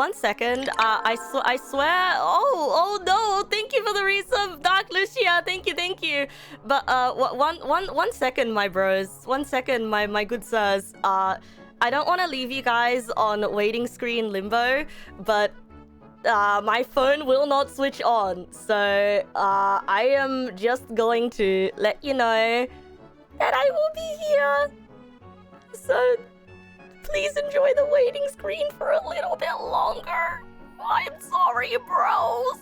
one second. I swear. Oh no! Thank you for the resub, Dark Lucia. Thank you. But one second, my bros. 1 second, my good sirs. I don't want to leave you guys on waiting screen limbo, but my phone will not switch on. So I am just going to let you know that I will be here. So please enjoy the waiting screen for a little bit longer. I'm sorry, bros.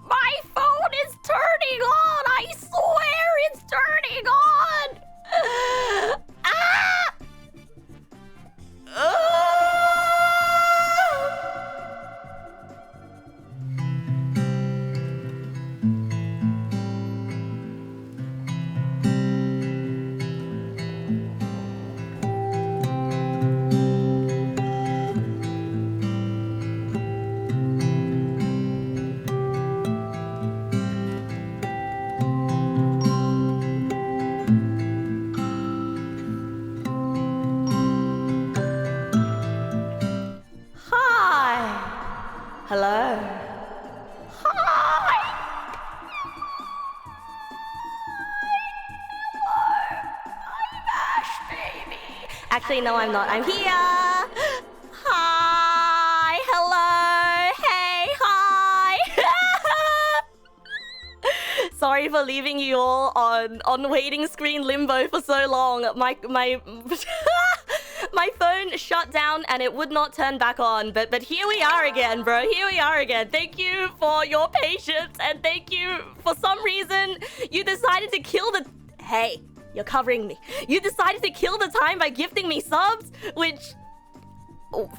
My phone is turning on. I swear it's turning on. Ah! Hello. Hi. I'm Ash, baby. Actually, no, I'm not. I'm here. Hi. Hello. Hey. Hi. Sorry for leaving you all on waiting screen limbo for so long. My my phone shut down and it would not turn back on. But here we are again, bro. Here we are again. Thank you for your patience, and thank you for some reason you decided to kill the... Hey, you're covering me. You decided to kill the time by gifting me subs, which...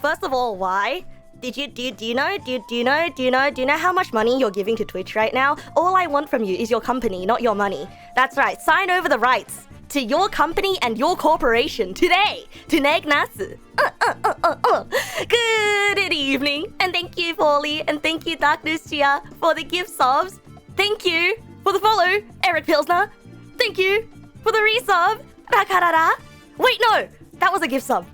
First of all, why? Do you know how much money you're giving to Twitch right now? All I want from you is your company, not your money. That's right. Sign over the rights to your company and your corporation today to Neg Nass. Good evening, and thank you, Paulie, and thank you, Dark Lucia, for the gift subs. Thank you for the follow, Eric Pilsner. Thank you for the resub, Rakarara. Wait, no, that was a gift sub.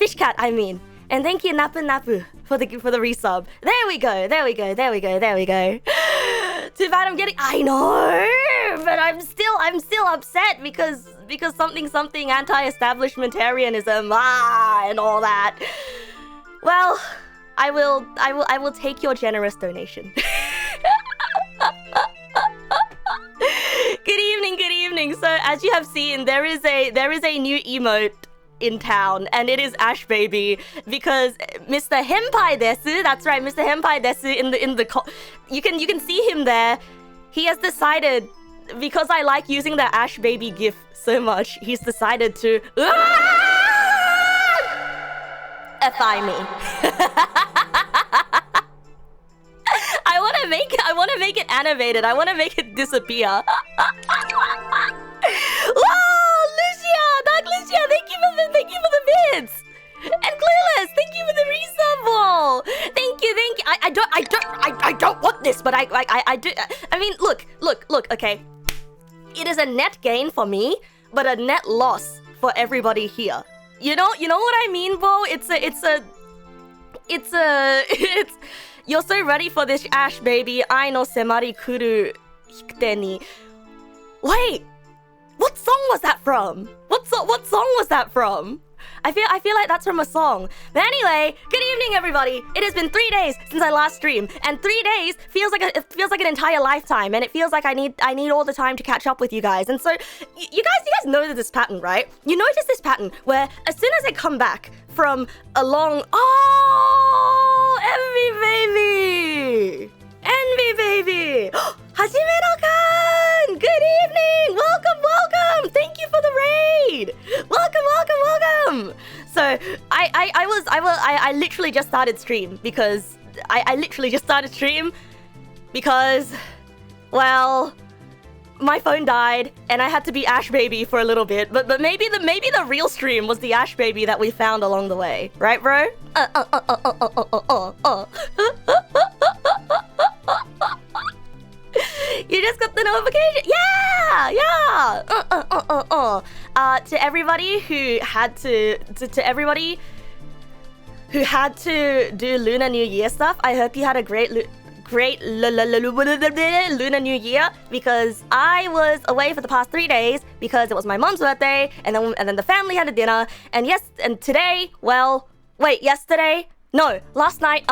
Fishcat, I mean. And thank you, Napu Napu, for the resub. There we go. Too bad I'm getting. I know, but I'm still upset because something anti-establishmentarianism and all that. Well, I will take your generous donation. Good evening. So as you have seen, there is a new emote in town, and it is Ash Baby, because Mr. Henpai desu, that's right, Mr. Henpai desu you can see him there. He has decided, because I like using the Ash Baby gif so much, he's decided to FI me. I want to make it animated. I want to make it disappear. Wow, Lucia, Dark Lucia, thank you for the bits. And Clueless, thank you for the resubble. Thank you. I don't want this, but I do. I mean, look, okay. It is a net gain for me, but a net loss for everybody here. You know what I mean, Bo? You're so ready for this Ash Baby. Ai no semari kuru hikute ni. Wait. What song was that from? What song was that from? I feel like that's from a song. But anyway, good evening, everybody. It has been 3 days since I last streamed, and 3 days feels like an entire lifetime, and it feels like I need all the time to catch up with you guys. And so, you guys know this pattern, right? You notice this pattern where as soon as I come back from a long Envy baby, Hajime-no-kan! Good evening! Welcome! Thank you for the raid! Welcome! So, I literally just started stream because... well... my phone died, and I had to be Ash Baby for a little bit, but maybe the real stream was the Ash Baby that we found along the way. Right, bro? You just got the notification? Yeah! To everybody who had to do Lunar New Year stuff, I hope you had a great Lunar New Year, because I was away for the past 3 days because it was my mom's birthday, and then the family had a dinner, and today, well, wait, yesterday? No, last night,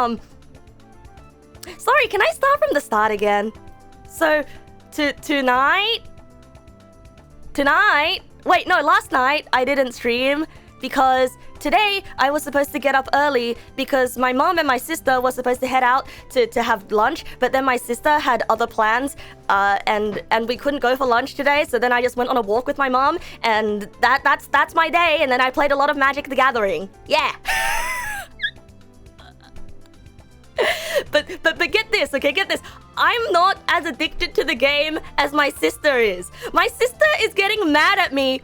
sorry, can I start from the start again? So, tonight, wait, no, last night I didn't stream because today I was supposed to get up early because my mom and my sister were supposed to head out to have lunch, but then my sister had other plans, and we couldn't go for lunch today, so then I just went on a walk with my mom, and that's my day, and then I played a lot of Magic the Gathering. Yeah. But get this, okay, get this. I'm not as addicted to the game as my sister is. My sister is getting mad at me.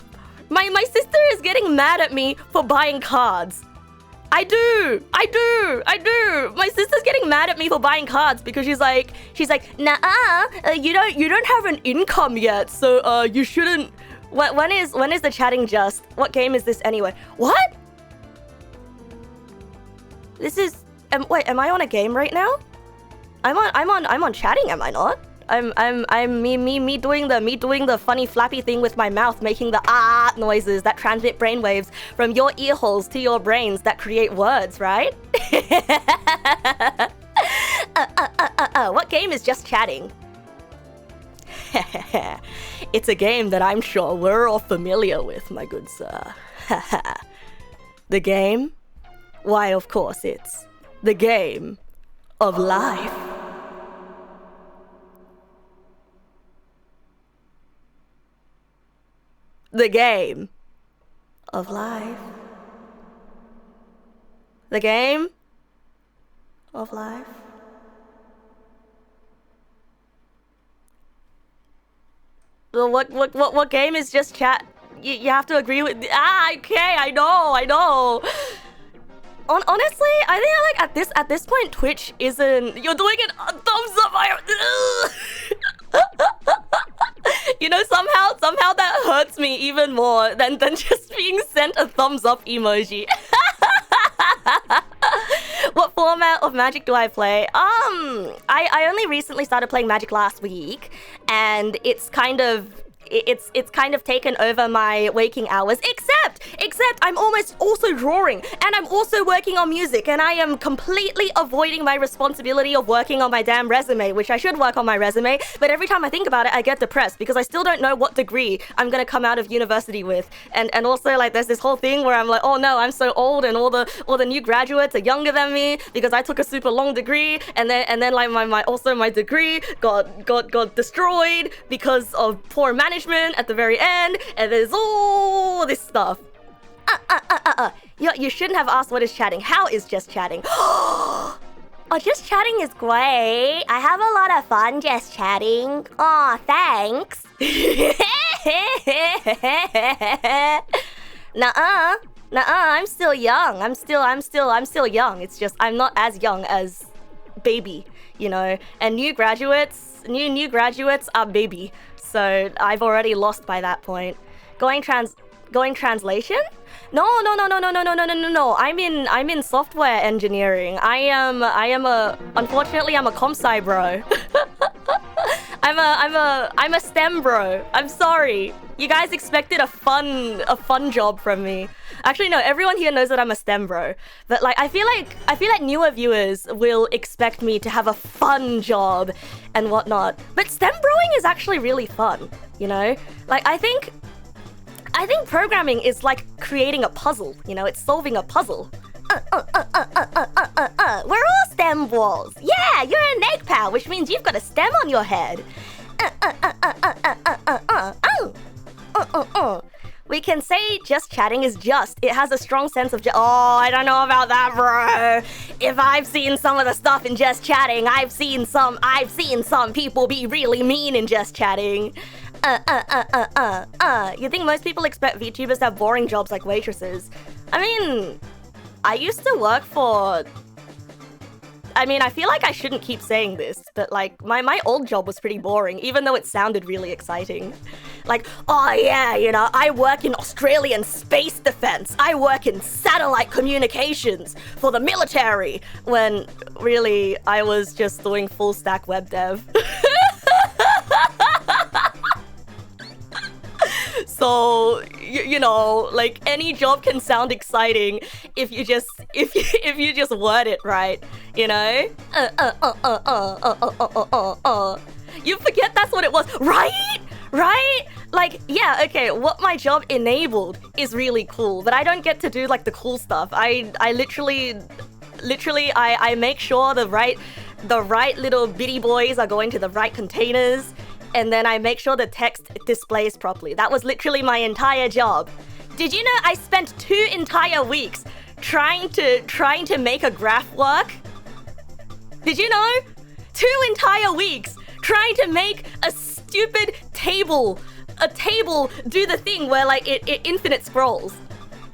My sister is getting mad at me for buying cards. I do. My sister's getting mad at me for buying cards because she's like, nah, you don't have an income yet, so you shouldn't. When is the chatting just? What game is this anyway? What? This is. Wait, am I on a game right now? I'm on chatting, am I not? I'm me doing the funny flappy thing with my mouth, making the noises that transmit brainwaves from your ear holes to your brains that create words, right? What game is just chatting? It's a game that I'm sure we're all familiar with, my good sir. The game? Why, of course, it's the game of life. The game of life. The game of life. What game is just chat? You have to agree with. Okay, I know. Honestly, I think like at this point, Twitch isn't. You're doing it. Thumbs up. You know, somehow that hurts me even more than just being sent a thumbs up emoji. What format of Magic do I play? I only recently started playing Magic last week, and it's kind of taken over my waking hours, except I'm almost also drawing, and I'm also working on music, and I am completely avoiding my responsibility of working on my damn resume, which I should work on my resume, but every time I think about it, I get depressed because I still don't know what degree I'm gonna come out of university with, and also like there's this whole thing where I'm like, oh no, I'm so old, and all the new graduates are younger than me because I took a super long degree, and then like my degree got destroyed because of poor management at the very end, and there's all this stuff. You shouldn't have asked what is chatting. How is just chatting? Oh, just chatting is great. I have a lot of fun just chatting. Aw, thanks. Nuh-uh, I'm still young. I'm still young. It's just I'm not as young as baby, you know. And new graduates are baby. So I've already lost by that point. Going translation? No. I'm in software engineering. Unfortunately I'm a comp sci bro. I'm a STEM bro. I'm sorry. You guys expected a fun job from me. Actually, no, everyone here knows that I'm a STEM bro. But like I feel like newer viewers will expect me to have a fun job and whatnot. But STEM broing is actually really fun, you know? Like I think programming is like creating a puzzle, you know, it's solving a puzzle. We're all STEM balls. Yeah, you're a Neg pal, which means you've got a stem on your head. We can say just chatting is just. It has a strong sense of oh, I don't know about that, bro. If I've seen some of the stuff in just chatting, I've seen some people be really mean in just chatting. You think most people expect VTubers to have boring jobs like waitresses? I mean, I used to work for... I mean, I feel like I shouldn't keep saying this, but like my old job was pretty boring, even though it sounded really exciting. Like, oh yeah, you know, I work in Australian space defense. I work in satellite communications for the military. When really, I was just doing full stack web dev. So, you know, like any job can sound exciting if you just word it right, you know? You forget that's what it was, right? Right? Like, yeah, okay, what my job enabled is really cool, but I don't get to do like the cool stuff. I literally I make sure the right little bitty boys are going to the right containers. And then I make sure the text displays properly. That was literally my entire job. Did you know I spent 2 entire weeks trying to make a graph work? Did you know? 2 entire weeks trying to make a stupid table, do the thing where like it infinite scrolls.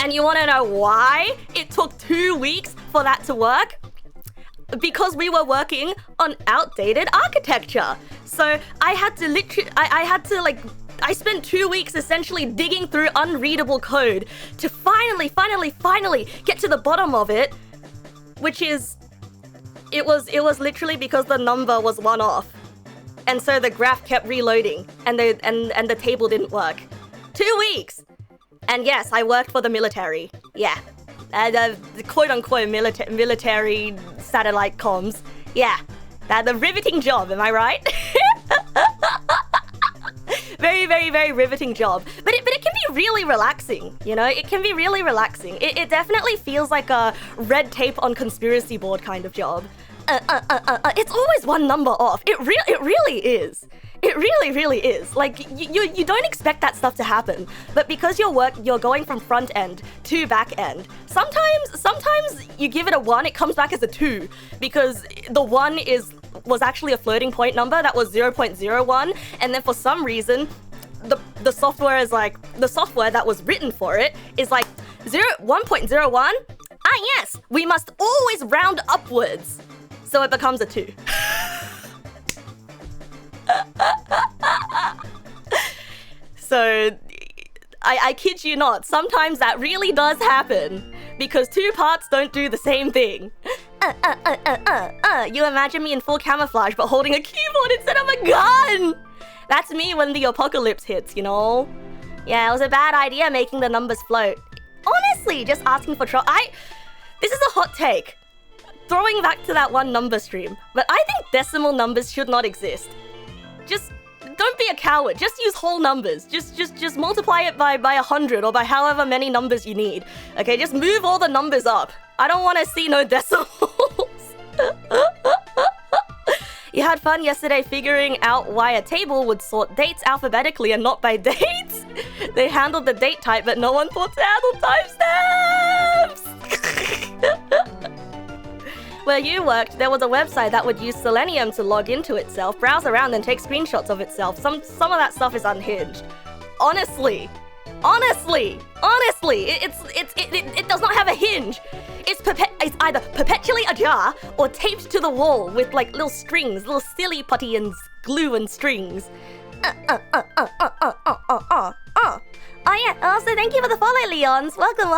And you wanna know why it took 2 weeks for that to work? Because we were working on outdated architecture. So I had to I spent 2 weeks essentially digging through unreadable code to finally get to the bottom of it, which is, it was literally because the number was 1 off. And so the graph kept reloading and the table didn't work. 2 weeks! And yes, I worked for the military. Yeah. The quote-unquote military satellite comms. Yeah, the riveting job, am I right? Very riveting job. But it can be really relaxing, you know? It can be really relaxing. It definitely feels like a red tape on conspiracy board kind of job. It's always 1 number off. It really is. It really, really is. Like, you don't expect that stuff to happen. But because you're going from front end to back end, sometimes you give it a 1, it comes back as a 2. Because the 1 was actually a floating point number that was 0.01. And then for some reason, the software is like, the software that was written for it is like 1.01? Ah yes, we must always round upwards. So it becomes a 2. So, I kid you not, sometimes that really does happen. Because 2 parts don't do the same thing. You imagine me in full camouflage but holding a keyboard instead of a gun! That's me when the apocalypse hits, you know? Yeah, it was a bad idea making the numbers float. Honestly, just asking for trouble. This is a hot take. Throwing back to that one number stream. But I think decimal numbers should not exist. Just don't be a coward. Just use whole numbers. Just multiply it by 100 or by however many numbers you need. Okay, just move all the numbers up. I don't want to see no decimals. You had fun yesterday figuring out why a table would sort dates alphabetically and not by dates. They handled the date type, but no one thought to handle timestamps. Where you worked, there was a website that would use Selenium to log into itself, browse around, and take screenshots of itself. Some of that stuff is unhinged. Honestly, it does not have a hinge. It's either perpetually ajar or taped to the wall with like little strings, little silly putty and glue and strings. Oh yeah, also thank you for the follow, Leons. Welcome.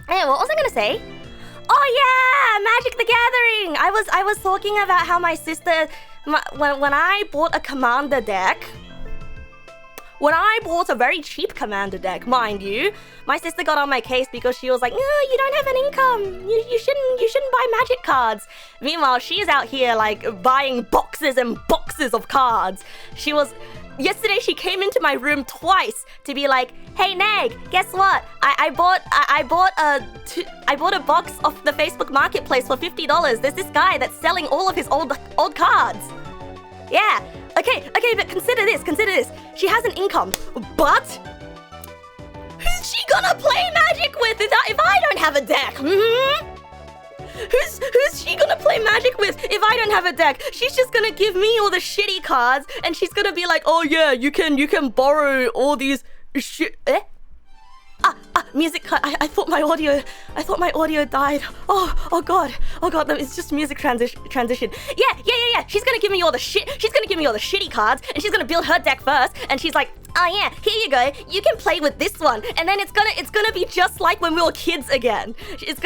Hey, what was I gonna say? Oh yeah, Magic the Gathering! I was talking about how my sister, when I bought a commander deck, when I bought a very cheap commander deck, mind you, my sister got on my case because she was like, "No, you don't have an income. You shouldn't buy Magic cards." Meanwhile, she's out here like buying boxes and boxes of cards. Yesterday she came into my room twice to be like, "Hey Neg, guess what? I bought a box off the Facebook Marketplace for $50. There's this guy that's selling all of his old cards." Yeah. Okay, but consider this. She has an income, but who's she gonna play Magic with if I don't have a deck? Who's she gonna play Magic with if I don't have a deck? She's just gonna give me all the shitty cards, and she's gonna be like, "Oh yeah, you can borrow all these shit." Music cut. I thought my audio died. Oh god. It's just music transition. Yeah. She's gonna give me all the shit. She's gonna give me all the shitty cards, and she's gonna build her deck first. And she's like, "Oh yeah, here you go. You can play with this one." And then it's gonna be just like when we were kids again. It's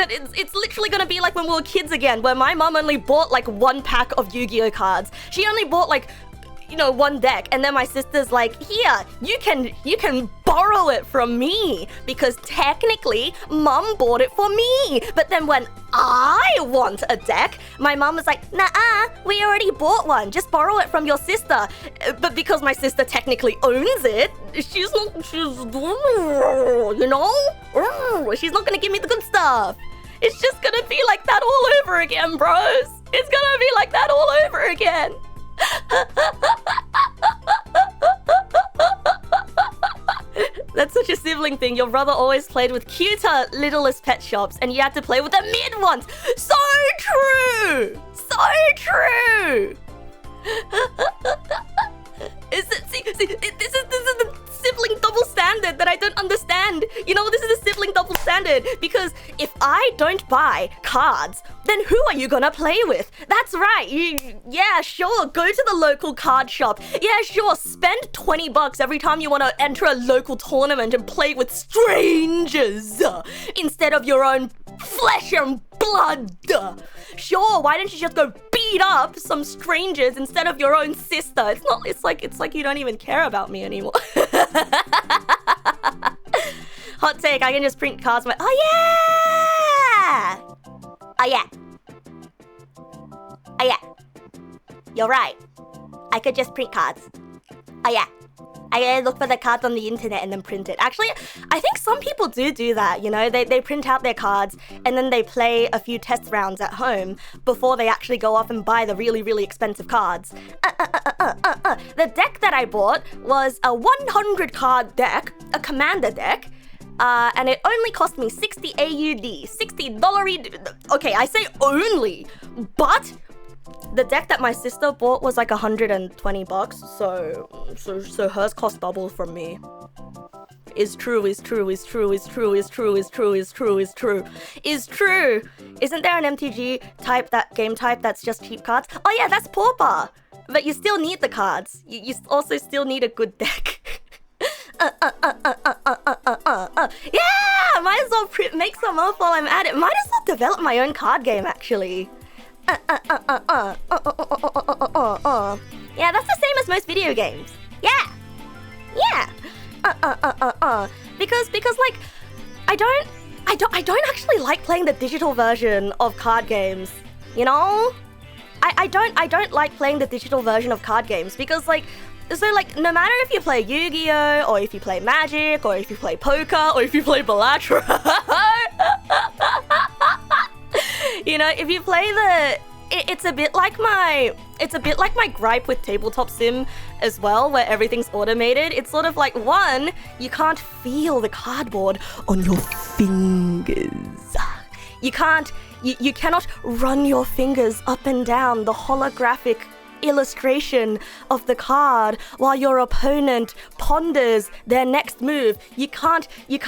literally gonna be like when we were kids again, where my mom only bought like 1 pack of Yu-Gi-Oh cards. She only bought like, 1 deck, and then my sister's like, "Here, you can borrow it from me because technically mom bought it for me." But then when I want a deck, my mom is like, "Nah, we already bought one. Just borrow it from your sister." But because my sister technically owns it, she's not gonna give me the good stuff. It's just gonna be like that all over again, bros. It's gonna be like that all over again. That's such a sibling thing. Your brother always played with cuter, littlest pet shops, and you had to play with the mid ones. So true. This is the sibling double standard that I don't understand. This is a sibling double standard because if I don't buy cards, then who are you gonna play with? That's right. Yeah, sure, go to the local card shop. Yeah, sure, spend $20 every time you want to enter a local tournament and play with strangers instead of your own flesh and blood. Sure, why don't you just go beat up some strangers instead of your own sister? It's like you don't even care about me anymore. Hot take, I can just print cards. Oh yeah! You're right. I could just print cards. Oh yeah. I look for the cards on the internet and then print it. Actually, I think some people do that, you know? They print out their cards and then they play a few test rounds at home before they actually go off and buy the really, really expensive cards. The deck that I bought was a 100 card deck, a commander deck, and it only cost me 60 AUD, $60. Okay, I say only, but the deck that my sister bought was like 120 bucks, so hers cost double from me. Is true. Isn't there an MTG type, that game type that's just cheap cards? Oh yeah, that's Pauper. But you still need the cards. You also still need a good deck. Yeah, might as well make some up while I'm at it. Might as well develop my own card game, actually. Yeah, that's the same as most video games. Yeah. Because like, I don't actually like playing the digital version of card games. You know, I don't like playing the digital version of card games because like. So like, no matter if you play Yu-Gi-Oh! Or if you play Magic, or if you play poker, or if you play Balatro, you know, if you play it's a bit like my gripe with tabletop sim as well, where everything's automated. It's sort of like, one, you can't feel the cardboard on your fingers. You cannot run your fingers up and down the holographic illustration of the card while your opponent ponders their next move. You can't dig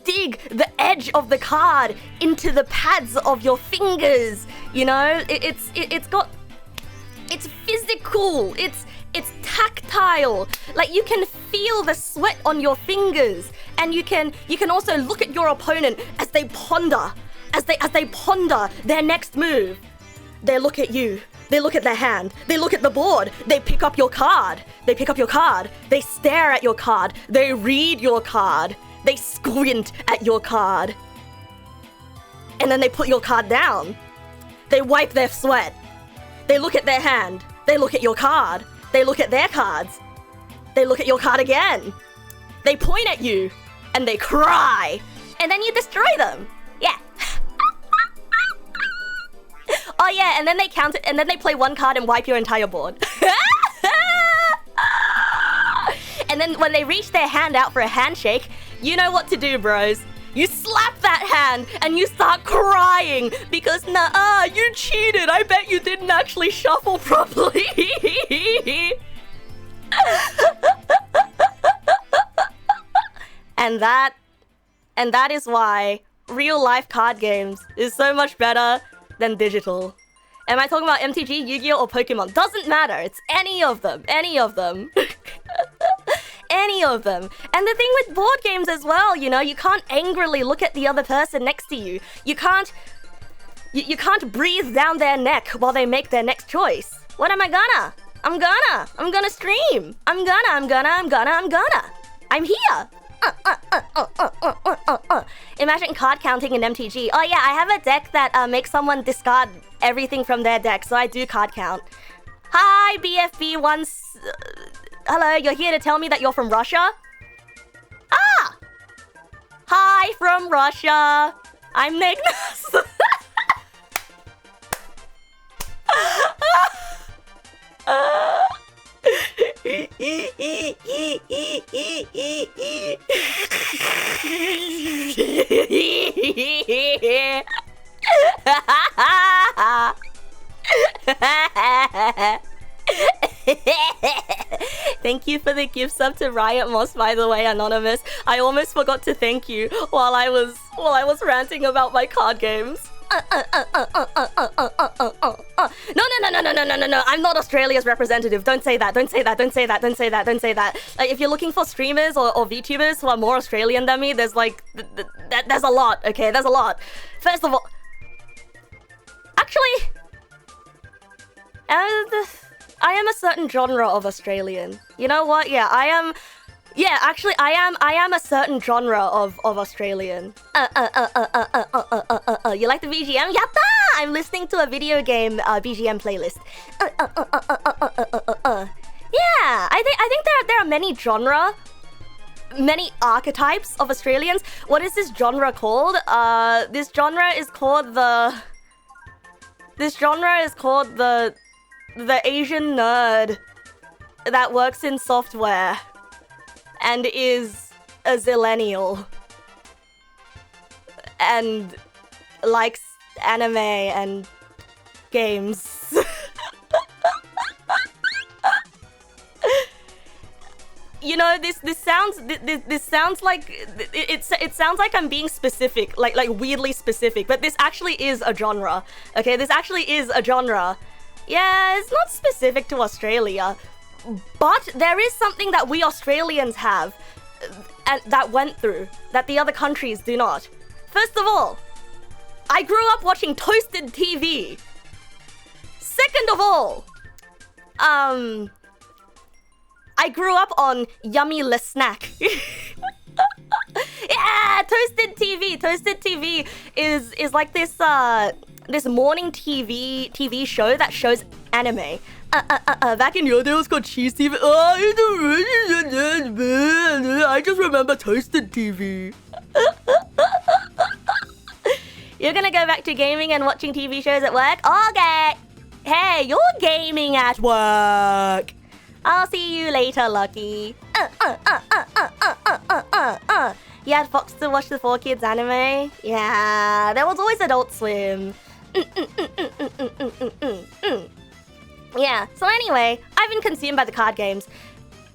dig the edge of the card into the pads of your fingers. You know, it's physical. It's tactile. Like, you can feel the sweat on your fingers, and you can also look at your opponent as they ponder their next move. They look at you. They look at their hand. They look at the board. They pick up your card. They stare at your card. They read your card. They squint at your card. And then they put your card down. They wipe their sweat. They look at their hand. They look at your card. They look at their cards. They look at your card again. They point at you. And they cry. And then you destroy them. Yeah. Oh yeah, and then they count it, and then they play one card and wipe your entire board. And then when they reach their hand out for a handshake, you know what to do, bros. You slap that hand and you start crying because you cheated. I bet you didn't actually shuffle properly. And that is why real life card games is so much better than digital. Am I talking about MTG, Yu-Gi-Oh, or Pokemon? Doesn't matter. It's any of them. Any of them. Any of them. And the thing with board games as well, you know, you can't angrily look at the other person next to you. You can't breathe down their neck while they make their next choice. What am I gonna? I'm gonna stream. I'm gonna. I'm here. Imagine card counting in MTG. Oh yeah, I have a deck that makes someone discard everything from their deck, so I do card count. Hi, BFB once. Hello, you're here to tell me that you're from Russia? Ah! Hi from Russia. I'm Neg Nass. Thank you for the gift sub to Riot Moss, by the way, Anonymous. I almost forgot to thank you while I was ranting about my card games. No. I'm not Australia's representative. Don't say that. Like, if you're looking for streamers or VTubers who are more Australian than me, there's like, there's a lot, okay? There's a lot. First of all, actually, I am a certain genre of Australian. You know what? Yeah, I am. Yeah, actually, I am a certain genre of Australian. You like the BGM? Yatta! I'm listening to a video game BGM playlist. Yeah, I think genre, many archetypes of Australians. What is this genre called? This genre is called the Asian nerd that works in software and is a zillennial and likes anime and games. You know, this sounds like it sounds like I'm being specific, like weirdly specific, but this actually is a genre. Okay, this actually is a genre. Yeah, it's not specific to Australia, but there is something that we Australians have and that went through that the other countries do not. First of all, I grew up watching Toasted TV. Second of all, I grew up on Yummy Le Snack. Yeah, Toasted TV. Toasted TV is like this this morning TV show that shows anime. Back in your day, it was called Cheese TV. I just remember Toasted TV. You're gonna go back to gaming and watching TV shows at work? Okay. Hey, you're gaming at work. I'll see you later, Lucky. You had Fox to watch the 4Kids anime? Yeah, there was always Adult Swim. Yeah, so anyway, I've been consumed by the card games.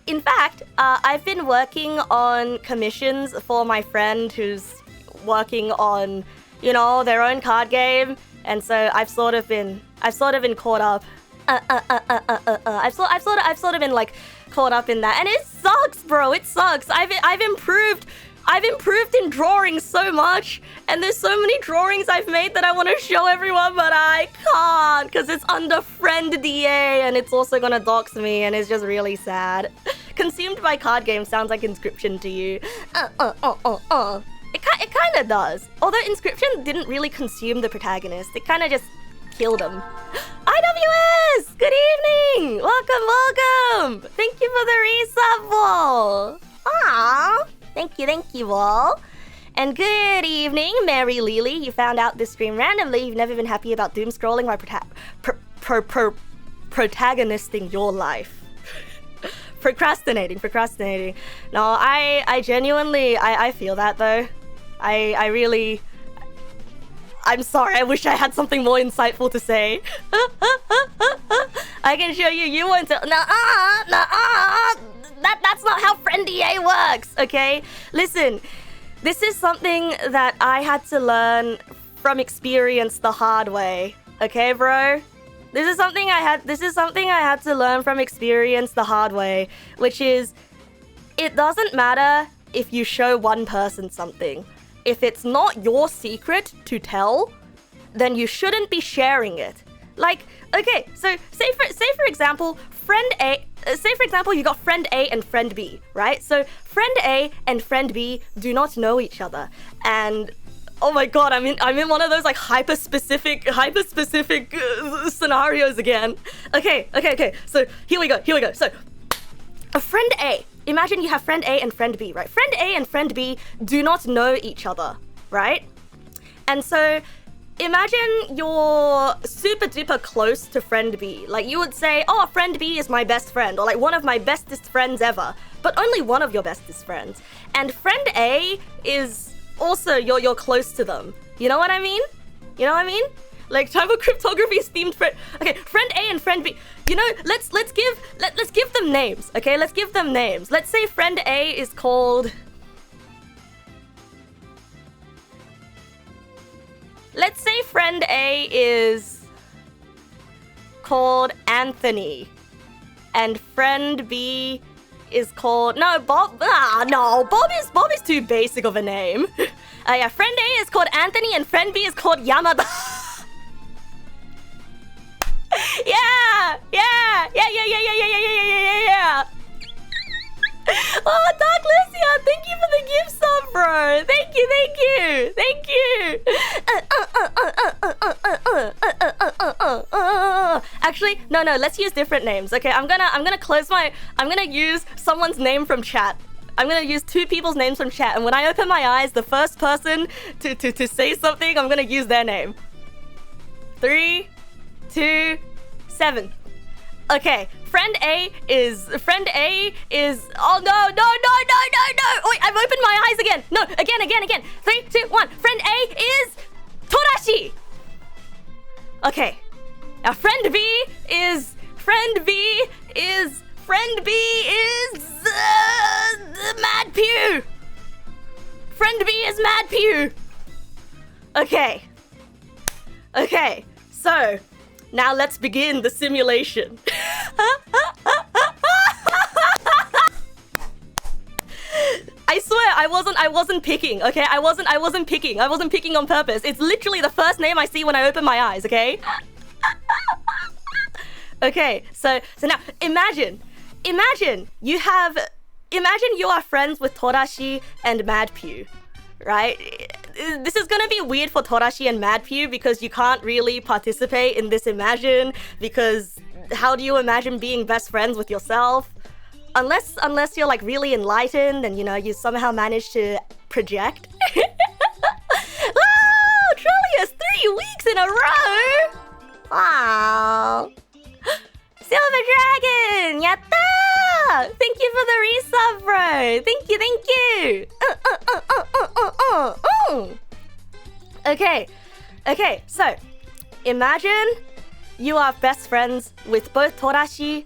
In fact, I've been working on commissions for my friend who's working on, you know, their own card game, and so I've sort of been caught up. I've sort of been like caught up in that, and it sucks, bro. It sucks. I've improved in drawing so much, and there's so many drawings I've made that I want to show everyone, but I can't because it's under friend DA, and it's also gonna dox me, and it's just really sad. Consumed by card games sounds like Inscription to you. It kind of does. Although Inscription didn't really consume the protagonist, it kind of just killed him. IWS! Good evening! Welcome! Thank you for the resub wall! Aww! Thank you, wall. And good evening, Mary Lily. You found out this stream randomly. You've never been happy about doom scrolling while protagonisting your life. Procrastinating. No, I genuinely, I feel that though. I really... I'm sorry, I wish I had something more insightful to say. I can show you, you won't tell. That's not how Friend EA works, okay? Listen, this is something that I had to learn from experience the hard way, okay, bro? This is something I had to learn from experience the hard way, which is, it doesn't matter if you show one person something. If it's not your secret to tell, then you shouldn't be sharing it. Like, okay, so say for example, you got friend A and friend B, right? So friend A and friend B do not know each other, and oh my god, I'm in one of those like hyper specific scenarios again. Okay. So here we go. So a friend A. Imagine you have friend A and friend B, right? Friend A and friend B do not know each other, right? And so imagine you're super duper close to friend B. Like you would say, oh, friend B is my best friend, or like one of my bestest friends ever, but only one of your bestest friends. And friend A is also, you're close to them. You know what I mean? Like type of cryptography is themed friend. Okay, friend A and friend B. You know, let's give them names. Okay, let's give them names. Let's say friend A is called. Let's say friend A is called Anthony, and friend B is called Bob. No, Bob is too basic of a name. Yeah, friend A is called Anthony, and friend B is called Yamada. Yeah. Oh, Dark Lucia, thank you for the gift sub, bro. Thank you. Actually, no, let's use different names. Okay, I'm gonna use someone's name from chat. I'm gonna use 2 people's names from chat, and when I open my eyes, the first person to say something, I'm gonna use their name. 3, 2, 7. Okay, friend A is oh no. Wait, I've opened my eyes again. No, again. 3, 2, 1. Friend A is Torashi. Okay. Now friend B is Mad Pew. Friend B is Mad Pew. Okay. So, now let's begin the simulation. I swear I wasn't picking, okay? I wasn't picking on purpose. It's literally the first name I see when I open my eyes, okay? Okay, so now imagine you are friends with Torashi and Mad Pew, right? This is gonna be weird for Torashi and Mad Pew because you can't really participate in this imagine, because how do you imagine being best friends with yourself? Unless you're like really enlightened and you somehow manage to project. Wow, Trollius, 3 weeks in a row! Wow. Silver Dragon! Yatta! Thank you for the resub, bro! Thank you! Okay, so imagine you are best friends with both Torashi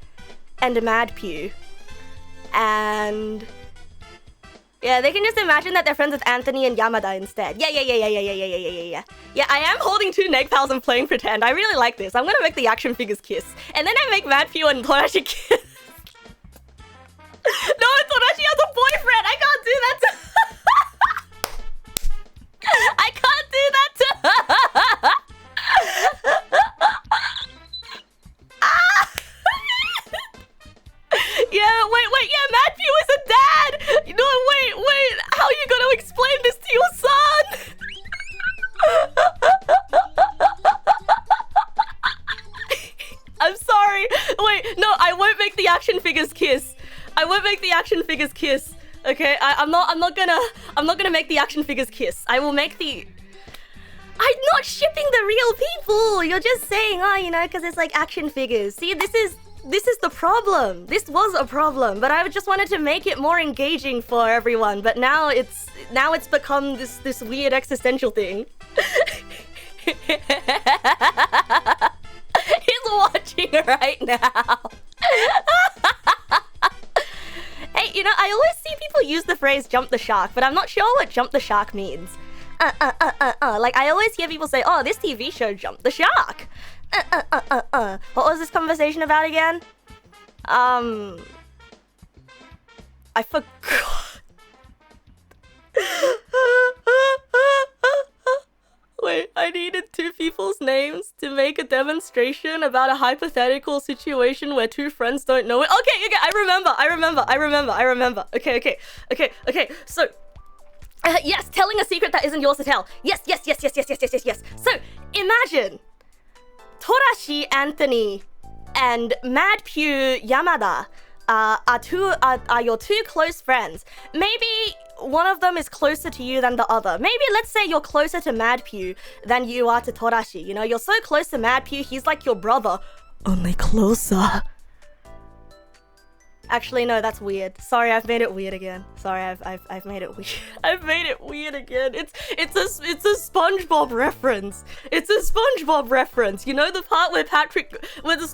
and Mad Pew. And yeah, they can just imagine that they're friends with Anthony and Yamada instead. Yeah. Yeah, I am holding 2 Neg pals and playing pretend. I really like this. I'm gonna make the action figures kiss. And then I make Mad Pew and Torashi kiss. No, Torashi has a boyfriend! I can't do that to I can't do that to Yeah, wait, yeah, Mad Pew is a dad! No, wait, how are you gonna explain this to your son? I'm sorry. Wait, no, I won't make the action figures kiss. Okay, I'm not gonna make the action figures kiss. I will make the... I'm not shipping the real people. You're just saying, because it's like action figures. See, this is the problem. This was a problem, but I just wanted to make it more engaging for everyone. But now it's become this weird existential thing. He's watching right now. Hey, I always see people use the phrase "jump the shark," but I'm not sure what "jump the shark" means. Like I always hear people say, "Oh, this TV show jumped the shark." What was this conversation about again? I forgot. Wait, I needed 2 people's names to make a demonstration about a hypothetical situation where 2 friends don't know it. Okay, I remember. Okay. So, yes, telling a secret that isn't yours to tell. Yes. So, imagine Torashi, Anthony, and Mad Pew, Yamada are your 2 close friends. Maybe one of them is closer to you than the other. Maybe let's say you're closer to Mad Pew than you are to Torashi. You're so close to Mad Pew, he's like your brother, only closer. Actually, no, that's weird. Sorry, I've made it weird again. Sorry, I've made it weird. I've made it weird again. It's a SpongeBob reference. It's a SpongeBob reference. The part where the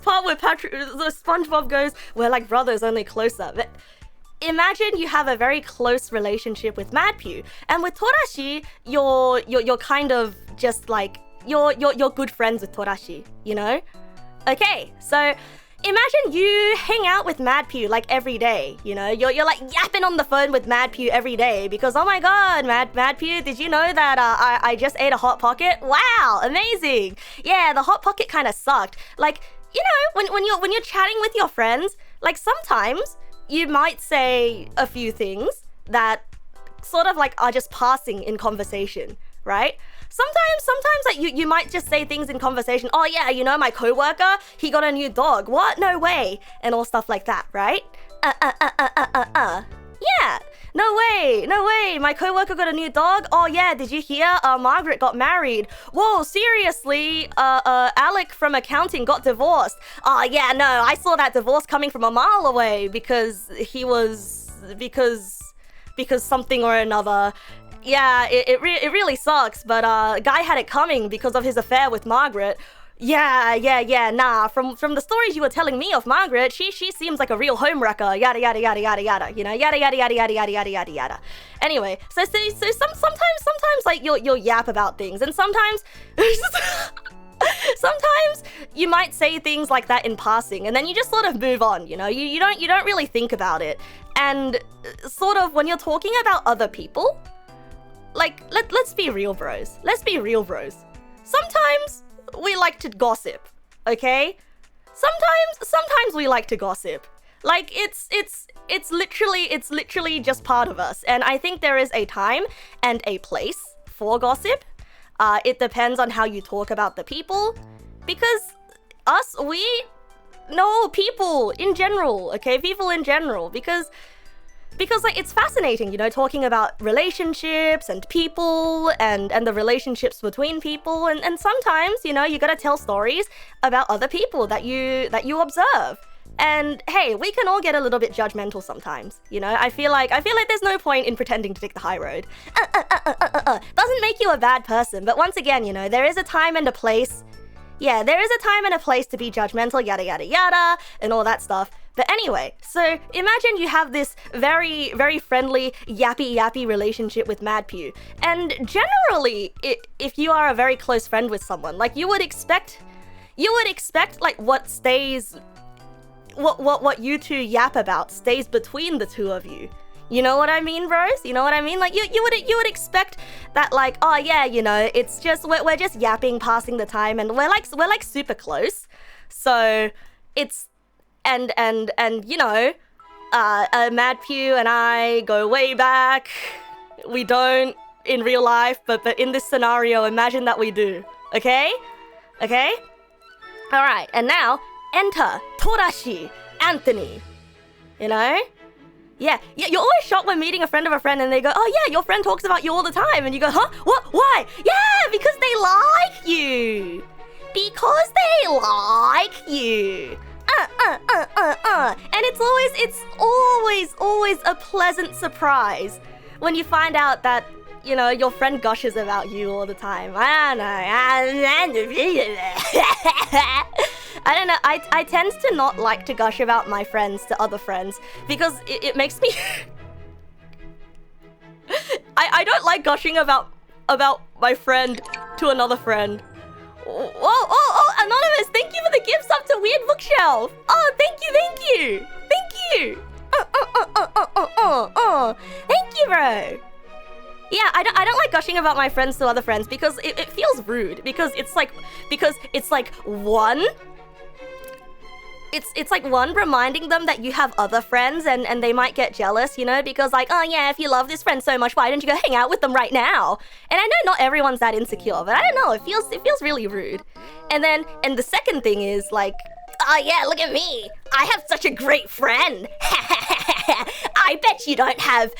SpongeBob goes, "We're like brothers, only closer." But imagine you have a very close relationship with Mad Pew, and with Torashi, you're kind of just like you're good friends with Torashi. Okay, so. Imagine you hang out with Mad Pew like every day, you're like yapping on the phone with Mad Pew every day because, oh my god, Mad Pew, did you know that I just ate a Hot Pocket? Wow, amazing. Yeah, the Hot Pocket kind of sucked. Like, when you're chatting with your friends, like sometimes you might say a few things that sort of like are just passing in conversation, right? sometimes like you might just say things in conversation. Oh yeah, you know, my coworker, he got a new dog. What? No way. And all stuff like that, right? Yeah. No way. My coworker got a new dog. Oh yeah, did you hear? Margaret got married. Whoa, seriously? Alec from accounting got divorced. Oh yeah, no, I saw that divorce coming from a mile away because something or another. Yeah, it really sucks, but guy had it coming because of his affair with Margaret. Yeah, nah, from the stories you were telling me of Margaret, she seems like a real homewrecker, yada yada yada yada yada, you know, yada yada yada yada yada yada yada yada. Anyway, so sometimes like you'll yap about things, and sometimes you might say things like that in passing, and then you just sort of move on, you know, you don't really think about it. And sort of when you're talking about other people, like let's be real, bros. Sometimes we like to gossip, okay? Sometimes we like to gossip. Like it's literally just part of us. And I think there is a time and a place for gossip. It depends on how you talk about the people, because we know people in general, okay? People in general, because like it's fascinating, you know, talking about relationships and people and the relationships between people, and sometimes, you know, you gotta tell stories about other people that you observe. And hey, we can all get a little bit judgmental sometimes, you know. I feel like there's no point in pretending to take the high road. Doesn't make you a bad person, but once again, you know, there is a time and a place. Yeah, there is a time and a place to be judgmental, yada yada yada, and all that stuff. But anyway, so imagine you have this very, very friendly, yappy relationship with MadPew. And generally, if you are a very close friend with someone, like you would expect like what you two yap about stays between the two of you. You know what I mean, bros? You know what I mean? Like you would expect that, like, oh yeah, you know, it's just we're just yapping, passing the time, and we're like super close. So it's and you know, MadPew and I go way back. We don't in real life, but in this scenario, imagine that we do. Okay? All right, and now enter Torashi Anthony. You know? Yeah, you're always shocked when meeting a friend of a friend and they go, oh yeah, your friend talks about you all the time. And you go, huh? What? Why? Yeah, because they like you. Because they like you. And it's always a pleasant surprise when you find out that, you know, your friend gushes about you all the time. I don't know. I tend to not like to gush about my friends to other friends because it makes me... I don't like gushing about my friend to another friend. Oh, Anonymous, thank you for the gift sub to Weird Bookshelf. Oh, thank you. Thank you, bro. Yeah, I don't like gushing about my friends to other friends because it feels rude, because it's like one, it's like one reminding them that you have other friends and they might get jealous, you know, because like, oh yeah, if you love this friend so much, why don't you go hang out with them right now? And I know not everyone's that insecure, but I don't know, it feels really rude. And the second thing is like, oh yeah, look at me, I have such a great friend. I bet you don't have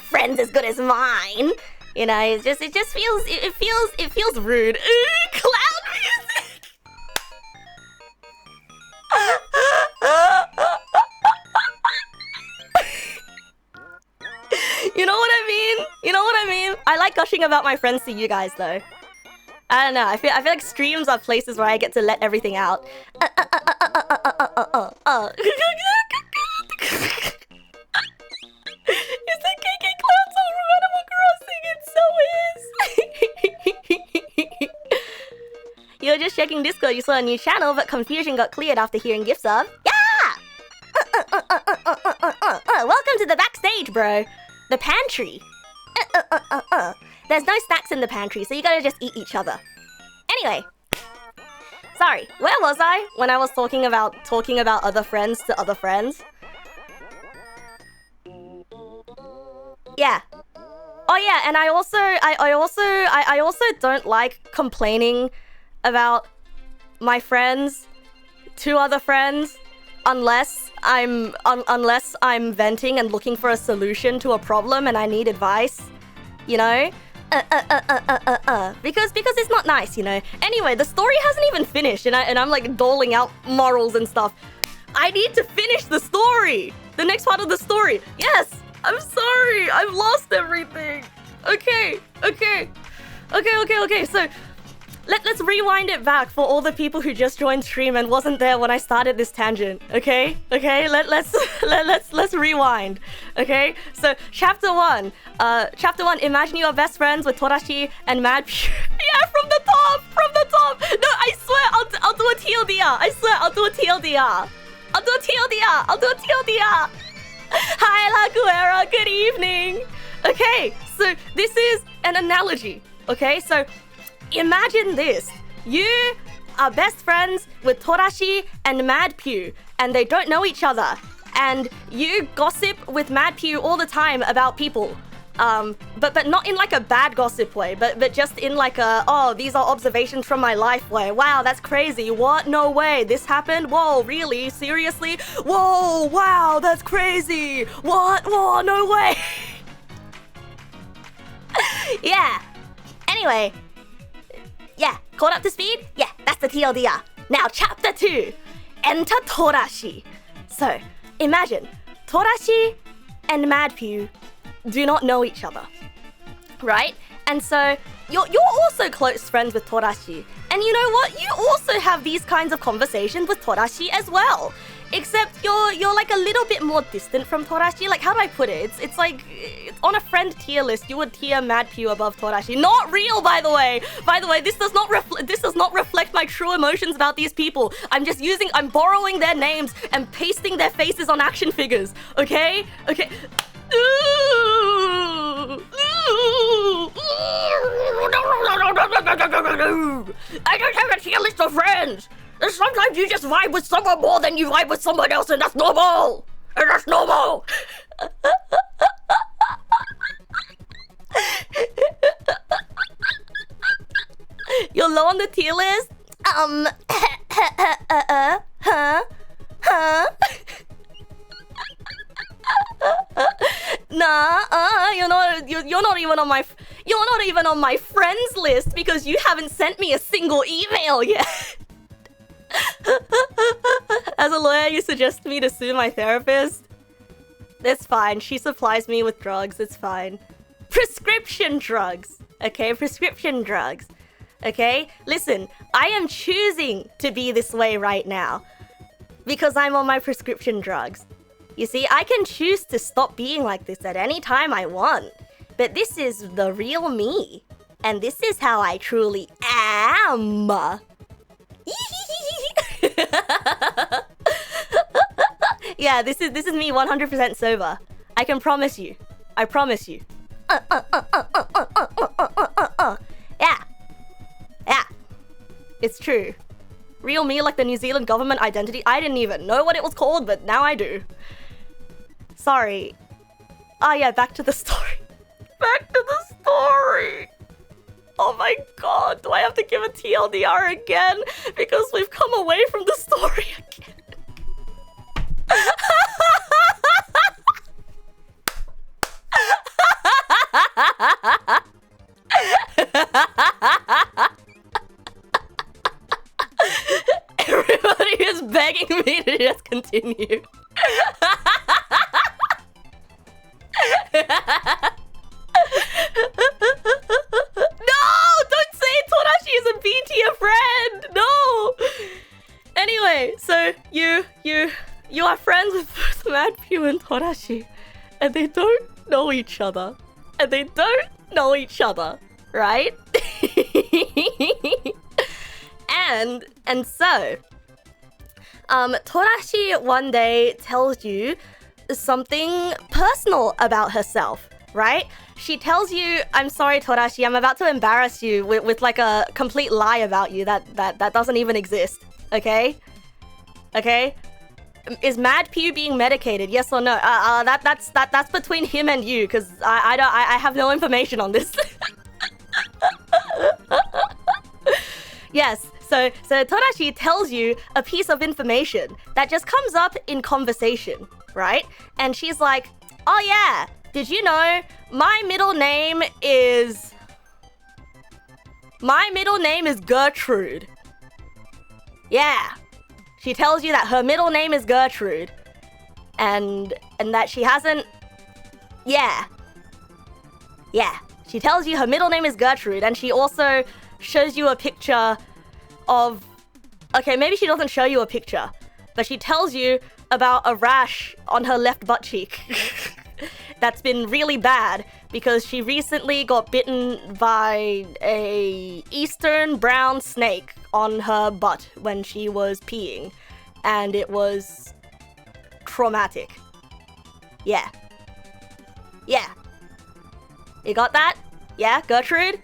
friends as good as mine. You know, it just feels rude. Ooh, cloud music. You know what I mean? I like gushing about my friends to you guys though. I don't know. I feel like streams are places where I get to let everything out. Is the KK Clown song from Animal Crossing? It so is. You're just checking Discord. You saw a new channel, but confusion got cleared after hearing gifts of. Yeah. Welcome to the backstage, bro. The pantry. There's no snacks in the pantry, so you gotta just eat each other. Anyway. Sorry, where was I when I was talking about other friends to other friends? Yeah. Oh yeah, and I also don't like complaining about my friends to other friends unless I'm venting and looking for a solution to a problem and I need advice, you know? Because it's not nice, you know. Anyway, the story hasn't even finished, and I'm like doling out morals and stuff. I need to finish the story. The next part of the story. Yes, I'm sorry. I've lost everything. Okay. So let's rewind it back for all the people who just joined stream and wasn't there when I started this tangent. Okay. Let's rewind. Okay. So chapter one. Imagine you are best friends with Torashi and Mad. Yeah, from the top. No, I swear I'll do a TLDR. I swear I'll do a TLDR. Hi, Laguera. Good evening. Okay, so this is an analogy. Okay, so imagine this. You are best friends with Torashi and Mad Pew, and they don't know each other. And you gossip with Mad Pew all the time about people. But not in like a bad gossip way, but just in like a, oh, these are observations from my life way. Wow, that's crazy. What? No way. This happened? Whoa, really? Seriously? Whoa, wow, that's crazy. What? Whoa, no way. Yeah. Anyway. Yeah, caught up to speed? Yeah, that's the TLDR. Now, chapter 2. Enter Torashi. So, imagine, Torashi and Mad Pew do not know each other, right? And so you're also close friends with Torashi. And you know what? You also have these kinds of conversations with Torashi as well. Except you're like a little bit more distant from Torashi. Like, how do I put it? It's like on a friend tier list, you would tier Mad Pew above Torashi. Not real, by the way. By the way, this does not reflect my true emotions about these people. I'm borrowing their names and pasting their faces on action figures. Okay? Okay. I don't have a tier list of friends. And sometimes you just vibe with someone more than you vibe with someone else, and that's normal. You're low on the tier list? Nah, you're not even on my friends list because you haven't sent me a single email yet. As a lawyer, you suggest me to sue my therapist? That's fine. She supplies me with drugs. It's fine. Prescription drugs. Okay, prescription drugs. Okay? Listen, I am choosing to be this way right now because I'm on my prescription drugs. You see, I can choose to stop being like this at any time I want. But this is the real me. And this is how I truly am. Yeah, this is me 100% sober. I can promise you. I promise you. Yeah. Yeah. It's true. Real me, like the New Zealand government identity. I didn't even know what it was called, but now I do. Sorry. Ah, yeah, back to the story. Back to the story. Oh my god, do I have to give a TLDR again? Because we've come away from the story again. Everybody is begging me to just continue. No! Don't say Torashi is a B tier friend! No! Anyway, so you are friends with both Mad Pew and Torashi, and they don't know each other. Right? and so Torashi one day tells you something personal about herself, right? She tells you, I'm sorry, Torashi, I'm about to embarrass you with like a complete lie about you that doesn't even exist, okay? Okay? is Mad Pew being medicated? Yes or no? That's between him and you, because I have no information on this. Yes. So Torashi tells you a piece of information that just comes up in conversation, right? And she's like, oh yeah, did you know my middle name is Gertrude. Yeah. She tells you that her middle name is Gertrude. And that she hasn't... Yeah. Yeah. She tells you her middle name is Gertrude, and she also shows you a picture of... Okay, maybe she doesn't show you a picture, but she tells you about a rash on her left butt cheek that's been really bad because she recently got bitten by a eastern brown snake on her butt when she was peeing, and it was traumatic. Yeah. Yeah. You got that? Yeah, Gertrude?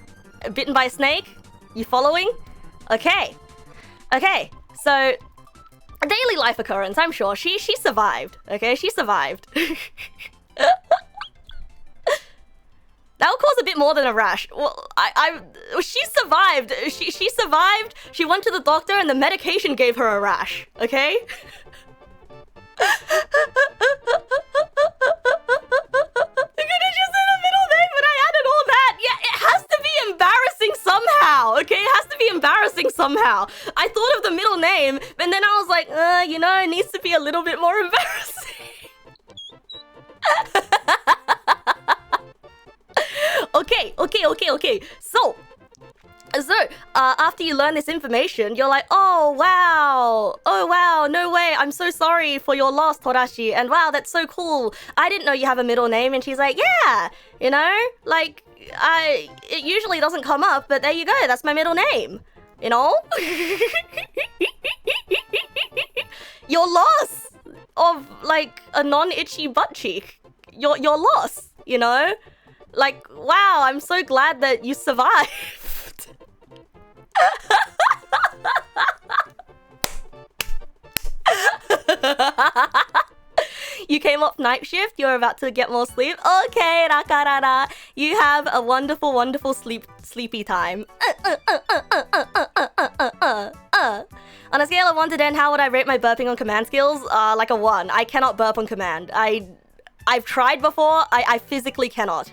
Bitten by a snake? You following? Okay. Okay, so a daily life occurrence, I'm sure. She survived, okay? She survived. That would cause a bit more than a rash. Well, she survived. She survived. She went to the doctor and the medication gave her a rash, okay? You could have just said a middle name, but I added all that. Yeah, it has to be embarrassing somehow, okay? It has to be embarrassing somehow. I thought of the middle name, and then I was like, you know, it needs to be a little bit more embarrassing. Okay. So, after you learn this information, you're like, oh wow, no way, I'm so sorry for your loss, Torashi, and wow, that's so cool. I didn't know you have a middle name. And she's like, yeah, you know, like, it usually doesn't come up, but there you go, that's my middle name, you know? Your loss of, like, a non-itchy butt cheek, your loss, you know? Like, wow, I'm so glad that you survived. You came off night shift, you're about to get more sleep. Okay, rakarara. You have a wonderful, wonderful sleepy time. On a scale of 1 to 10, how would I rate my burping on command skills? Like a 1. I cannot burp on command. I've tried before, I physically cannot.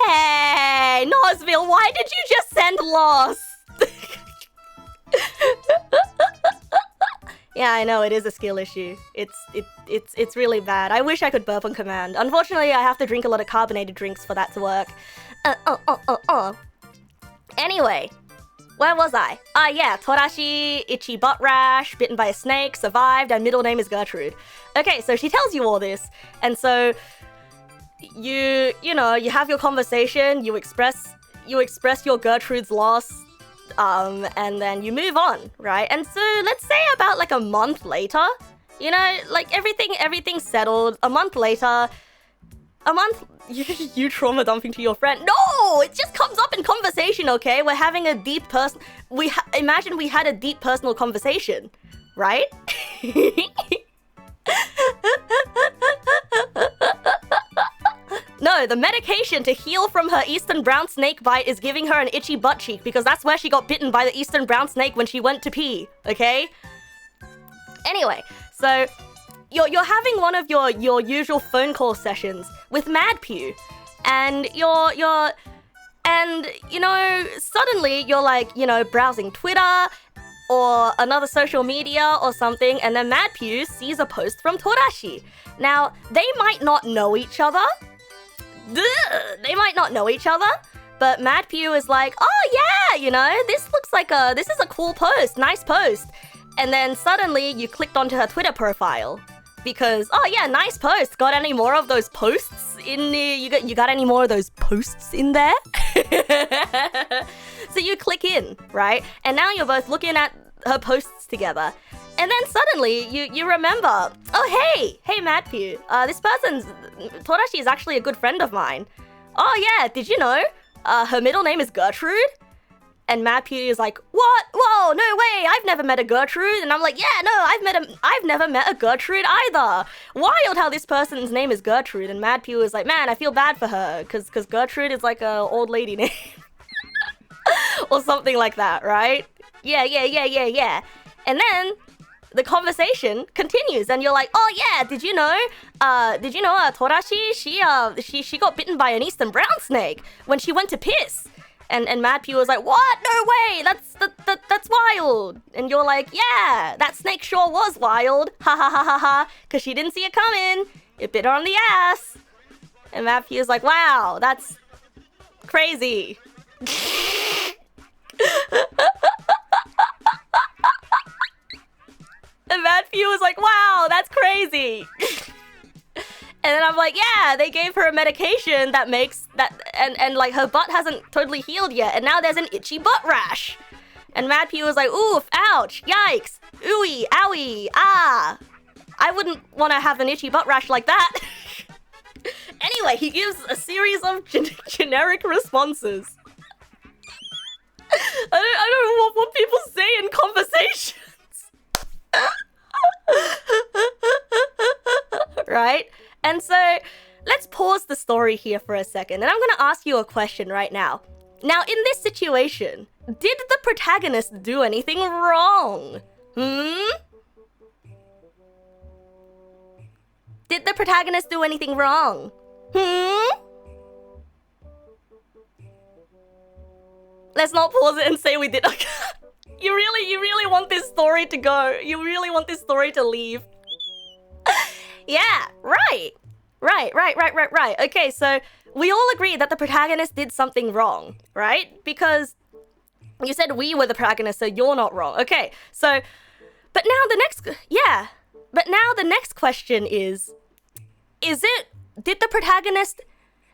Hey, Nosville, why did you just send Lost? Yeah, I know, it is a skill issue. It's really bad. I wish I could burp on command. Unfortunately, I have to drink a lot of carbonated drinks for that to work. Anyway, where was I? Yeah, Torashi, itchy butt rash, bitten by a snake, survived, and middle name is Gertrude. Okay, so she tells you all this, and so you know, you have your conversation, you express your Gertrude's loss, and then you move on, right? And so let's say about like a month later, you know, like everything's settled. A month later, you trauma dumping to your friend. No, it just comes up in conversation, okay? We're having a deep imagine we had a deep personal conversation, right? No, the medication to heal from her eastern brown snake bite is giving her an itchy butt cheek because that's where she got bitten by the eastern brown snake when she went to pee, okay? Anyway, so you're having one of your usual phone call sessions with Mad Pew, and and you know, suddenly you're like, you know, browsing Twitter or another social media or something, and then Mad Pew sees a post from Torashi. Now, they might not know each other. They might not know each other, but Mad Pew is like, oh yeah, you know, this is a cool post, nice post. And then suddenly you clicked onto her Twitter profile because, oh yeah, nice post. Got any more of those posts in the, you got any more of those posts in there? So you click in, right? And now you're both looking at her posts together. And then suddenly you remember, oh hey Mad Pew, this person's, Torashi is actually a good friend of mine. Oh yeah, did you know? Her middle name is Gertrude? And Mad Pew is like, what? Whoa, no way, I've never met a Gertrude. And I'm like, yeah, no, I've never met a Gertrude either. Wild how this person's name is Gertrude. And Mad Pew is like, man, I feel bad for her, because Gertrude is like a old lady name. Or something like that, right? Yeah. And then the conversation continues, and you're like, oh yeah, did you know Torashi, she got bitten by an eastern brown snake when she went to piss. And Mad Pew was like, what? No way, that's wild. And you're like, yeah, that snake sure was wild. Ha ha ha ha ha. Because she didn't see it coming. It bit her on the ass. And Mad Pew is like, wow, that's crazy. And Mad Pew was like, wow, that's crazy. And then I'm like, yeah, they gave her a medication that makes that, and like her butt hasn't totally healed yet, and now there's an itchy butt rash. And Mad Pew was like, oof, ouch, yikes, ooey, owie, ah. I wouldn't want to have an itchy butt rash like that. Anyway, he gives a series of generic responses. I don't know what people say in conversations. Right? And so, let's pause the story here for a second, and I'm gonna ask you a question right now. Now, in this situation, did the protagonist do anything wrong? Did the protagonist do anything wrong? Let's not pause it and say we did. You really want this story to go. You really want this story to leave. Yeah, right. Okay, so we all agree that the protagonist did something wrong, right? Because you said we were the protagonist, so you're not wrong. Okay, so, but now the next question is it, did the protagonist,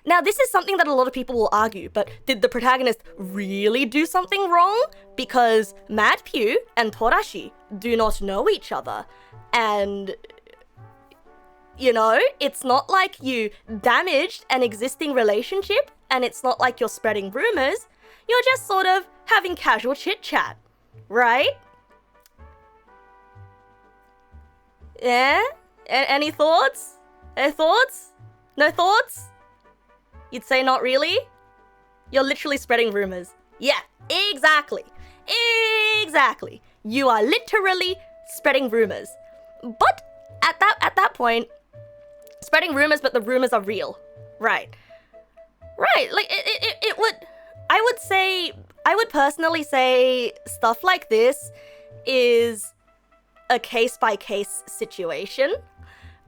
now this is something that a lot of people will argue, but did the protagonist really do something wrong? Because Mad Pew and Torashi do not know each other, and you know, it's not like you damaged an existing relationship, and it's not like you're spreading rumors. You're just sort of having casual chit-chat, right? Yeah? Any thoughts? Any thoughts? No thoughts? You'd say not really? You're literally spreading rumors. Yeah, exactly. Exactly. You are literally spreading rumors. But at that point, spreading rumors, but the rumors are real. Right. Like, it would... I would personally say stuff like this is a case-by-case situation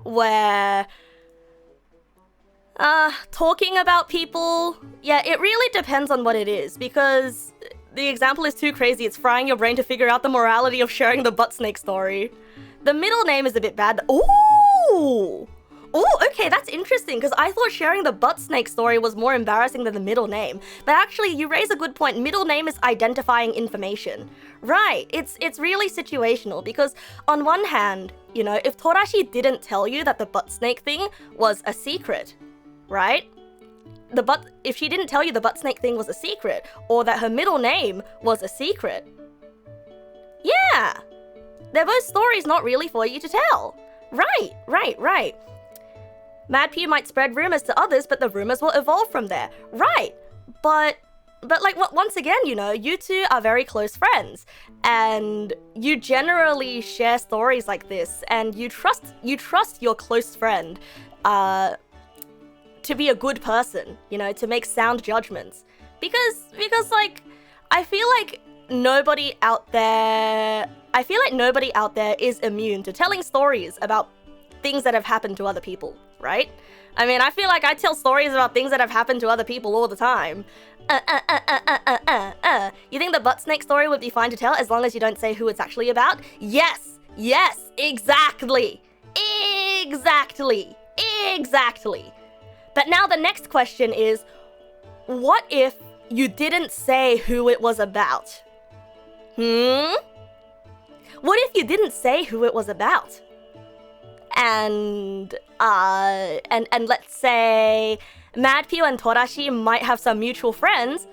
where... talking about people... Yeah, it really depends on what it is, because the example is too crazy. It's frying your brain to figure out the morality of sharing the butt snake story. The middle name is a bit bad. Ooh! Oh, okay, that's interesting, because I thought sharing the butt snake story was more embarrassing than the middle name. But actually, you raise a good point. Middle name is identifying information. Right, it's really situational, because on one hand, you know, if Torashi didn't tell you that the butt snake thing was a secret, right? If she didn't tell you the butt snake thing was a secret, or that her middle name was a secret, yeah, they're both stories not really for you to tell. Right. Mad Pew might spread rumors to others, but the rumors will evolve from there. Right, but like, once again, you know, you two are very close friends, and you generally share stories like this, and you trust your close friend to be a good person, you know, to make sound judgments. Because like, I feel like nobody out there is immune to telling stories about things that have happened to other people, right? I mean, I feel like I tell stories about things that have happened to other people all the time. You think the butt snake story would be fine to tell as long as you don't say who it's actually about? Yes, exactly. But now the next question is, what if you didn't say who it was about? What if you didn't say who it was about? And let's say Mad Pew and Torashi might have some mutual friends,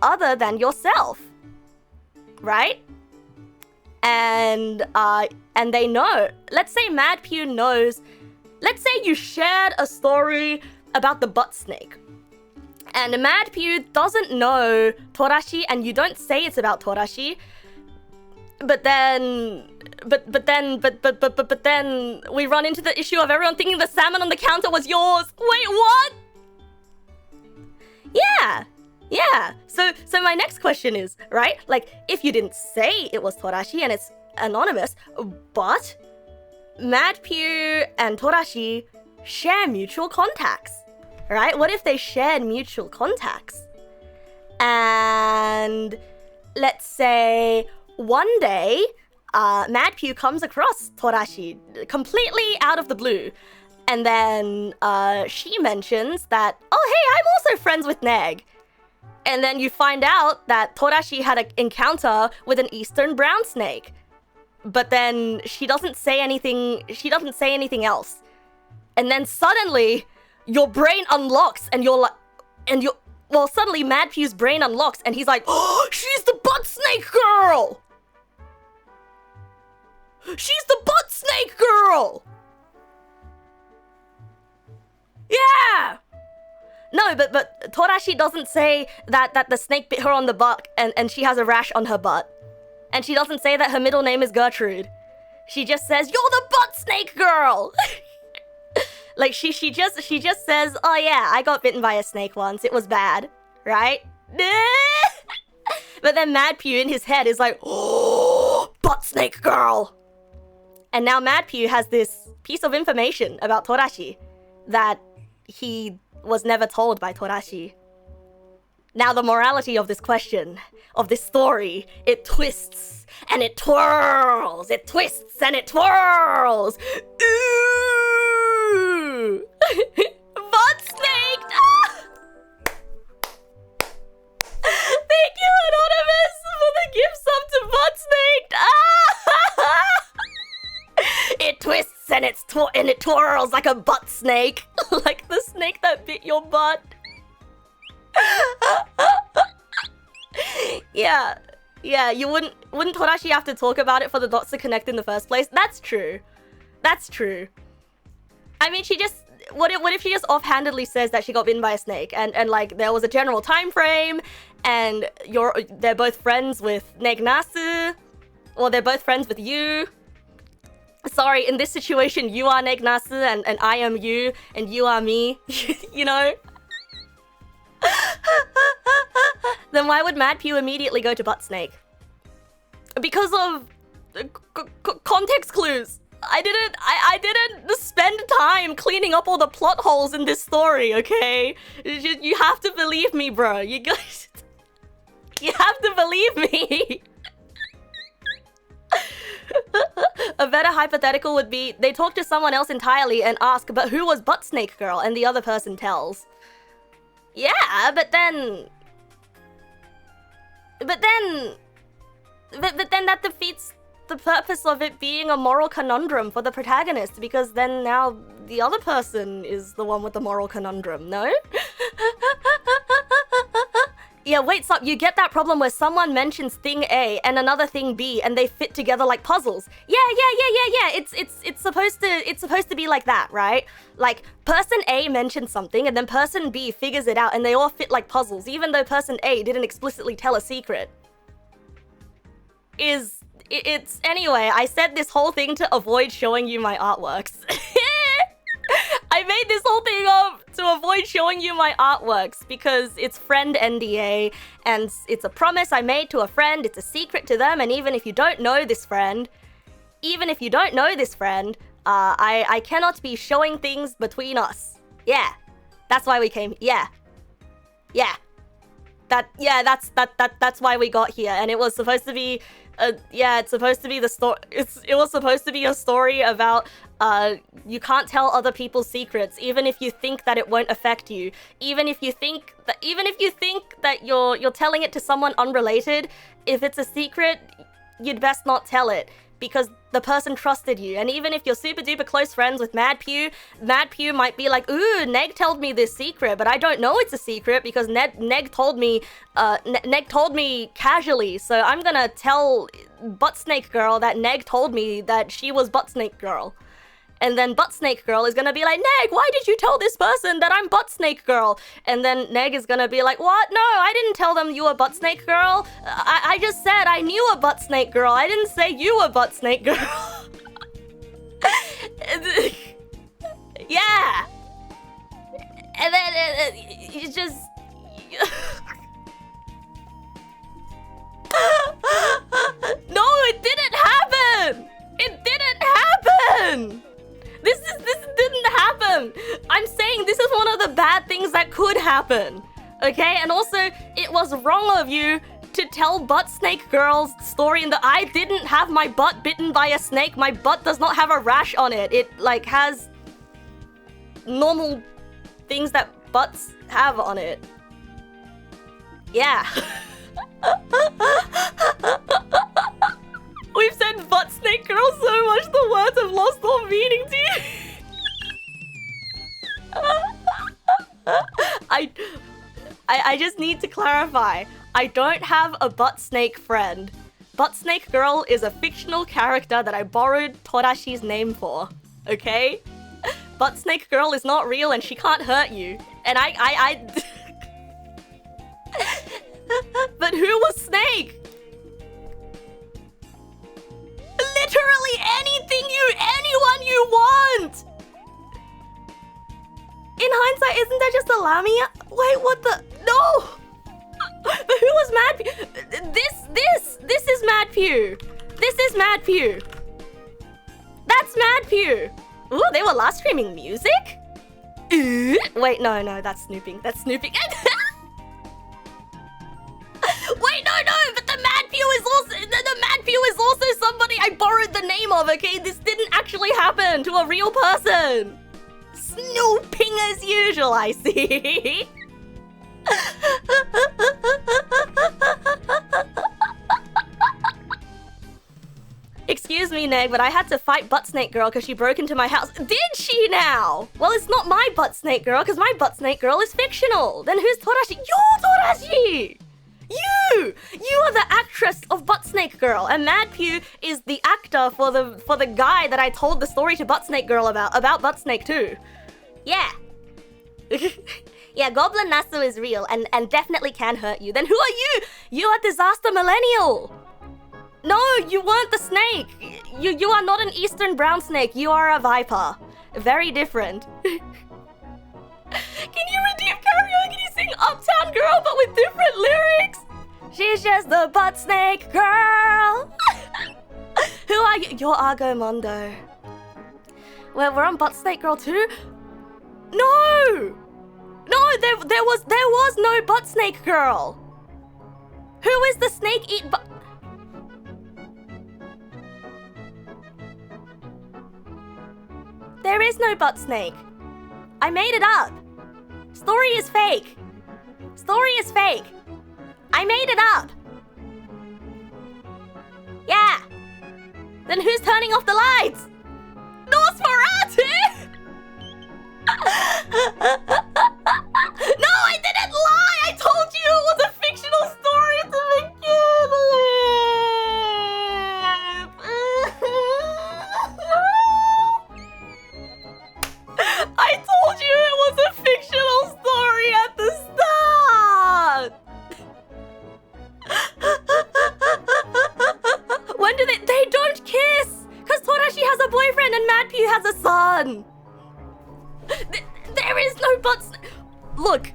other than yourself, right? And they know. Let's say Mad Pew knows. Let's say you shared a story about the butt snake, and Mad Pew doesn't know Torashi, and you don't say it's about Torashi. But then we run into the issue of everyone thinking the salmon on the counter was yours. Wait, what? Yeah. So my next question is, right? Like, if you didn't say it was Torashi and it's anonymous, but Mad Pew and Torashi share mutual contacts, right? What if they shared mutual contacts? And let's say one day, Mad Pew comes across Torashi completely out of the blue. And then she mentions that, oh, hey, I'm also friends with Neg. And then you find out that Torashi had an encounter with an eastern brown snake. But then she doesn't say anything else. And then suddenly your brain unlocks and suddenly Mad Pew's brain unlocks and he's like, oh, she's the butt snake girl! She's the butt snake girl! Yeah! No, but Torashi doesn't say that the snake bit her on the butt and she has a rash on her butt. And she doesn't say that her middle name is Gertrude. She just says, you're the butt snake girl! Like, she just says, oh yeah, I got bitten by a snake once. It was bad, right? But then Mad Pew in his head is like, oh, butt snake girl! And now Mad Pew has this piece of information about Torashi that he was never told by Torashi. Now the morality of this question, of this story, it twists and it twirls. It twists and it twirls. Ooh! Butt snake! Ah! Thank you, Anonymous, for the gift sub to Butt snake! Ah! It twists and it twirls like a butt snake. Like the snake that bit your butt. Yeah, you wouldn't Torashi have to talk about it for the dots to connect in the first place? That's true. I mean, what if she just offhandedly says that she got bitten by a snake and like there was a general time frame and they're both friends with Neg Nasu, or they're both friends with you. Sorry, in this situation, you are Neg Nasu and I am you and you are me, you know? Then why would Mad Pew immediately go to butt snake? Because of context clues. I didn't spend time cleaning up all the plot holes in this story, okay? You have to believe me, bro. You guys, you have to believe me. A better hypothetical would be they talk to someone else entirely and ask, but who was butt snake girl? And the other person tells. Yeah, but then that defeats the purpose of it being a moral conundrum for the protagonist, because then now the other person is the one with the moral conundrum, no? Yeah, wait, stop. You get that problem where someone mentions thing A and another thing B and they fit together like puzzles. Yeah. It's supposed to be like that, right? Like, person A mentions something and then person B figures it out and they all fit like puzzles, even though person A didn't explicitly tell a secret. Anyway, I said this whole thing to avoid showing you my artworks. I made this whole thing up to avoid showing you my artworks because it's friend NDA and it's a promise I made to a friend. It's a secret to them, and even if you don't know this friend, I cannot be showing things between us. Yeah, that's why we came. Yeah. That's why we got here, and it was supposed to be. It's supposed to be the story. It was supposed to be a story about you can't tell other people's secrets, even if you think that it won't affect you. Even if you think that you're telling it to someone unrelated, if it's a secret, you'd best not tell it, because the person trusted you. And even if you're super duper close friends with Mad Pew might be like, ooh, Neg told me this secret, but I don't know it's a secret because Neg told me casually, so I'm gonna tell Butt Snake Girl that Neg told me that she was Butt Snake Girl. And then Butt Snake Girl is gonna be like, Neg, why did you tell this person that I'm Butt Snake Girl? And then Neg is gonna be like, what? No, I didn't tell them you were Butt Snake Girl. I just said I knew a Butt Snake Girl. I didn't say you were Butt Snake Girl. Yeah. And then it's just... No, it didn't happen! It didn't happen! This didn't happen. I'm saying this is one of the bad things that could happen. Okay? And also, it was wrong of you to tell Butt Snake Girl's story in that I didn't have my butt bitten by a snake. My butt does not have a rash on it. It, like, has normal things that butts have on it. Yeah. We've said Butt Snake Girl so much, the words have lost all meaning to you. I just need to clarify. I don't have a Butt Snake friend. Butt Snake Girl is a fictional character that I borrowed Torashi's name for. Okay? Butt Snake Girl is not real and she can't hurt you. And I But who was Snake? Literally anyone you want! In hindsight, isn't that just a Lamia? Wait, what the? No! But who was Mad Pew? This is Mad Pew. This is Mad Pew. That's Mad Pew. Ooh, they were last streaming music? Wait, no, that's snooping. That's snooping. Wait, no, but the Mad Pew is also somebody I borrowed the name of, okay? This didn't actually happen to a real person. Snooping as usual, I see. Excuse me, Neg, but I had to fight Butt Snake Girl because she broke into my house. Did she now? Well, it's not my Butt Snake Girl because my Butt Snake Girl is fictional. Then who's Torashi? You're Torashi! You are the actress of Butt Snake Girl, and Mad Pew is the actor for the guy that I told the story to Butt Snake Girl about Butt Snake too. Yeah. Yeah, Goblin Nasu is real and definitely can hurt you. Then who are you? You are Disaster Millennial. No, you weren't the snake. You are not an Eastern brown snake. You are a viper. Very different. Can you redeem karaoke? Can you sing Uptown Girl but with different lyrics? She's just the Butt Snake Girl. Who are you? You're Argomondo. Well, we're on Butt Snake Girl too? No, there was no Butt Snake Girl. Who is the snake eat butt? There is no Butt Snake. I made it up. Story is fake. Story is fake. I made it up. Yeah. Then who's turning off the lights? Nosferatu! No, I didn't lie! I told you it was a fictional story to begin with! I told you it was a fictional story at the start! When do they don't kiss! Because Torashi has a boyfriend and Mad Pew has a son! There is no buts. Look.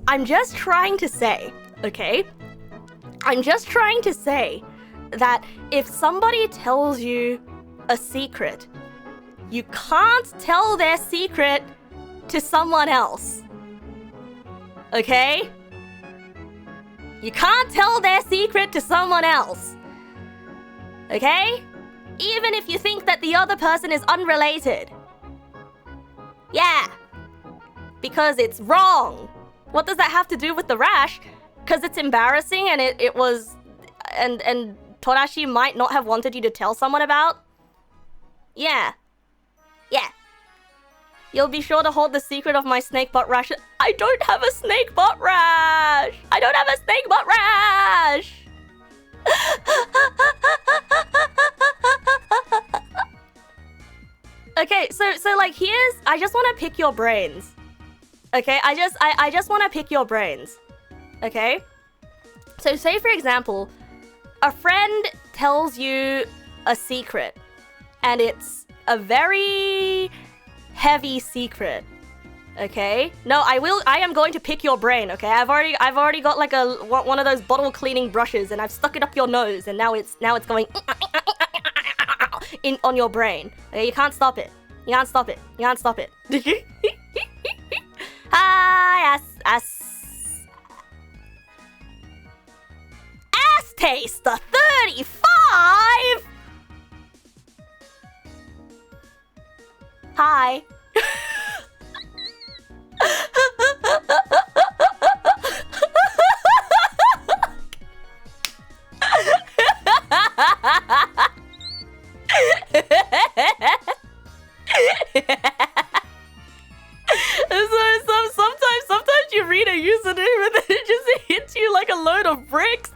I'm just trying to say, okay? I'm just trying to say that if somebody tells you a secret, you can't tell their secret to someone else. Okay? You can't tell their secret to someone else. Okay? Even if you think that the other person is unrelated. Yeah. Because it's wrong. What does that have to do with the rash? Because it's embarrassing and it was... And Torashi might not have wanted you to tell someone about? Yeah. Yeah. You'll be sure to hold the secret of my snake butt rash. I don't have a snake butt rash! I don't have a snake butt rash! Okay, so like here's... I just want to pick your brains. Okay, I just want to pick your brains. Okay? So say for example, a friend tells you a secret. And it's a very heavy secret. Okay? No, I am going to pick your brain, okay? I've already got like one of those bottle cleaning brushes and I've stuck it up your nose and now it's going in on your brain. Okay, you can't stop it. You can't stop it. You can't stop it. Hi, ass taster 35. Hi. Sometimes you read a username and then it just hits you like a load of bricks.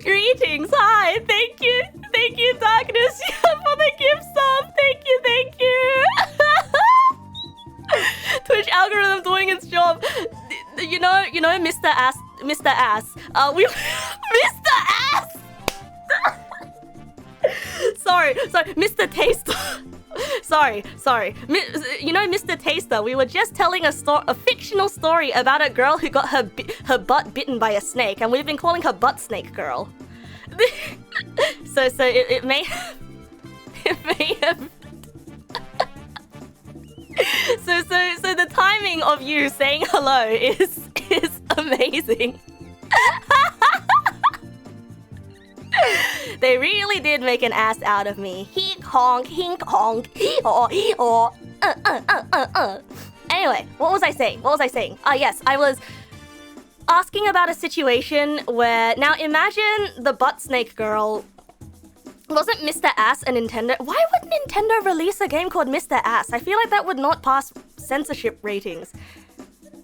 Greetings, hi, thank you, Darkness, for the gift sub, thank you. Twitch algorithm doing its job. You know, Mr. Ass, Mr. Ass. Sorry, Mr. Taster. Sorry. You know, Mr. Taster, we were just telling a fictional story about a girl who got her butt bitten by a snake, and we've been calling her Butt Snake Girl. so it may have. So the timing of you saying hello is amazing. They really did make an ass out of me. Hink honk, Anyway, what was I saying? Yes, I was asking about a situation where... Now imagine the Butt Snake Girl... Wasn't Mr. Ass a Nintendo... Why would Nintendo release a game called Mr. Ass? I feel like that would not pass censorship ratings.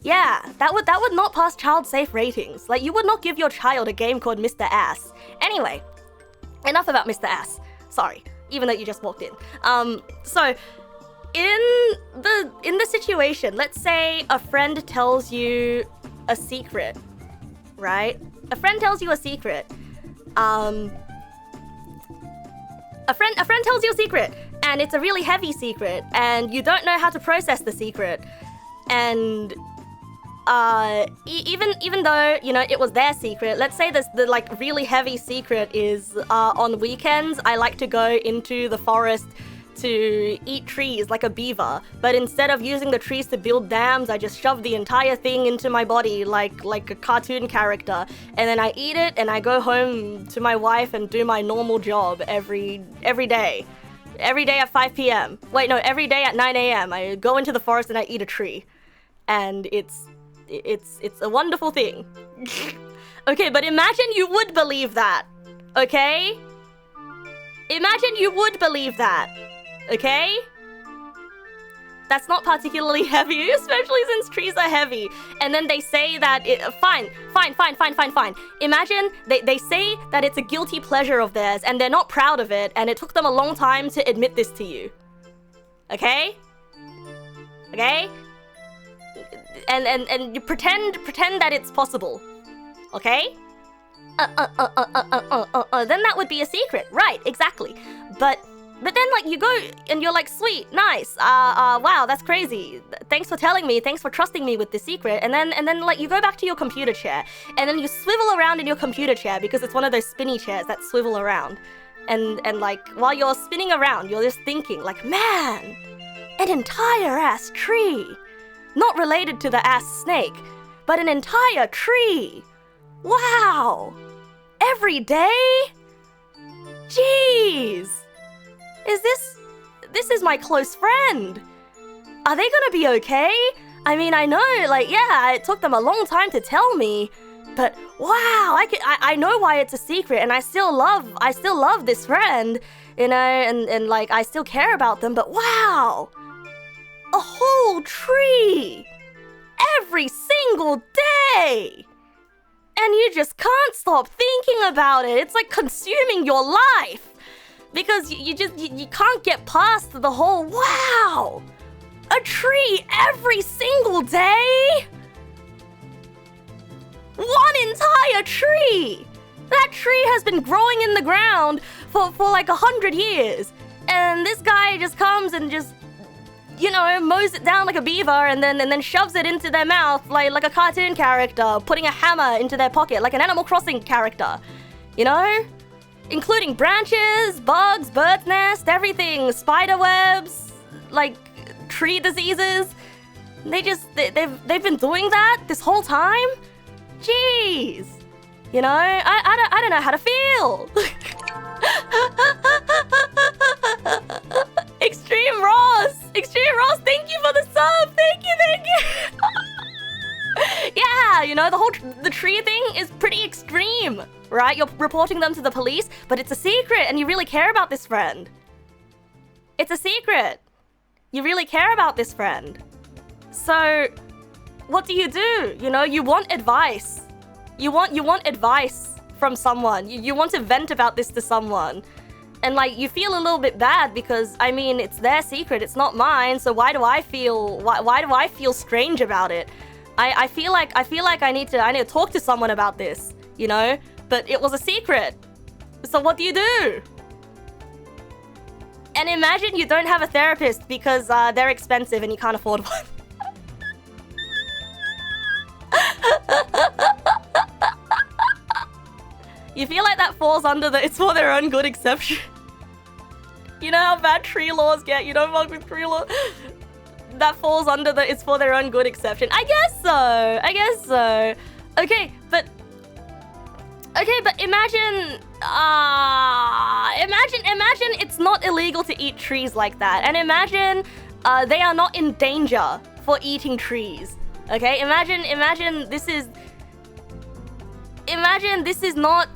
Yeah, that would not pass child-safe ratings. Like, you would not give your child a game called Mr. Ass. Anyway, enough about Mr. Ass. Sorry, even though you just walked in. So, in the situation, let's say a friend tells you a secret, right? A friend tells you a secret. A friend tells you a secret, and it's a really heavy secret, and you don't know how to process the secret, and even though, you know, it was their secret, let's say the like really heavy secret is on weekends I like to go into the forest to eat trees like a beaver, but instead of using the trees to build dams, I just shove the entire thing into my body like a cartoon character, and then I eat it and I go home to my wife and do my normal job every day. Every day at 5 p.m. Wait, no, every day at 9 a.m. I go into the forest and I eat a tree. And it's a wonderful thing. Okay, but imagine you would believe that. Okay? Imagine you would believe that. Okay? That's not particularly heavy, especially since trees are heavy. And then they say that fine. Imagine they say that it's a guilty pleasure of theirs and they're not proud of it, and it took them a long time to admit this to you. Okay? Okay? And you pretend that it's possible. Okay? Then that would be a secret. Right, exactly. But then, like, you go and you're like, sweet, nice, wow, that's crazy. Thanks for telling me, thanks for trusting me with this secret. And then, like, you go back to your computer chair, and then you swivel around in your computer chair because it's one of those spinny chairs that swivel around. And like, while you're spinning around, you're just thinking, like, man, an entire ass tree. Not related to the ass snake, but an entire tree. Wow. Every day? Jeez. This is my close friend. Are they gonna be okay? I mean, I know, like, yeah, it took them a long time to tell me, but wow, I know why it's a secret, and I still love this friend, you know, and like, I still care about them, but wow, a whole tree, every single day, and you just can't stop thinking about it. It's like consuming your life, because you can't get past the whole, wow, a tree every single day? One entire tree! That tree has been growing in the ground for like 100 years. And this guy just comes and just, you know, mows it down like a beaver and then shoves it into their mouth like a cartoon character, putting a hammer into their pocket like an Animal Crossing character. You know? Including branches, bugs, bird's nest, everything, spider webs, like tree diseases. They've been doing that this whole time? Jeez. You know, I don't know how to feel. Extreme Ross, thank you for the sub. Thank you. Yeah, you know, the tree thing is pretty extreme, right? You're reporting them to the police, but it's a secret and you really care about this friend. It's a secret. You really care about this friend. So, what do? You know, you want advice. You want advice from someone. You want to vent about this to someone. And like, you feel a little bit bad because, I mean, it's their secret, it's not mine, so why do I feel strange about it? I feel like I need to talk to someone about this, you know? But it was a secret. So what do you do? And imagine you don't have a therapist because they're expensive and you can't afford one. You feel like that falls under the it's for their own good exception. You know how bad tree laws get? You don't fuck with tree law. That falls under the it's for their own good exception. I guess so. Okay, but imagine it's not illegal to eat trees like that. And imagine they are not in danger for eating trees. Okay? Imagine this is not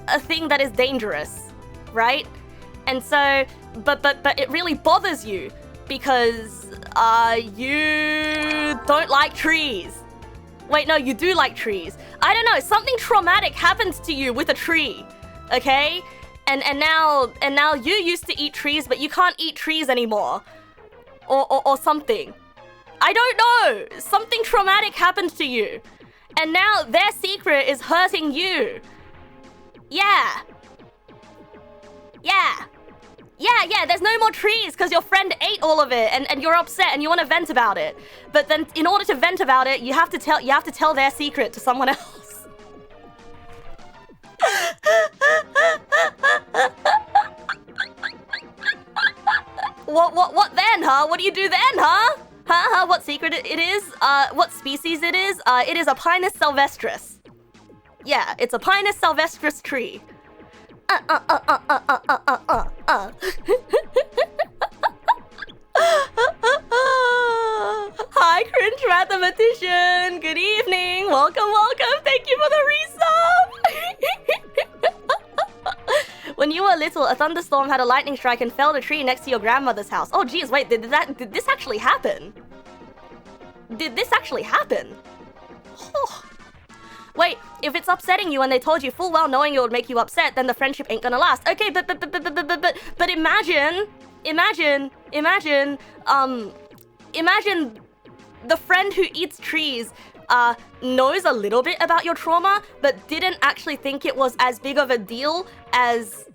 a thing that is dangerous, right? And so, but it really bothers you because you don't like trees. Wait, no, you do like trees. I don't know, something traumatic happens to you with a tree, okay? And now you used to eat trees, but you can't eat trees anymore, or something. I don't know. Something traumatic happened to you, and now their secret is hurting you. Yeah, there's no more trees because your friend ate all of it and you're upset and you want to vent about it. But then in order to vent about it, you have to tell their secret to someone else. What then, huh? What do you do then, huh? Huh? What secret it is? What species it is? It is a Pinus sylvestris. Yeah, it's a Pinus sylvestris tree. Hi, cringe mathematician. Good evening. Welcome. Thank you for the resub. When you were little, a thunderstorm had a lightning strike and felled a tree next to your grandmother's house. Oh, geez, wait, did this actually happen? Did this actually happen? Oh. Wait, if it's upsetting you and they told you full well knowing it would make you upset, then the friendship ain't gonna last. Okay, but imagine the friend who eats trees knows a little bit about your trauma, but didn't actually think it was as big of a deal as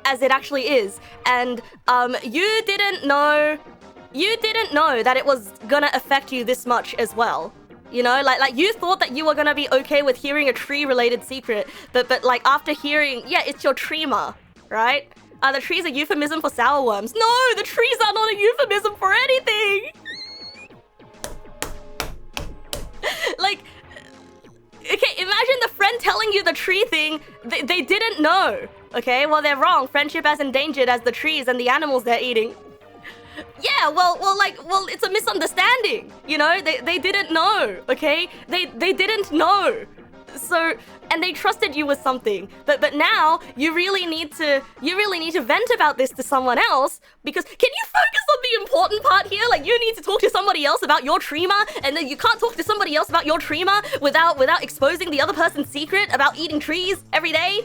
it actually is. And you didn't know that it was gonna affect you this much as well. You know, like you thought that you were gonna be okay with hearing a tree-related secret, but like after hearing, yeah, it's your trema, right? The tree's a euphemism for sour worms. No, the trees are not a euphemism for anything. Like, okay, imagine the friend telling you the tree thing. They didn't know. Okay, well they're wrong. Friendship as endangered as the trees and the animals they're eating. Yeah, well, it's a misunderstanding. You know, they didn't know. Okay, they didn't know. So, and they trusted you with something. But now you really need to vent about this to someone else, because can you focus on the important part here? Like, you need to talk to somebody else about your trema, and then you can't talk to somebody else about your trema without exposing the other person's secret about eating trees every day.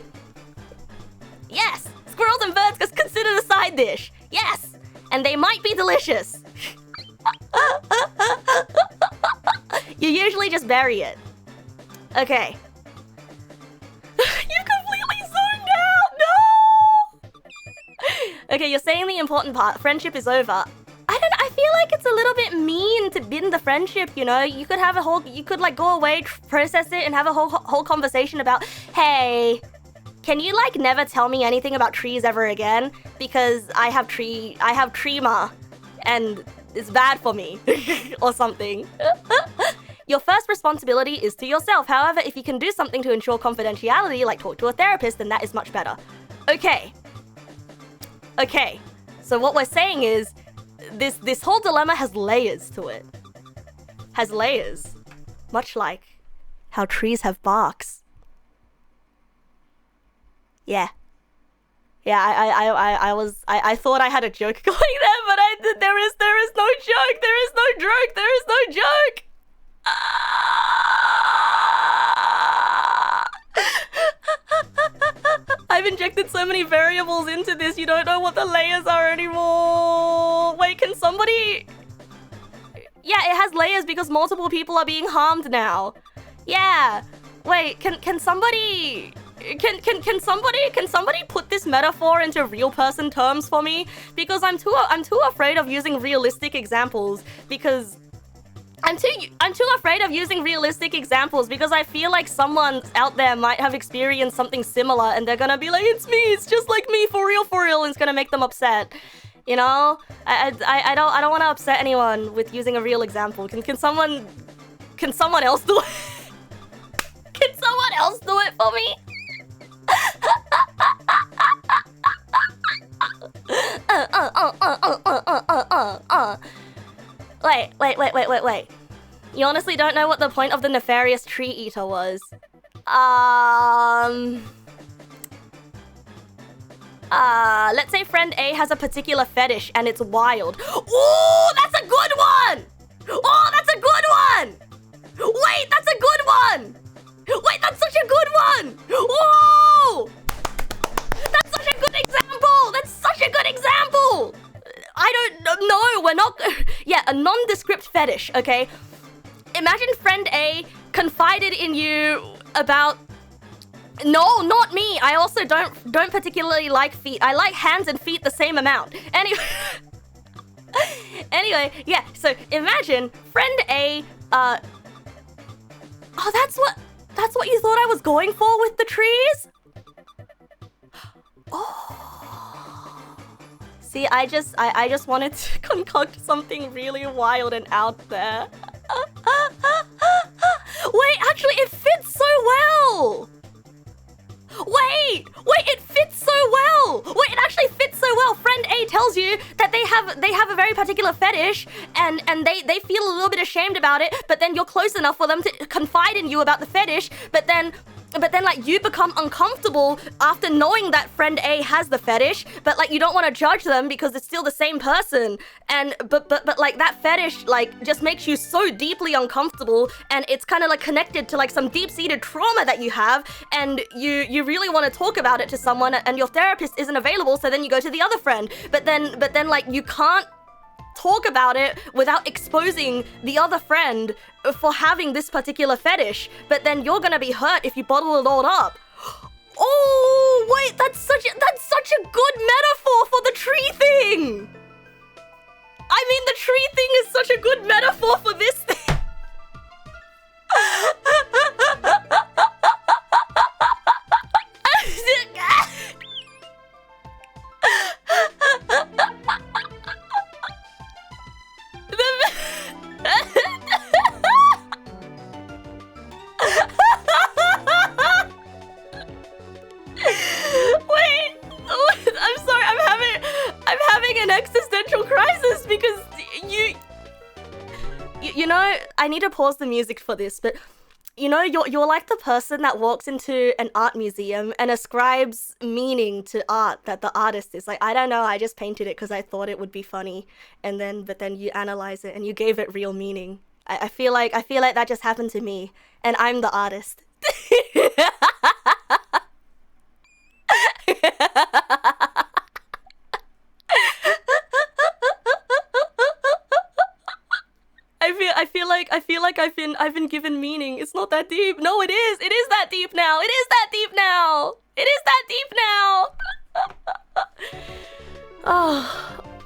Yes, squirrels and birds are considered a side dish. Yes. And they might be delicious. You usually just bury it. Okay. You completely zoned out! No! Okay, you're saying the important part. Friendship is over. I feel like it's a little bit mean to bend the friendship, you know? You could have you could like go away, process it, and have a whole conversation about, hey, can you like never tell me anything about trees ever again? Because I have trema, and it's bad for me, or something. Your first responsibility is to yourself. However, if you can do something to ensure confidentiality, like talk to a therapist, then that is much better. Okay. Okay. So what we're saying is, this whole dilemma has layers to it. Has layers. Much like how trees have barks. Yeah. Yeah, I thought I had a joke going there, but there is no joke. There is no joke. There is no joke. I've injected so many variables into this, you don't know what the layers are anymore. Wait, can somebody... Yeah, it has layers because multiple people are being harmed now. Yeah. Wait, can somebody... Can somebody put this metaphor into real person terms for me? Because I'm too afraid of using realistic examples, because I'm too afraid of using realistic examples because I feel like someone out there might have experienced something similar and they're gonna be like, it's me, it's just like me, for real, and it's gonna make them upset. You know? I don't want to upset anyone with using a real example. Can someone else do it? Can someone else do it for me? Wait. You honestly don't know what the point of the nefarious tree eater was? Let's say friend A has a particular fetish and it's wild. Ooh, that's a good one! Oh, that's a good one! Wait, that's a good one! Wait, that's such a good one! Whoa! That's such a good example! That's such a good example! I don't know, we're not... Yeah, a nondescript fetish, okay? Imagine friend A confided in you about... No, not me. I also don't particularly like feet. I like hands and feet the same amount. Anyway, yeah, so imagine friend A... Oh, that's what you thought I was going for with the trees? Oh. See, I just wanted to concoct something really wild and out there. Wait, actually, it fits so well. Wait, it fits so well. Wait, it actually fits so well. Friend A tells you that they have a very particular fetish and they feel a little bit ashamed about it, but then you're close enough for them to confide in you about the fetish, but then like you become uncomfortable after knowing that friend A has the fetish, but like you don't want to judge them because it's still the same person, and but like that fetish like just makes you so deeply uncomfortable, and it's kind of like connected to like some deep-seated trauma that you have, and you really want to talk about it to someone, and your therapist isn't available, so then you go to the other friend, but then like you can't talk about it without exposing the other friend for having this particular fetish, but then you're gonna be hurt if you bottle it all up. Oh, wait, that's such a good metaphor for the tree thing. I mean, the tree thing is such a good metaphor for this thing. Wait, I'm sorry, I'm having an existential crisis because need to pause the music for this, but you know, you're like the person that walks into an art museum and ascribes meaning to art that the artist is like, I don't know, I just painted it because I thought it would be funny, but then you analyze it and you gave it real meaning. I feel like that just happened to me, and I'm the artist. I feel like I've been given meaning. It's not that deep. No, it is. It is that deep now. It is that deep now. It is that deep now.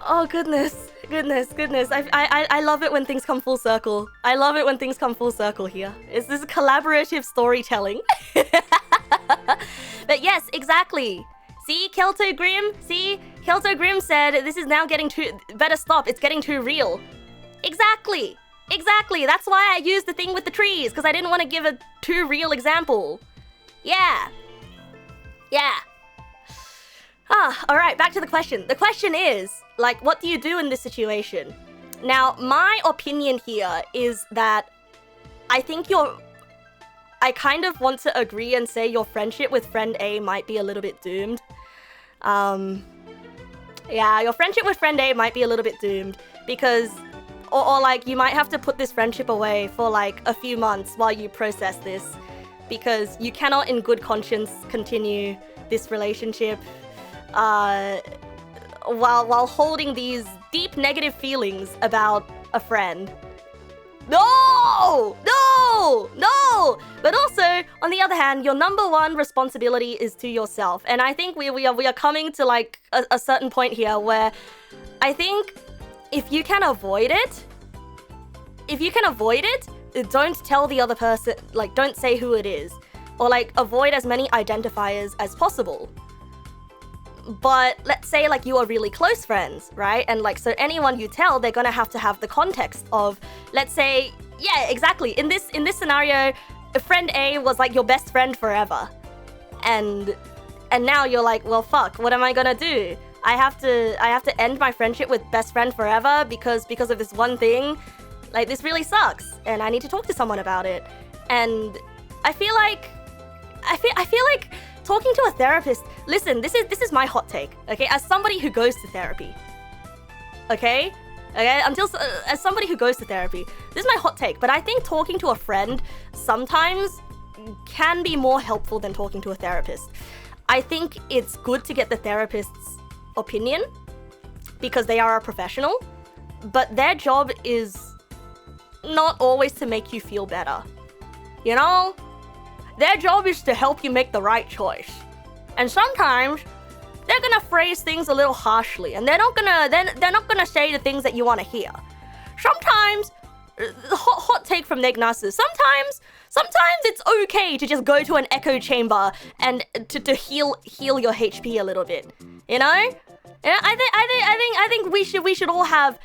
Oh goodness. I love it when things come full circle. I love it when things come full circle here. This is collaborative storytelling. But yes, exactly. See, Kelto Grim said this is now getting too... Better stop, it's getting too real. Exactly. That's why I used the thing with the trees, because I didn't want to give a too real example. Yeah. Alright, back to the question. The question is, like, what do you do in this situation? Now, my opinion here is that I think I kind of want to agree and say your friendship with friend A might be a little bit doomed. Yeah, your friendship with friend A might be a little bit doomed because... Or like, you might have to put this friendship away for like a few months while you process this, because you cannot in good conscience continue this relationship while holding these deep negative feelings about a friend. No! But also, on the other hand, your number one responsibility is to yourself. And I think we are coming to like a certain point here where I think if you can avoid it, don't tell the other person, like, don't say who it is. Or, like, avoid as many identifiers as possible. But let's say, like, you are really close friends, right? And, like, so anyone you tell, they're gonna have to have the context of, let's say, yeah, exactly. In this scenario, friend A was, like, your best friend forever. And now you're like, well, fuck, what am I gonna do? I have to end my friendship with best friend forever because of this one thing. Like, this really sucks, and I need to talk to someone about it. And I feel like talking to a therapist. Listen, this is my hot take, okay? As somebody who goes to therapy, okay, as somebody who goes to therapy, this is my hot take. But I think talking to a friend sometimes can be more helpful than talking to a therapist. I think it's good to get the therapist's opinion because they are a professional, but their job is not always to make you feel better. You know? Their job is to help you make the right choice. And sometimes they're gonna phrase things a little harshly, and they're not gonna say the things that you want to hear. Sometimes, hot take from Neg nasu, sometimes it's okay to just go to an echo chamber and to heal your HP a little bit. You know? Yeah, I think we should all have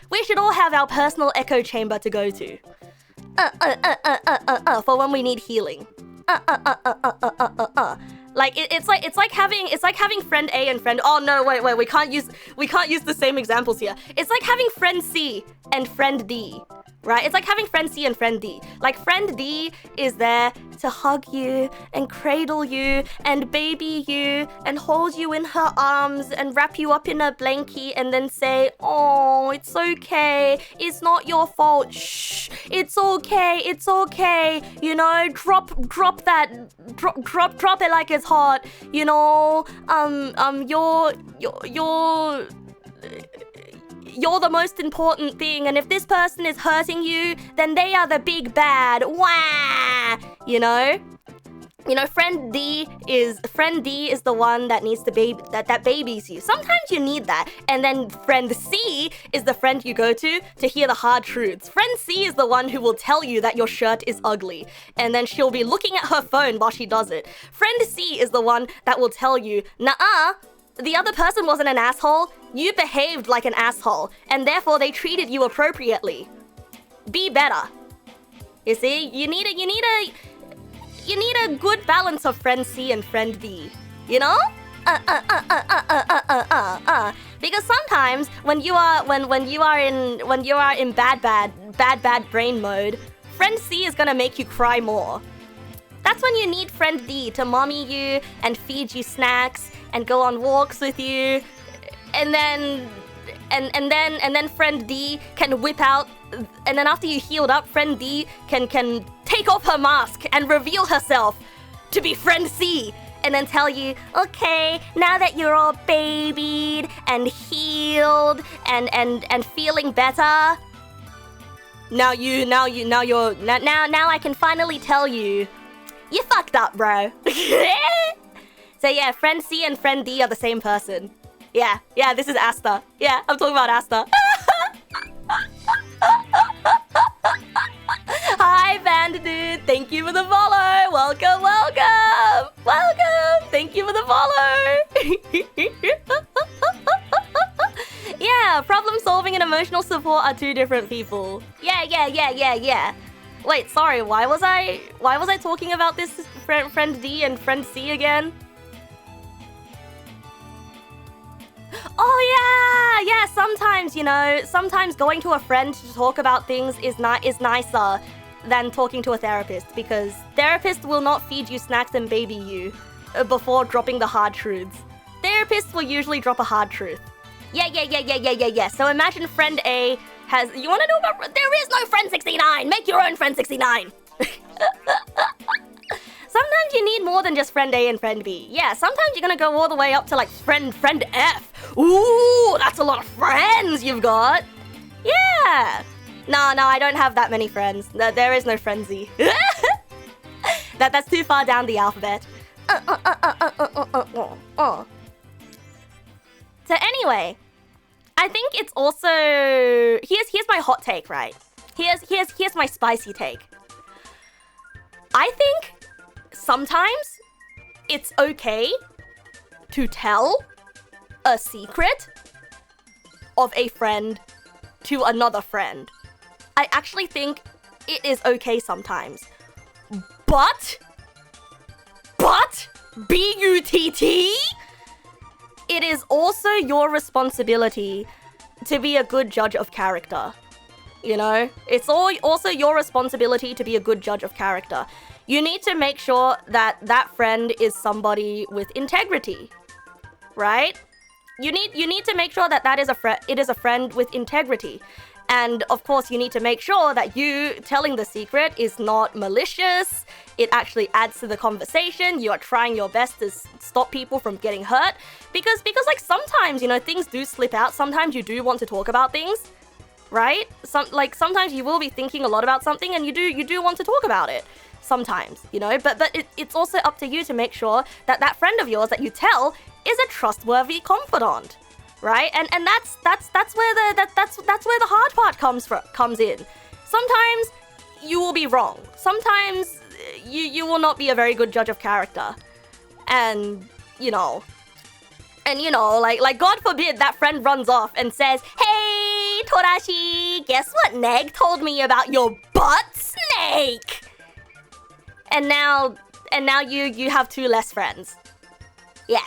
our personal echo chamber to go to. For when we need healing. Like it's like having friend A and friend... Oh no, wait, we can't use the same examples here. It's like having friend C and friend D. Right? It's like having friend C and friend D. Like, friend D is there to hug you and cradle you and baby you and hold you in her arms and wrap you up in a blankie and then say, oh, it's okay. It's not your fault. Shh. It's okay. You know, drop it like it's hot. You know, you're the most important thing, and if this person is hurting you, then they are the big bad. Wah! You know, friend D is the one that needs to that babies you. Sometimes you need that. And then friend C is the friend you go to hear the hard truths. Friend C is the one who will tell you that your shirt is ugly, and then she'll be looking at her phone while she does it. Friend C is the one that will tell you, nah, the other person wasn't an asshole. You behaved like an asshole, and therefore they treated you appropriately. Be better. You see, you need a good balance of friend C and friend D. You know? Because sometimes when you are in bad brain mode, friend C is gonna make you cry more. That's when you need friend D to mommy you and feed you snacks and go on walks with you. And then friend D can whip out, and then after you healed up, friend D can take off her mask and reveal herself to be friend C, and then tell you, okay, now that you're all babied and healed and feeling better, now I can finally tell you, you fucked up, bro. So yeah, friend C and friend D are the same person. Yeah, this is Asta. Yeah, I'm talking about Asta. Hi, Panda Dude. Thank you for the follow. Welcome. Thank you for the follow. Yeah, problem solving and emotional support are two different people. Yeah. Wait, sorry. Why was I talking about this friend D and friend C again? Oh yeah. Sometimes going to a friend to talk about things is nicer than talking to a therapist, because therapists will not feed you snacks and baby you before dropping the hard truths. Therapists will usually drop a hard truth. Yeah. So imagine friend A has. You want to know about? There is no friend 69. Make your own friend 69. Sometimes you need more than just friend A and friend B. Yeah, sometimes you're gonna go all the way up to like friend F. Ooh, that's a lot of friends you've got. Yeah. No, I don't have that many friends. No, there is no frenzy. That's too far down the alphabet. So anyway, I think it's also here's my hot take, right? Here's my spicy take. I think sometimes it's okay to tell a secret of a friend to another friend. I actually think it is okay sometimes. But B-U-T-T, it is also your responsibility to be a good judge of character. You know? It's also your responsibility to be a good judge of character. You need to make sure that that friend is somebody with integrity, right? You need to make sure that it is a friend with integrity. And of course, you need to make sure that you telling the secret is not malicious. It actually adds to the conversation. You are trying your best to stop people from getting hurt. Because like sometimes, things do slip out. Sometimes you do want to talk about things, right? Sometimes you will be thinking a lot about something and you do want to talk about it. Sometimes, but it's also up to you to make sure that that friend of yours that you tell is a trustworthy confidant, right? And that's where the hard part comes in. Sometimes you will be wrong. Sometimes you will not be a very good judge of character, and like God forbid that friend runs off and says, "Hey, Torashi, guess what Neg told me about your butt snake?" And now you have two less friends. Yeah.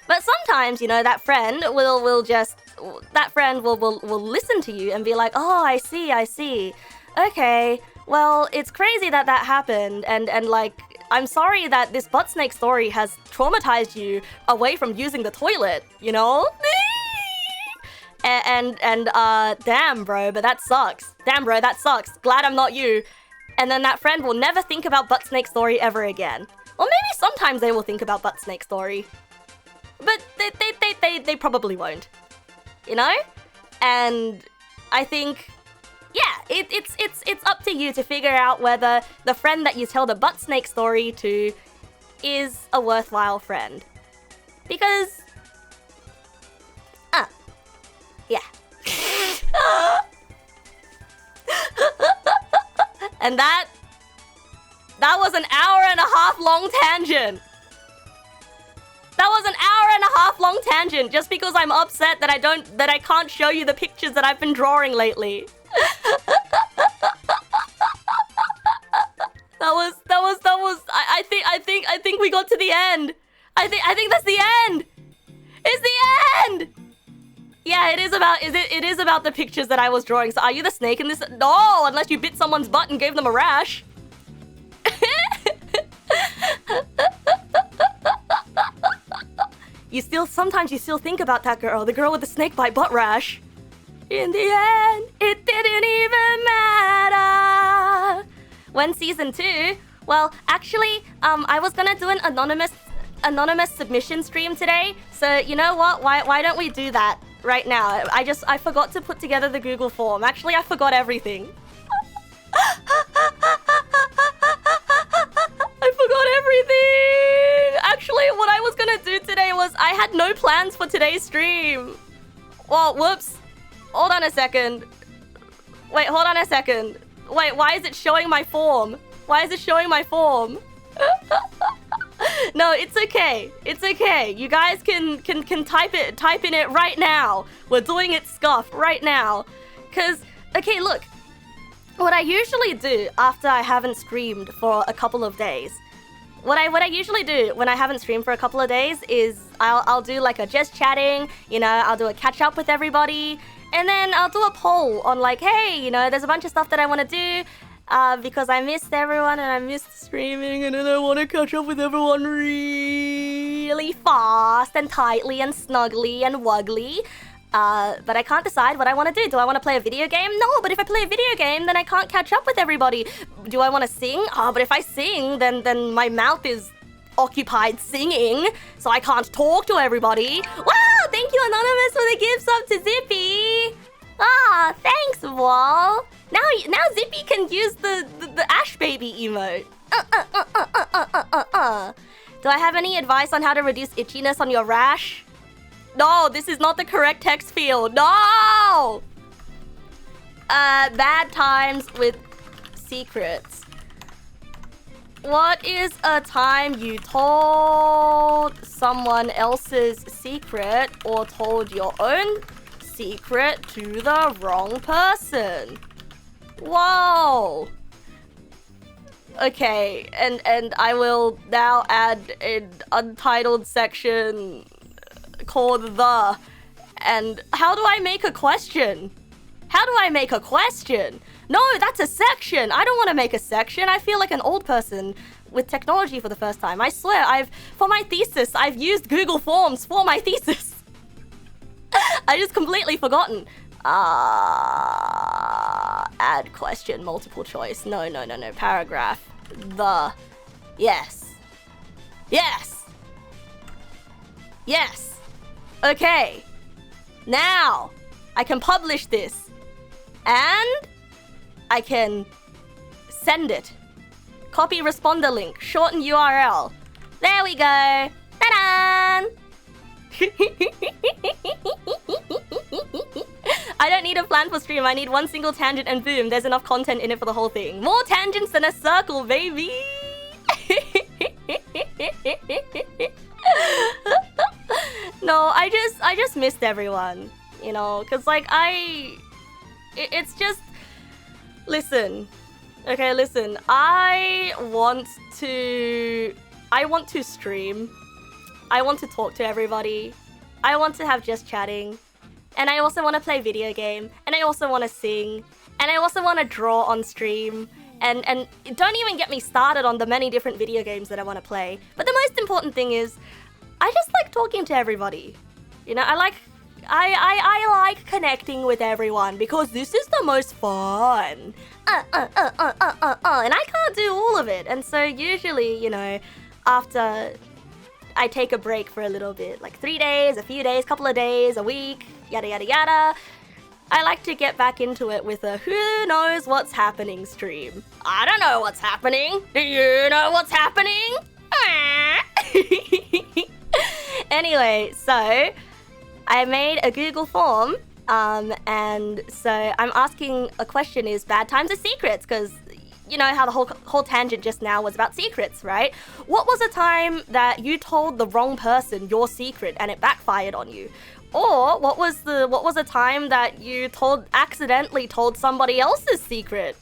But sometimes, that friend will listen to you and be like, "Oh, I see. Okay, well, it's crazy that happened, and like, I'm sorry that this butt snake story has traumatized you away from using the toilet, And damn, bro, but that sucks. Glad I'm not you." And then that friend will never think about butt snake story ever again. Or maybe sometimes they will think about butt snake story, but they probably won't, And I think, yeah, it's up to you to figure out whether the friend that you tell the butt snake story to is a worthwhile friend, because yeah. And that was an hour-and-a-half long tangent. Just because I'm upset that I can't show you the pictures that I've been drawing lately. I think we got to the end. I think that's the end. It's the end. Yeah, it is about it is about the pictures that I was drawing. So are you the snake in this? No, unless you bit someone's butt and gave them a rash. Sometimes you still think about that girl, the girl with the snake bite butt rash. In the end, it didn't even matter. When season 2? Well, actually, I was gonna do an anonymous submission stream today. So you know what? Why don't we do that right now? I forgot to put together the Google form. Actually, I forgot everything. I forgot everything. Actually, what I was gonna do today was I had no plans for today's stream. Well, whoops. Hold on a second. Wait, hold on a second. Wait, why is it showing my form? Why is it showing my form? No, it's okay. It's okay. You guys can type in it right now. We're doing it scuff right now. Cause okay, look. What I usually do after I haven't streamed for a couple of days. What I usually do when I haven't streamed for a couple of days is I'll do like a just chatting, you know, I'll do a catch up with everybody, and then I'll do a poll on like, hey, you know, there's a bunch of stuff that I want to do because I missed everyone and I missed streaming, and then I want to catch up with everyone really fast and tightly and snugly and wuggly. But I can't decide what I want to do. Do I want to play a video game? No, but if I play a video game, then I can't catch up with everybody. Do I want to sing? Oh, but if I sing, then my mouth is occupied singing, so I can't talk to everybody. Wow, thank you, Anonymous, for the gifts up to Zippy. Ah, thanks, Wall. Now Zippy can use the Ash Baby emote. Do I have any advice on how to reduce itchiness on your rash? No, this is not the correct text field. No! Bad times with secrets. What is a time you told someone else's secret or told your own secret to the wrong person? Whoa! Okay, and I will now add an untitled section called the. And how do I make a question? How do I make a question? No, that's a section. I don't want to make a section. I feel like an old person with technology for the first time. I swear, for my thesis, I've used Google Forms for my thesis. I just completely forgotten. Add question, multiple choice. No. Paragraph. The. Yes. Okay. Now, I can publish this. And I can send it. Copy responder link. Shorten URL. There we go. Ta-da! I don't need a plan for stream. I need one single tangent and boom, there's enough content in it for the whole thing. More tangents than a circle, baby! No, I just missed everyone, you know, cause like it's just, listen, okay, listen, I want to stream, I want to talk to everybody, I want to have just chatting, and I also want to play video game, and I also want to sing, and I also want to draw on stream, and don't even get me started on the many different video games that I want to play. But the most important thing is, I just like talking to everybody. You know, I like connecting with everyone because this is the most fun. And I can't do all of it. And so usually, you know, after I take a break for a little bit, like 3 days, a few days, couple of days, a week, yada yada yada, I like to get back into it with a who knows what's happening stream. I don't know what's happening. Do you know what's happening? Anyway, so I made a Google form, and so I'm asking a question: is bad times or secrets? Because you know how the whole tangent just now was about secrets, right? What was a time that you told the wrong person your secret and it backfired on you? Or what was a time that you accidentally told somebody else's secret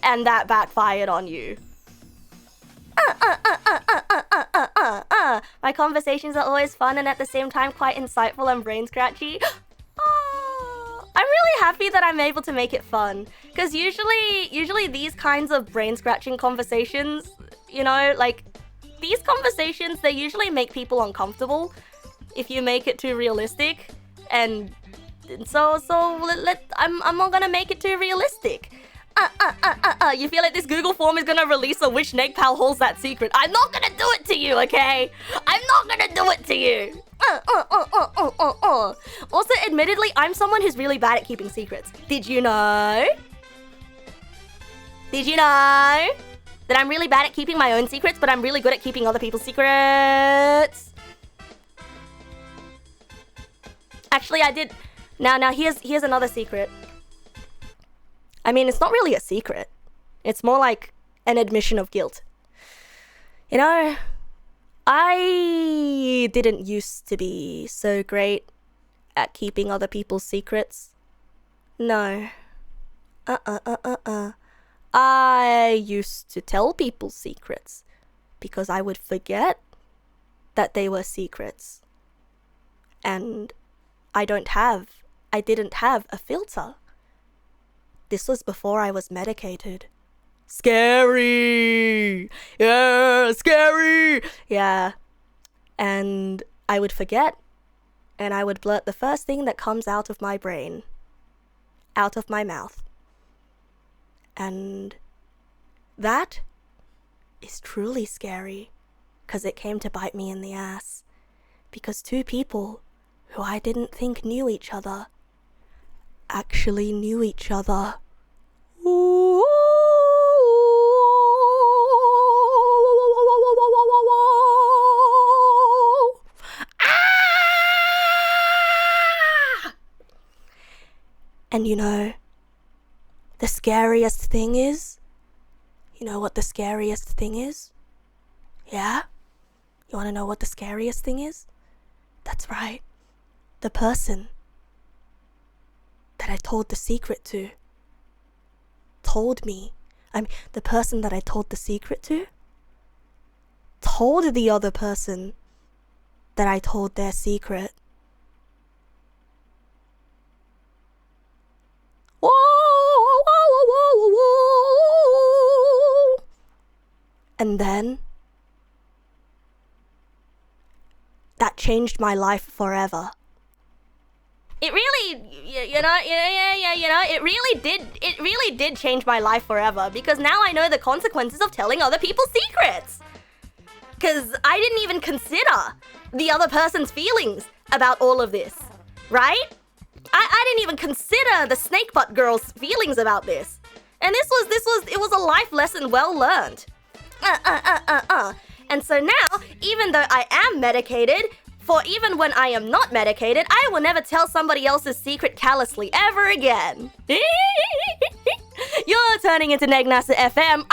and that backfired on you? My conversations are always fun and at the same time quite insightful and brain scratchy. happy that I'm able to make it fun. Because usually these kinds of brain-scratching conversations, you know, like, these conversations, they usually make people uncomfortable if you make it too realistic. And so I'm not gonna make it too realistic. You feel like this Google form is gonna release a which Neg pal holds that secret. I'm not gonna do it to you, okay? I'm not gonna do it to you. Also, admittedly, I'm someone who's really bad at keeping secrets. Did you know? Did you know that I'm really bad at keeping my own secrets, but I'm really good at keeping other people's secrets? Actually, I did. Now here's another secret. I mean, it's not really a secret. It's more like an admission of guilt. You know, I didn't used to be so great at keeping other people's secrets. No. I used to tell people secrets because I would forget that they were secrets. And I didn't have a filter. This was before I was medicated. Scary! Yeah, scary! Yeah. And I would forget, and I would blurt the first thing that comes out of my brain, out of my mouth. And that is truly scary, because it came to bite me in the ass. Because two people who I didn't think knew each other actually knew each other. Ooh. Ah! And you know, the scariest thing is, you know what the scariest thing is? Yeah? You want to know what the scariest thing is? That's right. The person that I told the secret to told me. The person that I told the secret to told the other person that I told their secret. Whoa, whoa, whoa, whoa, whoa. And then that changed my life forever. It really, it really did change my life forever, because now I know the consequences of telling other people's secrets. Because I didn't even consider the other person's feelings about all of this, right? I didn't even consider the snake butt girl's feelings about this. And it was a life lesson well learned. And so now, even though I am medicated, for even when I am not medicated, I will never tell somebody else's secret callously ever again. You're turning into Neg Nass FM.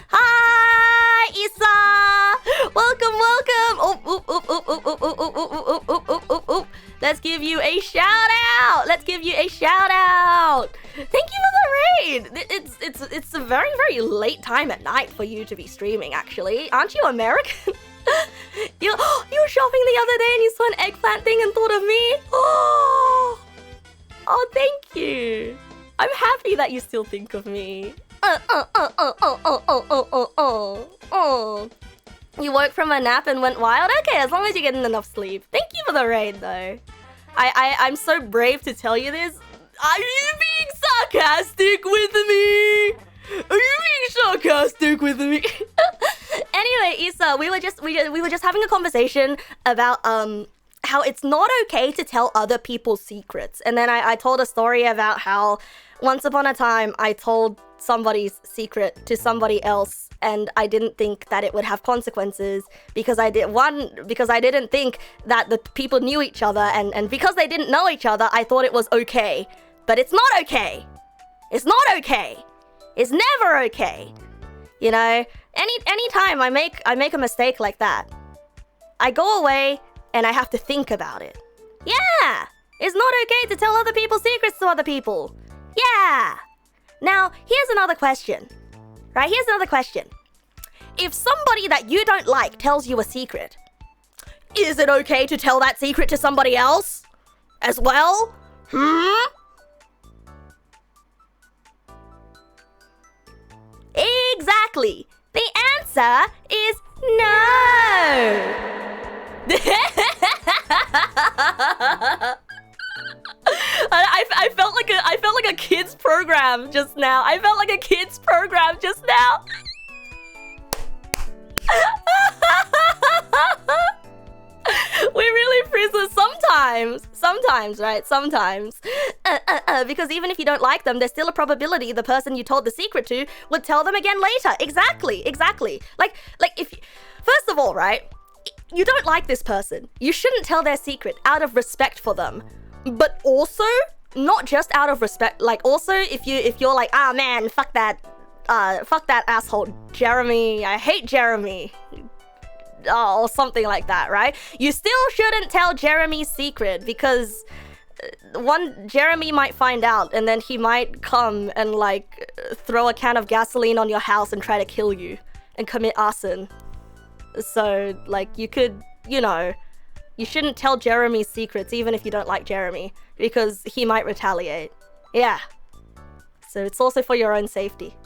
Hi, Isa. Welcome. Let's give you a shout out. Thank you for the raid. It's a very, very late time at night for you to be streaming, actually. Aren't you American? You were shopping the other day and you saw an eggplant thing and thought of me? Oh, thank you. I'm happy that you still think of me. You woke from a nap and went wild? Okay, as long as you're getting enough sleep. Thank you for the raid, though. I'm so brave to tell you this. Are you being sarcastic with me? Anyway, Issa, we were just having a conversation about how it's not okay to tell other people's secrets. And then I told a story about how once upon a time I told somebody's secret to somebody else, and I didn't think that it would have consequences because I didn't think that the people knew each other, and because they didn't know each other, I thought it was okay. But it's not okay. It's not okay. It's never okay. You know, anytime I make a mistake like that, I go away and I have to think about it. Yeah, it's not okay to tell other people's secrets to other people. Yeah. Now, here's another question. Right, here's another question. If somebody that you don't like tells you a secret, is it okay to tell that secret to somebody else? as well? Exactly. The answer is no. I felt like a kids program just now. I felt like a kids program just now. We really freeze sometimes, right? Sometimes. Because even if you don't like them, there's still a probability the person you told the secret to would tell them again later. Exactly. Like if, first of all, right? You don't like this person. You shouldn't tell their secret out of respect for them. But also, not just out of respect, like also if you're like, ah man, fuck that asshole Jeremy, I hate Jeremy. Or something like that, right? You still shouldn't tell Jeremy's secret because Jeremy might find out and then he might come and like throw a can of gasoline on your house and try to kill you and commit arson. So like you could, you know, you shouldn't tell Jeremy's secrets even if you don't like Jeremy because he might retaliate. Yeah. So it's also for your own safety.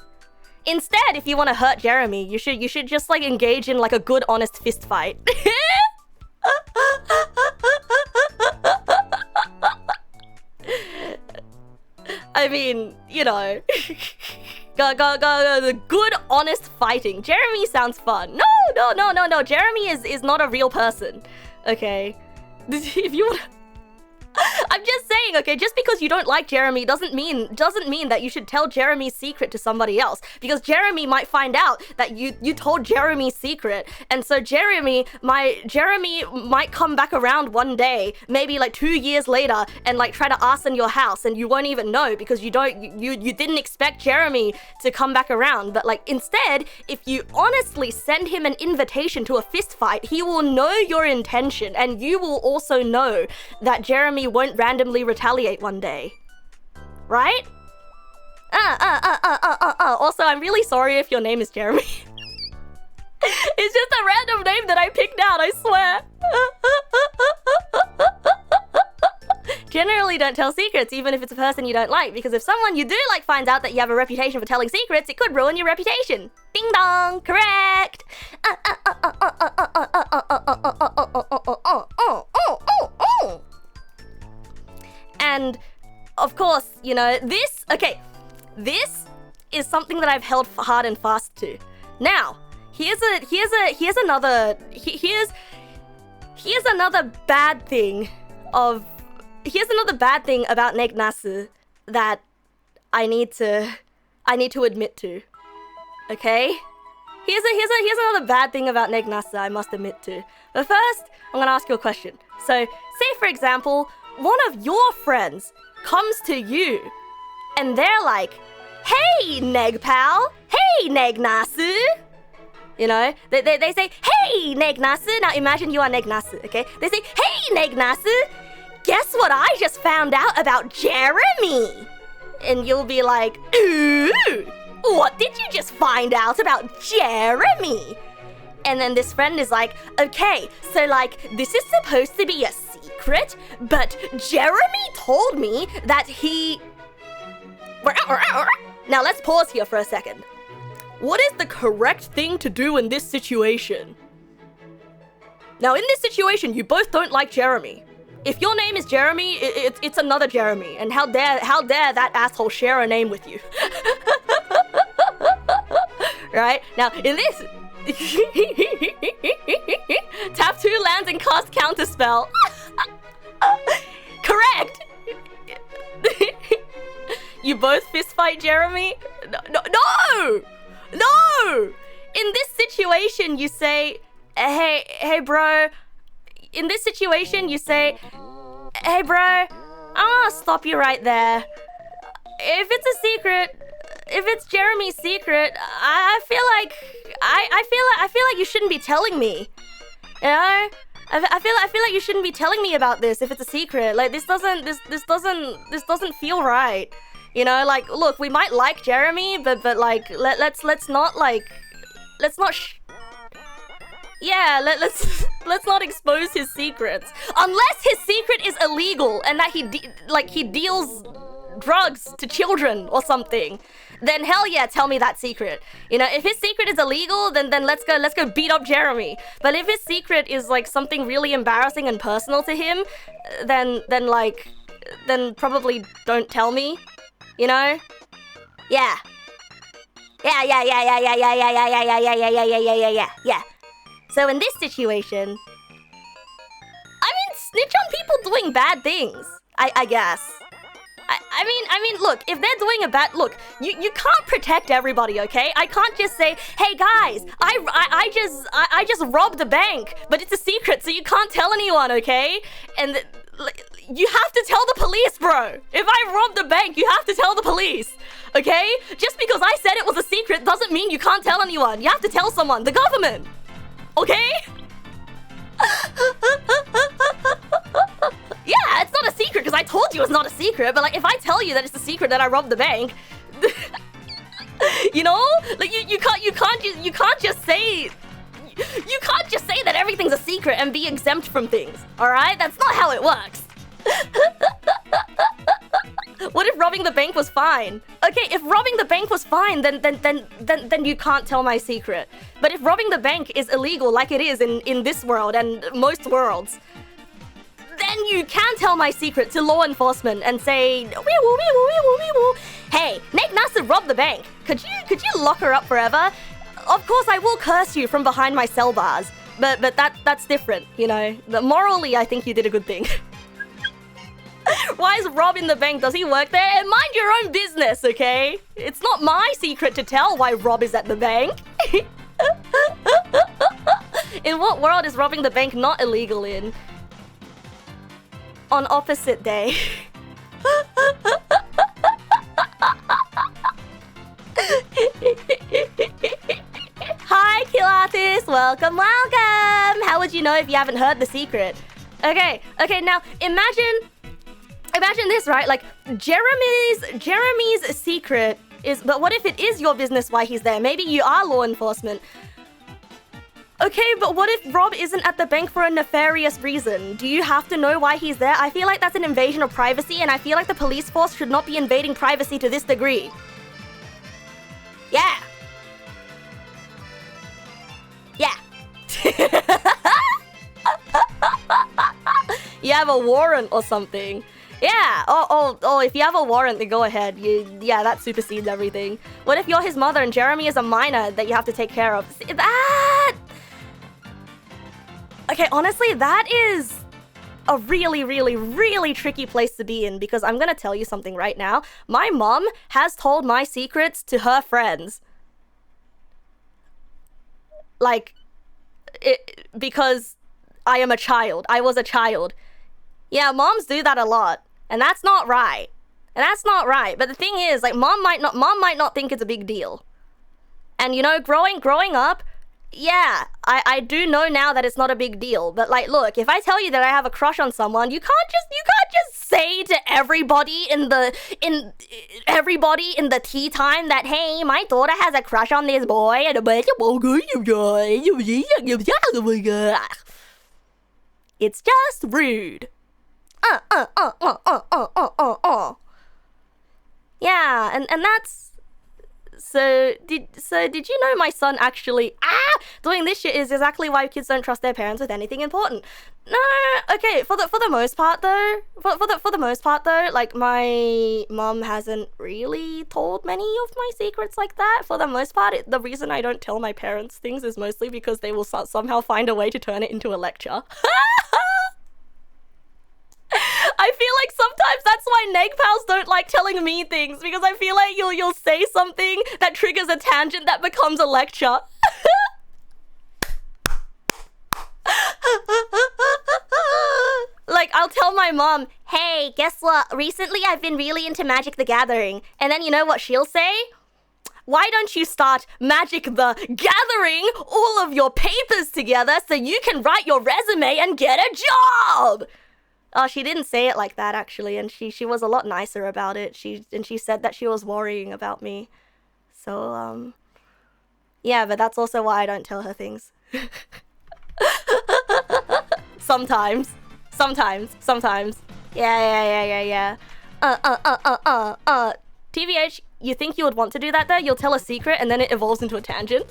Instead, if you want to hurt Jeremy, you should just like engage in like a good honest fist fight. I mean, you know, the good honest fighting. Jeremy sounds fun. No. Jeremy is not a real person. Okay, if you want. I'm just saying, okay, just because you don't like Jeremy doesn't mean that you should tell Jeremy's secret to somebody else, because Jeremy might find out that you told Jeremy's secret, and so Jeremy might come back around one day, maybe like 2 years later, and like try to arson your house, and you won't even know because you didn't expect Jeremy to come back around. But like instead, if you honestly send him an invitation to a fist fight, he will know your intention, and you will also know that Jeremy won't randomly retaliate one day. Right? Also, I'm really sorry if your name is Jeremy. It's just a random name that I picked out, I swear. Generally don't tell secrets, even if it's a person you don't like, because if someone you do like finds out that you have a reputation for telling secrets, it could ruin your reputation. Ding dong, correct. And of course, you know, this is something that I've held hard and fast to. Now, here's another bad thing about Neg nasu that I need to admit to. Okay? Here's another bad thing about Neg nasu I must admit to. But first, I'm gonna ask you a question. So, say for example, one of your friends comes to you and they're like, "Hey, Neg pal! Hey, Neg nasu!" You know, they say, "Hey, Neg nasu!" Now imagine you are Neg nasu, okay? They say, "Hey, Neg nasu! Guess what I just found out about Jeremy?" And you'll be like, "Ooh, what did you just find out about Jeremy?" And then this friend is like, "Okay, so like, this is supposed to be a secret, but Jeremy told me that he..." Now let's pause here for a second. What is the correct thing to do in this situation? Now in this situation, you both don't like Jeremy. If your name is Jeremy, it's another Jeremy, and how dare that asshole share a name with you? Right? Now in this... Tap 2 lands and cast counterspell. Correct. You both fist fight Jeremy? No! In this situation, you say, hey bro. In this situation, you say, "Hey bro, I'm gonna stop you right there. If it's a secret, if it's Jeremy's secret, I feel like you shouldn't be telling me. You know? I feel like you shouldn't be telling me about this if it's a secret. Like this doesn't feel right. You know, like look, we might like Jeremy, but like let's not Yeah, let's not expose his secrets. Unless his secret is illegal and that he deals drugs to children or something. Then hell yeah, tell me that secret. You know, if his secret is illegal, then let's go beat up Jeremy. But if his secret is like something really embarrassing and personal to him, then probably don't tell me. You know? Yeah. Yeah. So in this situation, I mean, snitch on people doing bad things, I guess. I mean, look, if they're doing a bad, look, you can't protect everybody, okay? I can't just say, hey guys, I just robbed a bank, but it's a secret, so you can't tell anyone, okay? And you have to tell the police, bro. If I robbed a bank, you have to tell the police, okay? Just because I said it was a secret doesn't mean you can't tell anyone. You have to tell someone, the government, okay? Yeah, it's not a secret because I told you it's not a secret. But like, if I tell you that it's a secret that I robbed the bank, you know, like you can't just say that everything's a secret and be exempt from things. All right, that's not how it works. What if robbing the bank was fine? Okay, if robbing the bank was fine, then you can't tell my secret. But if robbing the bank is illegal, like it is in this world and most worlds, then you can tell my secret to law enforcement and say, hey, Neg nass robbed the bank. Could you lock her up forever? Of course, I will curse you from behind my cell bars, but that's different, you know. But morally, I think you did a good thing. Why is Rob in the bank? Does he work there? And mind your own business, okay? It's not my secret to tell why Rob is at the bank. In what world is robbing the bank not illegal in? On opposite day. Hi, Kilatis! Welcome! How would you know if you haven't heard the secret? Okay, now imagine this, right? Like, Jeremy's secret is... But what if it is your business why he's there? Maybe you are law enforcement. Okay, but what if Rob isn't at the bank for a nefarious reason? Do you have to know why he's there? I feel like that's an invasion of privacy, and I feel like the police force should not be invading privacy to this degree. Yeah. You have a warrant or something. Yeah. Oh, if you have a warrant, then go ahead. Yeah, that supersedes everything. What if you're his mother and Jeremy is a minor that you have to take care of? That... Okay, honestly, that is a really, really, really tricky place to be in, because I'm gonna tell you something right now. My mom has told my secrets to her friends. Like, because I am a child. I was a child. Yeah, moms do that a lot, and that's not right. But the thing is, like, mom might not think it's a big deal. And you know, growing up, yeah, I do know now that it's not a big deal. But like, look, if I tell you that I have a crush on someone, you can't just say to everybody in the tea time that, hey, my daughter has a crush on this boy, and it's just rude. Yeah, and that's... So did you know my son actually doing this shit is exactly why kids don't trust their parents with anything important? No, okay, for the most part though, for the most part though, like, my mom hasn't really told many of my secrets like that. For the most part, the reason I don't tell my parents things is mostly because they will somehow find a way to turn it into a lecture. I feel like sometimes that's why Neg pals don't like telling me things, because I feel like you'll say something that triggers a tangent that becomes a lecture. Like, I'll tell my mom, hey, guess what? Recently I've been really into Magic the Gathering. And then you know what she'll say? Why don't you start Magic the Gathering all of your papers together so you can write your resume and get a job? Oh, she didn't say it like that, actually, and she was a lot nicer about it. She said that she was worrying about me. So, yeah, but that's also why I don't tell her things. Sometimes. Yeah. TVH, you think you would want to do that though? You'll tell a secret and then it evolves into a tangent.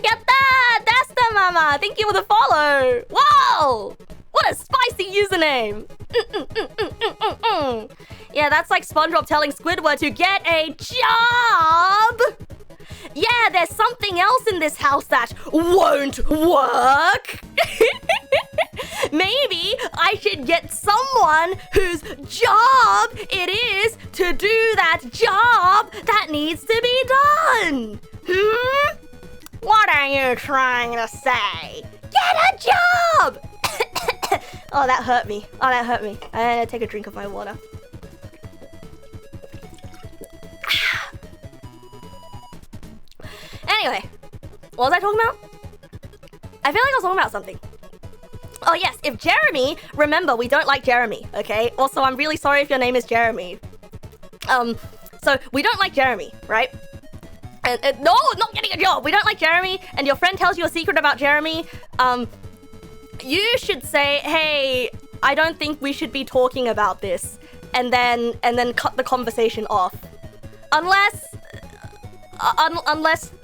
Yatta! Dasta Mama! Thank you for the follow! Wow! What a spicy username! Yeah, that's like SpongeBob telling Squidward to get a job! Yeah, there's something else in this house that won't work! Maybe I should get someone whose job it is to do that job that needs to be done! What are you trying to say? Get a job! Oh, that hurt me. I had to take a drink of my water. Anyway, what was I talking about? I feel like I was talking about something. Oh yes, if Jeremy, remember we don't like Jeremy, okay? Also, I'm really sorry if your name is Jeremy. So we don't like Jeremy, right? And no, not getting a job. We don't like Jeremy, and your friend tells you a secret about Jeremy. You should say, hey, I don't think we should be talking about this, and then cut the conversation off. Unless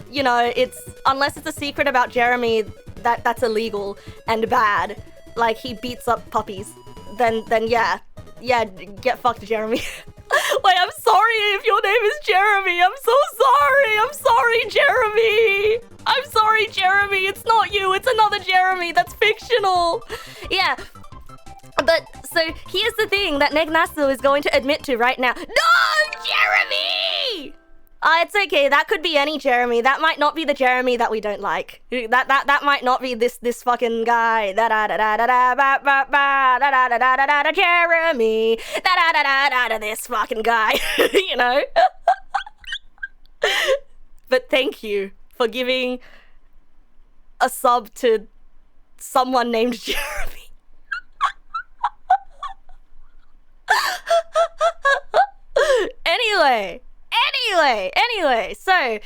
you know, unless it's a secret about Jeremy that's illegal and bad, like he beats up puppies, then yeah, get fucked, Jeremy. Wait, I'm sorry if your name is Jeremy. I'm so sorry. I'm sorry, Jeremy. I'm sorry, Jeremy. It's not you. It's another Jeremy. That's fictional. Yeah. But, so, here's the thing that Neg Nasu is going to admit to right now. No, Jeremy! It's okay. That could be any Jeremy. That might not be the Jeremy that we don't like. That might not be this fucking guy. Jeremy. This fucking guy. You know? But thank you for giving a sub to someone named Jeremy. Anyway, so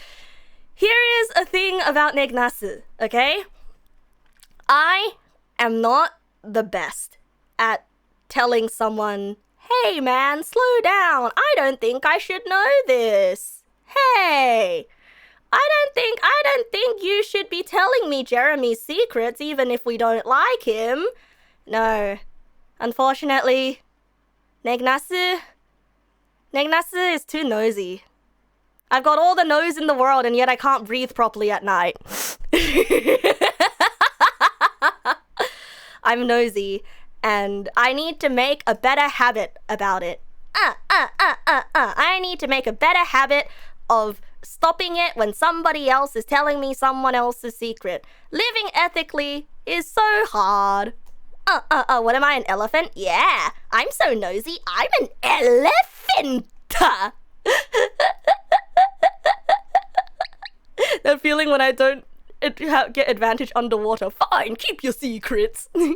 here is a thing about Neg Nasu, okay? I am not the best at telling someone, hey man, slow down, I don't think I should know this. Hey, I don't think you should be telling me Jeremy's secrets even if we don't like him. No, unfortunately, Neg Nasu is too nosy. I've got all the nose in the world and yet I can't breathe properly at night. I'm nosy and I need to make a better habit about it. I need to make a better habit of stopping it when somebody else is telling me someone else's secret. Living ethically is so hard. What am I, an elephant? Yeah, I'm so nosy, I'm an elephant. That feeling when I don't get advantage underwater. Fine, keep your secrets. No,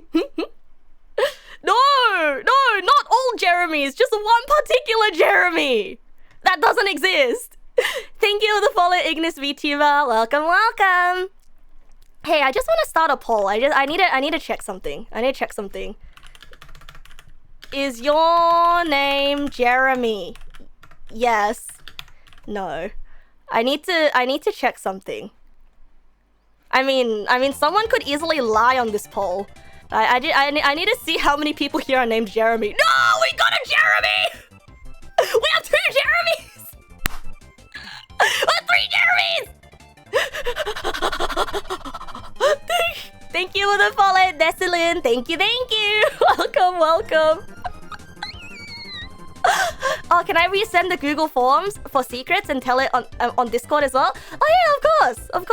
not all Jeremys, just one particular Jeremy. That doesn't exist. Thank you for the follow, Ignis VTuber. Welcome. Hey, I just want to start a poll. I need to check something. Is your name Jeremy? Yes. No. I need to check something. I mean, someone could easily lie on this poll. I need to see how many people here are named Jeremy. No, we got a Jeremy! We have 2 Jeremys! Or 3 Jeremys! Thank you for the follow, Desilin. Thank you. Welcome. Oh, can I resend the Google Forms for secrets and tell it on Discord as well? Oh yeah, of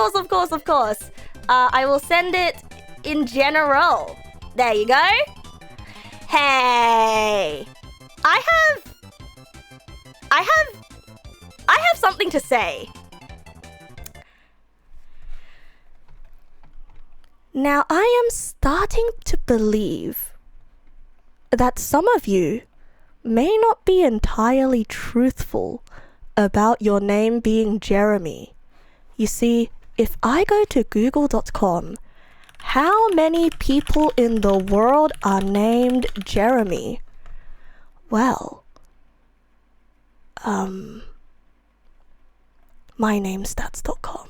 course. I will send it in general. There you go. Hey, I have something to say. Now, I am starting to believe that some of you may not be entirely truthful about your name being Jeremy. You see, if I go to google.com How many people in the world are named Jeremy? Well, mynamestats.com.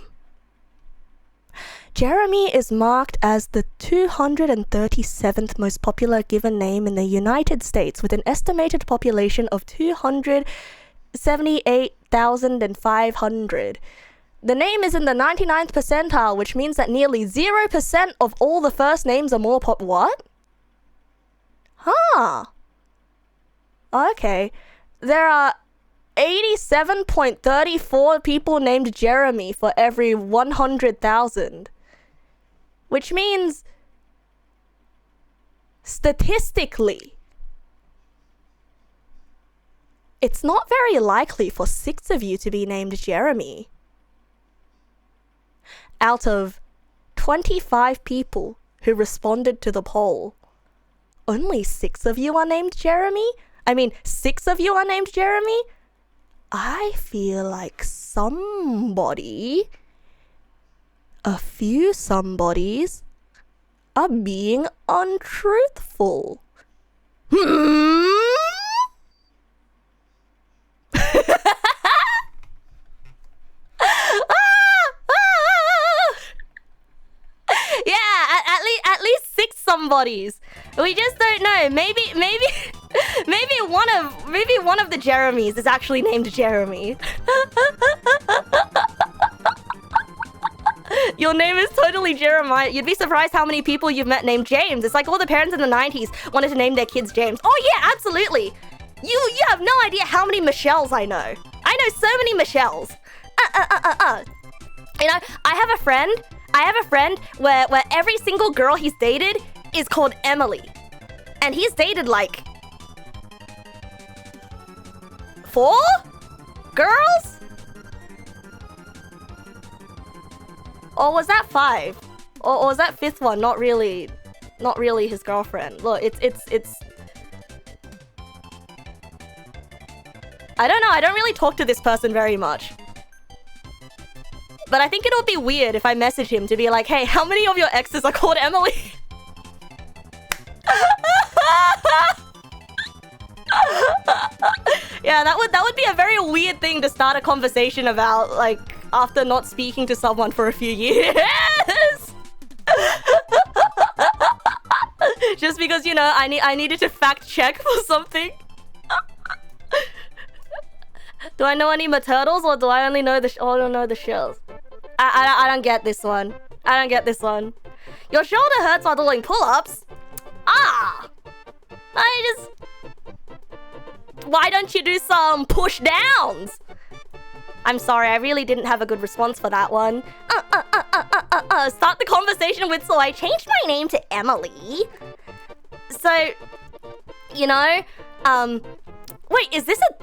Jeremy is marked as the 237th most popular given name in the United States, with an estimated population of 278,500. The name is in the 99th percentile, which means that nearly 0% of all the first names are more what? Huh. Okay. There are 87.34 people named Jeremy for every 100,000. Which means, statistically, it's not very likely for 6 of you to be named Jeremy. Out of 25 people who responded to the poll, only 6 of you are named Jeremy? 6 of you are named Jeremy? I feel like somebody, a few somebodies, are being untruthful. Yeah, at least 6 somebodies. We just don't know. Maybe one of the Jeremys is actually named Jeremy. Your name is totally Jeremiah. You'd be surprised how many people you've met named James. It's like all the parents in the 90s wanted to name their kids James. Oh yeah, absolutely. You have no idea how many Michelles I know. I know so many Michelles. You know, I have a friend where every single girl he's dated is called Emily. And he's dated like 4 girls? Or was that 5? Or was that 5th one not really his girlfriend? Look, it's I don't know, I don't really talk to this person very much. But I think it'll be weird if I message him to be like, hey, how many of your exes are called Emily? Yeah, that would be a very weird thing to start a conversation about, like, after not speaking to someone for a few years. Just because, you know, I needed to fact check for something. Do I know any turtles, or do I only know the shells? I don't get this one. I don't get this one. Your shoulder hurts while doing pull-ups? Why don't you do some push-downs? I'm sorry, I really didn't have a good response for that one. Start the conversation with, so I changed my name to Emily. So, you know, wait, is this a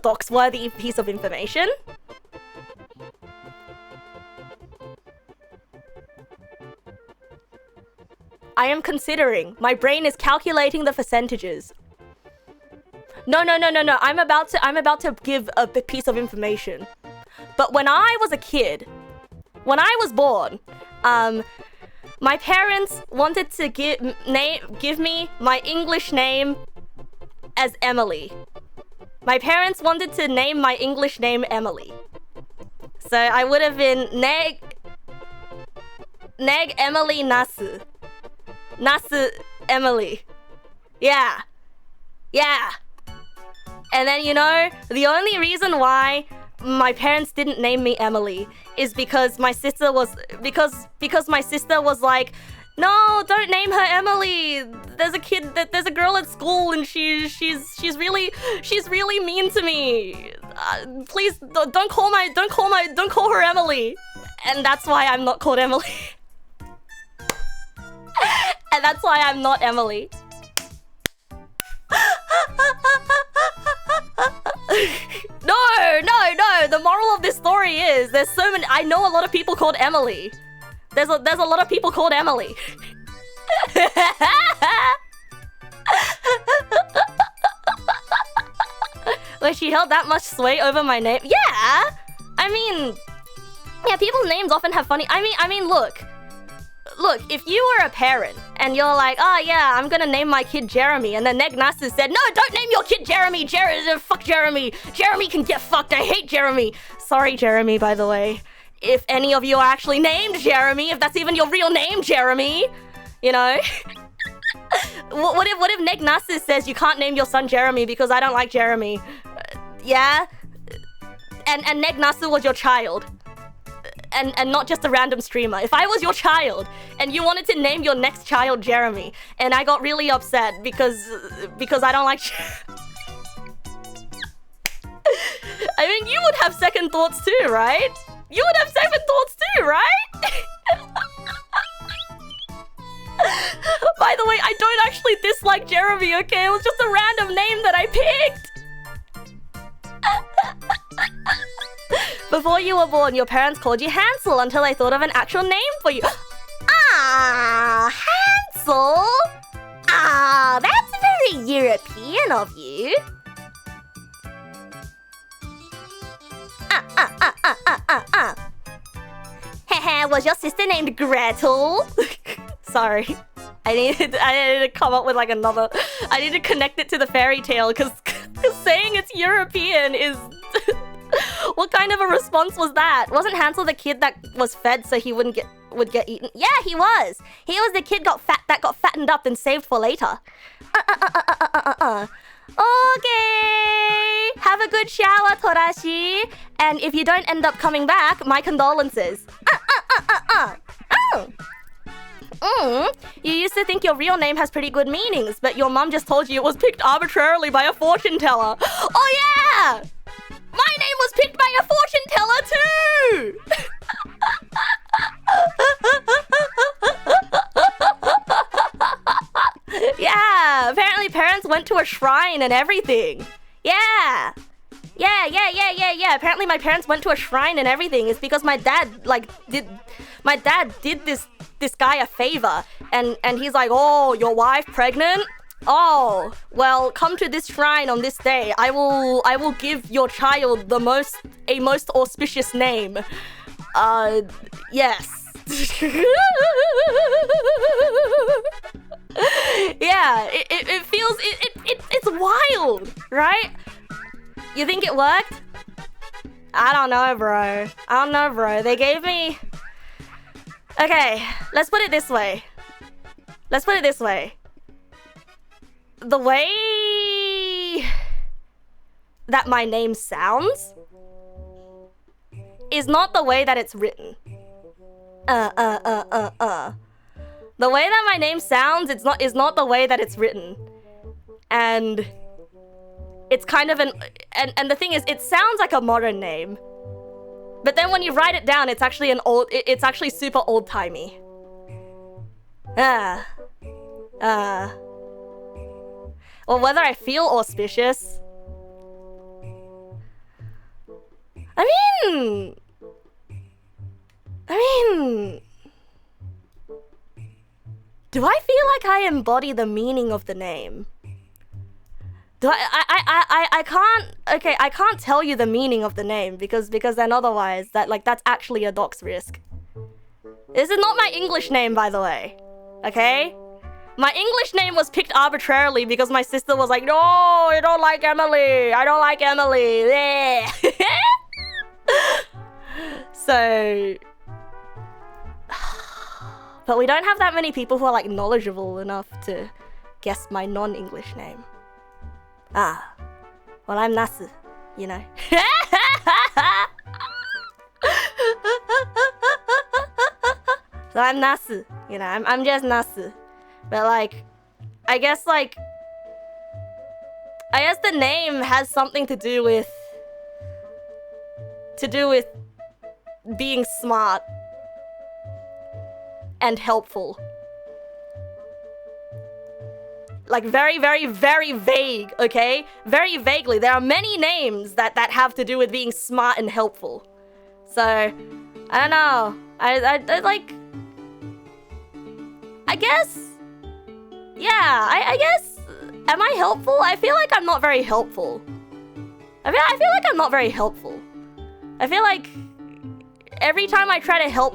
dox-worthy piece of information? I am considering. My brain is calculating the percentages. No. I'm about to give a bit of information. But when I was a kid, when I was born, my parents wanted to give me my English name as Emily. My parents wanted to name my English name Emily. So I would have been Neg Emily Nasu. Nasu Emily. Yeah. And then, you know, the only reason why my parents didn't name me Emily is because my sister was like, no, don't name her Emily. There's a girl at school and she's really mean to me. Please don't call her Emily. And that's why I'm not called Emily. And that's why I'm not Emily. No. The moral of this story is I know a lot of people called Emily. There's a lot of people called Emily. Like, she held that much sway over my name. Yeah. I mean, yeah, people's names often have funny. I mean, look, look, if you were a parent and you're like, oh yeah, I'm gonna name my kid Jeremy, and then Neg Nasu said, no, don't name your kid Jeremy. Fuck Jeremy. Jeremy can get fucked. I hate Jeremy. Sorry, Jeremy, by the way. If any of you are actually named Jeremy, if that's even your real name, Jeremy, you know. What if Neg Nasu says you can't name your son Jeremy because I don't like Jeremy? Yeah? And Neg Nasu was your child. And not just a random streamer. If I was your child and you wanted to name your next child Jeremy, and I got really upset because I don't like I mean, you would have second thoughts too, right? You would have second thoughts too, right? By the way, I don't actually dislike Jeremy, okay? It was just a random name that I picked. Before you were born, your parents called you Hansel until they thought of an actual name for you. Ah, Hansel? Ah, that's very European of you. Hehe, was your sister named Gretel? Sorry. I needed to come up with like another... I need to connect it to the fairy tale because saying it's European is... What kind of a response was that? Wasn't Hansel the kid that was fed so he would get eaten? Yeah, he was. He was the kid that got fattened up and saved for later. Okay. Have a good shower, Torashi. And if you don't end up coming back, my condolences. You used to think your real name has pretty good meanings, but your mum just told you it was picked arbitrarily by a fortune teller. Oh yeah! My name was picked by a fortune teller too! Yeah, apparently parents went to a shrine and everything. Yeah. Apparently my parents went to a shrine and everything. It's because my dad did this guy a favor, and he's like, oh, your wife pregnant? Oh, well, come to this shrine on this day. I will give your child a most auspicious name. Yes. Yeah, it feels it's wild, right? You think it worked? I don't know, bro. They gave me... Okay, let's put it this way. The way that my name sounds is not the way that it's written. The way that my name sounds is not the way that it's written. And it's kind of and the thing is, it sounds like a modern name. But then when you write it down, it's actually it's actually super old-timey. Or whether I feel auspicious. I mean, do I feel like I embody the meaning of the name? Do I can't... Okay, I can't tell you the meaning of the name because then otherwise that's actually a dox risk. This is not my English name, by the way. Okay? My English name was picked arbitrarily because my sister was like, no, I don't like Emily. So... But we don't have that many people who are like knowledgeable enough to guess my non-English name. Ah, well, I'm Nasu, you know. So I'm Nasu, you know, I'm just Nasu. But I guess the name has something to do with being smart and helpful. Like very, very, very vague, okay? Very vaguely. There are many names that have to do with being smart and helpful. So, I don't know. I guess... Yeah, I guess... Am I helpful? I feel like I'm not very helpful. I feel like I'm not very helpful. I feel like every time I try to help...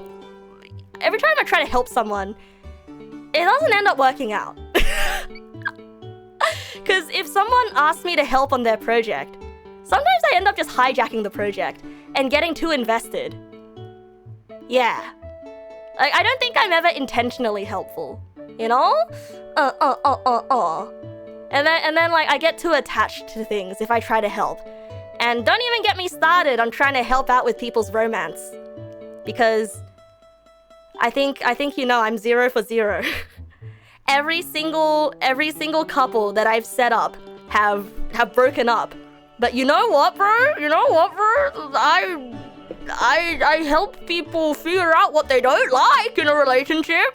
I try to help someone, it doesn't end up working out. Because if someone asks me to help on their project, sometimes I end up just hijacking the project and getting too invested. Yeah. Like, I don't think I'm ever intentionally helpful, you know? And then like I get too attached to things if I try to help. And don't even get me started on trying to help out with people's romance. Because I think you know I'm 0 for 0. Every single couple that I've set up have broken up. But you know what, bro? I help people figure out what they don't like in a relationship.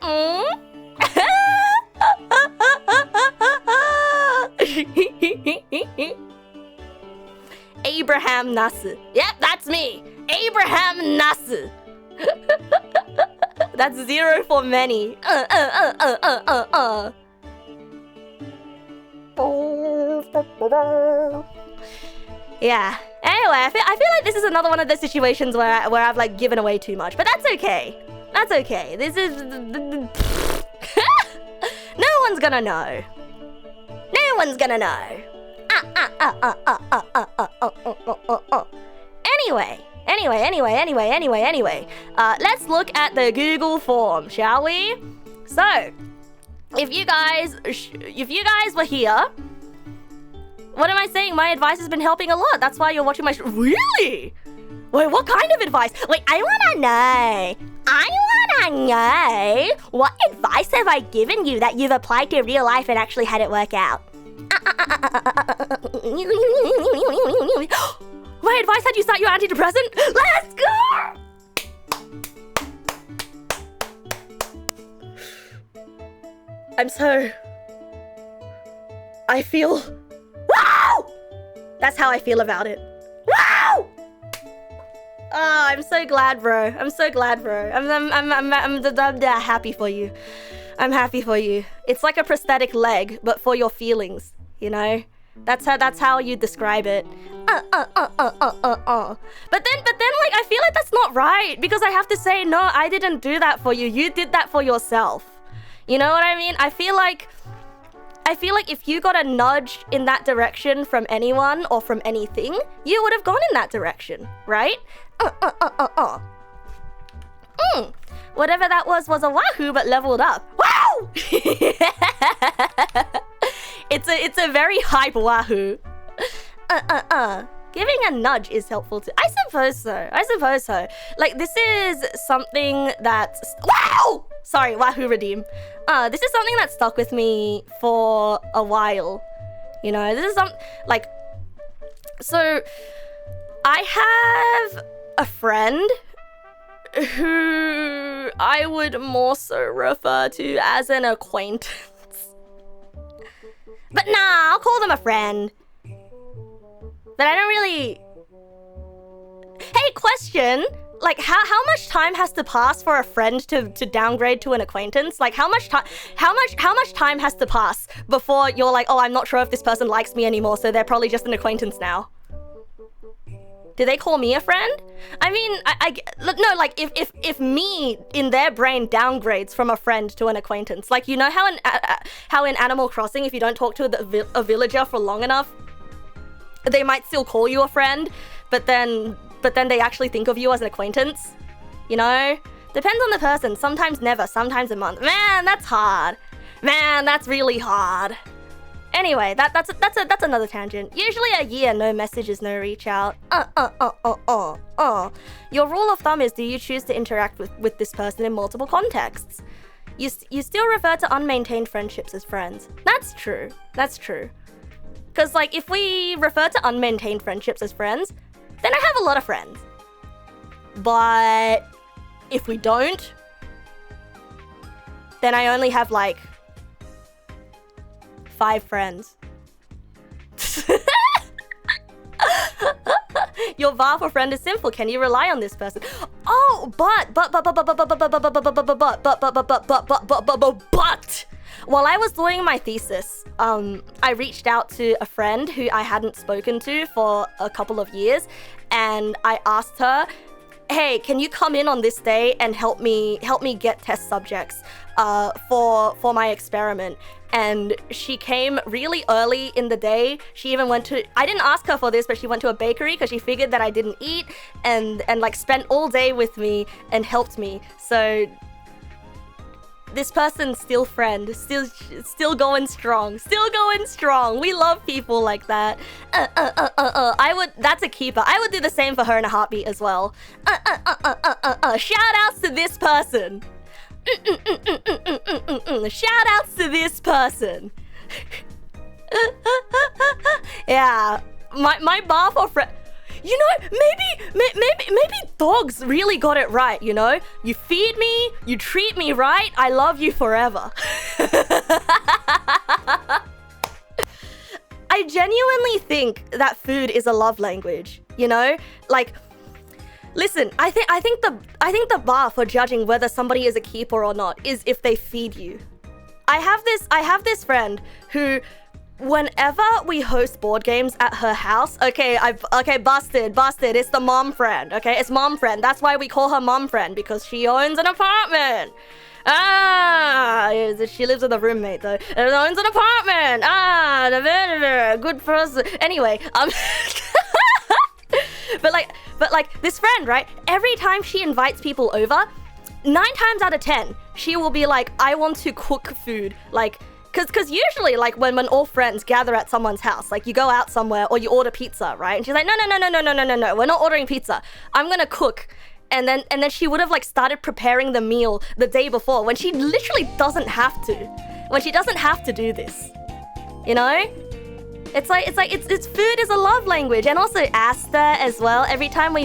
Abraham Nasu. Yep, that's me. Abraham Nasu. That's 0 for many. Yeah. Anyway, I feel like this is another one of those situations where I've like given away too much, but that's okay. That's okay. This is no one's gonna know. No one's gonna know. Anyway. Let's look at the Google form, shall we? So, if you guys were here, what am I saying? My advice has been helping a lot. That's why you're watching my show. Really? Wait, what kind of advice? Wait, I wanna know. What advice have I given you that you've applied to real life and actually had it work out? My advice had you start your antidepressant? Let's go! I feel... Wow! That's how I feel about it. Wow! Oh, I'm so glad, bro. I'm happy for you. I'm happy for you. It's like a prosthetic leg, but for your feelings, you know? That's how you describe it. But then, like, I feel like that's not right, because I have to say, no, I didn't do that for you. You did that for yourself. You know what I mean? I feel like if you got a nudge in that direction from anyone or from anything, you would have gone in that direction, right? Whatever that was a wahoo, but leveled up. Wow! It's a very hype wahoo. Giving a nudge is helpful too. I suppose so. Like, this is something that's... Wow! Sorry, wahoo redeem. This is something that stuck with me for a while. You know, this is like... So, I have a friend who I would more so refer to as an acquaintance. But nah, I'll call them a friend. But I don't really... Hey, question! Like, how much time has to pass for a friend to downgrade to an acquaintance? Like, how much time has to pass before you're like, oh, I'm not sure if this person likes me anymore, so they're probably just an acquaintance now? Do they call me a friend? I mean, no, like, if me in their brain downgrades from a friend to an acquaintance, like, you know how in Animal Crossing, if you don't talk to a villager for long enough, they might still call you a friend, but then they actually think of you as an acquaintance? You know? Depends on the person. Sometimes never, sometimes a month. Man, that's hard. Man, that's really hard. Anyway, that's another tangent. Usually a year, no messages, no reach out. Your rule of thumb is, do you choose to interact with this person in multiple contexts? You still refer to unmaintained friendships as friends. That's true. Because, like, if we refer to unmaintained friendships as friends, then I have a lot of friends. But if we don't, then I only have, like, 5 friends. Your VAR for friend is simple. Can you rely on this person? Oh, but while I was doing my thesis, I reached out to a friend who I hadn't spoken to for a couple of years, and I asked her, hey, can you come in on this day and help me get test subjects for my experiment? And she came really early in the day. She even went to, I didn't ask her for this, but she went to a bakery because she figured that I didn't eat, and like spent all day with me and helped me. So this person's still friend, still going strong, We love people like that. That's a keeper. I would do the same for her in a heartbeat as well. Shout outs to this person. Shout outs to this person. Yeah, my bar for friend. You know, maybe dogs really got it right, you know? You feed me, you treat me right, I love you forever. I genuinely think that food is a love language, you know? Like, listen, I think the bar for judging whether somebody is a keeper or not is if they feed you. I have this friend who, whenever we host board games at her house, okay, busted. It's the mom friend, okay? It's mom friend. That's why we call her mom friend, because she owns an apartment. She lives with a roommate though. Owns an apartment. Good person. Anyway, but like this friend, right? Every time she invites people over, 9 times out of 10, she will be like, I want to cook food, like. Cause usually, like, when all friends gather at someone's house, like, you go out somewhere or you order pizza, right? And she's like, no, we're not ordering pizza. I'm gonna cook. And then she would have, like, started preparing the meal the day before, when she literally doesn't have to. When she doesn't have to do this. You know? It's food is a love language. And also Asta as well. Every time we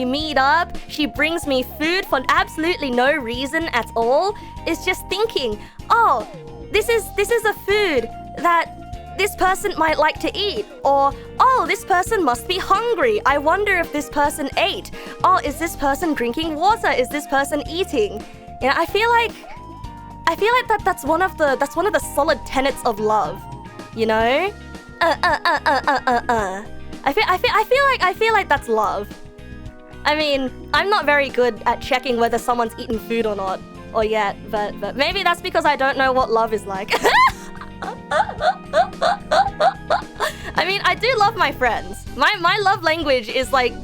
meet up, she brings me food for absolutely no reason at all. It's just thinking, oh, this is a food that this person might like to eat. Or, oh, this person must be hungry. I wonder if this person ate. Oh, is this person drinking water? Is this person eating? You know, I feel like that's one of the solid tenets of love. You know? I feel like that's love. I mean, I'm not very good at checking whether someone's eaten food or not, or yet, but maybe that's because I don't know what love is like. I mean, I do love my friends. My love language is like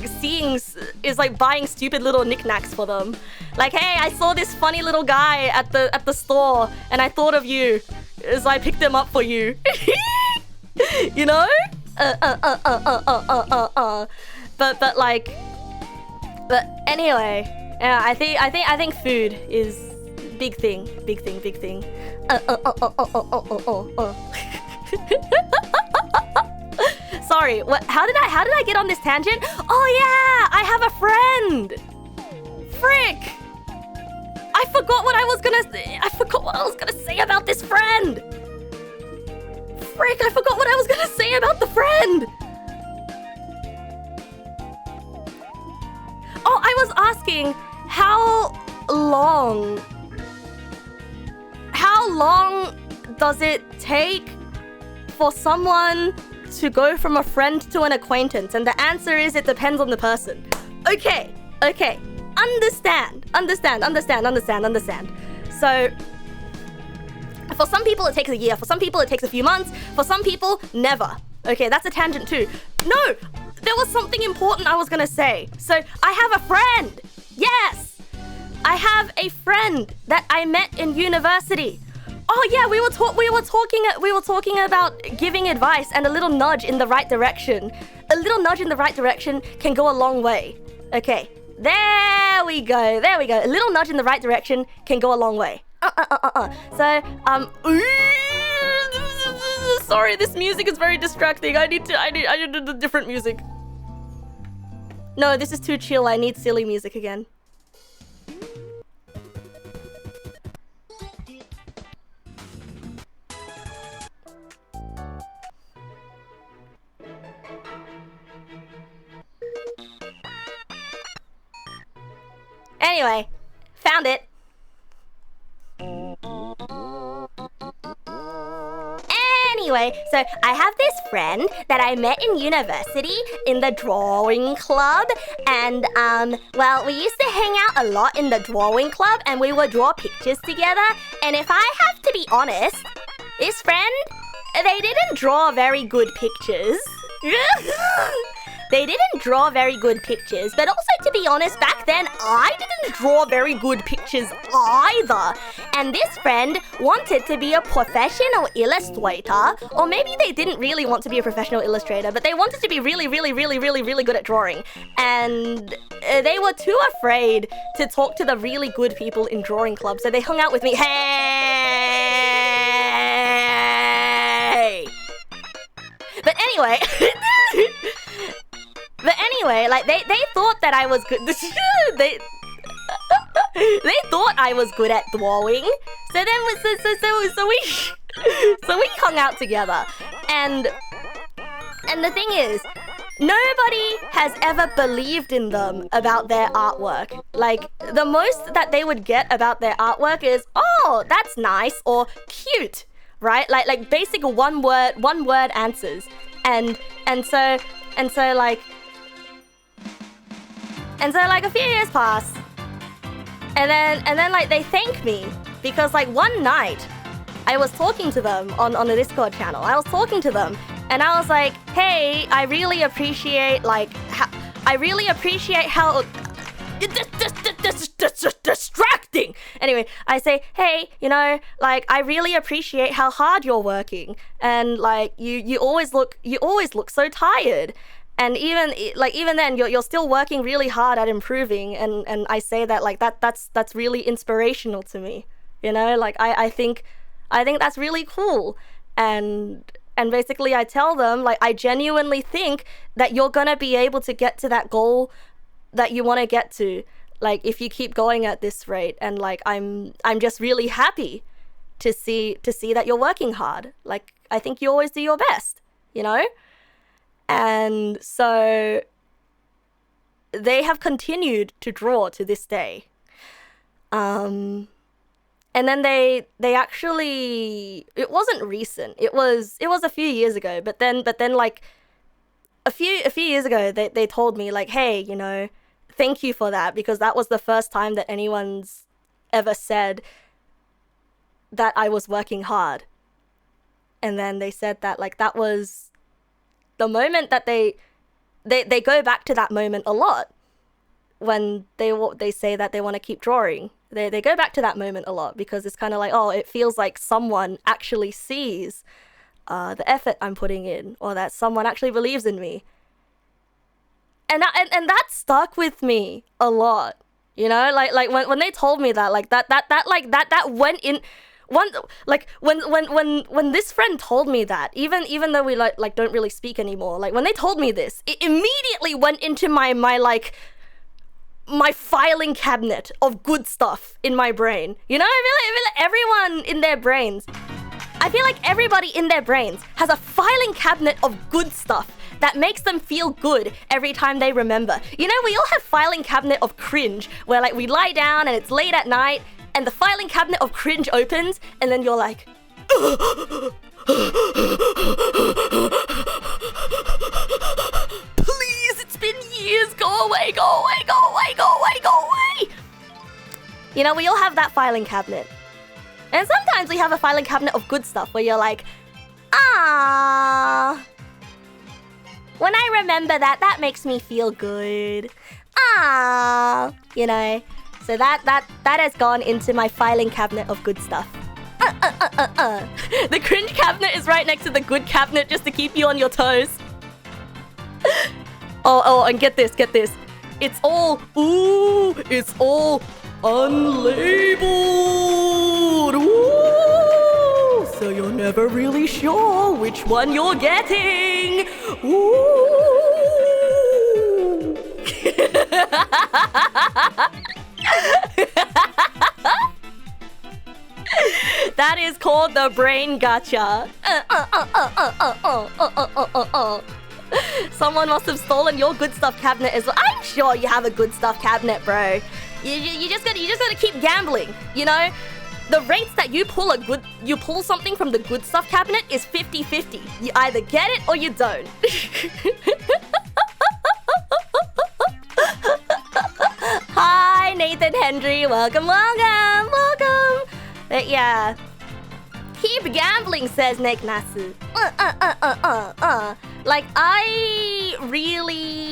buying stupid little knickknacks for them. Like, hey, I saw this funny little guy at the store, and I thought of you, as I picked him up for you. You know? But anyway, yeah, I think food is big thing. Sorry, what? How did I get on this tangent? Oh yeah, I have a friend. Frick! I forgot what I was gonna say about this friend. Frick! I forgot what I was gonna say about the friend. Oh, I was asking how long does it take for someone to go from a friend to an acquaintance? And the answer is it depends on the person. Okay. Understand. So, for some people it takes a year, for some people it takes a few months, for some people, never. Okay, that's a tangent too. No! There was something important I was gonna say. So, I have a friend! Yes! I have a friend that I met in university. Oh yeah, we were talking about giving advice, and a little nudge in the right direction. A little nudge in the right direction can go a long way. Okay, there we go. A little nudge in the right direction can go a long way. So, sorry, this music is very distracting. I need different music. No, this is too chill. I need silly music again. Anyway, found it. anyway, so I have this friend that I met in university in the drawing club, and well, we used to hang out a lot in the drawing club, and we would draw pictures together. And if I have to be honest, this friend, they didn't draw very good pictures. They didn't draw very good pictures, but also, to be honest, back then, I didn't draw very good pictures either. And this friend wanted to be a professional illustrator, or maybe they didn't really want to be a professional illustrator, but they wanted to be really, really, really, really, really good at drawing. And they were too afraid to talk to the really good people in drawing clubs, so they hung out with me. Hey! But anyway... But anyway, like, they thought that I was good. they thought I was good at drawing. So then we hung out together. And the thing is, nobody has ever believed in them about their artwork. Like, the most that they would get about their artwork is, oh, that's nice, or cute, right? Like basic one word answers. And so a few years pass, and then like they thank me because like one night I was talking to them on the Discord channel. I was talking to them and I was like, hey, I really appreciate how distracting. Anyway, I say, hey, you know, like, I really appreciate how hard you're working, and like you always look so tired. And even then, you're still working really hard at improving, and I say that like that's really inspirational to me, you know. Like I think that's really cool, and basically I tell them like I genuinely think that you're gonna be able to get to that goal that you want to get to, like if you keep going at this rate, and like I'm just really happy to see that you're working hard. Like I think you always do your best, you know. And so they have continued to draw to this day. And then they actually, it wasn't recent. It was a few years ago, but then like a few years ago they told me like, hey, you know, thank you for that, because that was the first time that anyone's ever said that I was working hard. And then they said that like that was the moment that they go back to that moment a lot when they say that they want to keep drawing. They go back to that moment a lot because it's kind of like, oh, it feels like someone actually sees the effort I'm putting in, or that someone actually believes in me. And that stuck with me a lot, you know, like when they told me that, like that went in. When this friend told me that, even though we like don't really speak anymore, like when they told me this, it immediately went into my filing cabinet of good stuff in my brain. You know, I feel like everyone in their brains, I feel like everybody in their brains has a filing cabinet of good stuff that makes them feel good every time they remember. You know, we all have filing cabinet of cringe, where like we lie down and it's late at night, and the filing cabinet of cringe opens, and then you're like, please, it's been years, go away, go away, go away, go away, go away. You know, we all have that filing cabinet. And sometimes we have a filing cabinet of good stuff where you're like, ah, when I remember that makes me feel good. Ah, you know. So that has gone into my filing cabinet of good stuff. The cringe cabinet is right next to the good cabinet just to keep you on your toes. Oh, and get this. It's all unlabeled. Ooh, so you're never really sure which one you're getting. Ooh. That is called the brain gotcha. Someone must have stolen your good stuff cabinet as well. I'm sure you have a good stuff cabinet, bro. You just gotta keep gambling, you know? The rates that you pull something from the good stuff cabinet is 50-50. You either get it or you don't. Hi, Nathan Hendry. Welcome. But yeah. Keep gambling, says Neg nasu. Like, I really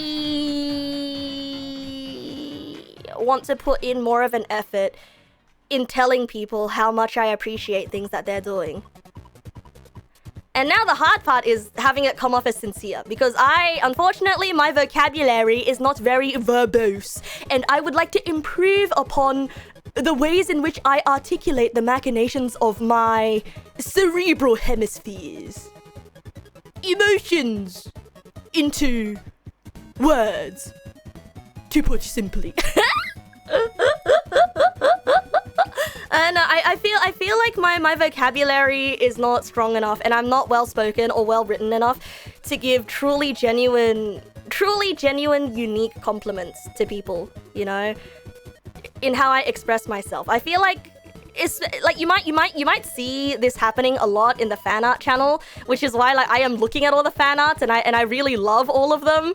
want to put in more of an effort in telling people how much I appreciate things that they're doing. And now the hard part is having it come off as sincere, because unfortunately, my vocabulary is not very verbose, and I would like to improve upon the ways in which I articulate the machinations of my cerebral hemispheres. Emotions into words, to put simply. And I feel like my vocabulary is not strong enough, and I'm not well spoken or well written enough to give truly genuine, unique compliments to people, you know, in how I express myself. I feel like it's like you might see this happening a lot in the fan art channel, which is why like I am looking at all the fan arts and I really love all of them.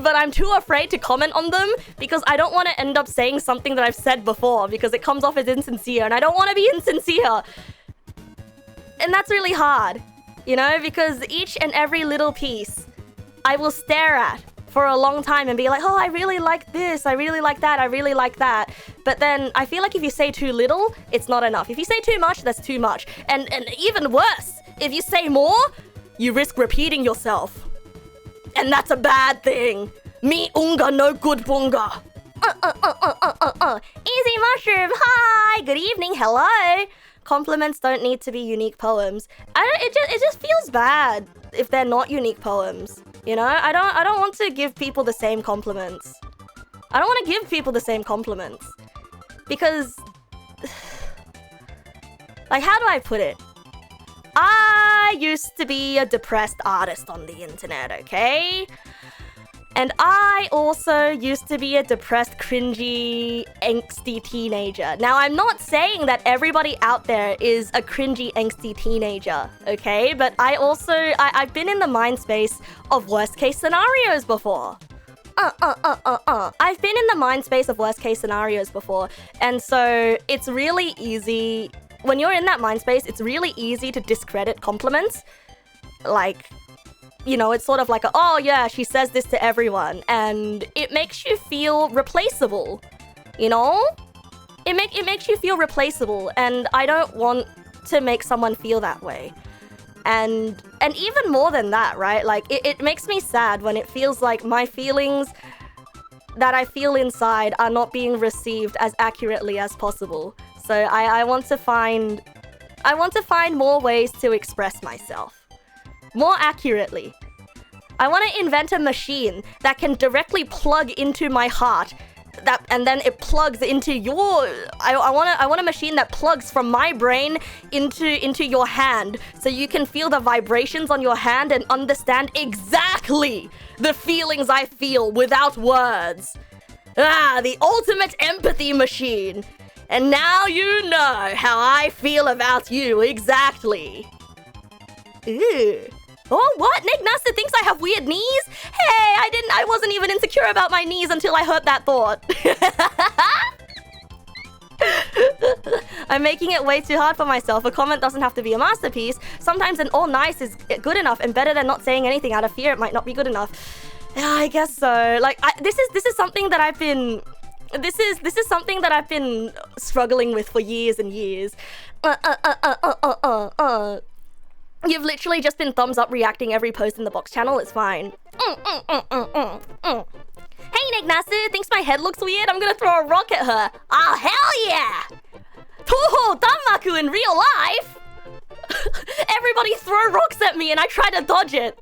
But I'm too afraid to comment on them because I don't want to end up saying something that I've said before because it comes off as insincere, and I don't want to be insincere. And that's really hard, you know, because each and every little piece I will stare at for a long time and be like, oh, I really like this, I really like that, I really like that. But then I feel like if you say too little, it's not enough. If you say too much, that's too much. And even worse, if you say more, you risk repeating yourself. And that's a bad thing. Me unga no good bunga. Easy mushroom, hi, good evening, hello. Compliments don't need to be unique poems. It just feels bad if they're not unique poems. You know, I don't want to give people the same compliments. I don't want to give people the same compliments. Because like, how do I put it? I used to be a depressed artist on the internet, okay? And I also used to be a depressed, cringy, angsty teenager. Now, I'm not saying that everybody out there is a cringy, angsty teenager, okay? But I've been in the mind space of worst case scenarios before. I've been in the mind space of worst case scenarios before. And so it's really easy. When you're in that mind space, it's really easy to discredit compliments. Like, you know, it's sort of like, oh yeah, she says this to everyone. And it makes you feel replaceable, you know? It makes you feel replaceable. And I don't want to make someone feel that way. And even more than that, right? Like, it makes me sad when it feels like my feelings that I feel inside are not being received as accurately as possible. So I want to find more ways to express myself more accurately. I want to invent a machine that can directly plug into my heart, and then it plugs into your. I want a machine that plugs from my brain into your hand, so you can feel the vibrations on your hand and understand exactly the feelings I feel without words. The ultimate empathy machine. And now you know how I feel about you exactly. Ew. Oh, what? Neg Nasa thinks I have weird knees? Hey, I wasn't even insecure about my knees until I heard that thought. I'm making it way too hard for myself. A comment doesn't have to be a masterpiece. Sometimes an all nice is good enough and better than not saying anything out of fear it might not be good enough. Yeah, I guess so. Like, this is something that I've been... This is something that I've been struggling with for years and years. You've literally just been thumbs up reacting every post in the box channel. It's fine. Hey, Neg Nasu thinks my head looks weird. I'm gonna throw a rock at her. Oh, hell yeah! Toho Danmaku in real life. Everybody throw rocks at me and I try to dodge it.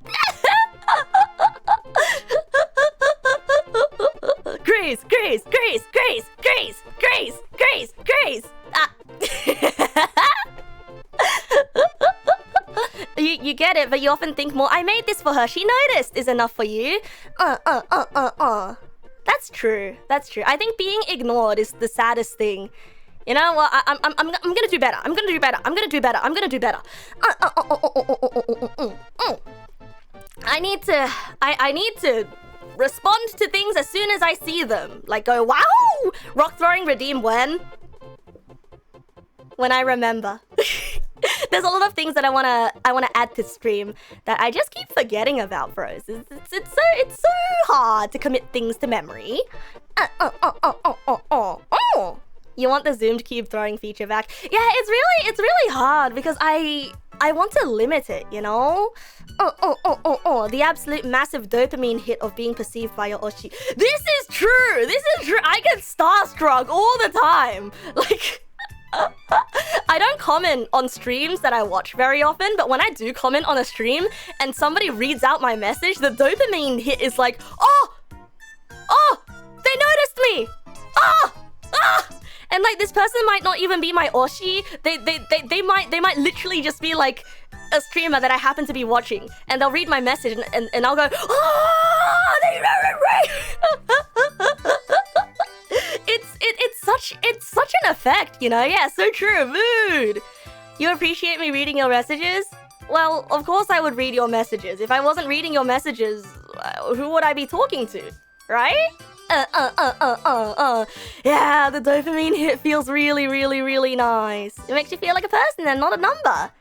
Grace. You get it, but you often think more, I made this for her, she noticed, is enough for you. That's true. I think being ignored is the saddest thing You know what? I'm gonna do better. I'm gonna do better. I'm gonna do better. I'm gonna do better. I need to respond to things as soon as I see them. Like go, wow! Rock throwing redeem when I remember. There's a lot of things that I wanna add to stream that I just keep forgetting about, bros. It's so hard to commit things to memory. You want the zoomed cube throwing feature back? Yeah, it's really hard because I want to limit it, you know? The absolute massive dopamine hit of being perceived by your Oshi. This is true! I get starstruck all the time. Like, I don't comment on streams that I watch very often, but when I do comment on a stream and somebody reads out my message, the dopamine hit is like, oh, they noticed me! And like this person might not even be my Oshi. They might literally just be like a streamer that I happen to be watching, and they'll read my message and I'll go, it's such an effect, you know? Yeah, so true. Mood. You appreciate me reading your messages? Well, of course I would read your messages. If I wasn't reading your messages, who would I be talking to, right? Yeah, the dopamine hit feels really, really, really nice. It makes you feel like a person and not a number.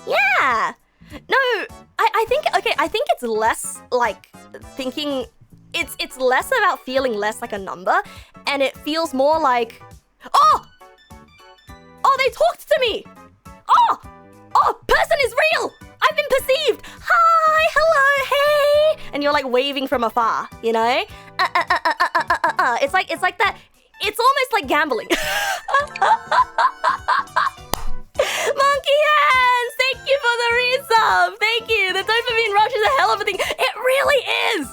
Yeah. No, I think it's less like thinking. It's less about feeling less like a number, and it feels more like, oh, they talked to me. Oh, person is real. I've been perceived. Hi, hello, hey. And you're like waving from afar, you know? It's like that. It's almost like gambling. Monkey hands, thank you for the resub. Thank you. The dopamine rush is a hell of a thing. It really is.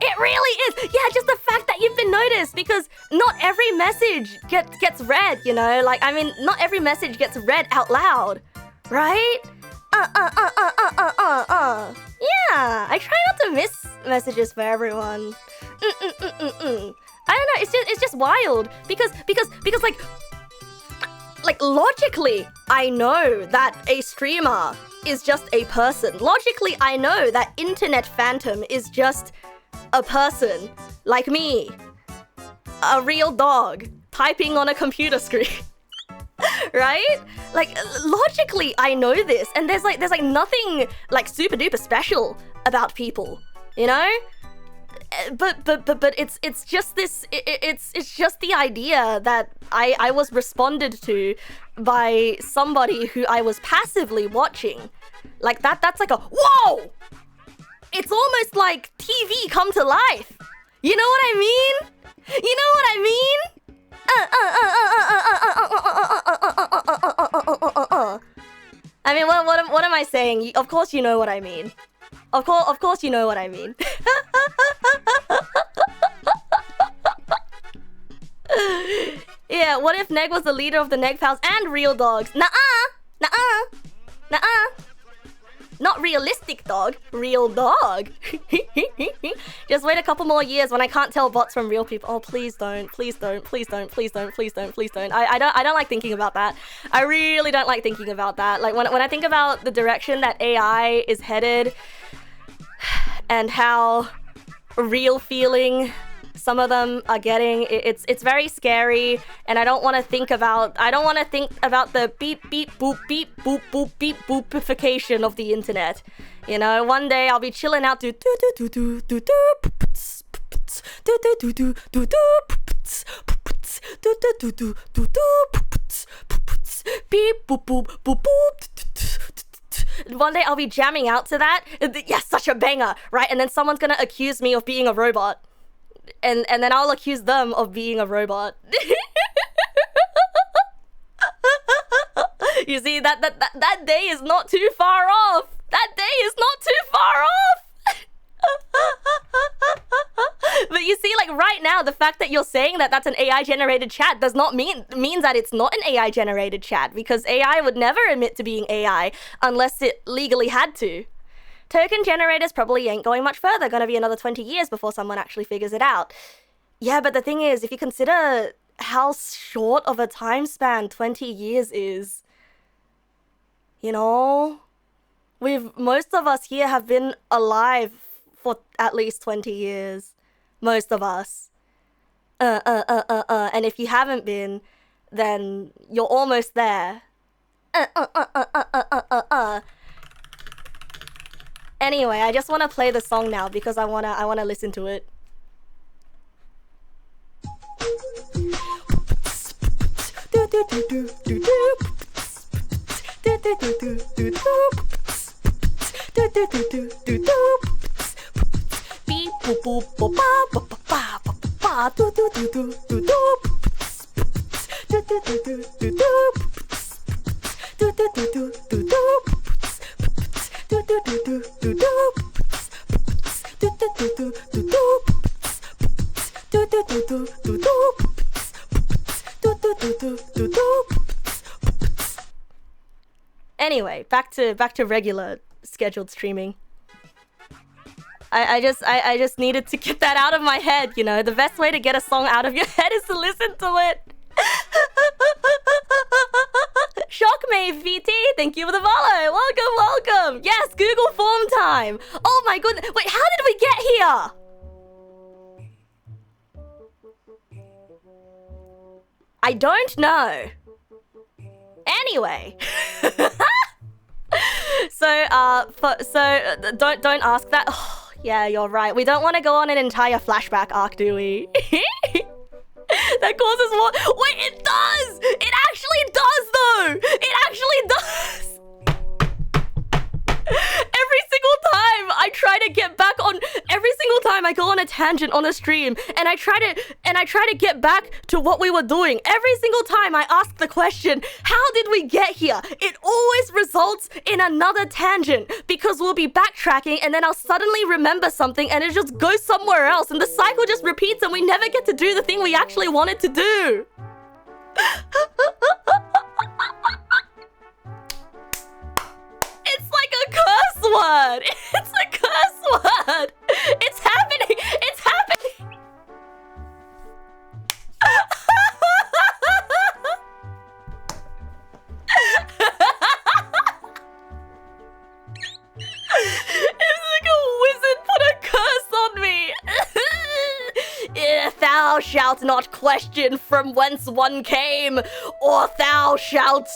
It really is. Yeah, just the fact that you've been noticed, because not every message gets read, you know? Like, I mean, not every message gets read out loud, right? Yeah, I try not to miss messages for everyone. I don't know, it's just wild because like logically, I know that a streamer is just a person. Logically, I know that Internet Phantom is just a person like me, a real dog typing on a computer screen. Right? Like logically I know this, and there's like nothing like super duper special about people, you know? But it's just this, it's just the idea that I was responded to by somebody who I was passively watching. Like that's like a whoa! It's almost like TV come to life. You know what I mean? You know what I mean? I mean, what am I saying? Of course you know what I mean. Of course you know what I mean. Yeah, what if Neg was the leader of the Neg Pals and real dogs? Nuh-uh. Not realistic dog, real dog. Just wait a couple more years when I can't tell bots from real people. Oh, please don't. I don't like thinking about that. I really don't like thinking about that. Like when I think about the direction that AI is headed and how real feeling some of them are getting, it's very scary, and I don't want to think about the beep beep boop beep boop boop beep boopification of the internet. You know, one day I'll be chilling out to beep boop boop boop boop. One day I'll be jamming out to that. Yes, such a banger, right? And then someone's gonna accuse me of being a robot. And then I'll accuse them of being a robot. You see, that day is not too far off. That day is not too far off. But you see, like right now, the fact that you're saying that that's an AI generated chat does not means that it's not an AI generated chat, because AI would never admit to being AI unless it legally had to. Token generators probably ain't going much further. Gonna be another 20 years before someone actually figures it out. Yeah, but the thing is, if you consider how short of a time span 20 years is. You know? Most of us here have been alive for at least 20 years. Most of us. And if you haven't been, then you're almost there. Anyway, I just want to play the song now because I wanna listen to it. Anyway, back to regular scheduled streaming. I just needed to get that out of my head, you know. The best way to get a song out of your head is to listen to it. Shockmate VT, thank you for the follow. Welcome. Yes, Google form time. Oh my goodness. Wait, how did we get here? I don't know. Anyway. Don't ask that. Oh, yeah, you're right. We don't want to go on an entire flashback arc, do we? That causes more. Wait, it does! It actually does, though! It actually does! Every single time I try to get back on, every single time I go on a tangent on a stream and I try to get back to what we were doing, every single time I ask the question, how did we get here? It always results in another tangent because we'll be backtracking and then I'll suddenly remember something and it just goes somewhere else and the cycle just repeats and we never get to do the thing we actually wanted to do. It's like a curse word. It's a curse word. It's happening. It's happening. It's like a wizard put a curse on me. Thou shalt not question from whence one came, or thou shalt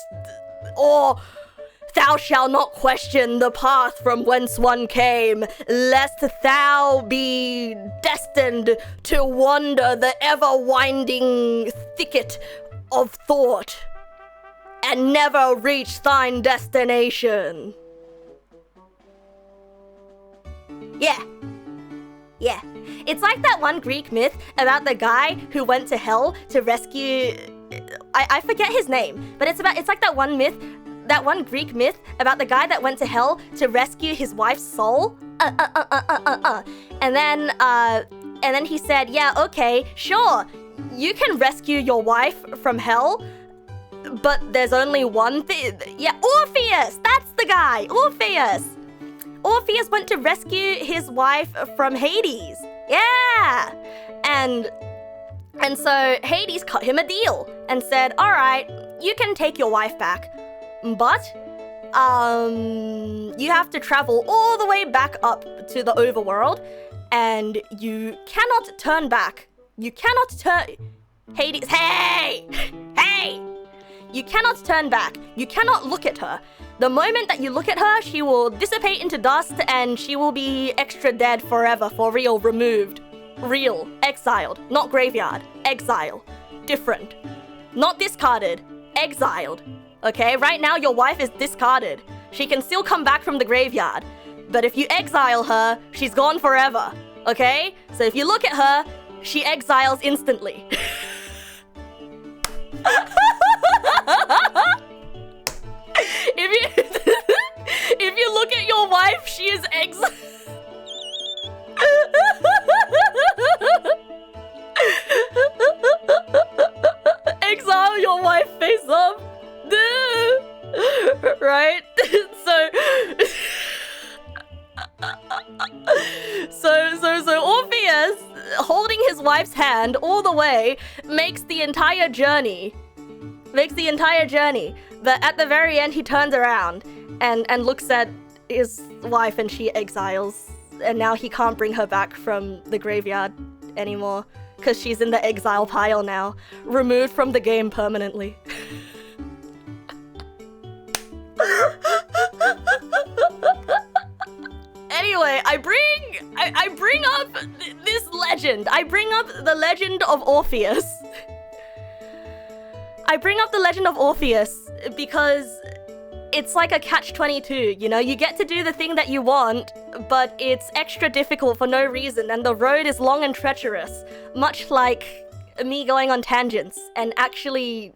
not question the path from whence one came, lest thou be destined to wander the ever-winding thicket of thought and never reach thine destination. Yeah. It's like that one Greek myth about the guy who went to hell to rescue... I forget his name, but it's like that one Greek myth about the guy that went to hell to rescue his wife's soul. And then he said, yeah, okay, sure, you can rescue your wife from hell, but there's only one thing. Yeah, Orpheus, that's the guy, Orpheus. Orpheus went to rescue his wife from Hades. Yeah. And so Hades cut him a deal and said, all right, you can take your wife back, but you have to travel all the way back up to the overworld and you cannot turn back. You cannot turn... Hades, hey! You cannot turn back. You cannot look at her. The moment that you look at her, she will dissipate into dust and she will be extra dead forever, for real, removed. Real, exiled, not graveyard, exile. Different. Not discarded, exiled. Okay, right now your wife is discarded. She can still come back from the graveyard. But if you exile her, she's gone forever. Okay? So if you look at her, she exiles instantly. If you look at your wife, she is exile your wife face up. Right? So Orpheus, holding his wife's hand all the way, makes the entire journey. But at the very end, he turns around and looks at his wife, and she exiles. And now he can't bring her back from the graveyard anymore, because she's in the exile pile now, removed from the game permanently. Anyway, I bring up this legend. I bring up the legend of Orpheus. I bring up the legend of Orpheus because it's like a catch-22, you know? You get to do the thing that you want, but it's extra difficult for no reason, and the road is long and treacherous, much like me going on tangents and actually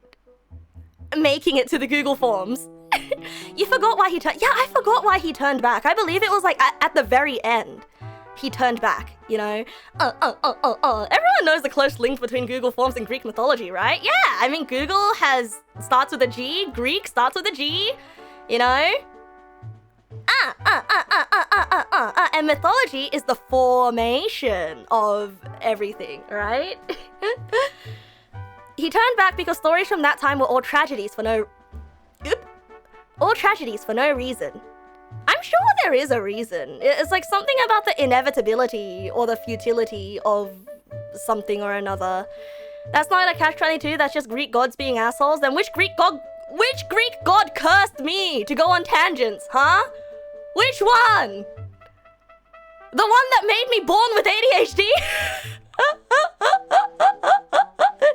making it to the Google Forms. You forgot why he turned... Yeah, I forgot why he turned back. I believe it was like at the very end. He turned back, you know? Everyone knows the close link between Google Forms and Greek mythology, right? Yeah, I mean, Google starts with a G, Greek starts with a G, you know? And mythology is the formation of everything, right? He turned back because stories from that time were all tragedies for no... All tragedies for no reason. I'm sure there is a reason. It's like something about the inevitability or the futility of something or another. That's not a catch-22, that's just Greek gods being assholes. Then which Greek god cursed me to go on tangents, huh? Which one? The one that made me born with ADHD?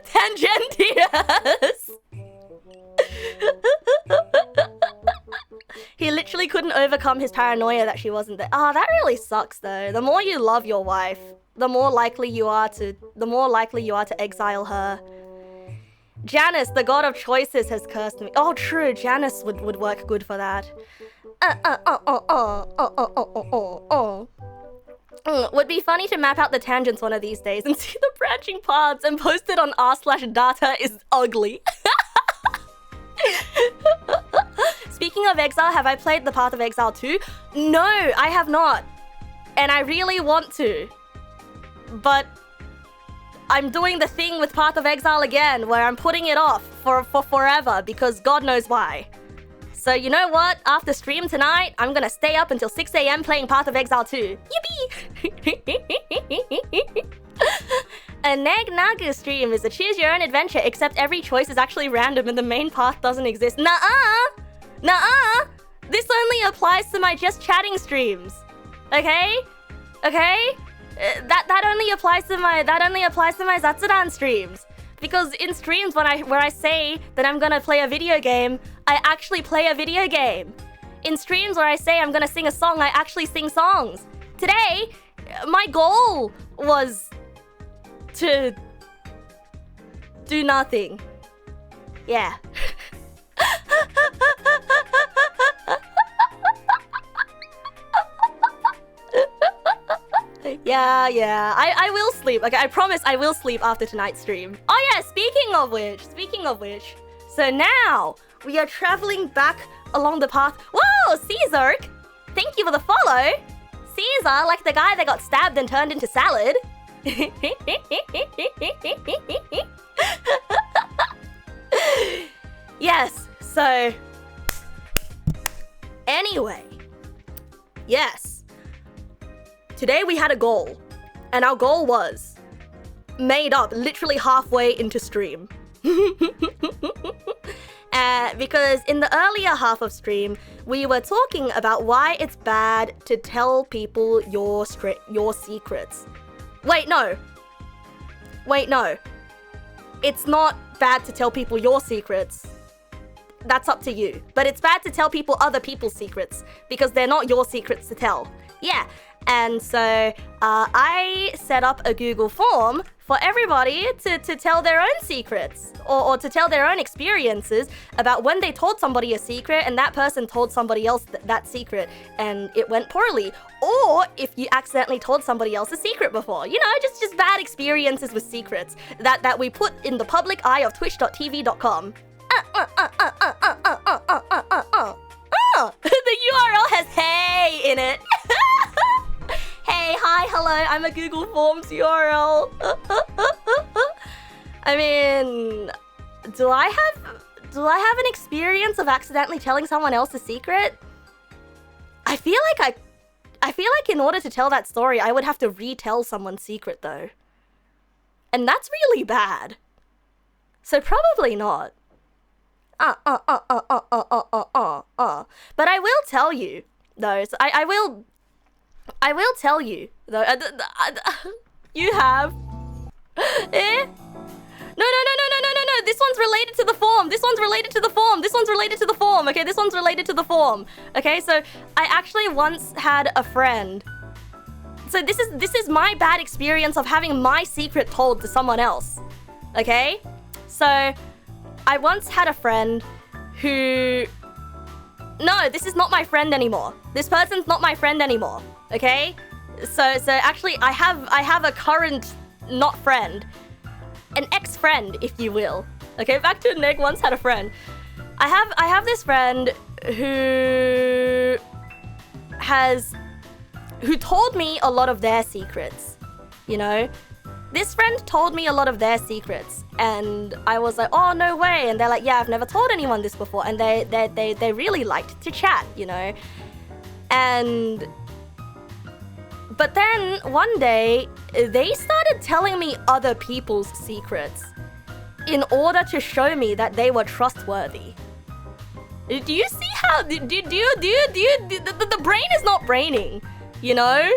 Tangentius. He literally couldn't overcome his paranoia that she wasn't there. Oh, that really sucks though. The more you love your wife, the more likely you are to exile her. Janus, the god of choices, has cursed me. Oh, true. Janus would work good for that. Would be funny to map out the tangents one of these days and see the branching paths and post it on r/data is ugly. Speaking of Exile, have I played the Path of Exile 2? No, I have not. And I really want to. But I'm doing the thing with Path of Exile again, where I'm putting it off for forever, because God knows why. So you know what? After stream tonight, I'm gonna stay up until 6 AM playing Path of Exile 2. Yippee! A Neg Naga stream is a choose your own adventure, except every choice is actually random and the main path doesn't exist. Nuh-uh! Nuh-uh! This only applies to my just chatting streams. Okay? Okay? That only applies to my Zatsudan streams. Because in streams where I say that I'm gonna play a video game, I actually play a video game. In streams where I say I'm gonna sing a song, I actually sing songs. Today, my goal was to do nothing. Yeah. Yeah. I will sleep. Okay, I promise I will sleep after tonight's stream. Oh yeah, speaking of which. So now, we are traveling back along the path. Whoa, Caesar! Thank you for the follow. Caesar, like the guy that got stabbed and turned into salad. Yes, so... Anyway. Yes. Today we had a goal. And our goal was... made up literally halfway into stream. Because in the earlier half of stream, we were talking about why it's bad to tell people your secrets. Wait, no. It's not bad to tell people your secrets. That's up to you. But it's bad to tell people other people's secrets because they're not your secrets to tell. Yeah. And so I set up a Google form for everybody to tell their own secrets or to tell their own experiences about when they told somebody a secret and that person told somebody else that secret and it went poorly. Or if you accidentally told somebody else a secret before. You know, just bad experiences with secrets that we put in the public eye of twitch.tv.com. The URL has hey in it. Hey. Hey, hi, hello, I'm a Google Forms URL. I mean, do I have an experience of accidentally telling someone else a secret? I feel like in order to tell that story, I would have to retell someone's secret though. And that's really bad. So probably not. But I will tell you though. So I will tell you though. You have. Eh? No. This one's related to the form. This one's related to the form. This one's related to the form. Okay, this one's related to the form. Okay, so I actually once had a friend. So this is my bad experience of having my secret told to someone else. Okay? So I once had a friend who... No, this is not my friend anymore. This person's not my friend anymore. Okay? So actually I have a current not friend. An ex-friend, if you will. Okay, back to Neg once had a friend. I have this friend who told me a lot of their secrets, you know? This friend told me a lot of their secrets, and I was like, oh, no way. And they're like, yeah, I've never told anyone this before. And they really liked to chat, you know? But then one day, they started telling me other people's secrets in order to show me that they were trustworthy. Do you see how, the brain is not braining, you know?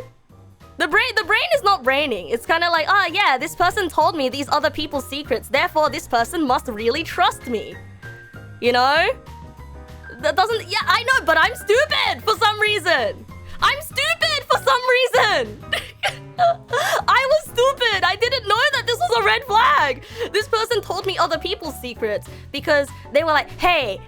The brain is not braining. It's kind of like, oh yeah, this person told me these other people's secrets, therefore this person must really trust me. You know? That doesn't, yeah, I know, but I'm stupid for some reason. I'm stupid for some reason. I was stupid. I didn't know that this was a red flag. This person told me other people's secrets because they were like, hey,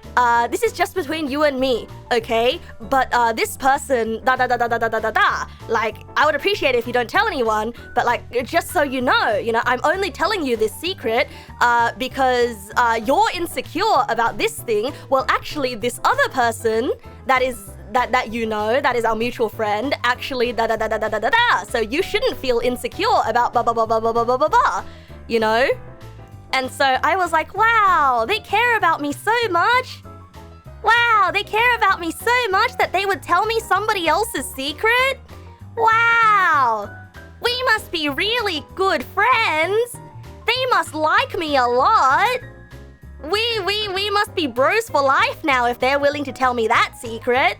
this is just between you and me, okay? But this person, like, I would appreciate it if you don't tell anyone, but like, just so you know, I'm only telling you this secret because you're insecure about this thing. Well, actually, this other person that is our mutual friend, actually so you shouldn't feel insecure about blah blah blah blah blah blah blah blah blah, you know? And so I was like, wow, they care about me so much. Wow, they care about me so much that they would tell me somebody else's secret. Wow, we must be really good friends. They must like me a lot. We must be bros for life now if they're willing to tell me that secret.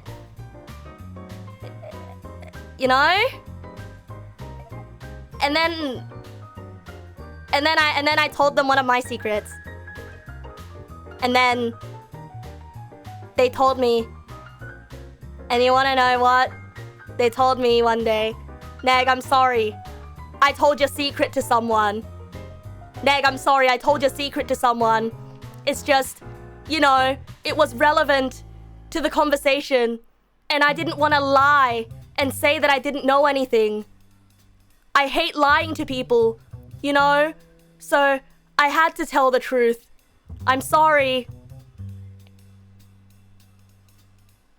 You know? And then I told them one of my secrets. And then they told me, and you wanna know what? They told me one day, Neg, I'm sorry. I told your secret to someone. Neg, I'm sorry, I told your secret to someone. It's just, it was relevant to the conversation, and I didn't want to lie and say that I didn't know anything. I hate lying to people, so I had to tell the truth. I'm sorry.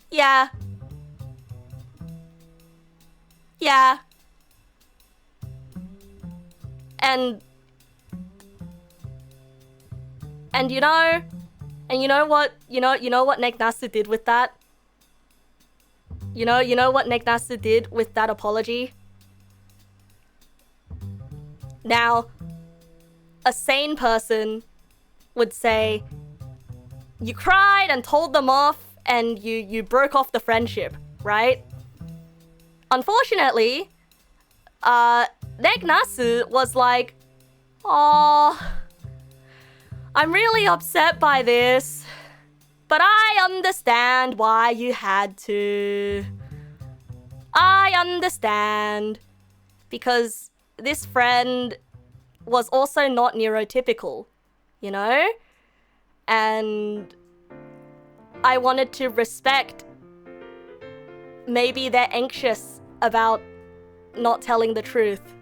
Yeah. Yeah. And you know what Neg Nasu did with that? You know what Neg Nasu did with that apology? Now, a sane person would say, you cried and told them off and you broke off the friendship, right? Unfortunately, Neg Nasu was like, "Aw, I'm really upset by this, but I understand why you had to. I understand, because this friend was also not neurotypical, and I wanted to respect maybe they're anxious about not telling the truth.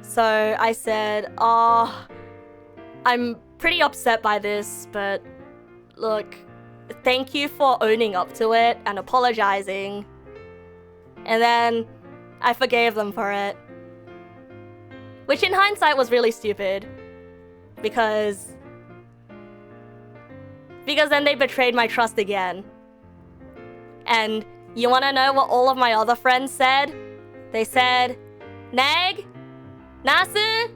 So I said, oh, I'm pretty upset by this, but look, thank you for owning up to it and apologizing. And then I forgave them for it. Which in hindsight was really stupid. Because then they betrayed my trust again. And you wanna know what all of my other friends said? They said, Neg Nasu,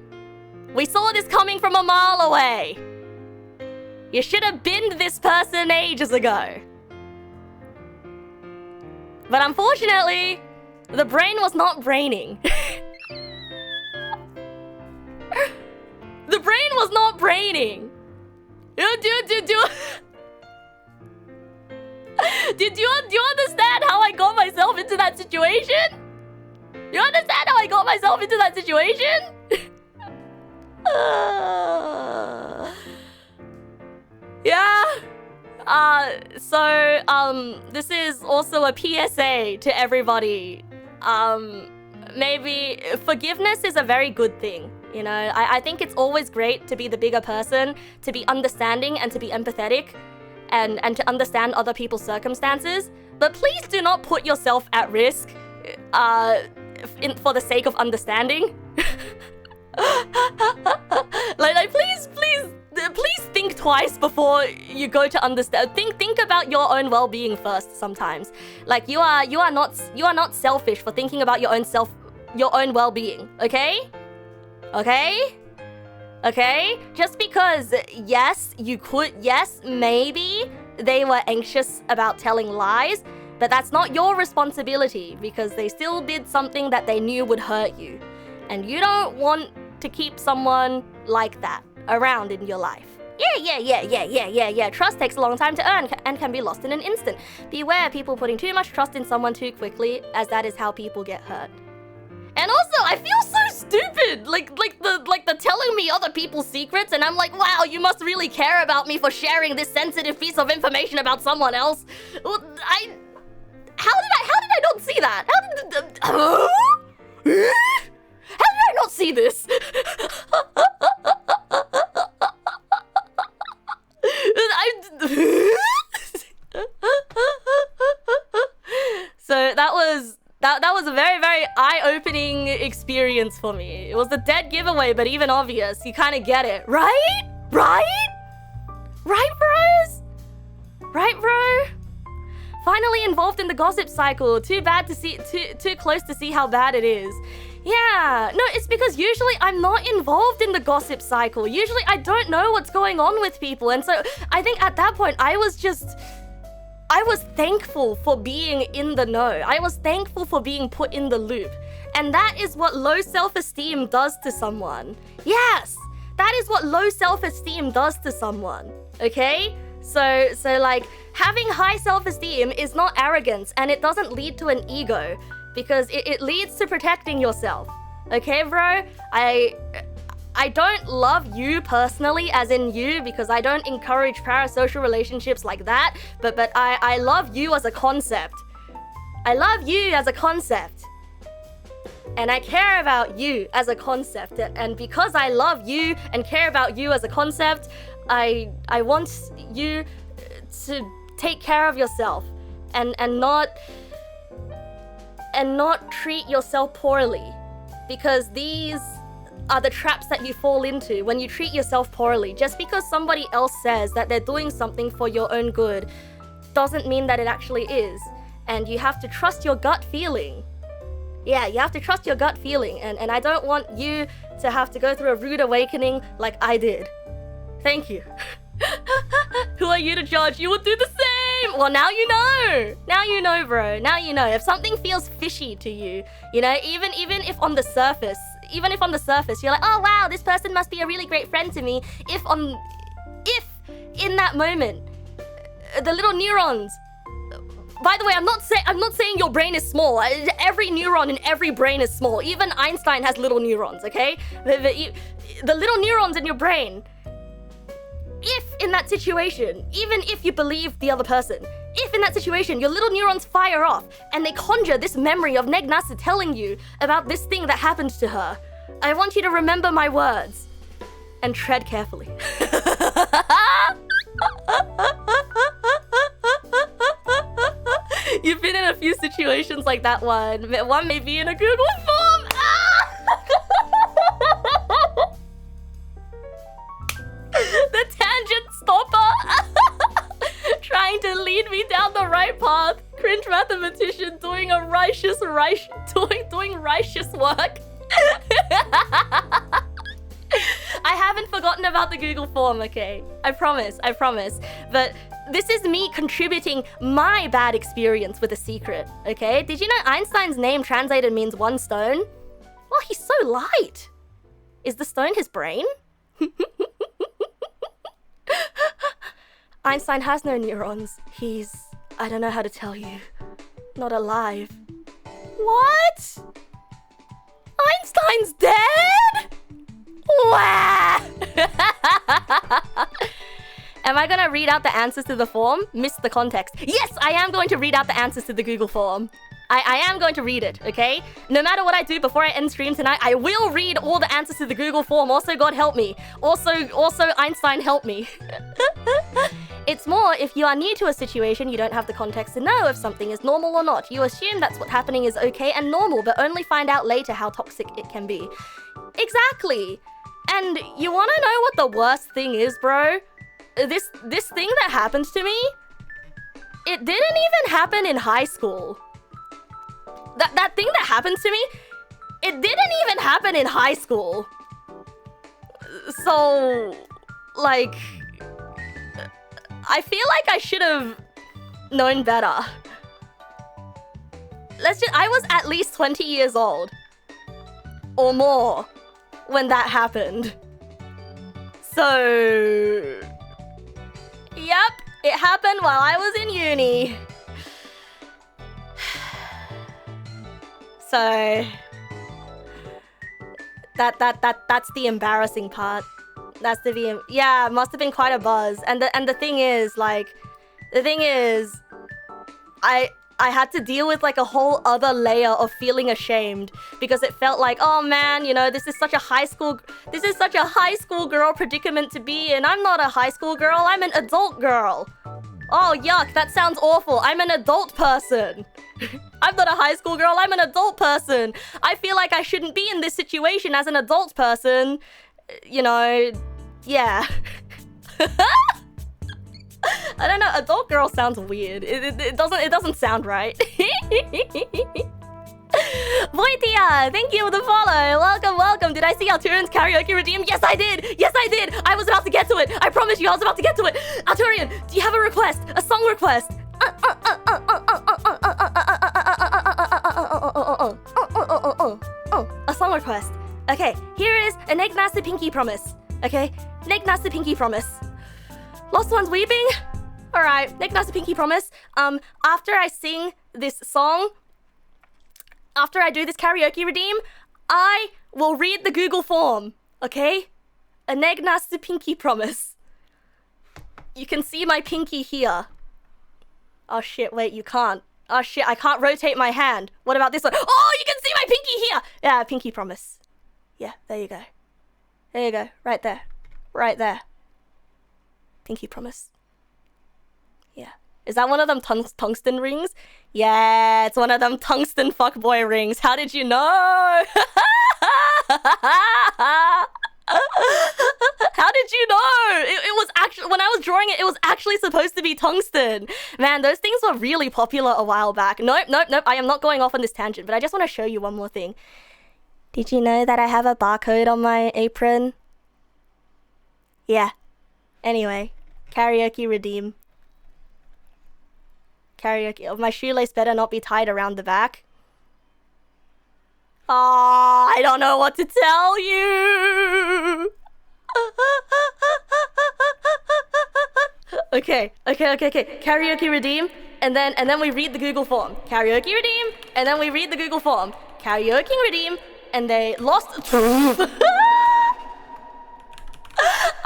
we saw this coming from a mile away. You should have binned this person ages ago. But unfortunately, the brain was not braining. The brain was not braining. Do you understand how I got myself into that situation? You understand how I got myself into that situation? Yeah. This is also a PSA to everybody. Maybe forgiveness is a very good thing. You know, I think it's always great to be the bigger person, to be understanding and to be empathetic and to understand other people's circumstances. But please do not put yourself at risk for the sake of understanding. like please think twice before you go to understand. Think about your own well-being first sometimes. Like you are not selfish for thinking about your own well-being, okay? Okay? Just because yes, maybe they were anxious about telling lies, but that's not your responsibility because they still did something that they knew would hurt you. And you don't want to keep someone like that around in your life. Yeah. Trust takes a long time to earn and can be lost in an instant. Beware people putting too much trust in someone too quickly, as that is how people get hurt. And also, I feel so stupid, like the telling me other people's secrets, and I'm like, wow, you must really care about me for sharing this sensitive piece of information about someone else. How did I not see that? How did I not see this? So that was a very, very eye-opening experience for me. It was a dead giveaway, but even obvious. You kind of get it, right? Right, bros? Right, bro? Finally involved in the gossip cycle. Too close to see how bad it is. Yeah, no, it's because usually I'm not involved in the gossip cycle. Usually I don't know what's going on with people. And so I think at that point I was thankful for being in the know. I was thankful for being put in the loop. And that is what low self-esteem does to someone. Yes, that is what low self-esteem does to someone, okay? So like, having high self-esteem is not arrogance, and it doesn't lead to an ego, because it leads to protecting yourself. Okay, bro? I don't love you personally, as in you, because I don't encourage parasocial relationships like that, but I love you as a concept. I love you as a concept. And I care about you as a concept. And because I love you and care about you as a concept, I want you to take care of yourself and not treat yourself poorly, because these are the traps that you fall into when you treat yourself poorly. Just because somebody else says that they're doing something for your own good doesn't mean that it actually is. And you have to trust your gut feeling. Yeah, you have to trust your gut feeling, and I don't want you to have to go through a rude awakening like I did. Thank you. Who are you to judge? You would do the same! Well, now you know! Now you know, bro. Now you know. If something feels fishy to you, you know, even if on the surface you're like, oh wow, this person must be a really great friend to me. If in that moment, the little neurons. By the way, I'm not saying your brain is small. Every neuron in every brain is small. Even Einstein has little neurons, okay? The little neurons in your brain. If in that situation, even if you believe the other person, if in that situation your little neurons fire off and they conjure this memory of Neg Nasu telling you about this thing that happened to her, I want you to remember my words and tread carefully. You've been in a few situations like that one. One may be in a Google form. The tangent stopper. Trying to lead me down the right path. Cringe mathematician doing a righteous work. I haven't forgotten about the Google form, okay? I promise. But this is me contributing my bad experience with a secret, okay? Did you know Einstein's name translated means one stone? Well, he's so light. Is the stone his brain? Einstein has no neurons. He's... I don't know how to tell you. Not alive. What? Einstein's dead? Wow! Am I gonna read out the answers to the form? Missed the context. Yes, I am going to read out the answers to the Google form. I am going to read it, okay? No matter what I do before I end stream tonight, I will read all the answers to the Google form. Also, God help me. Also, Einstein help me. It's more, if you are new to a situation, you don't have the context to know if something is normal or not. You assume that's what's happening is okay and normal, but only find out later how toxic it can be. Exactly. And you wanna know what the worst thing is, bro? This thing that happened to me, it didn't even happen in high school. That thing that happened to me, it didn't even happen in high school. So, like, I feel like I should have known better. I was at least 20 years old. Or more when that happened. So... Yep, it happened while I was in uni. So... That's the embarrassing part. That's the... Yeah, must have been quite a buzz. And the thing is, like... The thing is... I had to deal with like a whole other layer of feeling ashamed because it felt like, oh man, you know, this is such a high school girl predicament to be in. I'm not a high school girl, I'm an adult girl. Oh yuck, that sounds awful. I'm an adult person. I'm not a high school girl, I'm an adult person. I feel like I shouldn't be in this situation as an adult person. You know, yeah. I don't know, adult girl sounds weird. It doesn't sound right. Voitia, thank you for the follow. Welcome. Did I see Arturian's karaoke redeem? Yes, I did. I was about to get to it. I promise you, I was about to get to it. Arturian, do you have a request? A song request? A song request. Okay, here is a Neg Nass Pinky Promise. Okay, Neg Nass Pinky Promise. Lost Ones Weeping? Alright, Neg Nass Pinky Promise. After I sing this song, after I do this karaoke redeem, I will read the Google form, okay? A Neg Nass Pinky Promise. You can see my pinky here. Oh shit, wait, you can't. Oh shit, I can't rotate my hand. What about this one? Oh, you can see my pinky here! Yeah, Pinky Promise. Yeah, there you go. There you go, right there. Right there. Pinky Promise. Yeah. Is that one of them tungsten rings? Yeah, it's one of them tungsten fuckboy rings. How did you know? How did you know? It was actually, when I was drawing it, it was actually supposed to be tungsten. Man, those things were really popular a while back. Nope. I am not going off on this tangent, but I just want to show you one more thing. Did you know that I have a barcode on my apron? Yeah. Anyway. Karaoke redeem. Karaoke. Oh, my shoelace better not be tied around the back. Oh, I don't know what to tell you. Okay. Karaoke redeem, and then we read the Google form. Karaoke redeem, and then we read the Google form. Karaoke redeem, and they lost.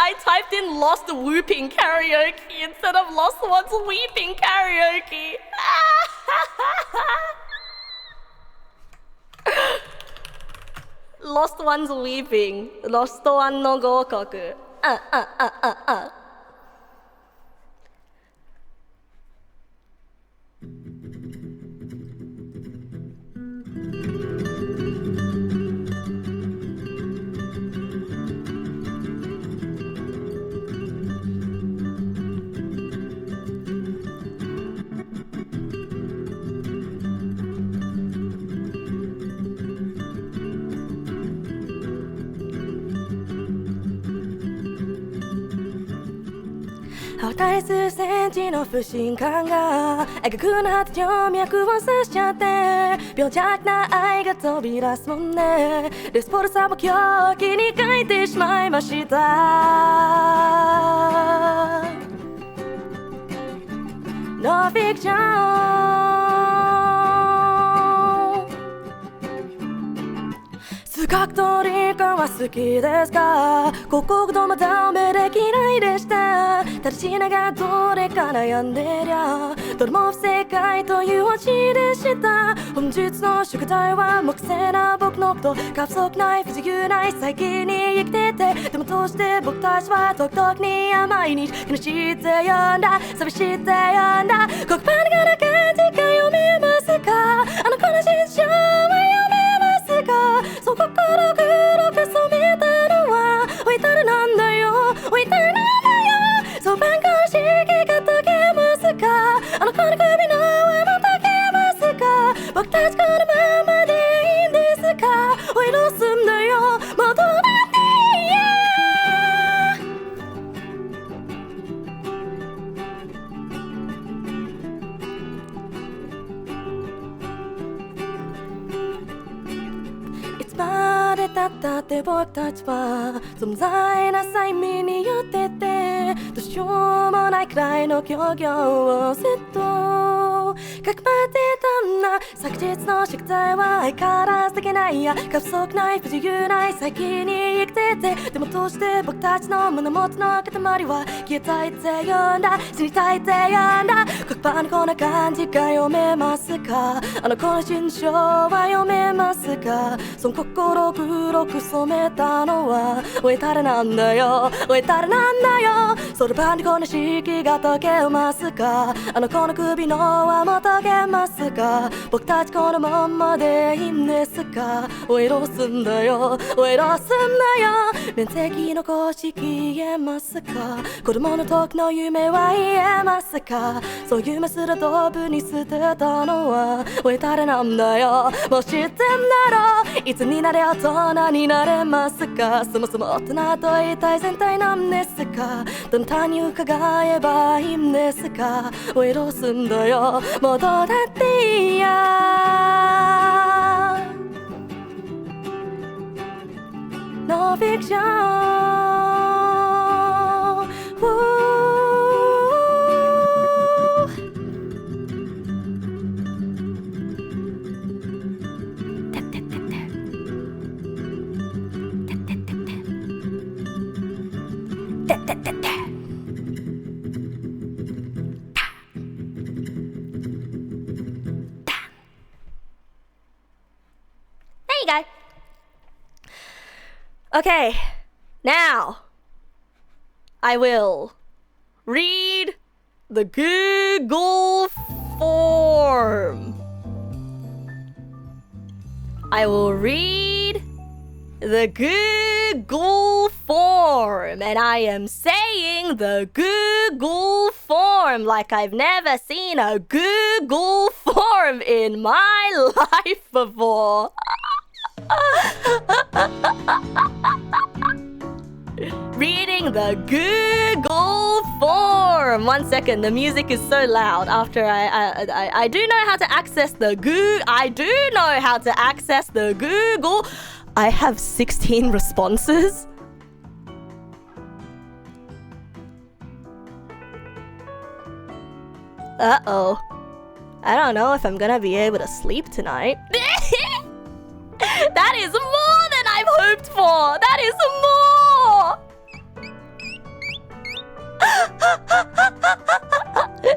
I typed in lost whooping karaoke instead of lost ones weeping karaoke. Lost ones weeping. Lost one no gokaku. 絶え数センチの不信感が赤くなって静脈を刺しちゃって病弱な愛が飛び出すもんね。レスポルサを狂気に書いてしまいました。ノンフィクション数学と理科は好きですか？広告とまた目で嫌いでした。ただしながらどれか悩んでりゃどれも不正解というオチでした。本日の宿題は木星な僕のこと過不足ない不自由ない最近に生きててでもどうして僕たちは時々に毎日悲しいって呼んだ寂しいって呼んだ黒板がな感じか読めますか？あの子の心象は読めますか？そう心黒く染めたのは置いたらなんだよ置いたらなんだよそう番号式が解けますか？あの子の首の輪も解けますか？僕たちこのままでいいんですか？おいどうすんだよもうどうだっていいやいつまでたったって僕たちは存在な催眠によっててどうしようもないくらいの協業をセットかくまってたんだ。昨日の宿題は相変わらずできないや過不足ない不自由ない最近に生きててでもどうして僕たちの胸元の塊は消えたいって呼んだ死にたいって呼んだ黒板にこんな感じが読めますか？あの子の心象は読めますか？その心黒く染めたのは置いたらなんだよ置いたらなんだよそろばんにこの式が解けますか？あの子の首の輪も解けますか？僕たちこのまんまでいいんですか？おいどうすんだよおいどうすんだよ面積の公式言えますか？子供の時の夢は言えますか？そう夢すらドブに捨てたのは置いたらなんだよもう知ってんだろいつになれ大人になれますか？そもそも大人と一体全体なんですか？どなたに伺えばいいんですか？おいどうすんだよもうどうだっていいやノンフィクションThere you go. Okay, now I will read the Google form. I will read the Google form, and I am saying the Google form like I've never seen a Google form in my life before. Reading the Google form. 1 second, the music is so loud. After I do know how to access the I do know how to access the Google. I have 16 responses. Uh-oh. I don't know if I'm gonna be able to sleep tonight. That is more than I've hoped for. That is more.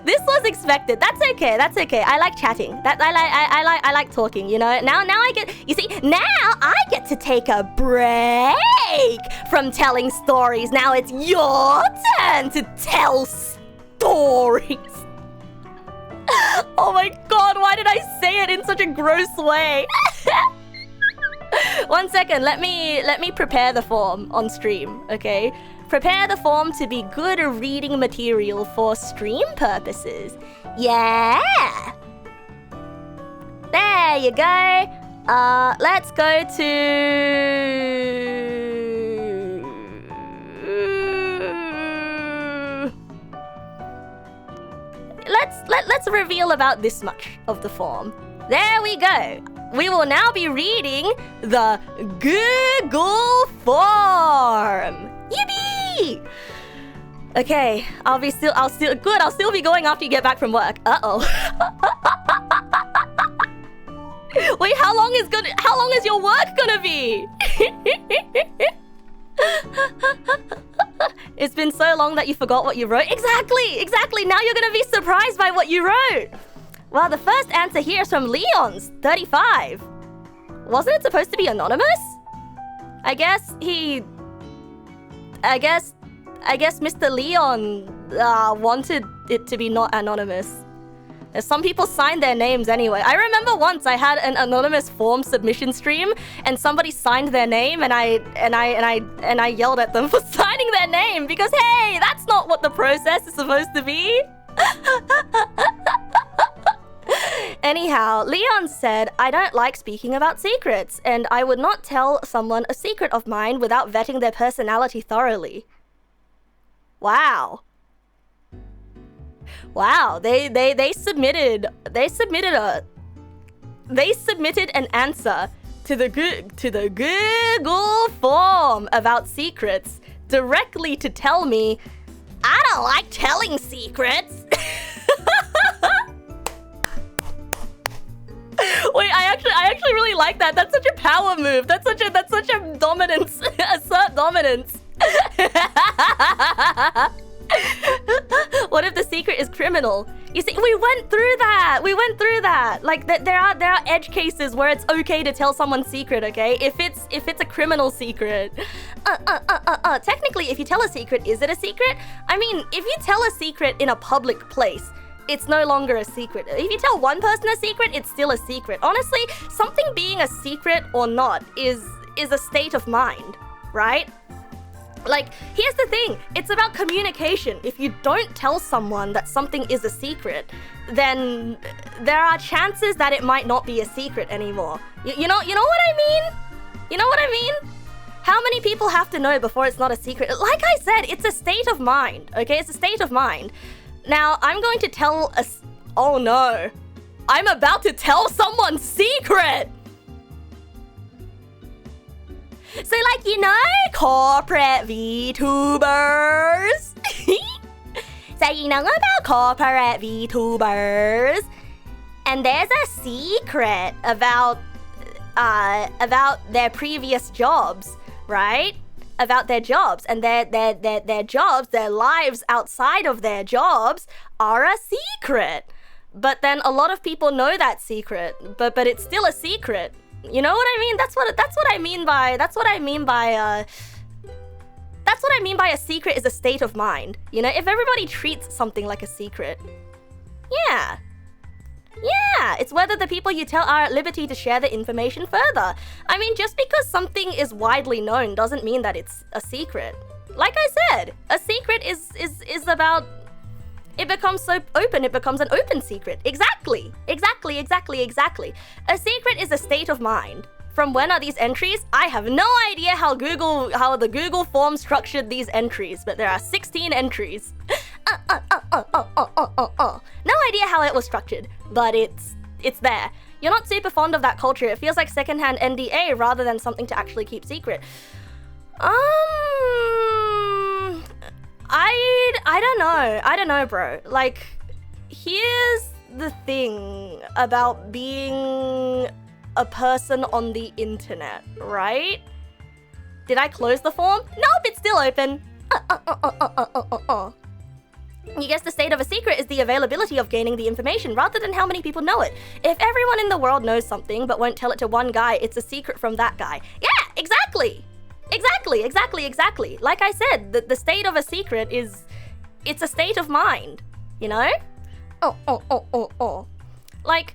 This was expected. That's okay. That's okay. I like chatting. I like talking, you know. Now I get now I get to take a break from telling stories. Now it's your turn to tell stories. Oh my god, why did I say it in such a gross way? 1 second, let me prepare the form on stream, okay? Prepare the form to be good reading material for stream purposes. Yeah! There you go. Let's go to... let's reveal about this much of the form. There we go. We will now be reading the Google form. Yippee! Okay, I'll still be going after you get back from work. Uh-oh. Wait, how long is your work gonna be? It's been so long that you forgot what you wrote. Exactly. Now you're gonna be surprised by what you wrote. Well, the first answer here is from Leon's 35. Wasn't it supposed to be anonymous? I guess Mr. Leon wanted it to be not anonymous. Some people signed their names anyway. I remember once I had an anonymous form submission stream, and somebody signed their name, and I yelled at them for signing their name because hey, that's not what the process is supposed to be. Anyhow, Leon said, I don't like speaking about secrets, and I would not tell someone a secret of mine without vetting their personality thoroughly. Wow. Wow, they submitted an answer to the Google form about secrets directly to tell me I don't like telling secrets. Wait, I actually really like that. That's such a power move. That's such a dominance. Assert dominance. What if the secret is criminal? You see, we went through that. Like there are edge cases where it's okay to tell someone's secret, okay? If it's a criminal secret. Technically, if you tell a secret, is it a secret? I mean, if you tell a secret in a public place, it's no longer a secret. If you tell one person a secret, it's still a secret. Honestly, something being a secret or not is a state of mind, right? Like, here's the thing. It's about communication. If you don't tell someone that something is a secret, then there are chances that it might not be a secret anymore. You know what I mean? You know what I mean? How many people have to know before it's not a secret? Like I said, it's a state of mind, okay? It's a state of mind. Now, I'm going to tell oh no. I'm about to tell someone's secret! So, like, you know, corporate VTubers? So, you know about corporate VTubers? And there's a secret about their previous jobs, right? About their jobs. And their jobs, their lives outside of their jobs are a secret. But then a lot of people know that secret, but it's still a secret. You know what I mean? That's what I mean by a secret is a state of mind. You know, if everybody treats something like a secret, yeah, it's whether the people you tell are at liberty to share the information further. I mean, just because something is widely known doesn't mean that it's a secret. Like I said, a secret is about, it becomes so open, it becomes an open secret. Exactly. A secret is a state of mind. From when are these entries? I have no idea how the Google form structured these entries, but there are 16 entries. No idea how it was structured, but it's there. You're not super fond of that culture. It feels like secondhand NDA rather than something to actually keep secret. I don't know, bro. Like, here's the thing about being a person on the internet, right? Did I close the form? Nope, it's still open. You guess the state of a secret is the availability of gaining the information rather than how many people know it. If everyone in the world knows something but won't tell it to one guy, it's a secret from that guy. Yeah, exactly. Like I said, the state of a secret it's a state of mind, you know? Like,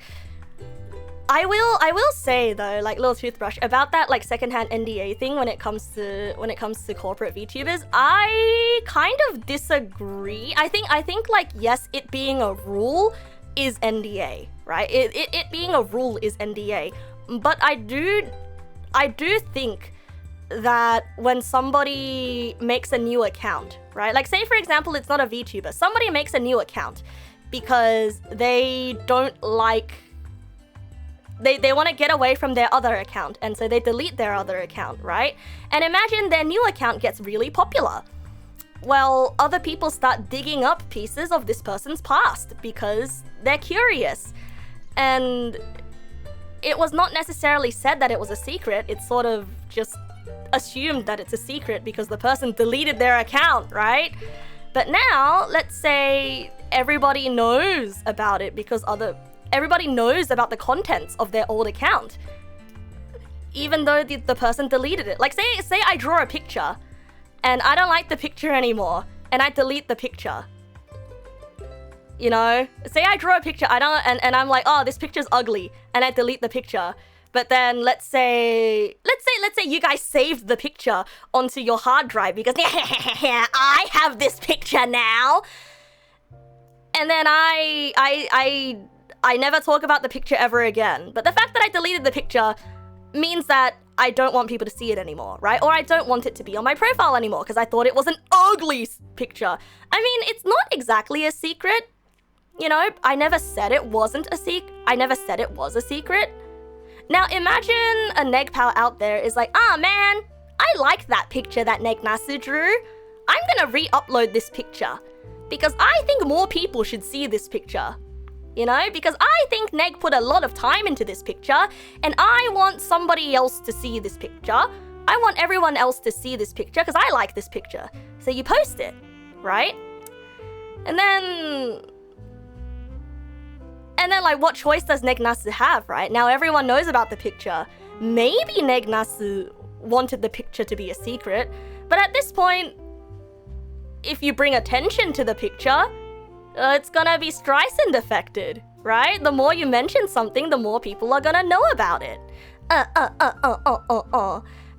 I will say though, like, little toothbrush, about that like secondhand NDA thing when it comes to corporate VTubers, I kind of disagree. I think like, yes, it being a rule is NDA, right? It being a rule is NDA. But I do think that when somebody makes a new account, right? Like, say for example, it's not a VTuber. Somebody makes a new account. because they don't like... They want to get away from their other account, and so they delete their other account, right? And imagine their new account gets really popular. Well, other people start digging up pieces of this person's past because they're curious. And it was not necessarily said that it was a secret, it's sort of just assumed that it's a secret because the person deleted their account, right? But now, let's say everybody knows about it because everybody knows about the contents of their old account, even though the person deleted it. Like, say I draw a picture, and I don't like the picture anymore, and I delete the picture. You know? Say I draw a picture, and I'm like, oh, this picture's ugly, and I delete the picture. But then let's say you guys saved the picture onto your hard drive because I have this picture now. And then I never talk about the picture ever again. But the fact that I deleted the picture means that I don't want people to see it anymore, right? Or I don't want it to be on my profile anymore because I thought it was an ugly picture. I mean, it's not exactly a secret. You know, I never said it wasn't a secret. I never said it was a secret. Now imagine a Neg pal out there is like, ah man, I like that picture that Neg Nasu drew. I'm gonna re-upload this picture because I think more people should see this picture. You know, because I think Neg put a lot of time into this picture and I want somebody else to see this picture. I want everyone else to see this picture because I like this picture. So you post it, right? And then like, what choice does Neg Nasu have, right? Now everyone knows about the picture. Maybe Neg Nasu wanted the picture to be a secret, but at this point, if you bring attention to the picture, it's gonna be Streisand affected, right? The more you mention something, the more people are gonna know about it.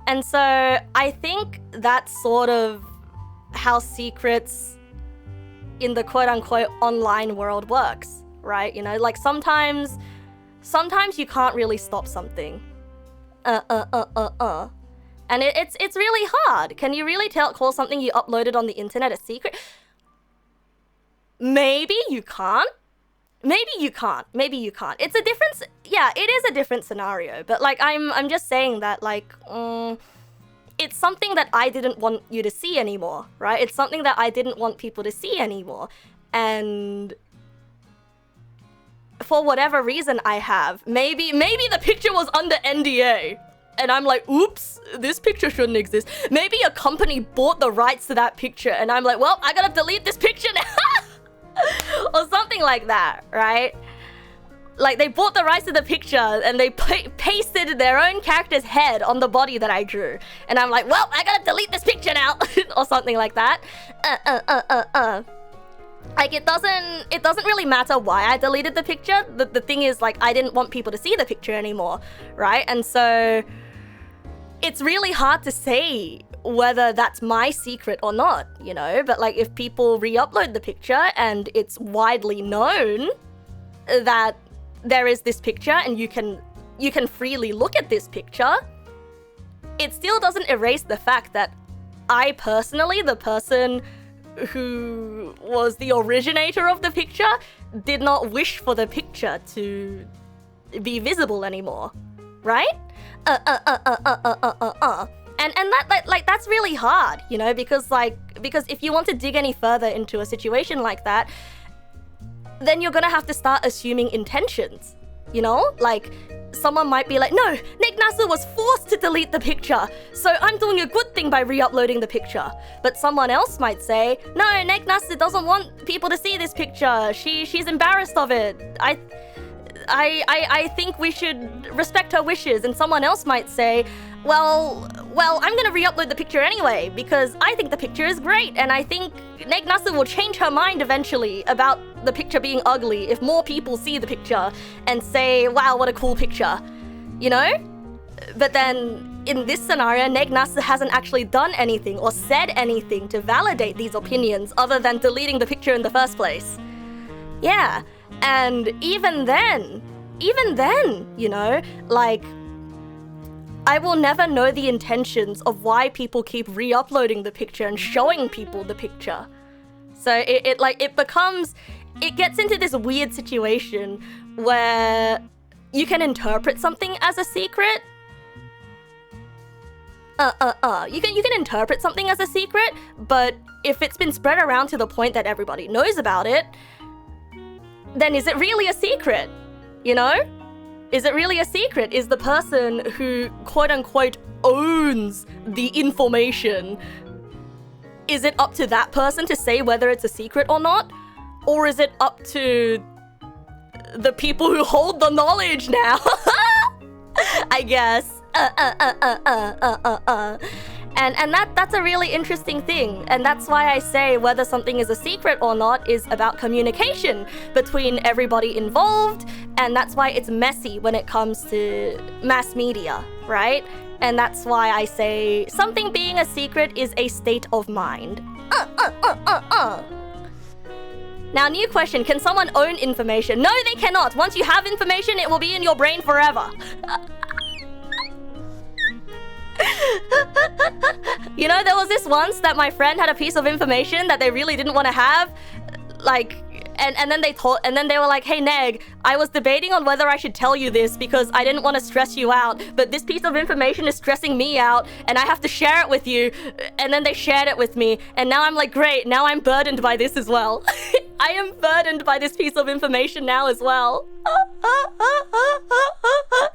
And so I think that's sort of how secrets in the quote-unquote online world works, right? You know, like sometimes you can't really stop something. And it's really hard. Can you really call something you uploaded on the internet a secret? Maybe you can't. Maybe you can't. Maybe you can't. It's a different... Yeah, it is a different scenario. But, like, I'm just saying that, like, it's something that I didn't want you to see anymore, right? It's something that I didn't want people to see anymore. And for whatever reason I have, maybe the picture was under NDA. And I'm like, oops, this picture shouldn't exist. Maybe a company bought the rights to that picture. And I'm like, well, I gotta delete this picture now. Or something like that, right? Like, they bought the rights to the picture and they pasted their own character's head on the body that I drew. And I'm like, well, I gotta delete this picture now. Or something like that. Like, it doesn't really matter why I deleted the picture. The thing is, like, I didn't want people to see the picture anymore, right? And so it's really hard to say whether that's my secret or not, you know? But, like, if people re-upload the picture and it's widely known that there is this picture and you can freely look at this picture, it still doesn't erase the fact that I personally, the person who was the originator of the picture, did not wish for the picture to be visible anymore, right? And that, like, that's really hard, you know, because if you want to dig any further into a situation like that, then you're gonna have to start assuming intentions, you know? Like, someone might be like, no, Neg Nasu was forced to delete the picture, so I'm doing a good thing by re-uploading the picture. But someone else might say, no, Neg Nasu doesn't want people to see this picture. She's embarrassed of it. I think we should respect her wishes. And someone else might say, well, I'm gonna re-upload the picture anyway because I think the picture is great and I think Neg Nasu will change her mind eventually about the picture being ugly if more people see the picture and say, wow, what a cool picture, you know? But then in this scenario, Neg Nasu hasn't actually done anything or said anything to validate these opinions other than deleting the picture in the first place. Yeah, and even then, you know, like, I will never know the intentions of why people keep re-uploading the picture and showing people the picture. So it it gets into this weird situation where you can interpret something as a secret. You can interpret something as a secret, but if it's been spread around to the point that everybody knows about it, then is it really a secret? You know? Is it really a secret? Is the person who quote-unquote owns the information, is it up to that person to say whether it's a secret or not? Or is it up to the people who hold the knowledge now? I guess. And that's a really interesting thing. And that's why I say whether something is a secret or not is about communication between everybody involved. And that's why it's messy when it comes to mass media, right? And that's why I say something being a secret is a state of mind. Now, new question. Can someone own information? No, they cannot. Once you have information, it will be in your brain forever. You know, there was this once that my friend had a piece of information that they really didn't want to have. Like, and then they were like, hey, Neg, I was debating on whether I should tell you this because I didn't want to stress you out, but this piece of information is stressing me out and I have to share it with you. And then they shared it with me. And now I'm like, great, now I'm burdened by this as well. I am burdened by this piece of information now as well.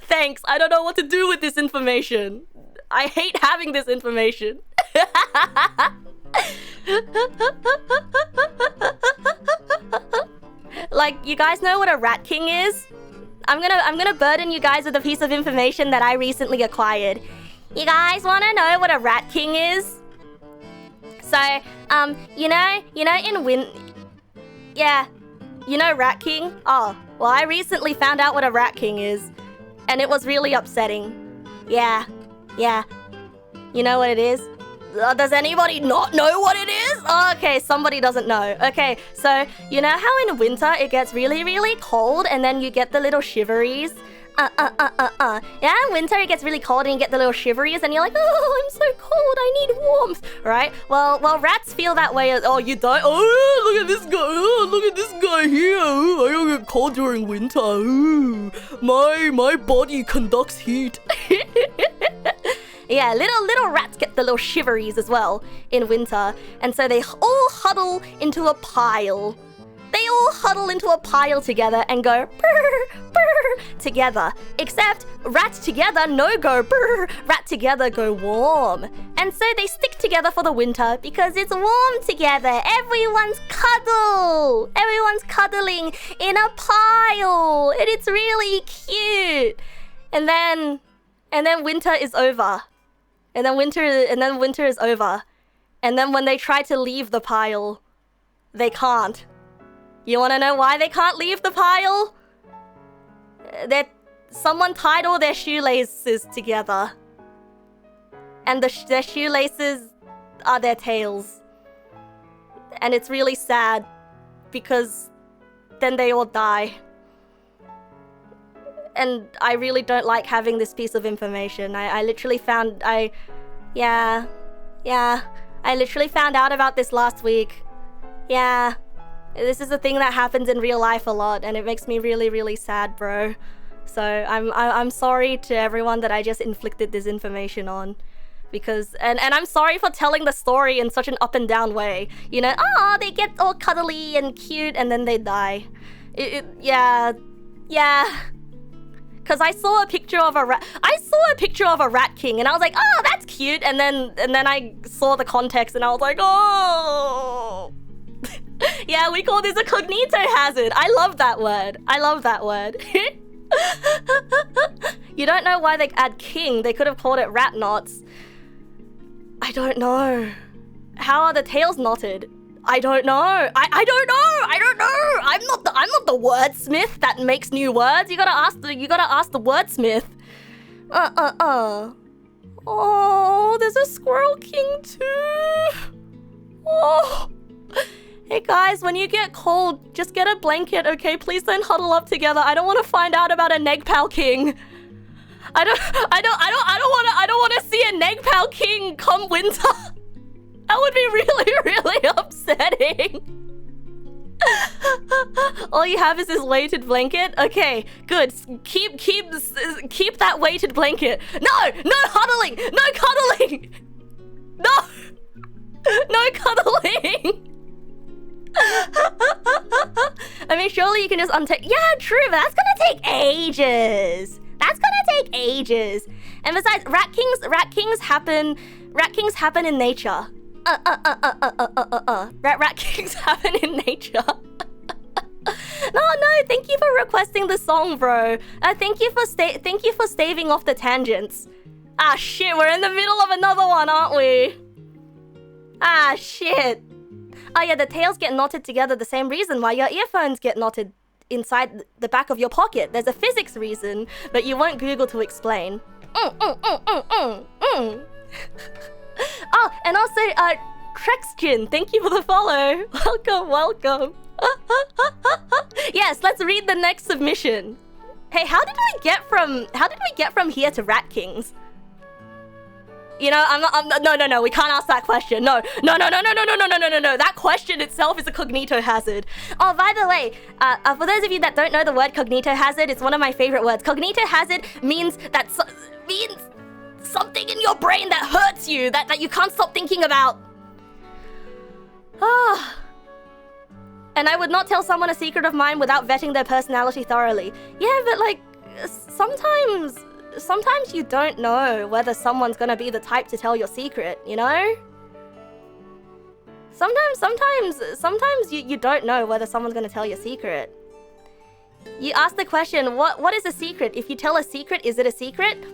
Thanks, I don't know what to do with this information. I hate having this information. Like, you guys know what a rat king is? I'm gonna burden you guys with a piece of information that I recently acquired. You guys wanna know what a rat king is? So, you know Rat King? Oh, well, I recently found out what a rat king is, and it was really upsetting. Yeah. You know what it is? Does anybody not know what it is? Oh, okay, somebody doesn't know. Okay, so you know how in winter it gets really, really cold and then you get the little shiveries? Yeah, in winter it gets really cold and you get the little shiveries and you're like, oh, I'm so cold, I need warmth, right? Well, rats feel that way. Oh, you don't? Oh, look at this guy. Oh, look at this guy here. Oh, I don't get cold during winter. Oh, my body conducts heat. Yeah, little rats get the little shiveries as well in winter. And so they all huddle into a pile. They all huddle into a pile together and go brr, brr, together. Except rats together no go brr, rat together go warm. And so they stick together for the winter because it's warm together. Everyone's cuddling in a pile. And it's really cute. And then winter is over. And then winter is over. And then when they try to leave the pile, they can't. You want to know why they can't leave the pile? Someone tied all their shoelaces together. And their shoelaces are their tails. And it's really sad because then they all die. And I really don't like having this piece of information. I literally found I literally found out about this last week. Yeah. This is a thing that happens in real life a lot and it makes me really, really sad, bro. So I'm sorry to everyone that I just inflicted this information on. Because and I'm sorry for telling the story in such an up and down way. You know, they get all cuddly and cute and then they die. Yeah. Cause I saw a picture of a rat. I saw a picture of a rat king, and I was like, "Oh, that's cute." And then I saw the context, and I was like, "Oh." Yeah, we call this a cognito hazard. I love that word. You don't know why they add king. They could have called it rat knots. I don't know. How are the tails knotted? I don't know. I don't know. I'm not the wordsmith that makes new words. You gotta ask the wordsmith. Oh, there's a squirrel king too. Oh. Hey guys, when you get cold, just get a blanket, okay? Please don't huddle up together. I don't want to find out about a Negpal king. I don't want to see a Negpal king come winter. That would be really, really upsetting. All you have is this weighted blanket? Okay, good. Keep that weighted blanket. No huddling! No cuddling! No cuddling! I mean, surely you can just untake. Yeah, true, but that's gonna take ages. And besides, rat kings happen in nature. Rat kings happen in nature. No, thank you for requesting the song, bro. Thank you for staving off the tangents. Ah, shit, we're in the middle of another one, aren't we? Ah, shit. Oh yeah, the tails get knotted together the same reason why your earphones get knotted inside the back of your pocket. There's a physics reason, but you won't Google to explain. Oh, and also, Trexjin, thank you for the follow. Welcome. Yes, let's read the next submission. Hey, how did we get from here to Rat Kings? You know, no, we can't ask that question. No. That question itself is a cognito hazard. Oh, by the way, for those of you that don't know the word cognito hazard, it's one of my favorite words. Cognito hazard means something in your brain that hurts you, that you can't stop thinking about. Ah. And I would not tell someone a secret of mine without vetting their personality thoroughly. Yeah, but like, sometimes you don't know whether someone's gonna be the type to tell your secret, you know? Sometimes you don't know whether someone's gonna tell your secret. You ask the question, what is a secret? If you tell a secret, is it a secret?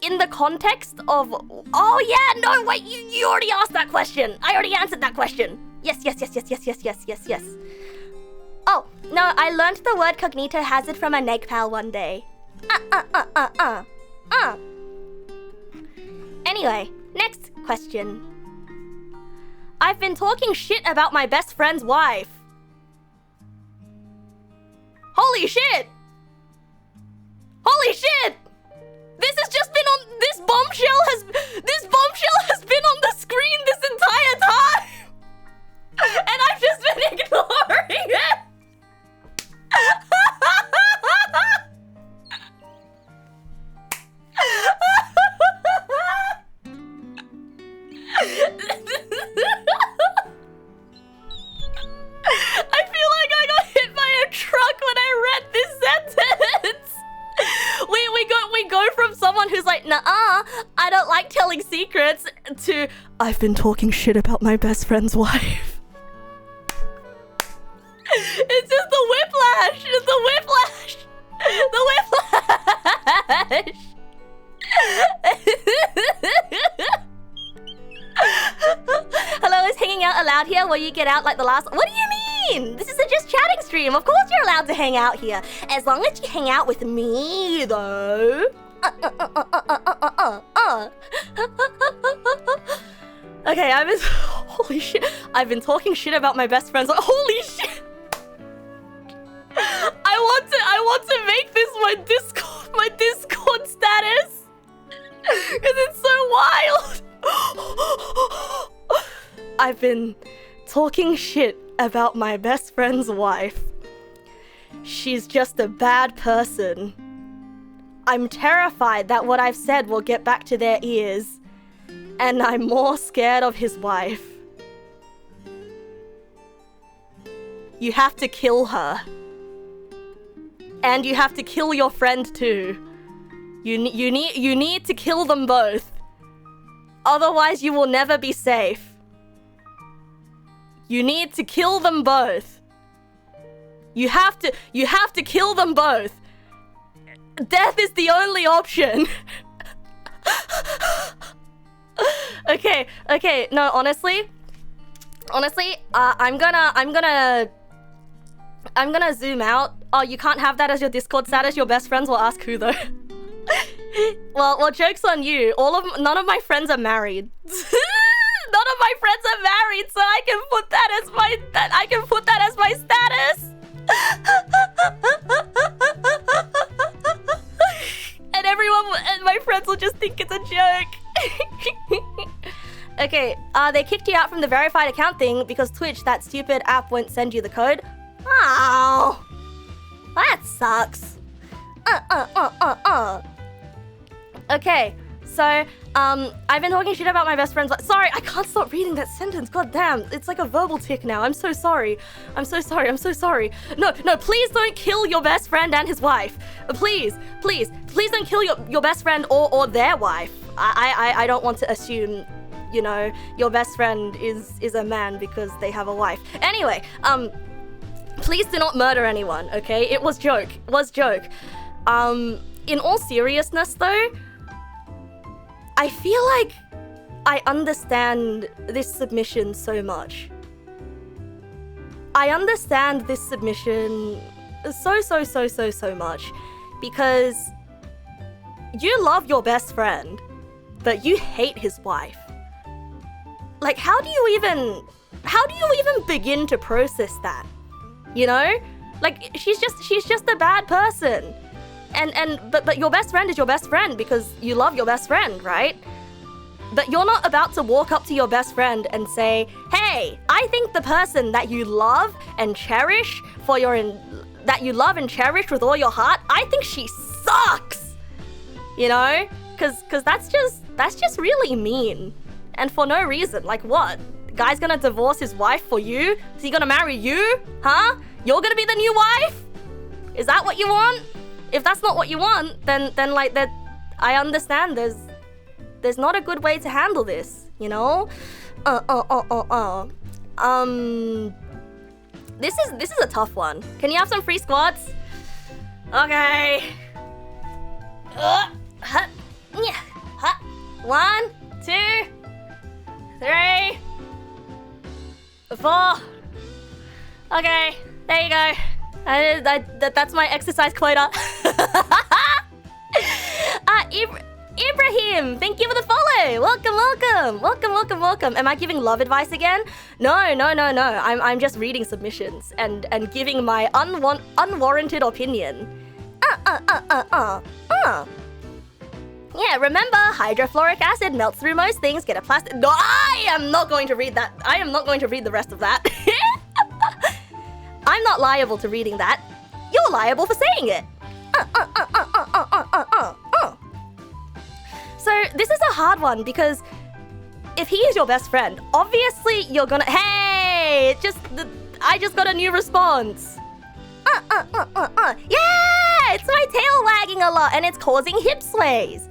In the context of... Oh yeah, no, wait, you already asked that question. I already answered that question. Yes. Oh, no, I learned the word cognito hazard from a neg pal one day. Anyway, next question. I've been talking shit about my best friend's wife. Holy shit! This has just been on... This bombshell has been on the screen this entire time! And I've just been ignoring it! I feel like I got hit by a truck when I read this sentence. We go from someone who's like, nah, I don't like telling secrets, to I've been talking shit about my best friend's wife. It's just the whiplash. Hello, is hanging out allowed here? Will you get out like the last... What do you mean? This is a just chatting stream. Of course you're allowed to hang out here. As long as you hang out with me, though. Okay, holy shit. I've been talking shit about my best friends. Holy shit. I want to make this my Discord status. Because it's so wild. I've been talking shit about my best friend's wife. She's just a bad person. I'm terrified that what I've said will get back to their ears. And I'm more scared of his wife. You have to kill her. And you have to kill your friend too. You need to kill them both. Otherwise you will never be safe. You need to kill them both. You have to kill them both. Death is the only option. Okay, no, honestly, I'm gonna zoom out. Oh, you can't have that as your Discord status. Your best friends will ask who though. well, joke's on you. None of my friends are married. None of my friends are married, so I can put that as my status. And my friends will just think it's a joke. Okay, they kicked you out from the verified account thing because Twitch, that stupid app, won't send you the code. Oh, that sucks. Okay, so I've been talking shit about my best friends. Sorry, I can't stop reading that sentence. God damn, it's like a verbal tick now. I'm so sorry. I'm so sorry. I'm so sorry. No, please don't kill your best friend and his wife. Please don't kill your best friend or their wife. I don't want to assume, you know, your best friend is a man because they have a wife. Anyway, please do not murder anyone, okay? It was joke. In all seriousness though, I feel like I understand this submission so much. I understand this submission so much because you love your best friend, but you hate his wife. Like, how do you even begin to process that? You know? Like, she's just a bad person. But your best friend is your best friend because you love your best friend, right? But you're not about to walk up to your best friend and say, hey, I think the person that you love and cherish that you love and cherish with all your heart, I think she sucks. You know? Cause that's just really mean. And for no reason. Like what? The guy's gonna divorce his wife for you? Is he gonna marry you? Huh? You're gonna be the new wife? Is that what you want? If that's not what you want, then like that, I understand there's not a good way to handle this, you know? This is a tough one. Can you have some free squats? Okay. 1, 2, 3, 4. Okay, there you go. That's my exercise quota. Ibrahim, thank you for the follow. Welcome. Am I giving love advice again? No. I'm just reading submissions and giving my unwarranted opinion. Yeah, remember, hydrofluoric acid melts through most things. Get a plastic. No, I am not going to read that. I am not going to read the rest of that. I'm not liable to reading that. You're liable for saying it. So this is a hard one because if he is your best friend, obviously you're gonna. Hey, I just got a new response. Yeah, it's my tail wagging a lot and it's causing hip sways.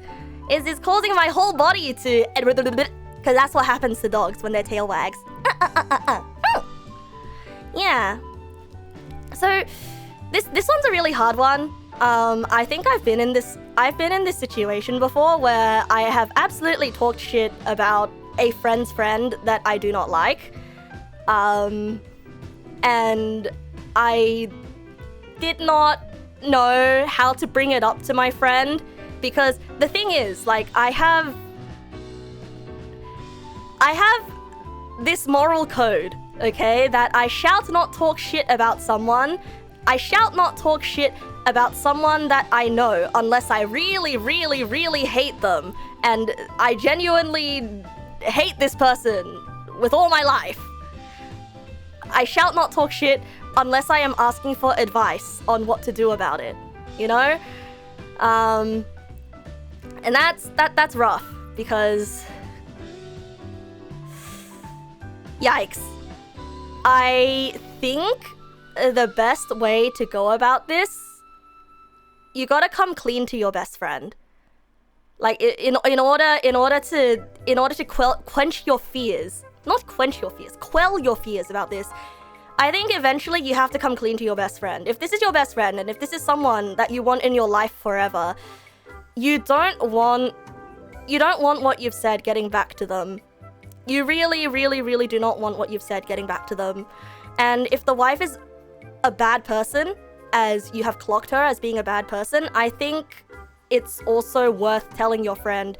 It's causing my whole body to, because that's what happens to dogs when their tail wags. Yeah. So this one's a really hard one. I think I've been in this situation before where I have absolutely talked shit about a friend's friend that I do not like. And I did not know how to bring it up to my friend because the thing is, like, I have this moral code, okay, that I shall not talk shit about someone. I shall not talk shit about someone that I know unless I really, really, really hate them and I genuinely hate this person with all my life. I shall not talk shit unless I am asking for advice on what to do about it, you know? And that's rough because yikes. I think the best way to go about this, you gotta come clean to your best friend. Like in order to quench your fears, not quench your fears, quell your fears about this. I think eventually you have to come clean to your best friend. If this is your best friend and if this is someone that you want in your life forever, you don't want what you've said getting back to them. You really, really, really do not want what you've said getting back to them. And if the wife is a bad person, as you have clocked her as being a bad person, I think it's also worth telling your friend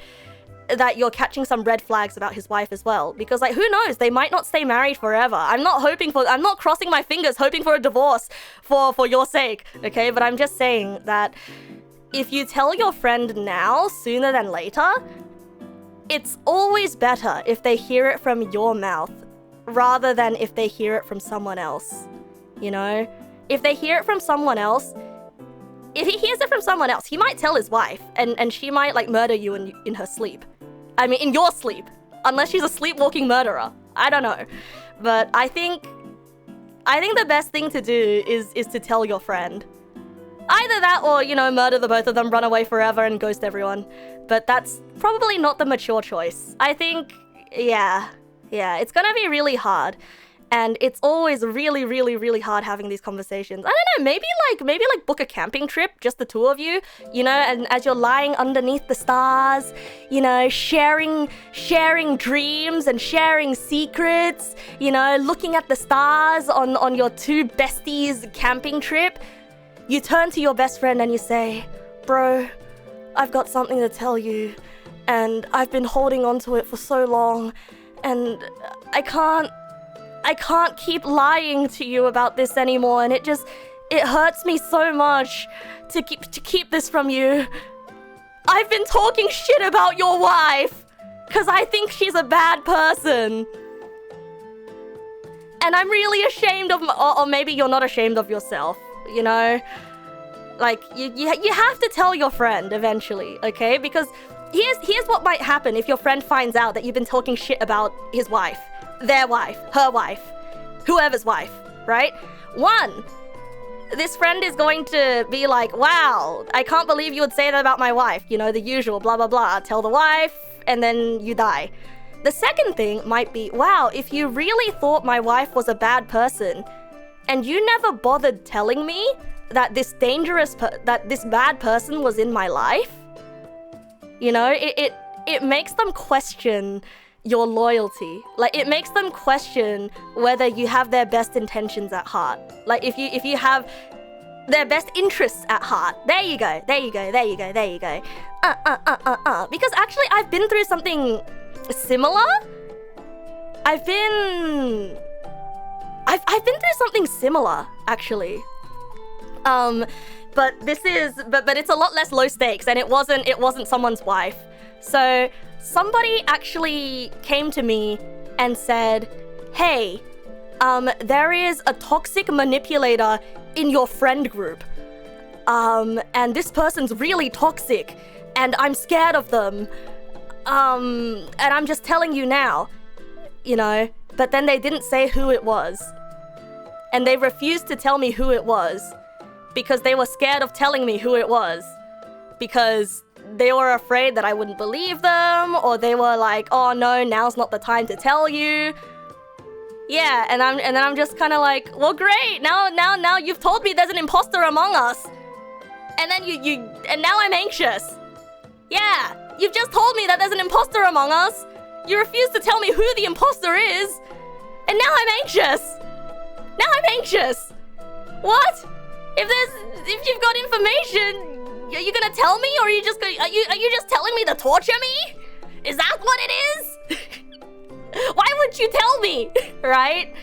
that you're catching some red flags about his wife as well. Because, like, who knows? They might not stay married forever. I'm not crossing my fingers hoping for a divorce for your sake, okay? But I'm just saying that if you tell your friend now, sooner than later, it's always better if they hear it from your mouth rather than if they hear it from someone else, you know? if they hear it from someone else, if he hears it from someone else, he might tell his wife, and she might like murder you in her sleep. I mean, in your sleep, unless she's a sleepwalking murderer. I don't know, but I think the best thing to do is to tell your friend. Either that or, you know, murder the both of them, run away forever and ghost everyone. But that's probably not the mature choice. I think, yeah, it's gonna be really hard. And it's always really, really, really hard having these conversations. I don't know, maybe like book a camping trip, just the two of you, you know, and as you're lying underneath the stars, you know, sharing dreams and sharing secrets, you know, looking at the stars on your two besties camping trip. You turn to your best friend and you say, bro, I've got something to tell you, and I've been holding on to it for so long, and I can't keep lying to you about this anymore, and it hurts me so much to keep this from you. I've been talking shit about your wife because I think she's a bad person. And I'm really ashamed of, or maybe you're not ashamed of yourself, you know? Like, you have to tell your friend eventually, okay? Because here's what might happen if your friend finds out that you've been talking shit about his wife, their wife, her wife, whoever's wife, right? One, this friend is going to be like, wow, I can't believe you would say that about my wife. You know, the usual, blah, blah, blah. Tell the wife, and then you die. The second thing might be, wow, if you really thought my wife was a bad person, and you never bothered telling me that this this bad person was in my life, you know, it makes them question your loyalty. Like, it makes them question whether you have their best intentions at heart. Like, if you have their best interests at heart. There you go. Because actually, I've been through something similar. I've been through something similar, actually. But it's a lot less low stakes, and it wasn't someone's wife. So somebody actually came to me and said, hey, there is a toxic manipulator in your friend group. And this person's really toxic, and I'm scared of them. And I'm just telling you now, you know. But then they didn't say who it was. And they refused to tell me who it was because they were scared of telling me who it was. Because they were afraid that I wouldn't believe them, or they were like, oh no, now's not the time to tell you. Yeah, and then I'm just kind of like, well, great. Now you've told me there's an imposter among us. And then and now I'm anxious. Yeah, you've just told me that there's an imposter among us. You refuse to tell me who the imposter is. And now I'm anxious. What? If you've got information, are you gonna tell me, or are you just telling me to torture me? Is that what it is? Why would you tell me? Right?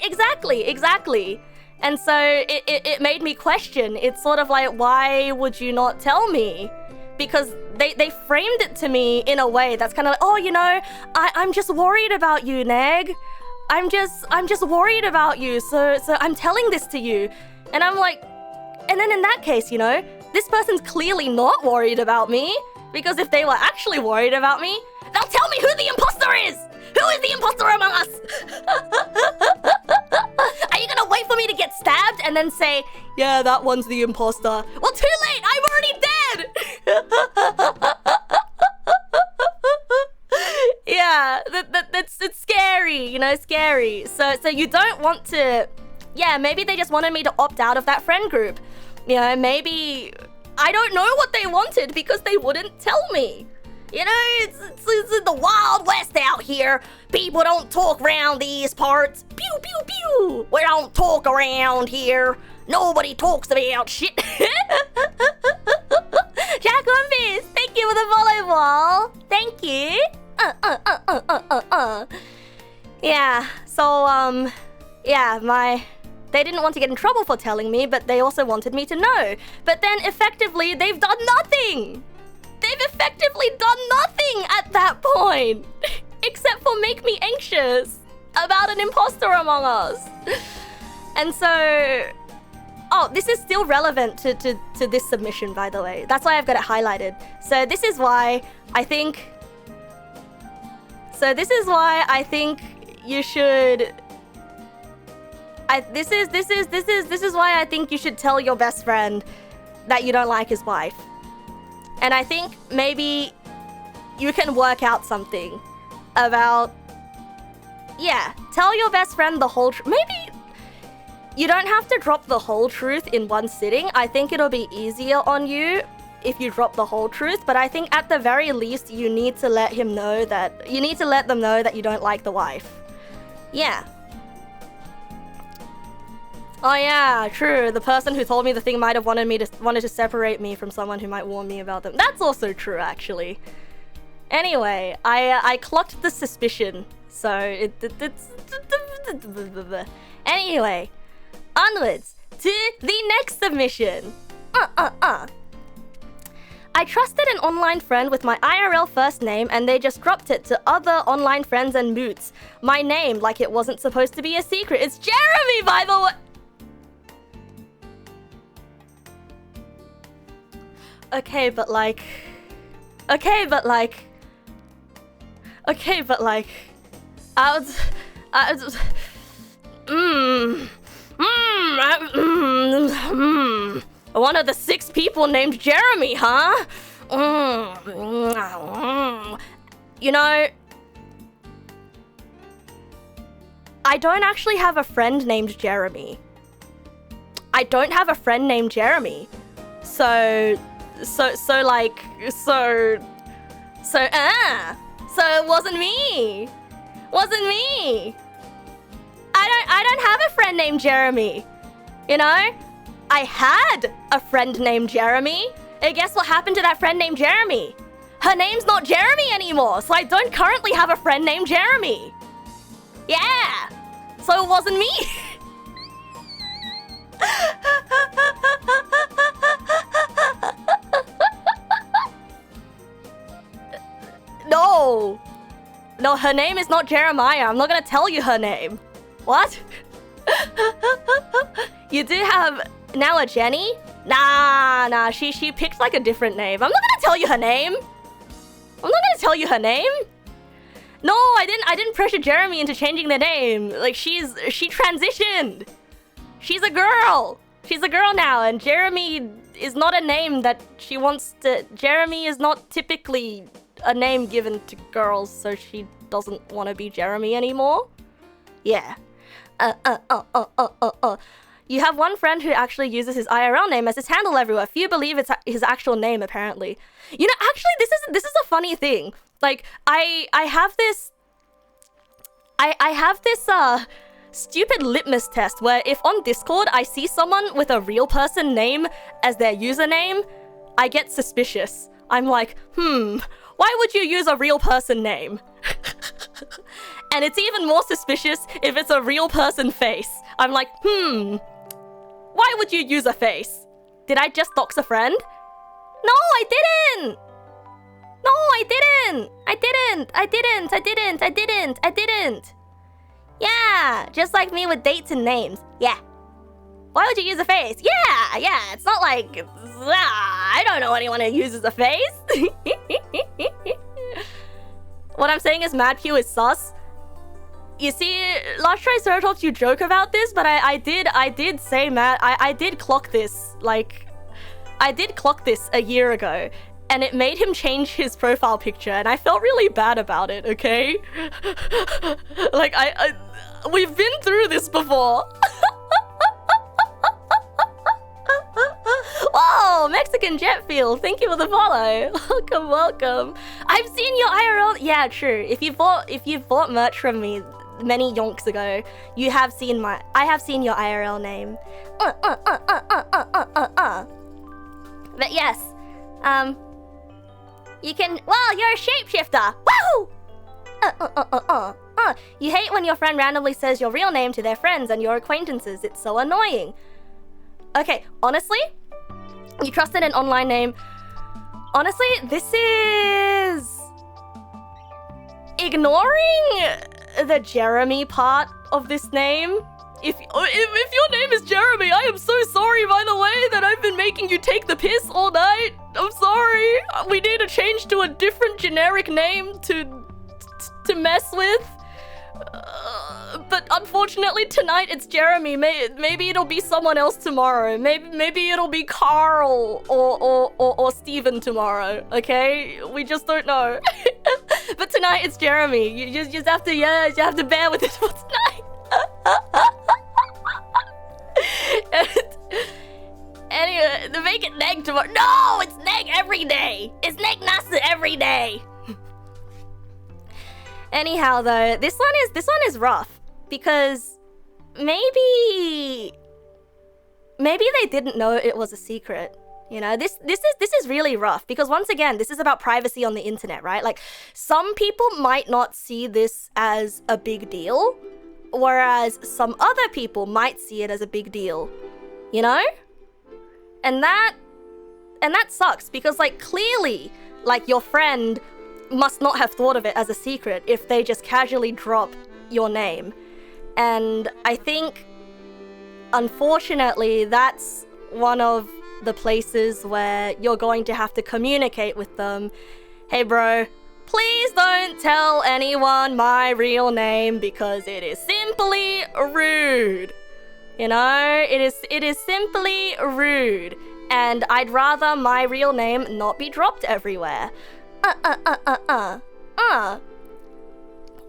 Exactly. And so it made me question. It's sort of like, why would you not tell me? Because they framed it to me in a way that's kind of like, oh, you know, I'm just worried about you, Neg. I'm just worried about you, so I'm telling this to you. And I'm like, and then in that case, you know, this person's clearly not worried about me, because if they were actually worried about me, they'll tell me who the imposter is! Who is the imposter among us? Are you gonna wait for me to get stabbed and then say, yeah, that one's the imposter? Well, too late! I'm already dead! Yeah, it's scary, you know, scary. So you don't want to... Yeah, maybe they just wanted me to opt out of that friend group. You know, maybe... I don't know what they wanted because they wouldn't tell me. You know, it's the Wild West out here. People don't talk around these parts. Pew, pew, pew. We don't talk around here. Nobody talks about shit. Jack One Piece, thank you for the volleyball. Thank you. Yeah, so, yeah, they didn't want to get in trouble for telling me, but they also wanted me to know. But then, effectively, they've done nothing! They've effectively done nothing at that point! Except for make me anxious about an imposter among us. And so, Oh, this is still relevant to this submission, by the way. That's why I've got it highlighted. So this is why I think... you should... This is why I think you should tell your best friend that you don't like his wife. And I think maybe you can work out something about... Yeah, tell your best friend the whole truth. Maybe you don't have to drop the whole truth in one sitting. I think it'll be easier on you if you drop the whole truth. But I think at the very least, you need to let him know that... You need to let them know that you don't like the wife. Yeah. Oh yeah, true. The person who told me the thing might have wanted to separate me from someone who might warn me about them. That's also true, actually. Anyway, I clocked the suspicion. So anyway, onwards to the next submission. I trusted an online friend with my IRL first name and they just dropped it to other online friends and moots. My name, like it wasn't supposed to be a secret. It's Jeremy, by the way. Okay, but like... One of the 6 people named Jeremy, huh? You know, I don't actually have a friend named Jeremy. So it wasn't me. I don't have a friend named Jeremy. You know? I had a friend named Jeremy. And guess what happened to that friend named Jeremy? Her name's not Jeremy anymore, so I don't currently have a friend named Jeremy. Yeah. So it wasn't me. No, her name is not Jeremiah. I'm not gonna tell you her name. What? You do have now a Jenny? Nah, she picked like a different name. I'm not gonna tell you her name. No, I didn't pressure Jeremy into changing the name. Like she transitioned. She's a girl now, and Jeremy is not a name that she wants to... Jeremy is not typically a name given to girls, so she doesn't want to be Jeremy anymore. Yeah. You have one friend who actually uses his IRL name as his handle everywhere. Few believe it's his actual name, apparently. You know, actually, this is a funny thing. Like, I have this stupid litmus test where if on Discord I see someone with a real person name as their username, I get suspicious. I'm like, why would you use a real person name? And it's even more suspicious if it's a real person face. I'm like, why would you use a face? Did I just dox a friend? No, I didn't! I didn't. Yeah, just like me with dates and names. Yeah. Why would you use a face? Yeah, it's not like... I don't know anyone who uses a face. What I'm saying is Mad Q is sus. You see, last Triceratops, you joke about this, but I did say, Matt, I did clock this, like... I did clock this a year ago, and it made him change his profile picture, and I felt really bad about it, okay? Like, we've been through this before. Whoa, Mexican Jetfield, thank you for the follow. Welcome. I've seen your IRL. Yeah, true. If you bought merch from me many yonks ago, I have seen your IRL name. But yes, you can. Well, you're a shapeshifter. Woohoo! You hate when your friend randomly says your real name to their friends and your acquaintances. It's so annoying. Okay, honestly, you trusted an online name. Honestly, this is... ignoring the Jeremy part of this name. If your name is Jeremy, I am so sorry, by the way, that I've been making you take the piss all night. I'm sorry. We need to change to a different generic name to mess with. But unfortunately tonight it's Jeremy. Maybe it'll be someone else tomorrow. Maybe it'll be Carl or Steven tomorrow. Okay, we just don't know. But tonight it's Jeremy. You just have to you have to bear with it for tonight. Anyway, to make it Neg tomorrow. No, it's Neg every day. It's Neg nass every day. Anyhow, though, this one is rough because maybe they didn't know it was a secret. You know, this is really rough because once again, this is about privacy on the internet, right? Like, some people might not see this as a big deal, whereas some other people might see it as a big deal. You know? And that sucks because, like, clearly, like, your friend must not have thought of it as a secret if they just casually drop your name. And I think, unfortunately, that's one of the places where you're going to have to communicate with them. Hey bro, please don't tell anyone my real name because it is simply rude. You know, it is simply rude. And I'd rather my real name not be dropped everywhere.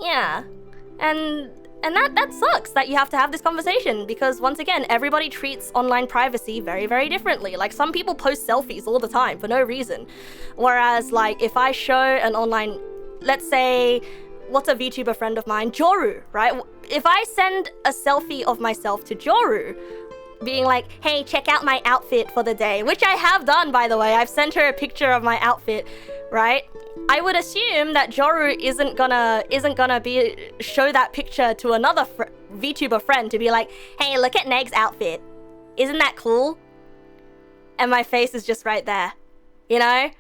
Yeah. And that sucks that you have to have this conversation because once again, everybody treats online privacy very, very differently. Like, some people post selfies all the time for no reason. Whereas, like, if I show an online, let's say, what's a VTuber friend of mine? Joru, right? If I send a selfie of myself to Joru, being like, hey, check out my outfit for the day, which I have done, by the way. I've sent her a picture of my outfit, right? I would assume that Joru isn't gonna show that picture to another VTuber friend to be like, hey, look at Neg's outfit. Isn't that cool? And my face is just right there, you know?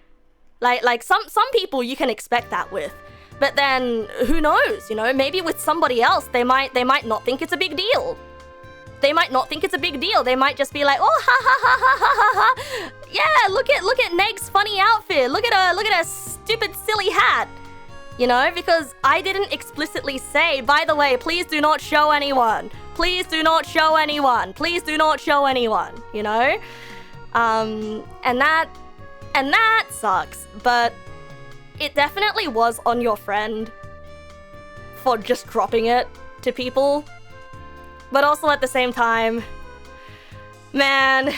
Like some people you can expect that with. But then, who knows, you know? Maybe with somebody else, they might not think it's a big deal. They might not think it's a big deal. They might just be like, oh, ha, ha, ha, ha, ha, ha. Yeah, look at Neg's funny outfit. Look at her stupid, silly hat. You know, because I didn't explicitly say, by the way, please do not show anyone. Please do not show anyone. Please do not show anyone, you know? And that sucks. But it definitely was on your friend for just dropping it to people. But also at the same time, man,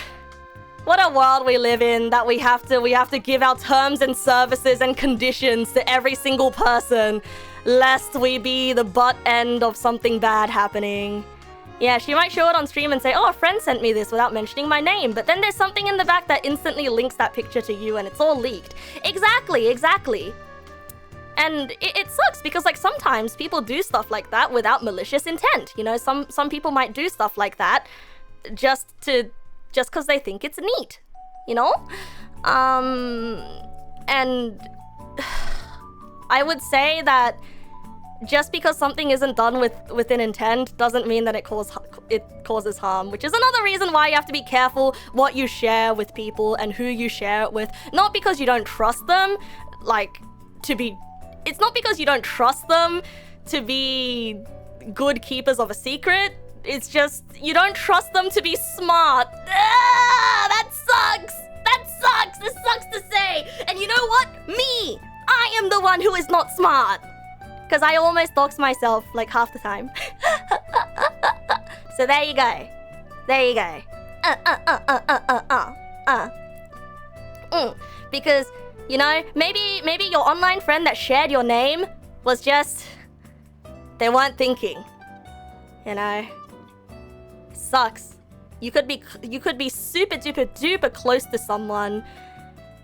what a world we live in that we have to give our terms and services and conditions to every single person, lest we be the butt end of something bad happening. Yeah, she might show it on stream and say, oh, a friend sent me this without mentioning my name, but then there's something in the back that instantly links that picture to you and it's all leaked. Exactly. And it sucks because, like, sometimes people do stuff like that without malicious intent. You know, some people might do stuff like that just because they think it's neat, you know? And I would say that just because something isn't done with an intent doesn't mean that it causes harm, which is another reason why you have to be careful what you share with people and who you share it with. Not because you don't trust them, it's not because you don't trust them to be good keepers of a secret. It's just you don't trust them to be smart. That sucks. This sucks to say. And you know what? Me, I am the one who is not smart. Because I almost dox myself like half the time. So there you go. Because, you know, maybe your online friend that shared your name was just, they weren't thinking. You know, sucks. You could be super duper close to someone,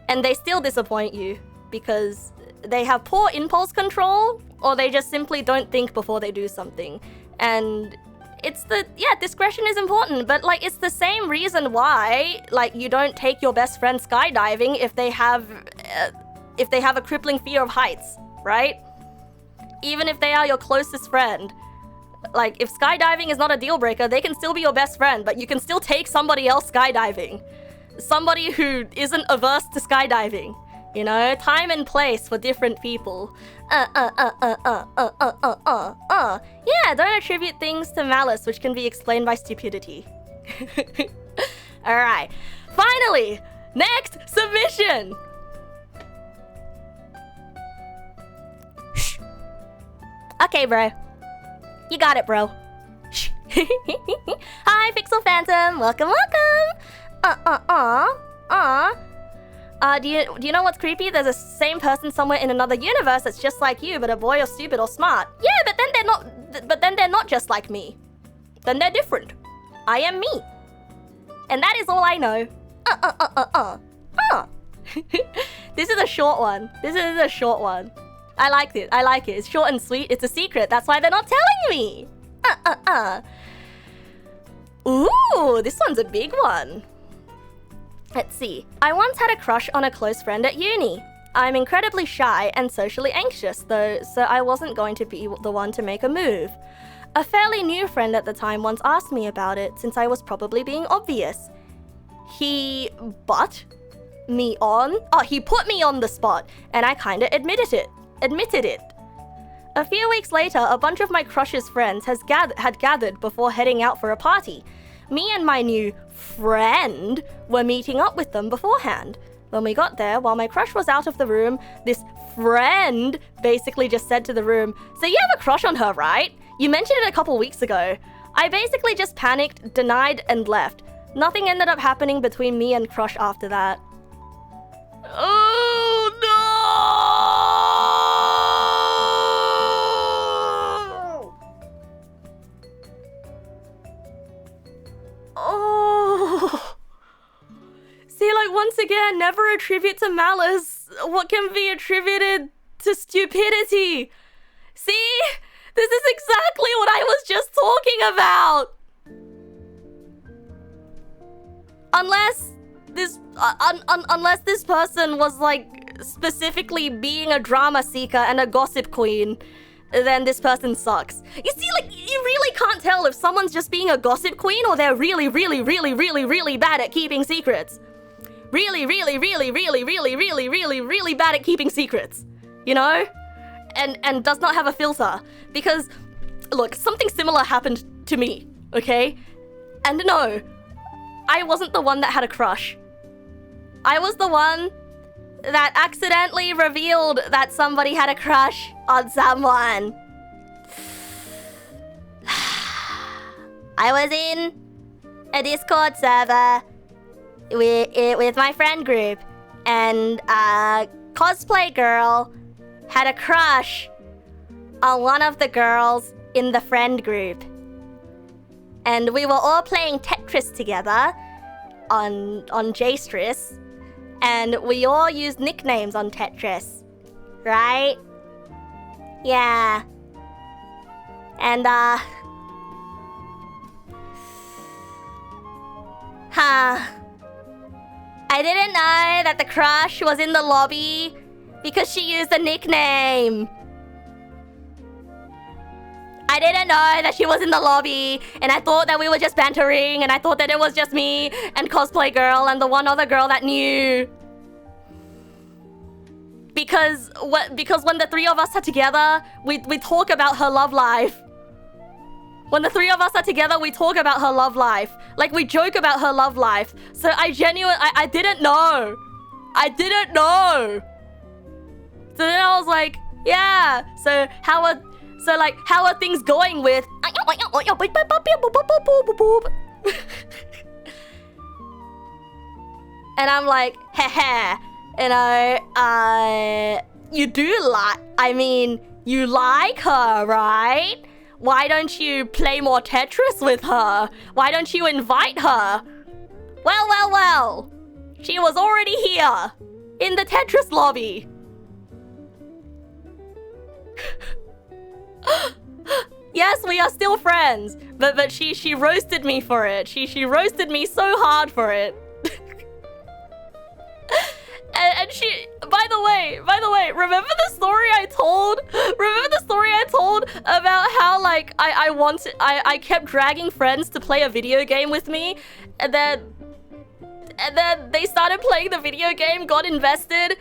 and they still disappoint you because they have poor impulse control, or they just simply don't think before they do something. And discretion is important, but like it's the same reason why like you don't take your best friend skydiving if they have a crippling fear of heights, right? Even if they are your closest friend. Like, if skydiving is not a deal breaker, they can still be your best friend, but you can still take somebody else skydiving. Somebody who isn't averse to skydiving. You know, time and place for different people. Yeah, don't attribute things to malice which can be explained by stupidity. Alright. Finally, next submission! Shh. Okay, bro. You got it, bro. Shh. Hi, Pixel Phantom. Welcome, welcome. Do you know what's creepy? There's a same person somewhere in another universe that's just like you, but a boy or stupid or smart. Yeah, but then they're not. But then they're not just like me. Then they're different. I am me, and that is all I know. This is a short one. This is a short one. I like it. I like it. It's short and sweet. It's a secret. That's why they're not telling me. Ooh, this one's a big one. Let's see. I once had a crush on a close friend at uni. I'm incredibly shy and socially anxious, though, so I wasn't going to be the one to make a move. A fairly new friend at the time once asked me about it, since I was probably being obvious. He put me on the spot, and I kinda admitted it. A few weeks later, a bunch of my crush's friends had gathered before heading out for a party. Me and my new friend were meeting up with them beforehand. When we got there, while my crush was out of the room, this friend basically just said to the room, "So you have a crush on her, right? You mentioned it a couple weeks ago." I basically just panicked, denied, and left. Nothing ended up happening between me and crush after that. Oh no! Oh. See, like, once again, never attribute to malice what can be attributed to stupidity. See? This is exactly what I was just talking about. Unless this person was, like, specifically being a drama seeker and a gossip queen, then this person sucks. You see, like, you really can't tell if someone's just being a gossip queen or they're really bad at keeping secrets. Really bad at keeping secrets. You know? And does not have a filter. Because, look, something similar happened to me, okay? And no, I wasn't the one that had a crush. I was the one that accidentally revealed that somebody had a crush on someone. I was in a Discord server with my friend group, and a cosplay girl had a crush on one of the girls in the friend group. And we were all playing Tetris together on J-Stris, and we all used nicknames on Tetris, right? Yeah. And I didn't know that the crush was in the lobby because she used a nickname. I didn't know that she was in the lobby, and I thought that we were just bantering, and I thought that it was just me and cosplay girl and the one other girl that knew. Because when the three of us are together, we talk about her love life. When the three of us are together, we talk about her love life. Like, we joke about her love life. So I didn't know. I didn't know. So then I was like, yeah, so how are things going with... And I'm like, heh, you know, you like her, right? Why don't you play more Tetris with her? Why don't you invite her? Well. She was already here, in the Tetris lobby. Yes, we are still friends, but she roasted me for it. She roasted me so hard for it. And she, by the way, remember the story I told? Remember the story I told about how like I kept dragging friends to play a video game with me, and then they started playing the video game, got invested,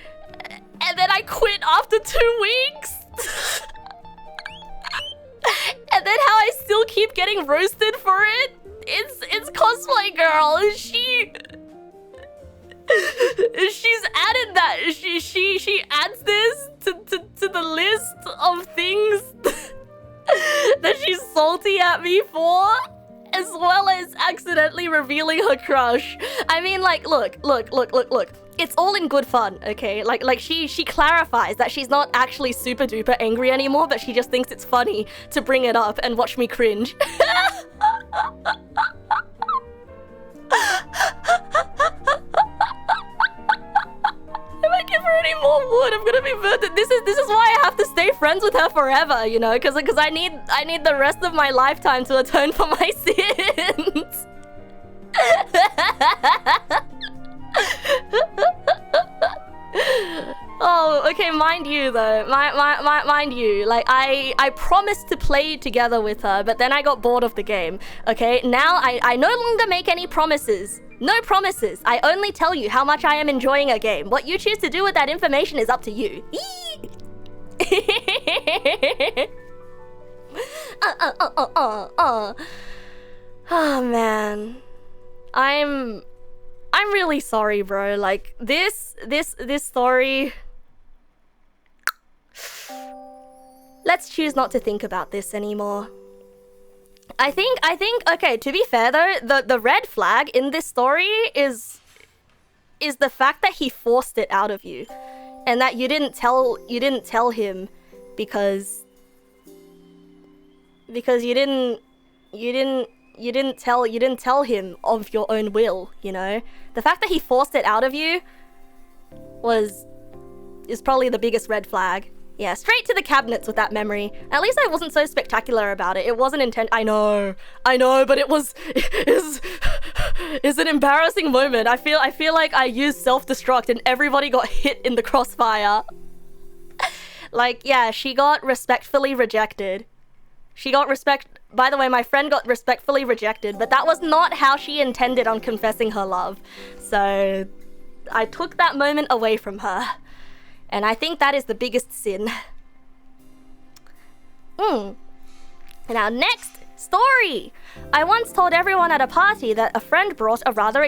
and then I quit after 2 weeks. And then how I still keep getting roasted for it? It's cosplay girl. She's added that. She adds this to the list of things that she's salty at me for, as well as accidentally revealing her crush. I mean, like, look. It's all in good fun, okay? Like she clarifies that she's not actually super duper angry anymore, but she just thinks it's funny to bring it up and watch me cringe. If I give her any more wood, I'm gonna be murdered. This is why I have to stay friends with her forever, you know, because I need the rest of my lifetime to atone for my sins. Oh, okay, mind you though, mind you, like I promised to play together with her, but then I got bored of the game. Okay, now I no longer make any promises. No promises. I only tell you how much I am enjoying a game. What you choose to do with that information is up to you. Oh man, I'm really sorry, bro. Like this story. Let's choose not to think about this anymore. I think okay, to be fair though, the red flag in this story is the fact that he forced it out of you, and that you didn't tell him because you didn't tell him of your own will, you know? The fact that he forced it out of you is probably the biggest red flag. Yeah, straight to the cabinets with that memory. At least I wasn't so spectacular about it. It wasn't intent. I know, but it's an embarrassing moment. I feel like I used self-destruct and everybody got hit in the crossfire. Like, yeah, she got respectfully rejected. By the way, my friend got respectfully rejected, but that was not how she intended on confessing her love. So I took that moment away from her. And I think that is the biggest sin. Now, next story. I once told everyone at a party that a friend bought a rather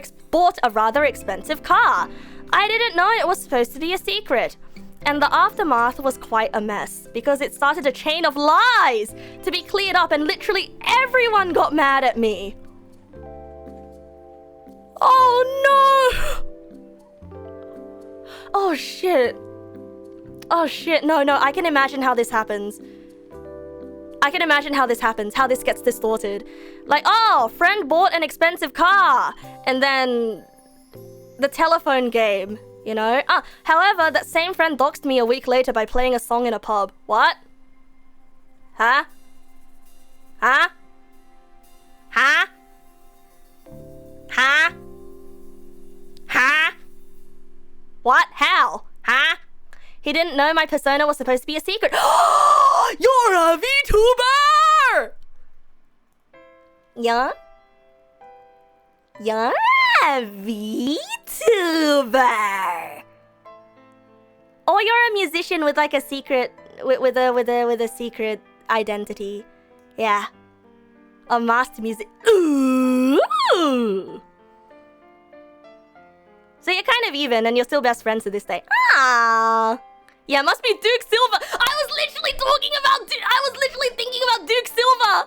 expensive car. I didn't know it was supposed to be a secret. And the aftermath was quite a mess, because it started a chain of lies to be cleared up, and literally everyone got mad at me. Oh no! Oh shit. No, I can imagine how this happens. How this gets distorted. Like, oh, friend bought an expensive car, and then the telephone game. You know? However, that same friend doxed me a week later by playing a song in a pub. What? Huh? What? How? Huh? He didn't know my persona was supposed to be a secret. You're a VTuber! Yeah? You're a VTuber. Or you're a musician with like a secret, with a secret identity. Yeah. A master music. Ooh. So you're kind of even, and you're still best friends to this day. Ah. Yeah, must be Duke Silver. I was literally thinking about Duke Silver.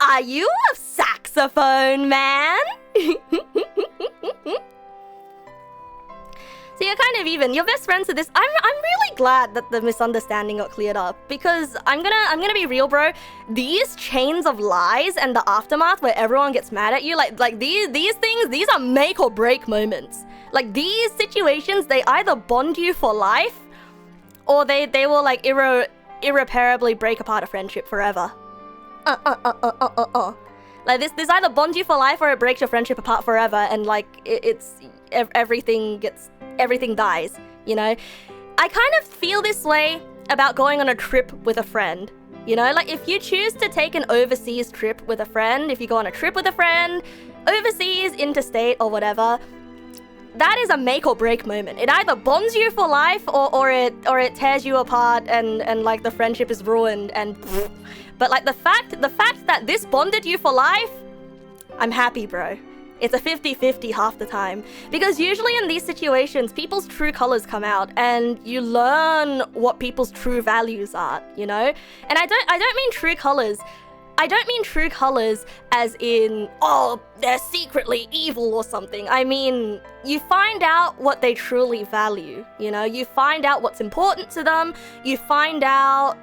Are you a saxophone man? So you're kind of even. You're best friends with this. I'm really glad that the misunderstanding got cleared up, because I'm gonna be real, bro. These chains of lies and the aftermath where everyone gets mad at you, like these things, these are make or break moments. Like these situations, they either bond you for life, or they will like irreparably break apart a friendship forever. Like this either bonds you for life or it breaks your friendship apart forever, and like it's everything dies, you know? I kind of feel this way about going on a trip with a friend. You know, like if you choose to take an overseas trip with a friend, if you go on a trip with a friend, overseas, interstate or whatever, that is a make or break moment. It either bonds you for life or it tears you apart and like the friendship is ruined and but like the fact that this bonded you for life, I'm happy, bro. It's a 50-50 half the time. Because usually in these situations, people's true colors come out and you learn what people's true values are, you know? And I don't mean true colors. I don't mean true colors as in, oh, they're secretly evil or something. I mean, you find out what they truly value, you know? You find out what's important to them. You find out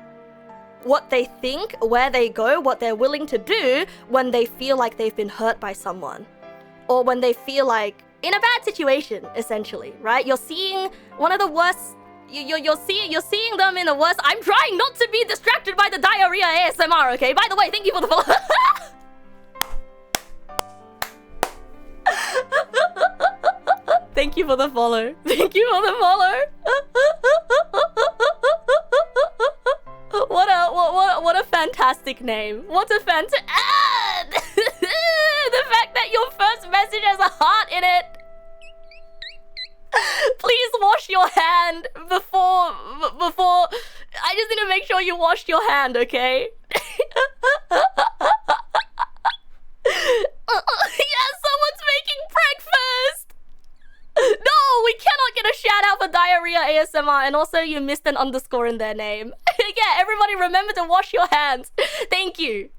what they think, where they go, what they're willing to do when they feel like they've been hurt by someone. Or when they feel like in a bad situation, essentially, right? You're seeing one of the worst. You're seeing them in the worst. I'm trying not to be distracted by the diarrhea ASMR. Okay. By the way, thank you for the follow. Thank you for the follow. Thank you for the follow. What a fantastic name. What a fantastic. The fact that your first message has a heart in it. Please wash your hand before. I just need to make sure you washed your hand, okay? Yeah, someone's making breakfast. No, we cannot get a shout out for diarrhea ASMR, and also you missed an underscore in their name. Yeah, everybody remember to wash your hands. Thank you.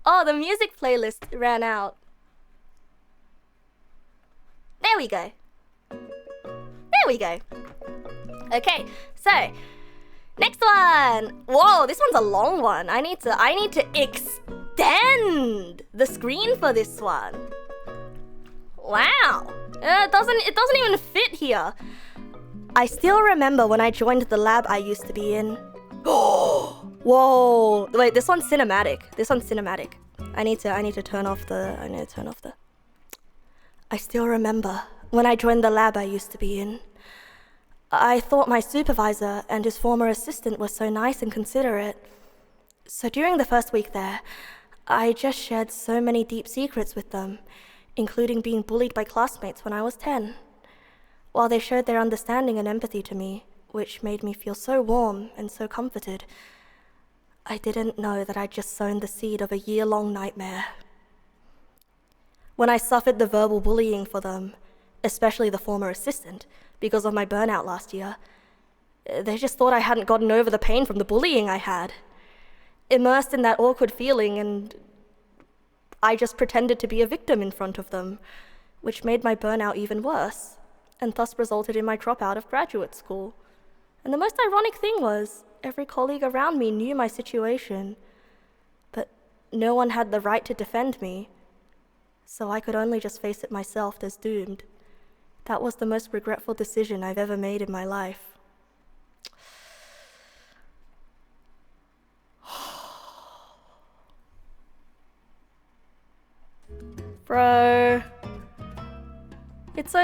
Oh, the music playlist ran out. There we go. Okay, so next one. Whoa, this one's a long one. I need to extend the screen for this one. Wow. It doesn't even fit here. I still remember when I joined the lab I used to be in. Whoa. Wait, this one's cinematic. I need to turn off the I still remember when I joined the lab I used to be in. I thought my supervisor and his former assistant were so nice and considerate. So during the first week there, I just shared so many deep secrets with them, including being bullied by classmates when I was 10. While they showed their understanding and empathy to me, which made me feel so warm and so comforted, I didn't know that I'd just sown the seed of a year-long nightmare. When I suffered the verbal bullying for them, especially the former assistant, because of my burnout last year, they just thought I hadn't gotten over the pain from the bullying I had. Immersed in that awkward feeling, and I just pretended to be a victim in front of them, which made my burnout even worse, and thus resulted in my dropout of graduate school. And the most ironic thing was, every colleague around me knew my situation, but no one had the right to defend me, so I could only just face it myself as doomed. That was the most regretful decision I've ever made in my life. Bro, it's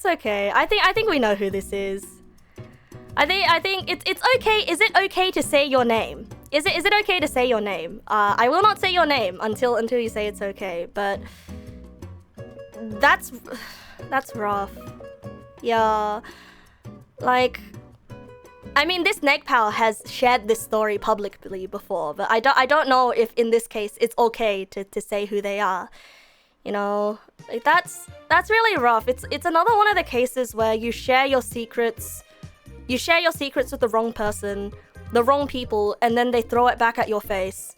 okay. I think we know who this is. I think it's okay. Is it okay to say your name? Is it okay to say your name? I will not say your name until you say it's okay. But that's rough. Yeah, like, I mean, this Neg pal has shared this story publicly before, but I don't know if in this case it's okay to say who they are. You know, like that's really rough. It's another one of the cases where you share your secrets with the wrong person, the wrong people, and then they throw it back at your face.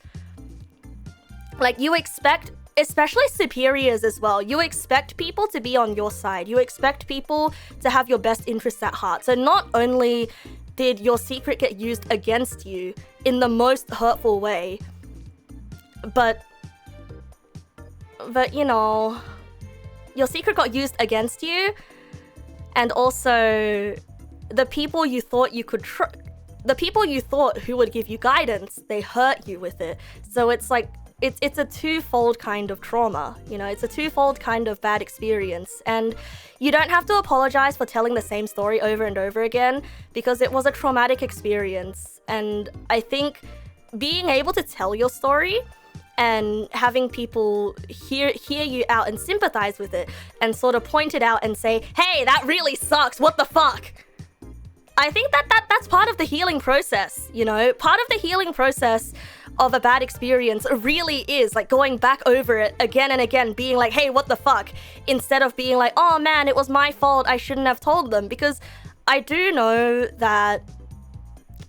Like, you expect, especially superiors as well, you expect people to be on your side. You expect people to have your best interests at heart. So not only did your secret get used against you in the most hurtful way, but you know, your secret got used against you, and also the people you thought you could the people you thought who would give you guidance, they hurt you with it. So it's like it's a twofold kind of trauma, you know, it's a twofold kind of bad experience. And you don't have to apologize for telling the same story over and over again, because it was a traumatic experience. And I think being able to tell your story and having people hear you out and sympathize with it and sort of point it out and say, hey, that really sucks, what the fuck? I think that's part of the healing process, you know? Part of the healing process of a bad experience really is like going back over it again and again, being like, hey, what the fuck? Instead of being like, oh man, it was my fault, I shouldn't have told them. Because I do know that,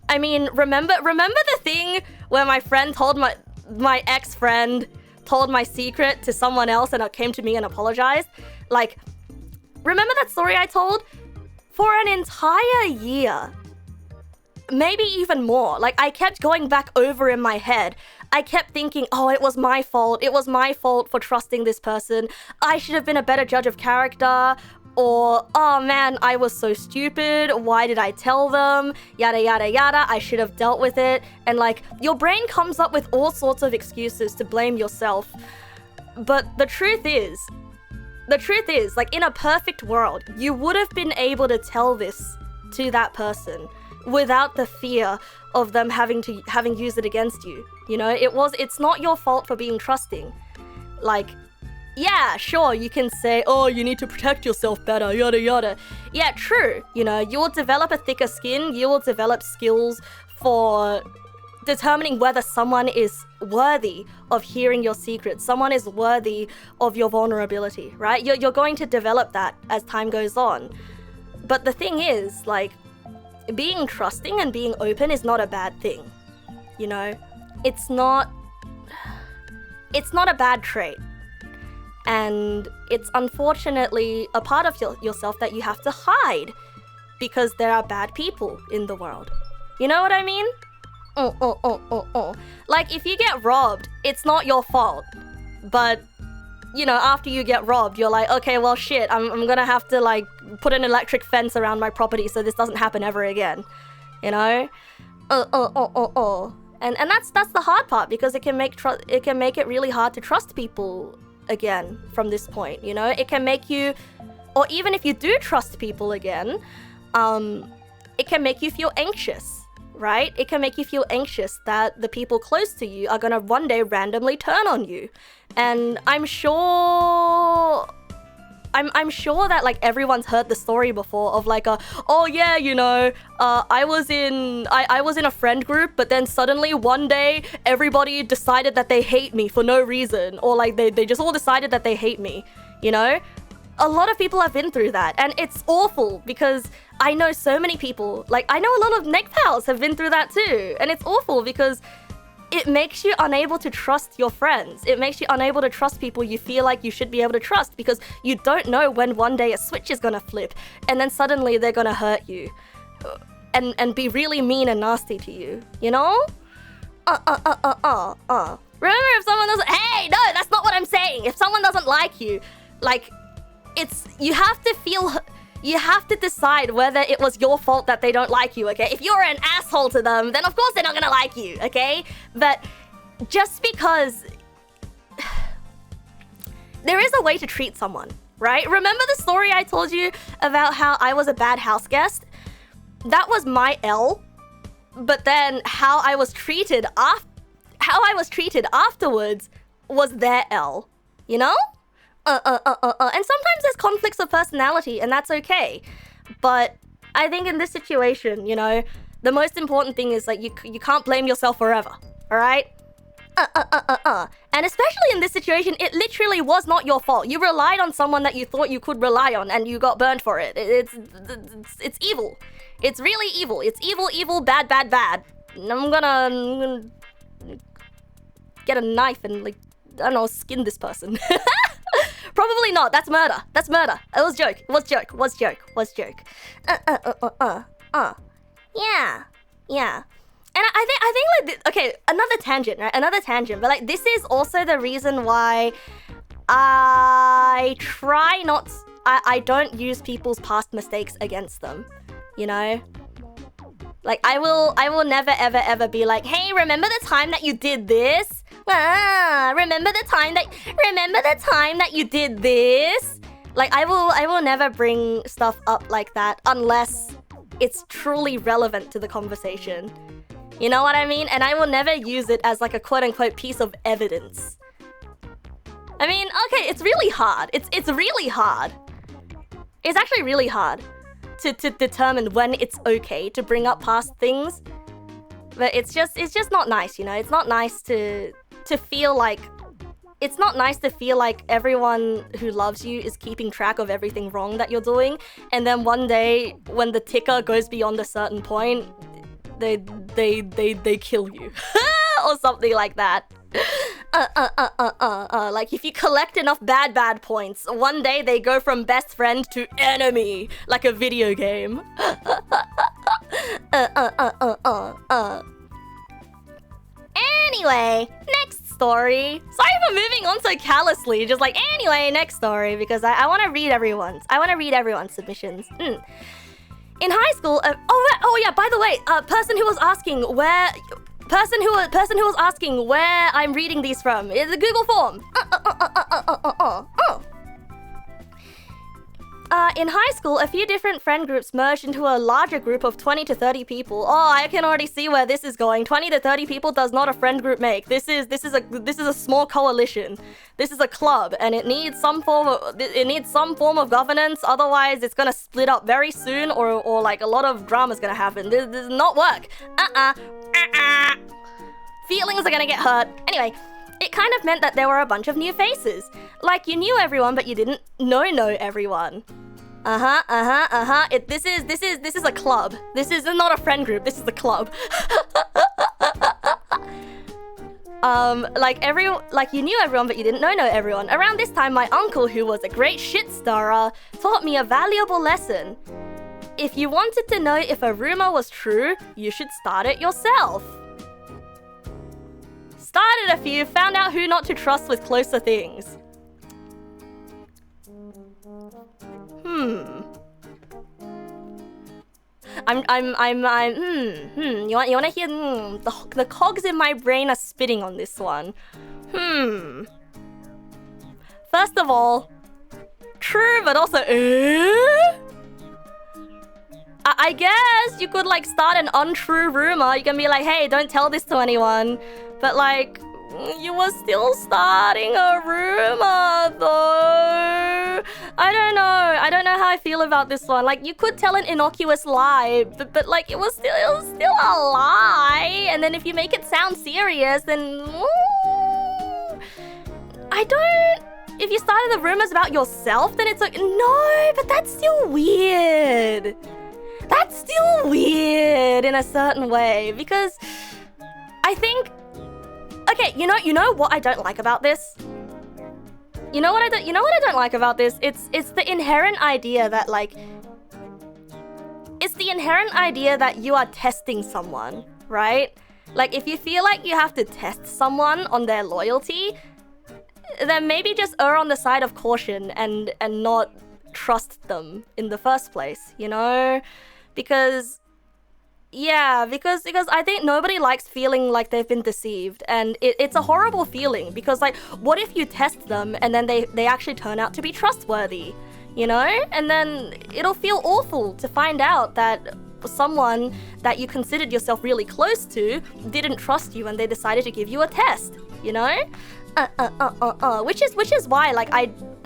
I mean, remember the thing where my friend told my ex-friend told my secret to someone else and it came to me and apologized? Like, remember that story I told? For an entire year, maybe even more, like I kept going back over in my head. I kept thinking, oh, it was my fault. It was my fault for trusting this person. I should have been a better judge of character. Or, oh man, I was so stupid. Why did I tell them? Yada, yada, yada. I should have dealt with it. And like, your brain comes up with all sorts of excuses to blame yourself. But the truth is, like, in a perfect world, you would have been able to tell this to that person without the fear of them having used it against you. You know, it's not your fault for being trusting. Like, yeah, sure, you can say, oh, you need to protect yourself better, yada yada. Yeah, true. You know, you will develop a thicker skin, you will develop skills for determining whether someone is worthy of hearing your secrets, someone is worthy of your vulnerability, right? You're going to develop that as time goes on. But the thing is, like, being trusting and being open is not a bad thing, you know? It's not a bad trait. And it's unfortunately a part of yourself that you have to hide because there are bad people in the world. You know what I mean? Like, if you get robbed, it's not your fault. But, you know, after you get robbed, you're like, okay, well, shit, I'm gonna have to, like, put an electric fence around my property so this doesn't happen ever again. You know? And that's the hard part, because it can make it really hard to trust people again from this point, you know? It can make you, or even if you do trust people again, it can make you feel anxious. Right? It can make you feel anxious that the people close to you are gonna one day randomly turn on you. And I'm sure that like everyone's heard the story before of like oh yeah, you know, I was in a friend group, but then suddenly one day everybody decided that they hate me for no reason, or like they just all decided that they hate me, you know? A lot of people have been through that, and it's awful because I know so many people, like I know a lot of Neg pals have been through that too, and it's awful because it makes you unable to trust your friends. It makes you unable to trust people you feel like you should be able to trust, because you don't know when one day a switch is gonna flip and then suddenly they're gonna hurt you and be really mean and nasty to you, you know? Remember, if someone doesn't, hey, no, that's not what I'm saying. If someone doesn't like you, like, you have to decide whether it was your fault that they don't like you, okay? If you're an asshole to them, then of course they're not gonna like you, okay? But just because there is a way to treat someone, right? Remember the story I told you about how I was a bad house guest? That was my L, but then how I was treated afterwards was their L, you know? And sometimes there's conflicts of personality, and that's okay. But I think in this situation, you know, the most important thing is like you can't blame yourself forever, all right? And especially in this situation, it literally was not your fault. You relied on someone that you thought you could rely on, and you got burned for it. It's evil. It's really evil. It's evil, bad. And I'm gonna get a knife and, like, I don't know, skin this person. Probably not. That's murder. It was joke. Yeah. And I think like, okay, another tangent, right? But like, this is also the reason why I don't use people's past mistakes against them, you know? Like, I will never ever be like, hey, remember the time that you did this? Remember the time that you did this? Like, I will never bring stuff up like that unless it's truly relevant to the conversation. You know what I mean? And I will never use it as like a quote-unquote piece of evidence. I mean, okay, it's really hard. It's really hard. It's actually really hard to determine when it's okay to bring up past things. But it's just not nice, you know? It's not nice to feel like... It's not nice to feel like everyone who loves you is keeping track of everything wrong that you're doing. And then one day, when the ticker goes beyond a certain point, they kill you. Or something like that. Like, if you collect enough bad points, one day they go from best friend to enemy, like a video game. Anyway, next story. Sorry for moving on so callously. Just like, anyway, next story, because I want to read everyone's. I want to read everyone's submissions. In high school, oh yeah, by the way, person who was asking where I'm reading these from is the Google form. In high school, a few different friend groups merged into a larger group of 20 to 30 people. Oh, I can already see where this is going. 20 to 30 people does not a friend group make. This is a small coalition. This is a club, and it needs some form of governance. Otherwise, it's gonna split up very soon, or like a lot of drama's gonna happen. This does not work. Feelings are gonna get hurt. Anyway. It kind of meant that there were a bunch of new faces. Like, you knew everyone, but you didn't know everyone. This is a club. This is not a friend group. This is a club. Like you knew everyone, but you didn't know everyone. Around this time, my uncle, who was a great shit stirrer, taught me a valuable lesson. If you wanted to know if a rumor was true, you should start it yourself. Started a few, found out who not to trust with closer things. You wanna hear? The cogs in my brain are spitting on this one. First of all, true, but also, I guess you could like start an untrue rumor. You can be like, hey, don't tell this to anyone. But like, you were still starting a rumor though. I don't know how I feel about this one. Like, you could tell an innocuous lie, but like it was still a lie. And then if you make it sound serious, then if you started the rumors about yourself, then it's like, no, but that's still weird. That's still weird in a certain way, because I think, okay, you know what I don't like about this? You know what I don't like about this? It's the inherent idea that like, it's the inherent idea that you are testing someone, right? Like, if you feel like you have to test someone on their loyalty, then maybe just err on the side of caution and not trust them in the first place, you know? Because I think nobody likes feeling like they've been deceived, and it's a horrible feeling, because like, what if you test them and then they actually turn out to be trustworthy, you know? And then it'll feel awful to find out that someone that you considered yourself really close to didn't trust you and they decided to give you a test, you know? Which is why like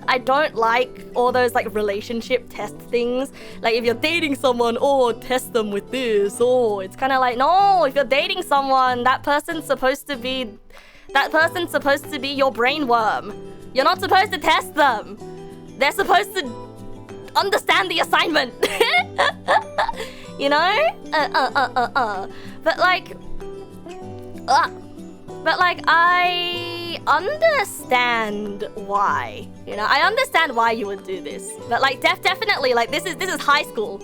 I don't like all those like relationship test things. Like, if you're dating someone, test them with this. It's kind of like, no, if you're dating someone, that person's supposed to be your brainworm. You're not supposed to test them. They're supposed to understand the assignment. You know? But like, I understand why. You know, I understand why you would do this. But like, definitely, like, this is high school.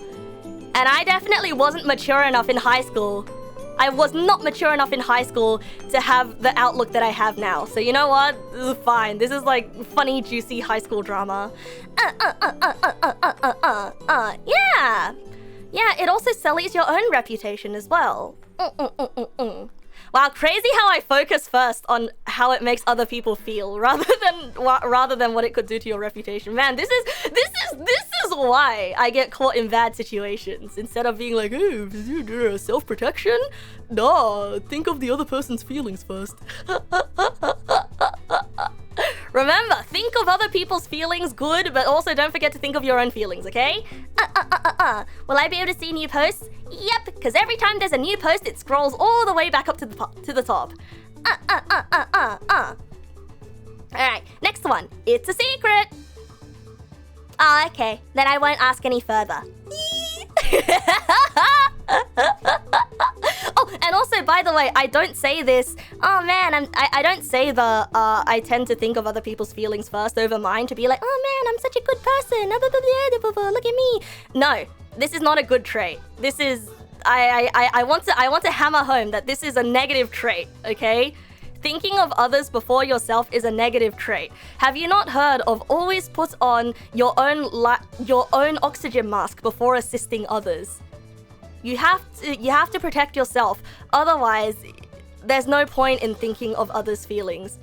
And I definitely wasn't mature enough in high school. I was not mature enough in high school to have the outlook that I have now. So you know what? This is fine. This is like funny, juicy high school drama. Yeah. Yeah, it also sullies your own reputation as well. Wow, crazy how I focus first on how it makes other people feel rather than what it could do to your reputation. Man, this is why I get caught in bad situations. Instead of being like, oh, self-protection? Nah, think of the other person's feelings first. Remember, think of other people's feelings good, but also don't forget to think of your own feelings, okay? Will I be able to see new posts? Yep, because every time there's a new post, it scrolls all the way back up to the top. Alright, next one. It's a secret. Oh, okay. Then I won't ask any further. Oh, and also, by the way, I don't say this. Oh man, I don't say the I tend to think of other people's feelings first over mine to be like, oh man, I'm such a good person. Look at me. No, this is not a good trait. This is I want to hammer home that this is a negative trait. Okay. Thinking of others before yourself is a negative trait. Have you not heard of always put on your own oxygen mask before assisting others? You have to protect yourself. Otherwise, there's no point in thinking of others' feelings,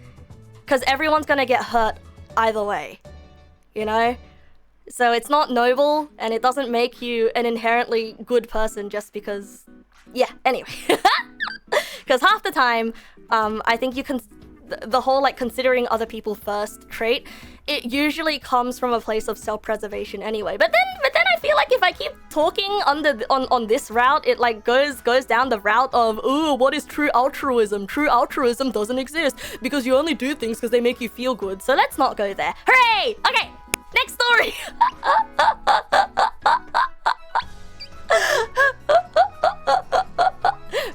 because everyone's gonna get hurt either way. You know? So it's not noble, and it doesn't make you an inherently good person just because... Yeah, anyway. Because half the time, I think you can... The whole, like, considering other people first trait, it usually comes from a place of self-preservation anyway. But then I feel like if I keep talking on this route, it, like, goes down the route of, ooh, what is true altruism? True altruism doesn't exist because you only do things because they make you feel good. So let's not go there. Hooray! Okay, next story!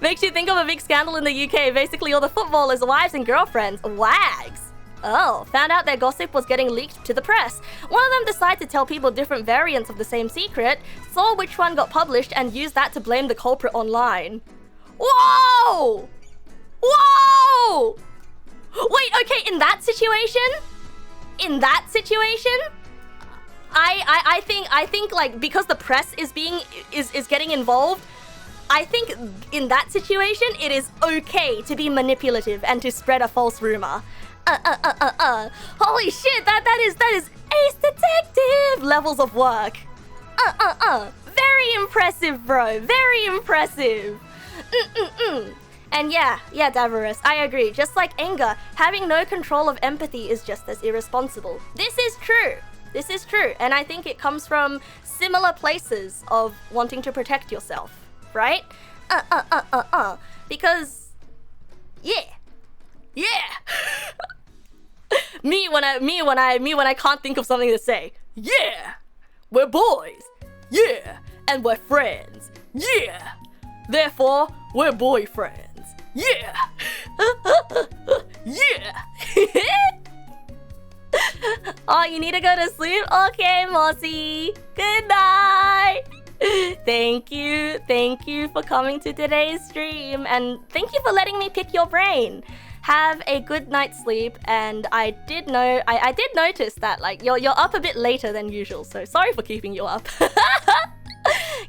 Makes you think of a big scandal in the UK. Basically, all the footballers' wives and girlfriends, wags. Oh, found out their gossip was getting leaked to the press. One of them decided to tell people different variants of the same secret, saw which one got published, and used that to blame the culprit online. Whoa! Whoa! Wait, okay, in that situation? I think like, because the press is getting involved, I think in that situation, it is okay to be manipulative and to spread a false rumor. Holy shit, that is Ace Detective levels of work. Very impressive, bro. Very impressive. And yeah, Davros, I agree. Just like anger, having no control of empathy is just as irresponsible. This is true. This is true. And I think it comes from similar places of wanting to protect yourself. Right? Because, yeah. me when I can't think of something to say. Yeah, we're boys. Yeah, and we're friends. Yeah, therefore we're boyfriends. Yeah, yeah. Oh, you need to go to sleep? Okay, Mossy. Good night. Thank you for coming to today's stream, and thank you for letting me pick your brain. Have a good night's sleep, and I did notice that, like, you're up a bit later than usual, so sorry for keeping you up.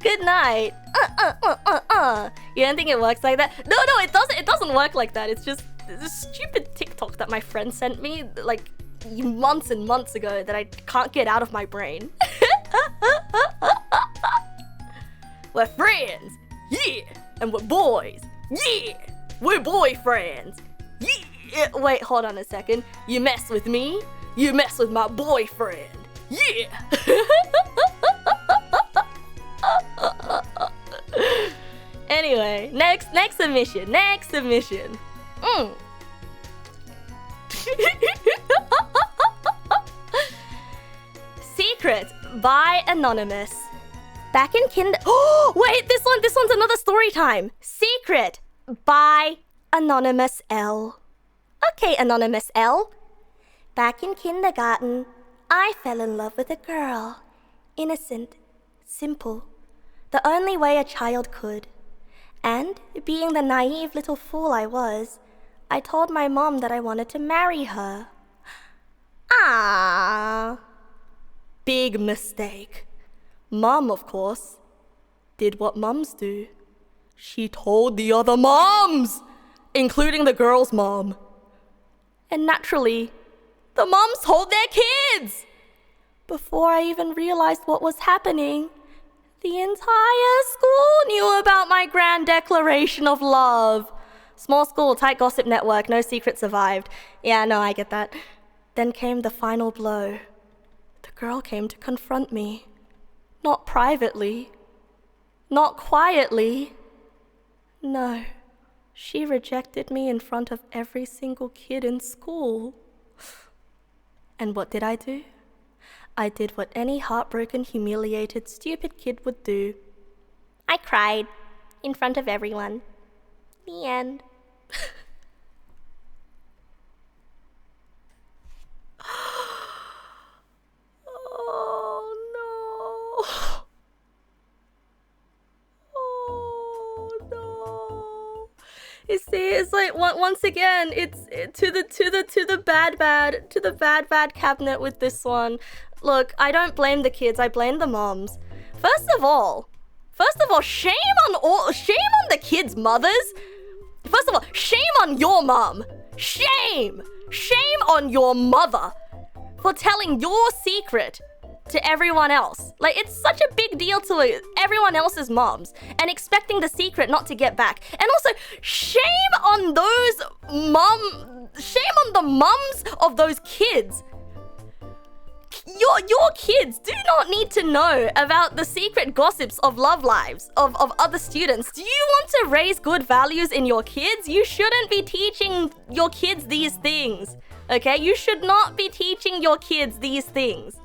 Good night. You don't think it works like that? No, it doesn't work like that. It's just this stupid TikTok that my friend sent me, like, months and months ago that I can't get out of my brain. We're friends, yeah, and we're boys, yeah, we're boyfriends, yeah. Wait, hold on a second. You mess with me, you mess with my boyfriend, yeah. Anyway, next submission. Secret by Anonymous. Back in Oh, wait, this one's another story time. Secret by Anonymous L. Okay, Anonymous L. Back in kindergarten, I fell in love with a girl. Innocent, simple, the only way a child could. And, being the naive little fool I was, I told my mom that I wanted to marry her. Ah. Big mistake. Mom, of course, did what mums do. She told the other moms, including the girl's mom. And naturally, the moms told their kids. Before I even realized what was happening, the entire school knew about my grand declaration of love. Small school, tight gossip network, no secret survived. Yeah, no, I get that. Then came the final blow. The girl came to confront me. Not privately. Not quietly. No, she rejected me in front of every single kid in school. And what did I do? I did what any heartbroken, humiliated, stupid kid would do. I cried in front of everyone. The end. Oh no. Oh no. You see, it's like once again, it's to the bad cabinet with this one. Look, I don't blame the kids, I blame the moms. First of all, shame on the kids' mothers. First of all, shame on your mom. Shame on your mother for telling your secret to everyone else. Like, it's such a big deal to everyone else's moms and expecting the secret not to get back. And also, shame on the moms of those kids. Your kids do not need to know about the secret gossips of love lives of other students. Do you want to raise good values in your kids? You shouldn't be teaching your kids these things. Okay? You should not be teaching your kids these things.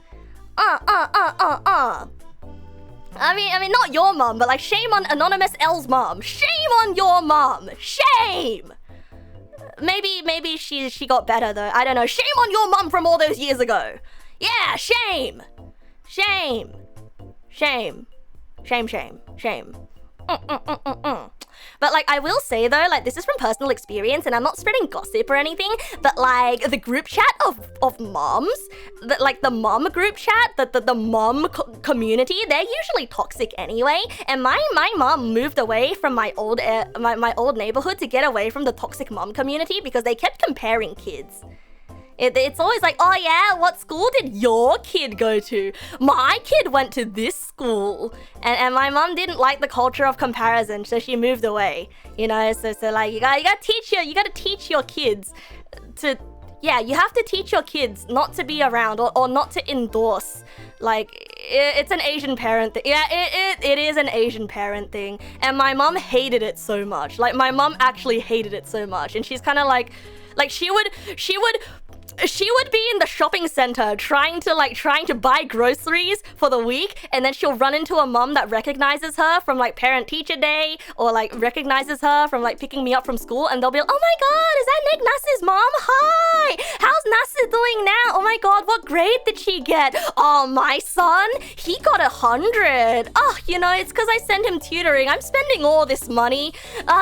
I mean, not your mom, but like, shame on Anonymous L's mom. Shame on your mom. Shame. Maybe she got better though. I don't know. Shame on your mom from all those years ago. Yeah, shame. Shame. Shame. Shame, shame, shame. But like, I will say though, like, this is from personal experience and I'm not spreading gossip or anything, but like, the group chat of moms, the mom group chat, the mom community, they're usually toxic anyway. And my mom moved away from my old neighborhood to get away from the toxic mom community because they kept comparing kids. It's always like, oh yeah, what school did your kid go to? My kid went to this school. And my mom didn't like the culture of comparison, so she moved away. You know, so like, you gotta teach your kids to, yeah, you have to teach your kids not to be around or not to endorse. Like, it's an Asian parent thing. Yeah, it is an Asian parent thing. And my mom hated it so much. Like, my mom actually hated it so much. And she's kind of like she would be in the shopping center trying to buy groceries for the week, and then she'll run into a mom that recognizes her from like parent teacher day or like recognizes her from like picking me up from school, and they'll be like, oh my god, is that Neg Nas's mom? Hi, how's Nasa doing now? Oh my god, what grade did she get? Oh, my son, he got 100. Oh, you know, it's because I send him tutoring. I'm spending all this money.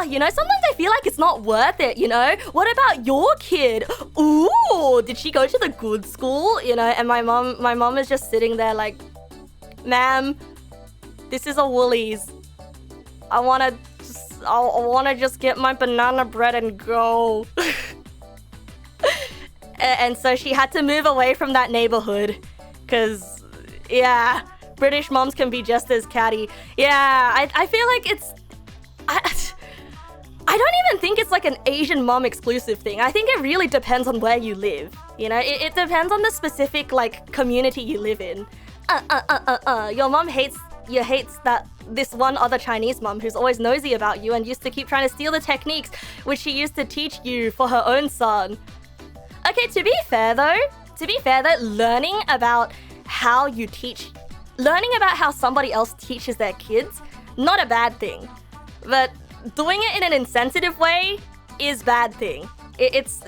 You know, sometimes I feel like it's not worth it, you know? What about your kid? Ooh, did she go to the good school? You know, and my mom is just sitting there like, ma'am, this is a Woolies. I wanna just get my banana bread and go. And so she had to move away from that neighborhood. Cause, yeah, British moms can be just as catty. Yeah, I feel like it's... I don't even think it's like an Asian mom exclusive thing. I think it really depends on where you live. You know, it depends on the specific like community you live in. Your mom hates that this one other Chinese mom who's always nosy about you and used to keep trying to steal the techniques which she used to teach you for her own son. Okay, to be fair though, learning about how somebody else teaches their kids, not a bad thing. But doing it in an insensitive way is bad thing.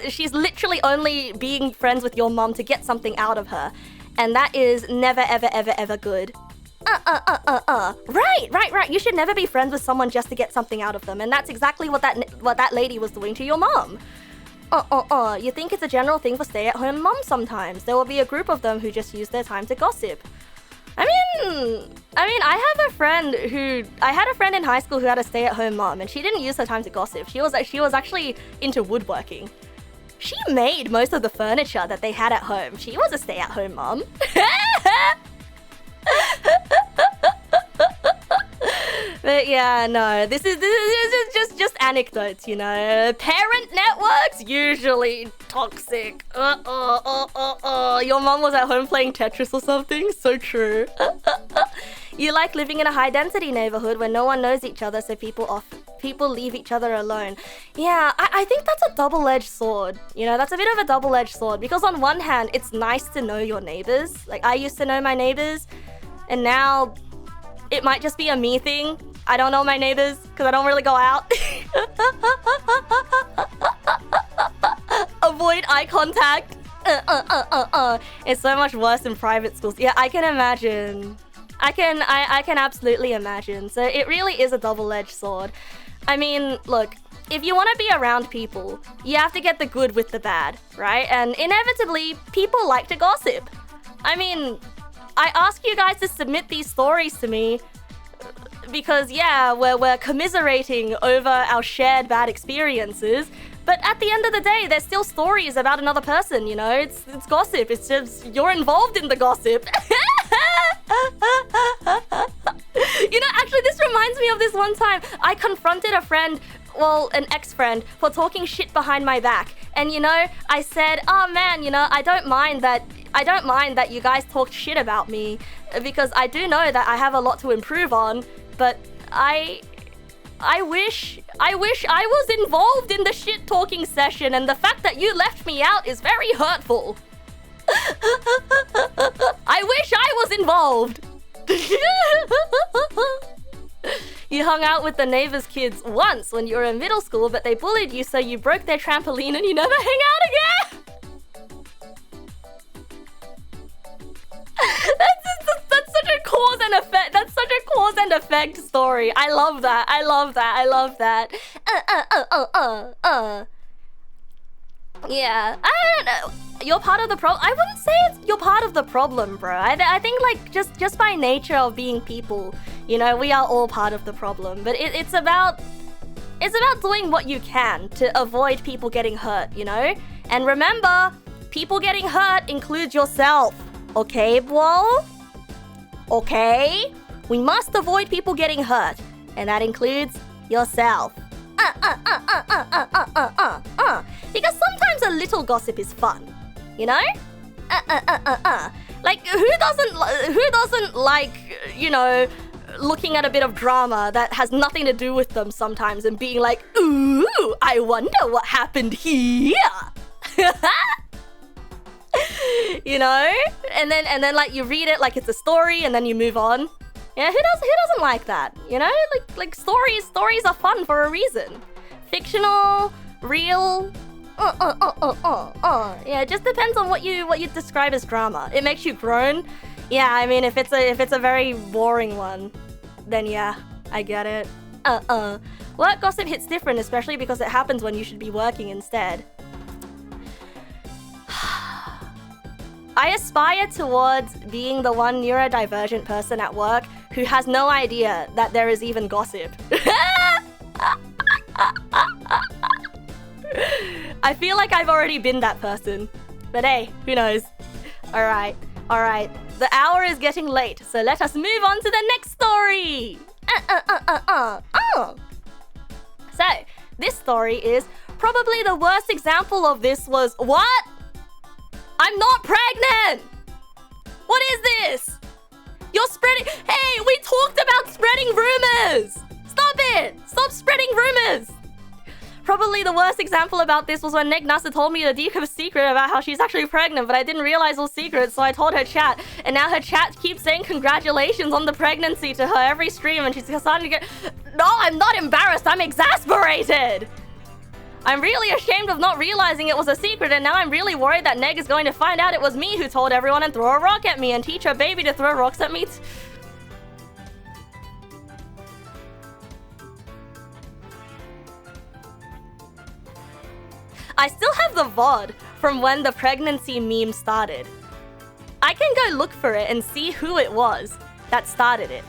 She's literally only being friends with your mom to get something out of her. And that is never, ever, ever, ever good. Right. You should never be friends with someone just to get something out of them. And that's exactly what that lady was doing to your mom. You think it's a general thing for stay-at-home moms sometimes. There will be a group of them who just use their time to gossip. I mean, I had a friend in high school who had a stay-at-home mom, and she didn't use her time to gossip. She was actually into woodworking. She made most of the furniture that they had at home. She was a stay-at-home mom. But yeah, no, this is just anecdotes, you know. Parent networks usually toxic. Your mom was at home playing Tetris or something. So true. You like living in a high-density neighborhood where no one knows each other, so people leave each other alone. Yeah, I think that's a double-edged sword. You know, that's a bit of a double-edged sword because on one hand, it's nice to know your neighbors. Like I used to know my neighbors, and now it might just be a me thing. I don't know my neighbors because I don't really go out. Avoid eye contact. It's so much worse in private schools. Yeah, I can imagine. I can absolutely imagine. So it really is a double-edged sword. I mean, look, if you want to be around people, you have to get the good with the bad, right? And inevitably, people like to gossip. I mean, I ask you guys to submit these stories to me because, yeah, we're commiserating over our shared bad experiences. But at the end of the day, there's still stories about another person, you know? It's gossip. It's just you're involved in the gossip. You know, actually, this reminds me of this one time. I confronted a friend, well, an ex-friend, for talking shit behind my back. And, you know, I said, oh, man, you know, I don't mind that you guys talked shit about me because I do know that I have a lot to improve on, but I wish I was involved in the shit talking session, and the fact that you left me out is very hurtful. I wish I was involved. You hung out with the neighbor's kids once when you were in middle school, but they bullied you, so you broke their trampoline and you never hang out again. That's such a cause and effect. That's such a cause and effect story. I love that. I love that. I love that. Yeah, I don't know. You're part of the problem. I wouldn't say you're part of the problem, bro. I think like just by nature of being people, you know, we are all part of the problem. But it's about doing what you can to avoid people getting hurt, you know. And remember, people getting hurt includes yourself. Okay, bro? Okay? We must avoid people getting hurt, and that includes yourself. Because sometimes a little gossip is fun, you know? Like, who doesn't like, you know, looking at a bit of drama that has nothing to do with them sometimes and being like, ooh, I wonder what happened here. You know? And then like you read it like it's a story and then you move on. Yeah, who doesn't like that? You know? Like stories are fun for a reason. Fictional, real, yeah, it just depends on what you describe as drama. It makes you groan. Yeah, I mean if it's a very boring one, then yeah, I get it. Work gossip hits different, especially because it happens when you should be working instead. I aspire towards being the one neurodivergent person at work who has no idea that there is even gossip. I feel like I've already been that person. But hey, who knows? Alright. The hour is getting late, so let us move on to the next story! So, this story is probably the worst example of this was... What? I'm not pregnant! What is this? You're spreading... Hey, we talked about spreading rumors! Stop it! Stop spreading rumors! Probably the worst example about this was when Neg Nass told me the deep secret about how she's actually pregnant, but I didn't realize it was secret, so I told her chat. And now her chat keeps saying congratulations on the pregnancy to her every stream, and she's starting to get... No, I'm not embarrassed, I'm exasperated! I'm really ashamed of not realizing it was a secret, and now I'm really worried that Neg is going to find out it was me who told everyone and throw a rock at me and teach her baby to throw rocks at me. I still have the VOD from when the pregnancy meme started. I can go look for it and see who it was that started it.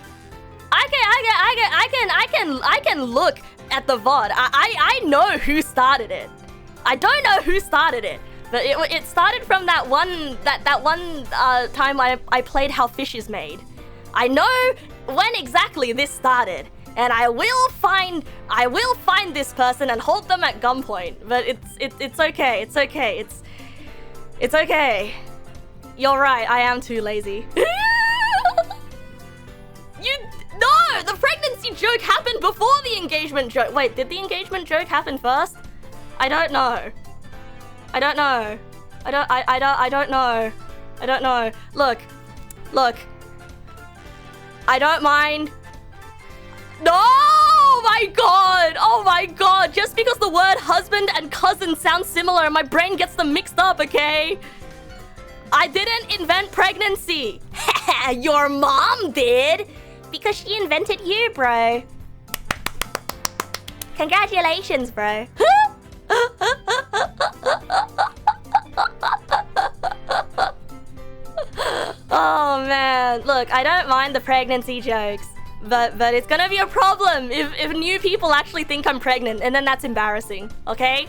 I can look at the VOD. I know who started it. I don't know who started it, but it started from that one time I played How Fish is Made. I know when exactly this started, and I will find this person and hold them at gunpoint. But it's okay. It's okay. It's okay. You're right. I am too lazy. No, the pregnancy joke happened before the engagement joke. Wait, did the engagement joke happen first? I don't know. I don't know. I don't know. I don't know. Look. I don't mind. No! Oh my god! Just because the word husband and cousin sounds similar, my brain gets them mixed up, okay? I didn't invent pregnancy. Your mom did. Because she invented you, bro. Congratulations, bro. Oh man, look, I don't mind the pregnancy jokes, but it's gonna be a problem if new people actually think I'm pregnant, and then that's embarrassing, okay?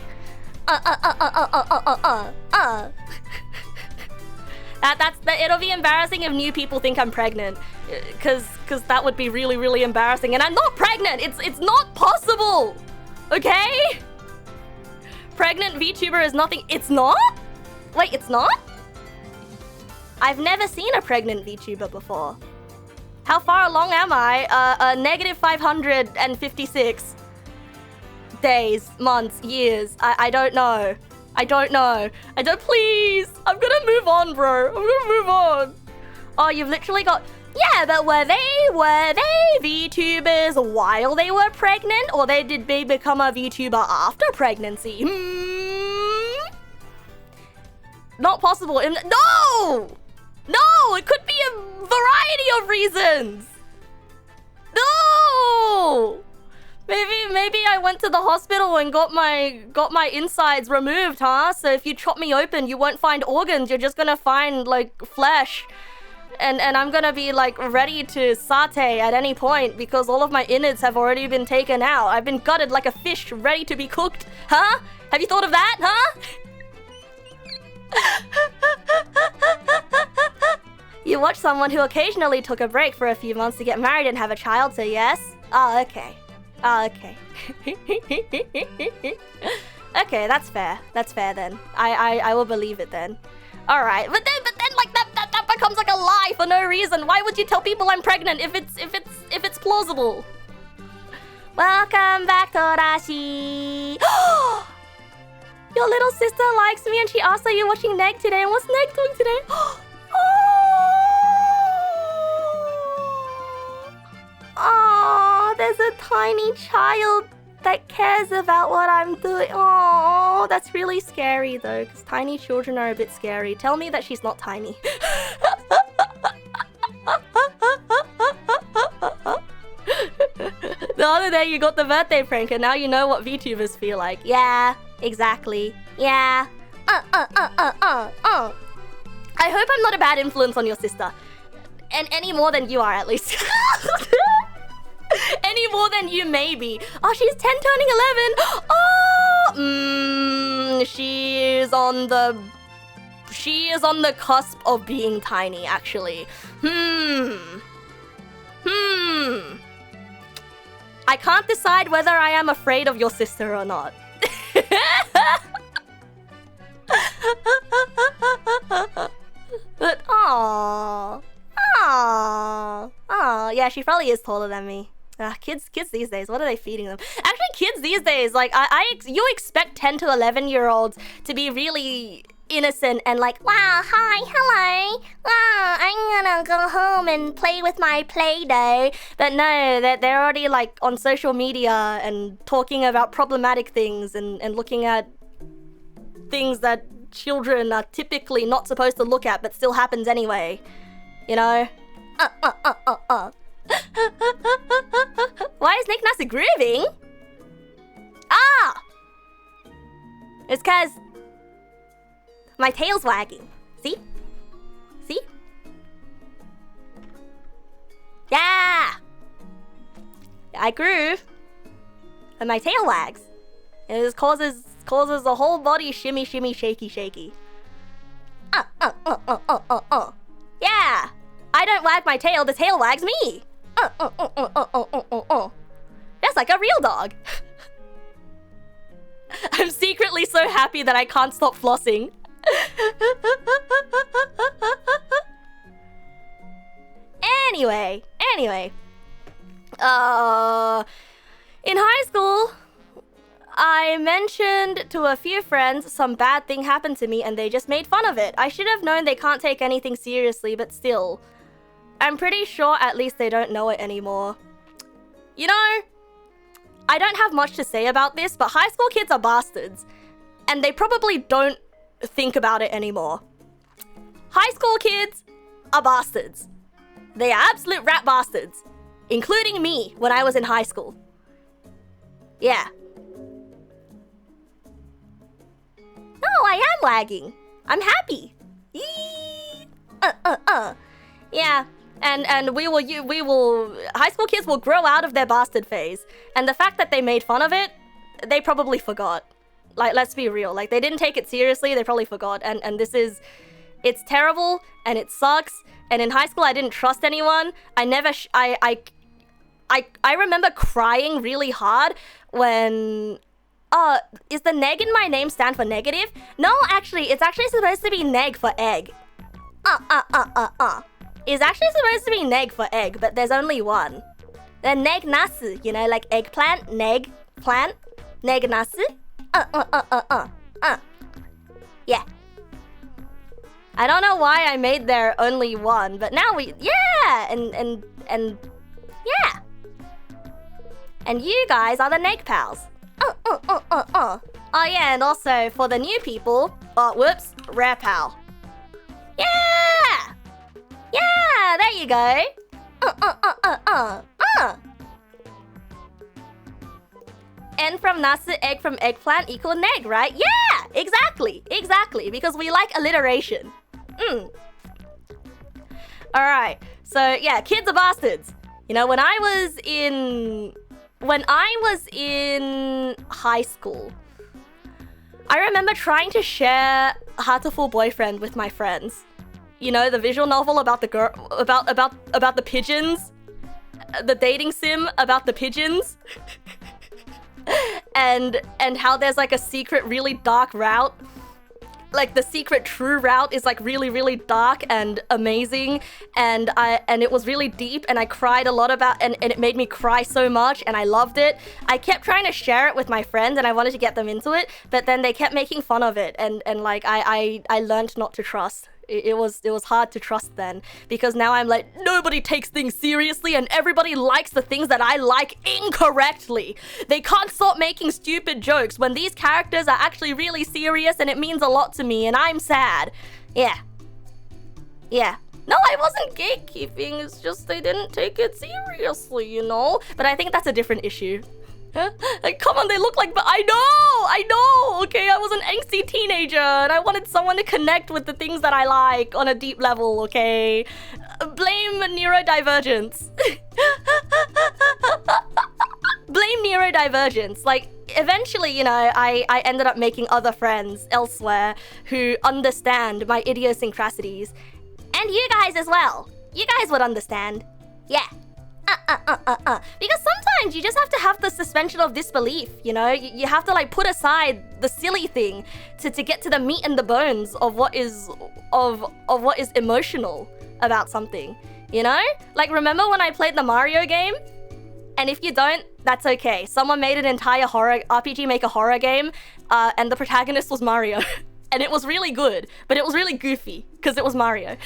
It'll be embarrassing if new people think I'm pregnant, cause that would be really, really embarrassing, and I'm not pregnant. It's not possible, okay? Pregnant VTuber is nothing. It's not? Wait, it's not? I've never seen a pregnant VTuber before. How far along am I? Negative 556 days, months, years. I don't know. Please. I'm gonna move on, bro. I'm gonna move on. Oh, you've literally got... Yeah, but were they VTubers while they were pregnant? Or did they become a VTuber after pregnancy? Not possible. No! It could be a variety of reasons. No! Maybe I went to the hospital and got my insides removed, huh? So if you chop me open, you won't find organs. You're just gonna find like flesh. And I'm gonna be like ready to saute at any point because all of my innards have already been taken out. I've been gutted like a fish ready to be cooked. Huh? Have you thought of that, huh? You watch someone who occasionally took a break for a few months to get married and have a child, so yes? Oh, okay. Okay, that's fair. That's fair then. I will believe it then. Alright, but then like that becomes like a lie for no reason. Why would you tell people I'm pregnant if it's plausible? Welcome back, Torashi. Your little sister likes me and she asked, are you watching Neg today? And what's Neg doing today? Oh, there's a tiny child that cares about what I'm doing. Oh, that's really scary though, because tiny children are a bit scary. Tell me that she's not tiny. The other day you got the birthday prank and now you know what VTubers feel like. Yeah, exactly. Yeah. I hope I'm not a bad influence on your sister. And any more than you are, at least. Any more than you, maybe. Oh, she's 10 turning 11. Oh, she is on the cusp of being tiny, actually. I can't decide whether I am afraid of your sister or not. But aww, yeah, she probably is taller than me. Kids these days, what are they feeding them? Actually, kids these days, like you expect 10 to 11-year-olds to be really innocent and like, wow, hi, hello, wow, I'm gonna go home and play with my Play-Doh. But no, they're already like on social media and talking about problematic things and looking at things that children are typically not supposed to look at but still happens anyway, you know? Why is Neg nasu grooving? It's cause my tail's wagging. See? See? Yeah! I groove and my tail wags. It just causes causes the whole body shimmy, shimmy, shaky, shaky. Yeah! I don't wag my tail, the tail wags me! That's like a real dog. I'm secretly so happy that I can't stop flossing. Anyway. In high school, I mentioned to a few friends some bad thing happened to me and they just made fun of it. I should have known they can't take anything seriously, but still. I'm pretty sure at least they don't know it anymore. You know, I don't have much to say about this, but high school kids are bastards. And they probably don't think about it anymore. High school kids are bastards. They are absolute rat bastards. Including me when I was in high school. Yeah. No, I am lagging. I'm happy. Yeah. And we will high school kids will grow out of their bastard phase. And the fact that they made fun of it, they probably forgot. Like, let's be real. Like, they didn't take it seriously, they probably forgot. And this is, it's terrible and it sucks. And in high school I didn't trust anyone. I remember crying really hard when is the neg in my name stand for negative? No, actually, it's actually supposed to be neg for egg. It's actually supposed to be neg for egg, but there's only one. The Neg nasu, you know, like eggplant, neg, plant, Neg nasu. Yeah. I don't know why I made there only one, but now we, yeah, and yeah. And you guys are the neg pals. Oh yeah, and also for the new people, whoops, rare pal. Yeah! Yeah, there you go. N from nasu, egg from eggplant equal neg, right? Yeah, exactly, because we like alliteration. Alright, so yeah, kids are bastards. You know, when I was in high school, I remember trying to share Heartful Boyfriend with my friends. You know, the visual novel about the girl, about the pigeons, the dating sim about the pigeons, and how there's like a secret, really dark route. Like the secret true route is like really, really dark and amazing, and it was really deep, and I cried a lot about, and it made me cry so much, and I loved it. I kept trying to share it with my friends, and I wanted to get them into it, but then they kept making fun of it, and like I learned not to trust. It was hard to trust then, because now I'm like, nobody takes things seriously and everybody likes the things that I like incorrectly. They can't stop making stupid jokes when these characters are actually really serious and it means a lot to me and I'm sad. Yeah. No, I wasn't gatekeeping, it's just they didn't take it seriously, you know? But I think that's a different issue. Like, come on, they look like, but I know, okay? I was an angsty teenager and I wanted someone to connect with the things that I like on a deep level, okay? Blame neurodivergence. Blame neurodivergence. Like, eventually, you know, I ended up making other friends elsewhere who understand my idiosyncrasies. And you guys as well. You guys would understand. Yeah. Because sometimes you just have to have the suspension of disbelief, you know? You have to like put aside the silly thing to get to the meat and the bones of what is what is emotional about something, you know? Like, remember when I played the Mario game? And if you don't, that's okay. Someone made an entire RPG Maker horror game, and the protagonist was Mario. And it was really good, but it was really goofy, because it was Mario.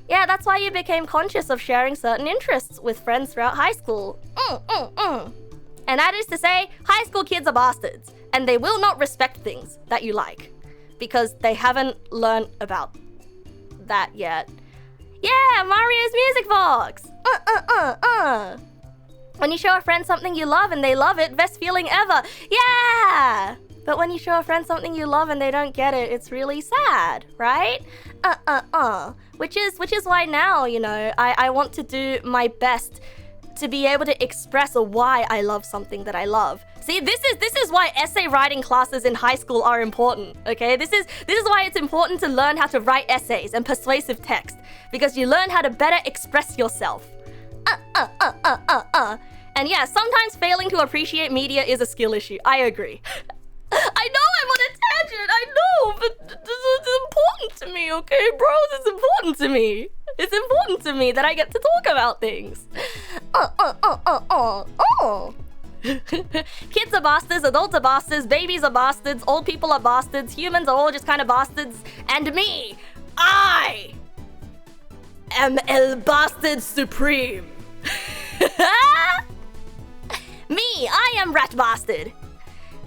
Yeah, that's why you became conscious of sharing certain interests with friends throughout high school. And that is to say, high school kids are bastards, and they will not respect things that you like, because they haven't learned about that yet. Yeah, Mario's music box! When you show a friend something you love and they love it, best feeling ever. Yeah! But when you show a friend something you love and they don't get it, it's really sad, right? Which is why now, you know, I want to do my best to be able to express why I love something that I love. See, this is why essay writing classes in high school are important, okay? This is why it's important to learn how to write essays and persuasive text, because you learn how to better express yourself. And yeah, sometimes failing to appreciate media is a skill issue. I agree. I know I'm on a tangent, I know, but it's important to me, okay, bros? It's important to me. It's important to me that I get to talk about things. Kids are bastards, adults are bastards, babies are bastards, old people are bastards, humans are all just kind of bastards, and me, I am El Bastard Supreme. Me, I am Rat Bastard.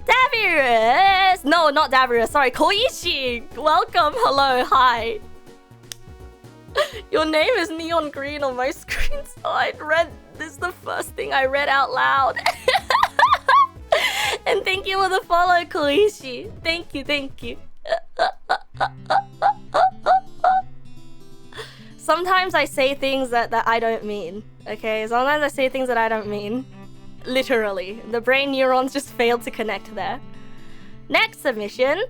Davirus! No, not Davirus, sorry, Koichi! Welcome, hello, hi. Your name is neon green on my screen, so this is the first thing I read out loud. And thank you for the follow, Koichi. Thank you, thank you. Sometimes I say things that I don't mean, okay? Sometimes I say things that I don't mean. Literally. The brain neurons just failed to connect there. Next submission.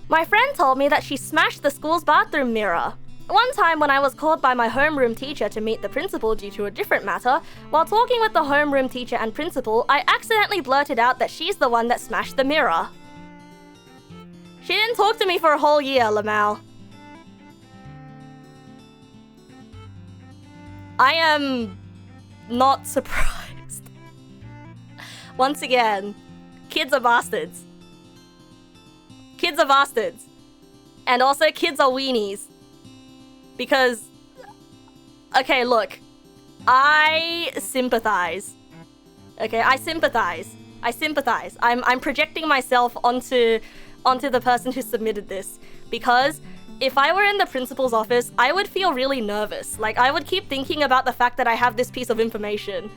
My friend told me that she smashed the school's bathroom mirror. One time when I was called by my homeroom teacher to meet the principal due to a different matter, while talking with the homeroom teacher and principal, I accidentally blurted out that she's the one that smashed the mirror. She didn't talk to me for a whole year, Lamau. I am not surprised. Once again, kids are bastards. Kids are bastards. And also kids are weenies. Because, okay, look, I sympathize. Okay, I sympathize. I'm projecting myself onto the person who submitted this, because if I were in the principal's office, I would feel really nervous. Like, I would keep thinking about the fact that I have this piece of information,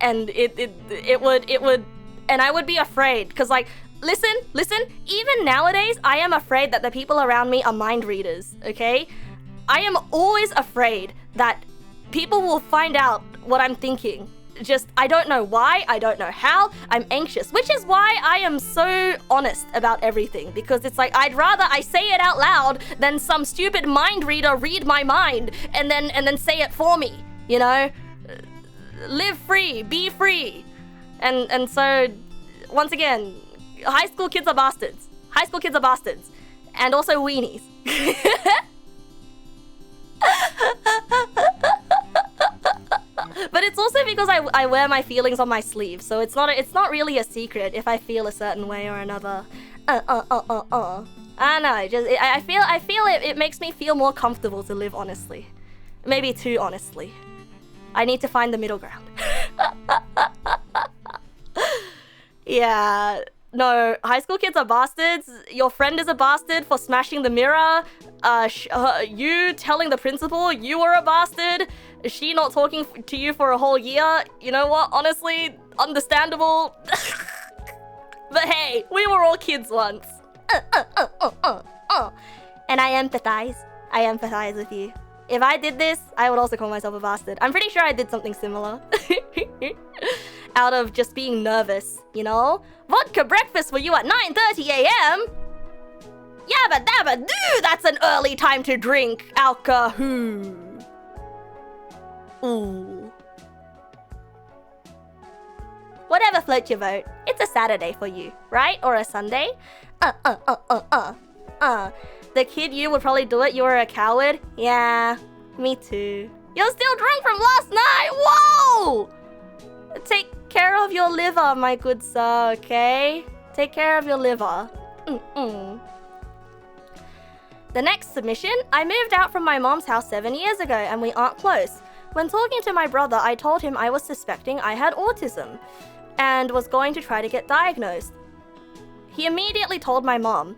and it would, and I would be afraid, because like, listen, even nowadays, I am afraid that the people around me are mind readers, okay? I am always afraid that people will find out what I'm thinking. Just, I don't know why, I don't know how, I'm anxious, which is why I am so honest about everything, because it's like, I'd rather I say it out loud than some stupid mind reader read my mind and then say it for me, you know? Live free, be free. And so, once again, high school kids are bastards. High school kids are bastards. And also weenies. But it's also because I wear my feelings on my sleeve, so it's not really a secret if I feel a certain way or another. I don't know, I feel it makes me feel more comfortable to live honestly. Maybe too honestly. I need to find the middle ground. Yeah. No, high school kids are bastards. Your friend is a bastard for smashing the mirror. You telling the principal you were a bastard. She not talking to you for a whole year. You know what? Honestly, understandable. But hey, we were all kids once. And I empathize. I empathize with you. If I did this, I would also call myself a bastard. I'm pretty sure I did something similar. Out of just being nervous, you know? Vodka breakfast for you at 9:30 a.m.? Yabba dabba doo! That's an early time to drink alcohol. Ooh. Whatever floats your boat. It's a Saturday for you, right? Or a Sunday? The kid you would probably do it. You were a coward. Yeah, me too. You're still drunk from last night. Whoa! Take care of your liver, my good sir, okay? Take care of your liver. The next submission. I moved out from my mom's house 7 years ago and we aren't close. When talking to my brother, I told him I was suspecting I had autism and was going to try to get diagnosed. He immediately told my mom.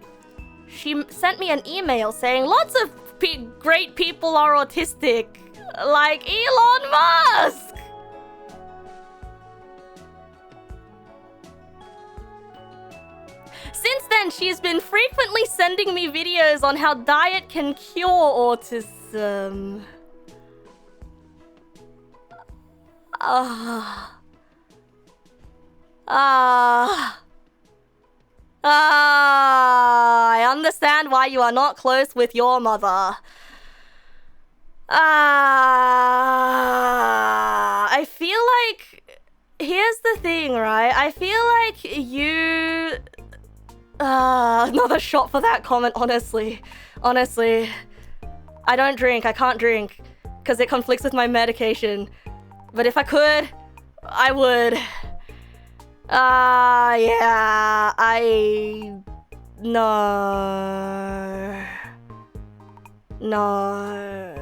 She sent me an email saying lots of great people are autistic, like Elon Musk. Since then, she's been frequently sending me videos on how diet can cure autism. I understand why you are not close with your mother. I feel like... Here's the thing, right? I feel like you... another shot for that comment, honestly. Honestly. I don't drink. I can't drink. Because it conflicts with my medication. But if I could, I would. Yeah. No. No.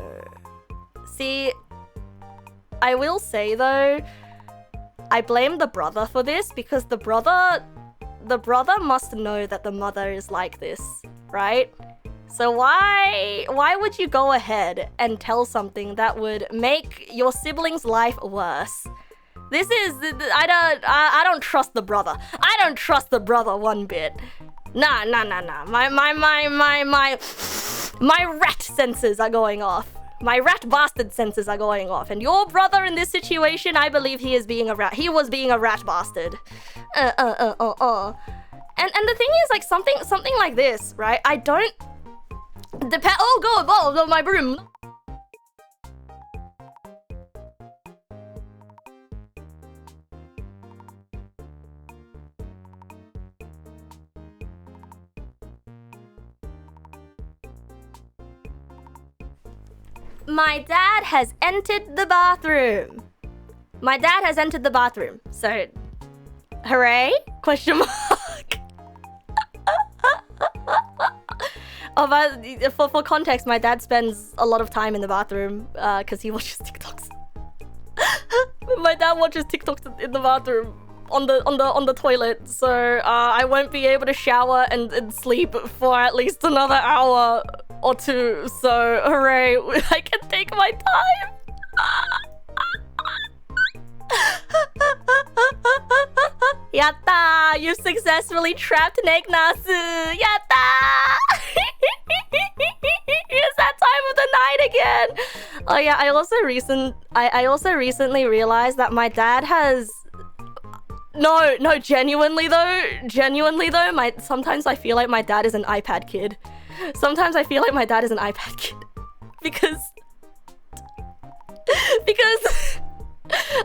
See, I will say though, I blame the brother for this because the brother must know that the mother is like this, right? So why would you go ahead and tell something that would make your sibling's life worse? This is, I don't trust the brother. I don't trust the brother one bit. Nah. My rat senses are going off. My rat bastard senses are going off. And your brother in this situation, I believe he is being a rat. He was being a rat bastard. And the thing is, like, something like this, right? I don't... Oh god, oh, my broom. My dad has entered the bathroom. My dad has entered the bathroom. So, hooray? Question mark. For context, my dad spends a lot of time in the bathroom because he watches TikToks. My dad watches TikToks in the bathroom on the toilet, so I won't be able to shower and sleep for at least another hour or two. So hooray, I can take my time. Yatta! You've successfully trapped Neg nasu! Yatta! It's that time of the night again! Oh yeah, I also recently realized that my dad has... No, genuinely though, sometimes I feel like my dad is an iPad kid. Sometimes I feel like my dad is an iPad kid. Because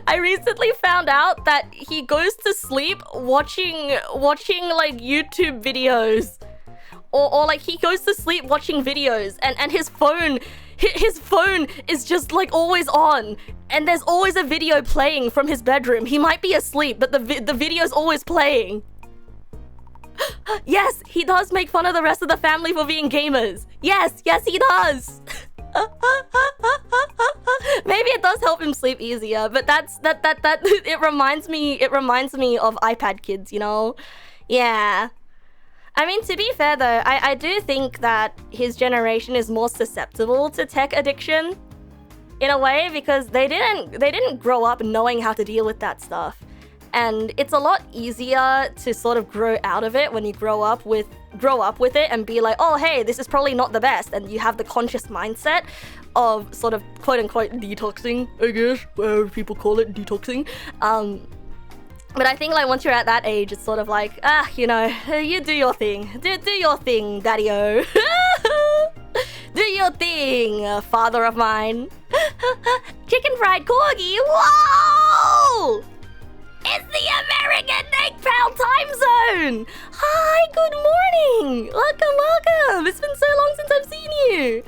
I recently found out that he goes to sleep watching like YouTube videos. Or like he goes to sleep watching videos and his phone is just like always on. And there's always a video playing from his bedroom. He might be asleep, but the video's always playing. Yes, he does make fun of the rest of the family for being gamers. Yes, he does. Maybe it does help him sleep easier, but that it reminds me of iPad kids, you know? Yeah. I mean, to be fair though, I do think that his generation is more susceptible to tech addiction in a way because they didn't grow up knowing how to deal with that stuff. And it's a lot easier to sort of grow out of it when you grow up with it and be like, oh hey, this is probably not the best, and you have the conscious mindset of sort of quote-unquote detoxing, I guess, where people call it detoxing. But I think like once you're at that age, it's sort of like, you know, you do your thing. Do your thing, daddy-o. Do your thing, father of mine. Chicken fried corgi, whoa! It's the American Egg Pal time zone! Hi, good morning! Welcome! It's been so long since I've seen you!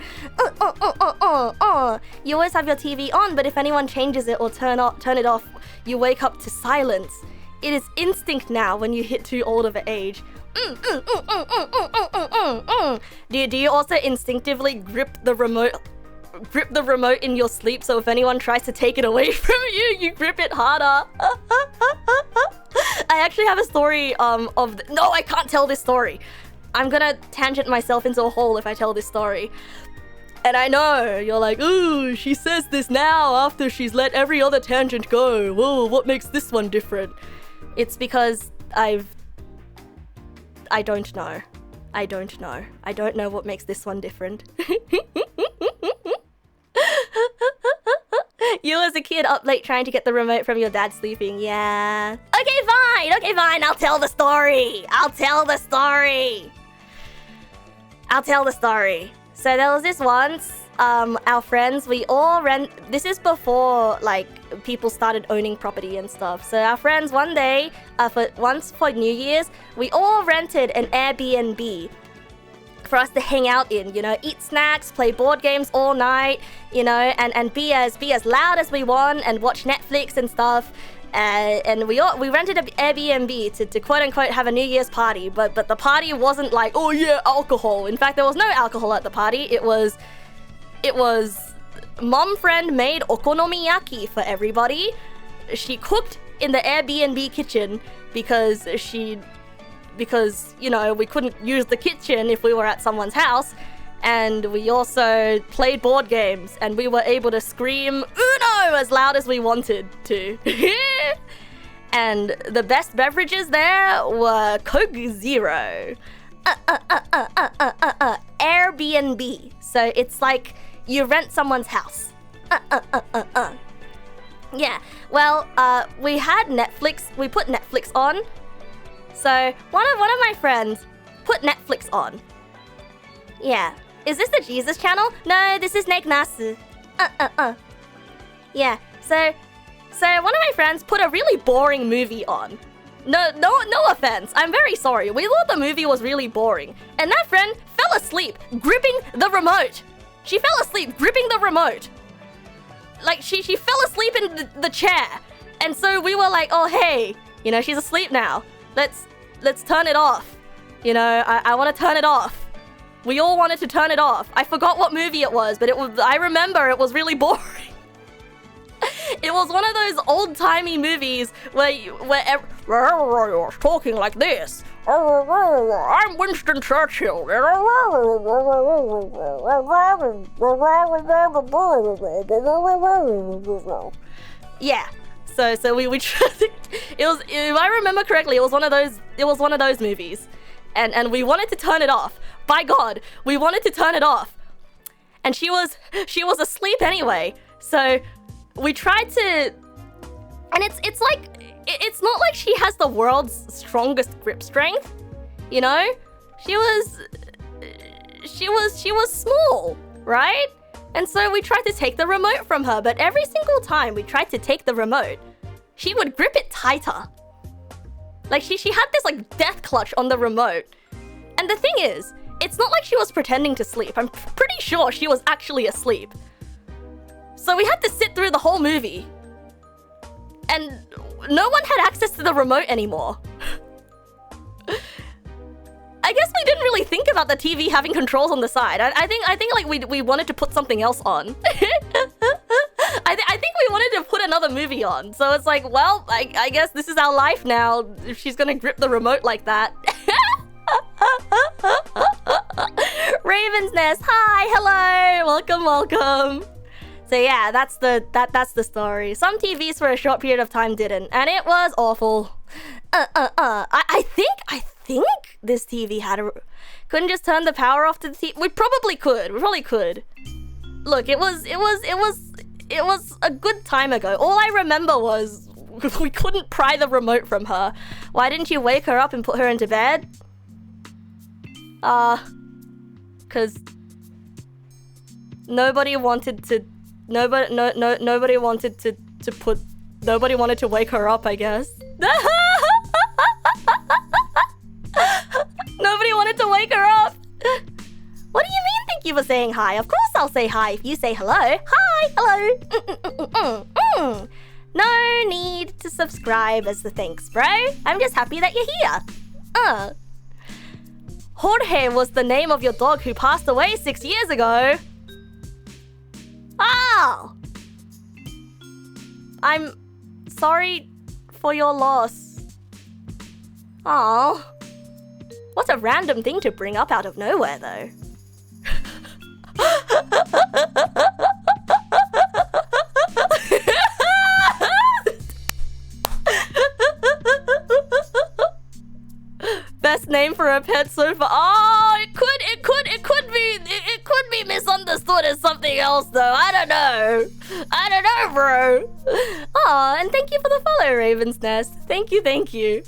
You always have your TV on, but if anyone changes it or turn it off, you wake up to silence. It is instinct now when you hit too old of an age. Do you also instinctively grip the remote in your sleep, so if anyone tries to take it away from you, you grip it harder? I actually have a story no, I can't tell this story. I'm gonna tangent myself into a hole if I tell this story. And I know, you're like, ooh, she says this now after she's let every other tangent go. Whoa, what makes this one different? It's because I don't know. I don't know what makes this one different. You as was a kid up late trying to get the remote from your dad sleeping. Yeah. Okay, fine. I'll tell the story. So there was this once, our friends, we all this is before, like, people started owning property and stuff. So our friends, one day, for New Year's, we all rented an Airbnb for us to hang out in, you know, eat snacks, play board games all night, you know, and be as loud as we want and watch Netflix and stuff. And we rented an Airbnb to quote unquote have a New Year's party, but the party wasn't like, oh yeah, alcohol. In fact, there was no alcohol at the party. It was mom friend made okonomiyaki for everybody. She cooked in the Airbnb kitchen because you know, we couldn't use the kitchen if we were at someone's house. And we also played board games, and we were able to scream Uno as loud as we wanted to. And the best beverages there were Coke Zero. Airbnb. So it's like you rent someone's house. Yeah, well, we had Netflix. We put Netflix on. So one of my friends put Netflix on. Yeah. Is this the Jesus channel? No, this is Neg Nass. Yeah. So one of my friends put a really boring movie on. No offense. I'm very sorry. We thought the movie was really boring. And that friend fell asleep gripping the remote. She fell asleep gripping the remote. Like, she fell asleep in the chair. And so we were like, oh, hey, you know, she's asleep now. Let's turn it off. You know, I want to turn it off. We all wanted to turn it off. I forgot what movie it was, but I remember it was really boring. It was one of those old-timey movies where you're talking like this. I'm Winston Churchill. Yeah. So we tried to, it was, if I remember correctly, it was one of those movies. And we wanted to turn it off. By God, we wanted to turn it off. And she was asleep anyway. So we tried to, and it's like, it's not like she has the world's strongest grip strength, you know? She was small, right? And so we tried to take the remote from her, but every single time we tried to take the remote, she would grip it tighter. Like, she had this, like, death clutch on the remote. And the thing is, it's not like she was pretending to sleep. I'm pretty sure she was actually asleep. So we had to sit through the whole movie. And no one had access to the remote anymore. I guess we didn't really think about the TV having controls on the side. I think like we wanted to put something else on. I think we wanted to put another movie on. So it's like, well, I guess this is our life now if she's gonna grip the remote like that. Raven's Nest, hi, hello, welcome. So yeah, that's the story. Some TVs for a short period of time didn't, and it was awful. I think this TV couldn't just turn the power off to the TV. We probably could. Look, it was a good time ago. All I remember was we couldn't pry the remote from her. Why didn't you wake her up and put her into bed? 'Cause nobody wanted to wake her up, I guess. Nobody wanted to wake her up. What do you mean, thank you for saying hi? Of course I'll say hi if you say hello. Hi, hello. No need to subscribe as the thanks, bro. I'm just happy that you're here. Jorge was the name of your dog who passed away 6 years ago. Oh! I'm sorry for your loss. Oh. What a random thing to bring up out of nowhere, though. Best name for a pet so far. Oh, it could be misunderstood. understood as something else, though. I don't know. I don't know, bro. Oh, and thank you for the follow, Raven's Nest. Thank you, thank you.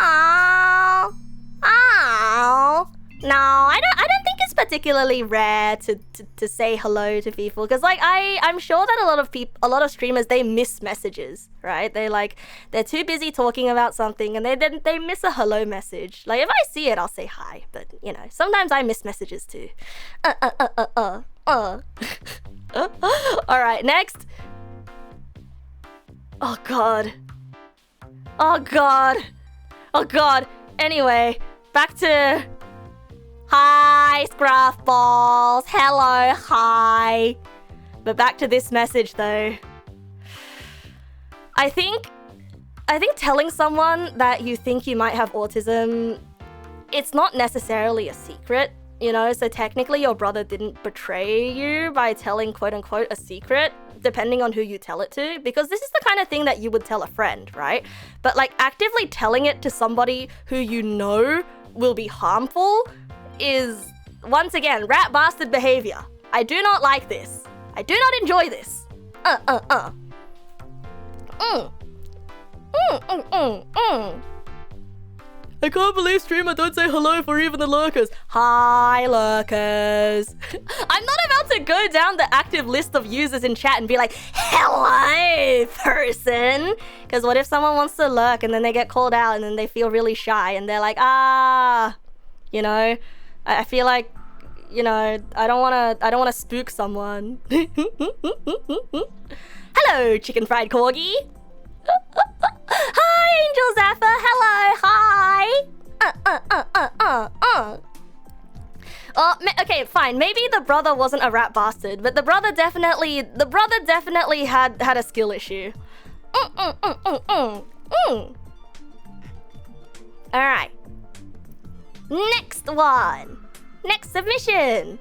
Aww. Aww. No, I don't think it's particularly rare to say hello to people, because like I'm sure that a lot of streamers, they miss messages, right? They're too busy talking about something and they miss a hello message. Like if I see it, I'll say hi, but you know, sometimes I miss messages too. All right, next. Oh god. Oh god. Oh god. Anyway, back to... Hi, Scruff Balls. Hello, hi. But back to this message, though. I think telling someone that you think you might have autism, it's not necessarily a secret, you know? So technically your brother didn't betray you by telling quote-unquote a secret, depending on who you tell it to, because this is the kind of thing that you would tell a friend, right? But like actively telling it to somebody who you know will be harmful is, once again, rat bastard behavior. I do not like this. I do not enjoy this. I can't believe streamer don't say hello for even the lurkers. Hi, lurkers. I'm not about to go down the active list of users in chat and be like, hello, person. Because what if someone wants to lurk and then they get called out and then they feel really shy and they're like, you know, I feel like, you know, I don't want to spook someone. Hello, chicken fried corgi. Hi, Angel Zaffa. Hello, hi. Okay, fine. Maybe the brother wasn't a rat bastard, but the brother definitely had a skill issue. All right. Next one. Next submission.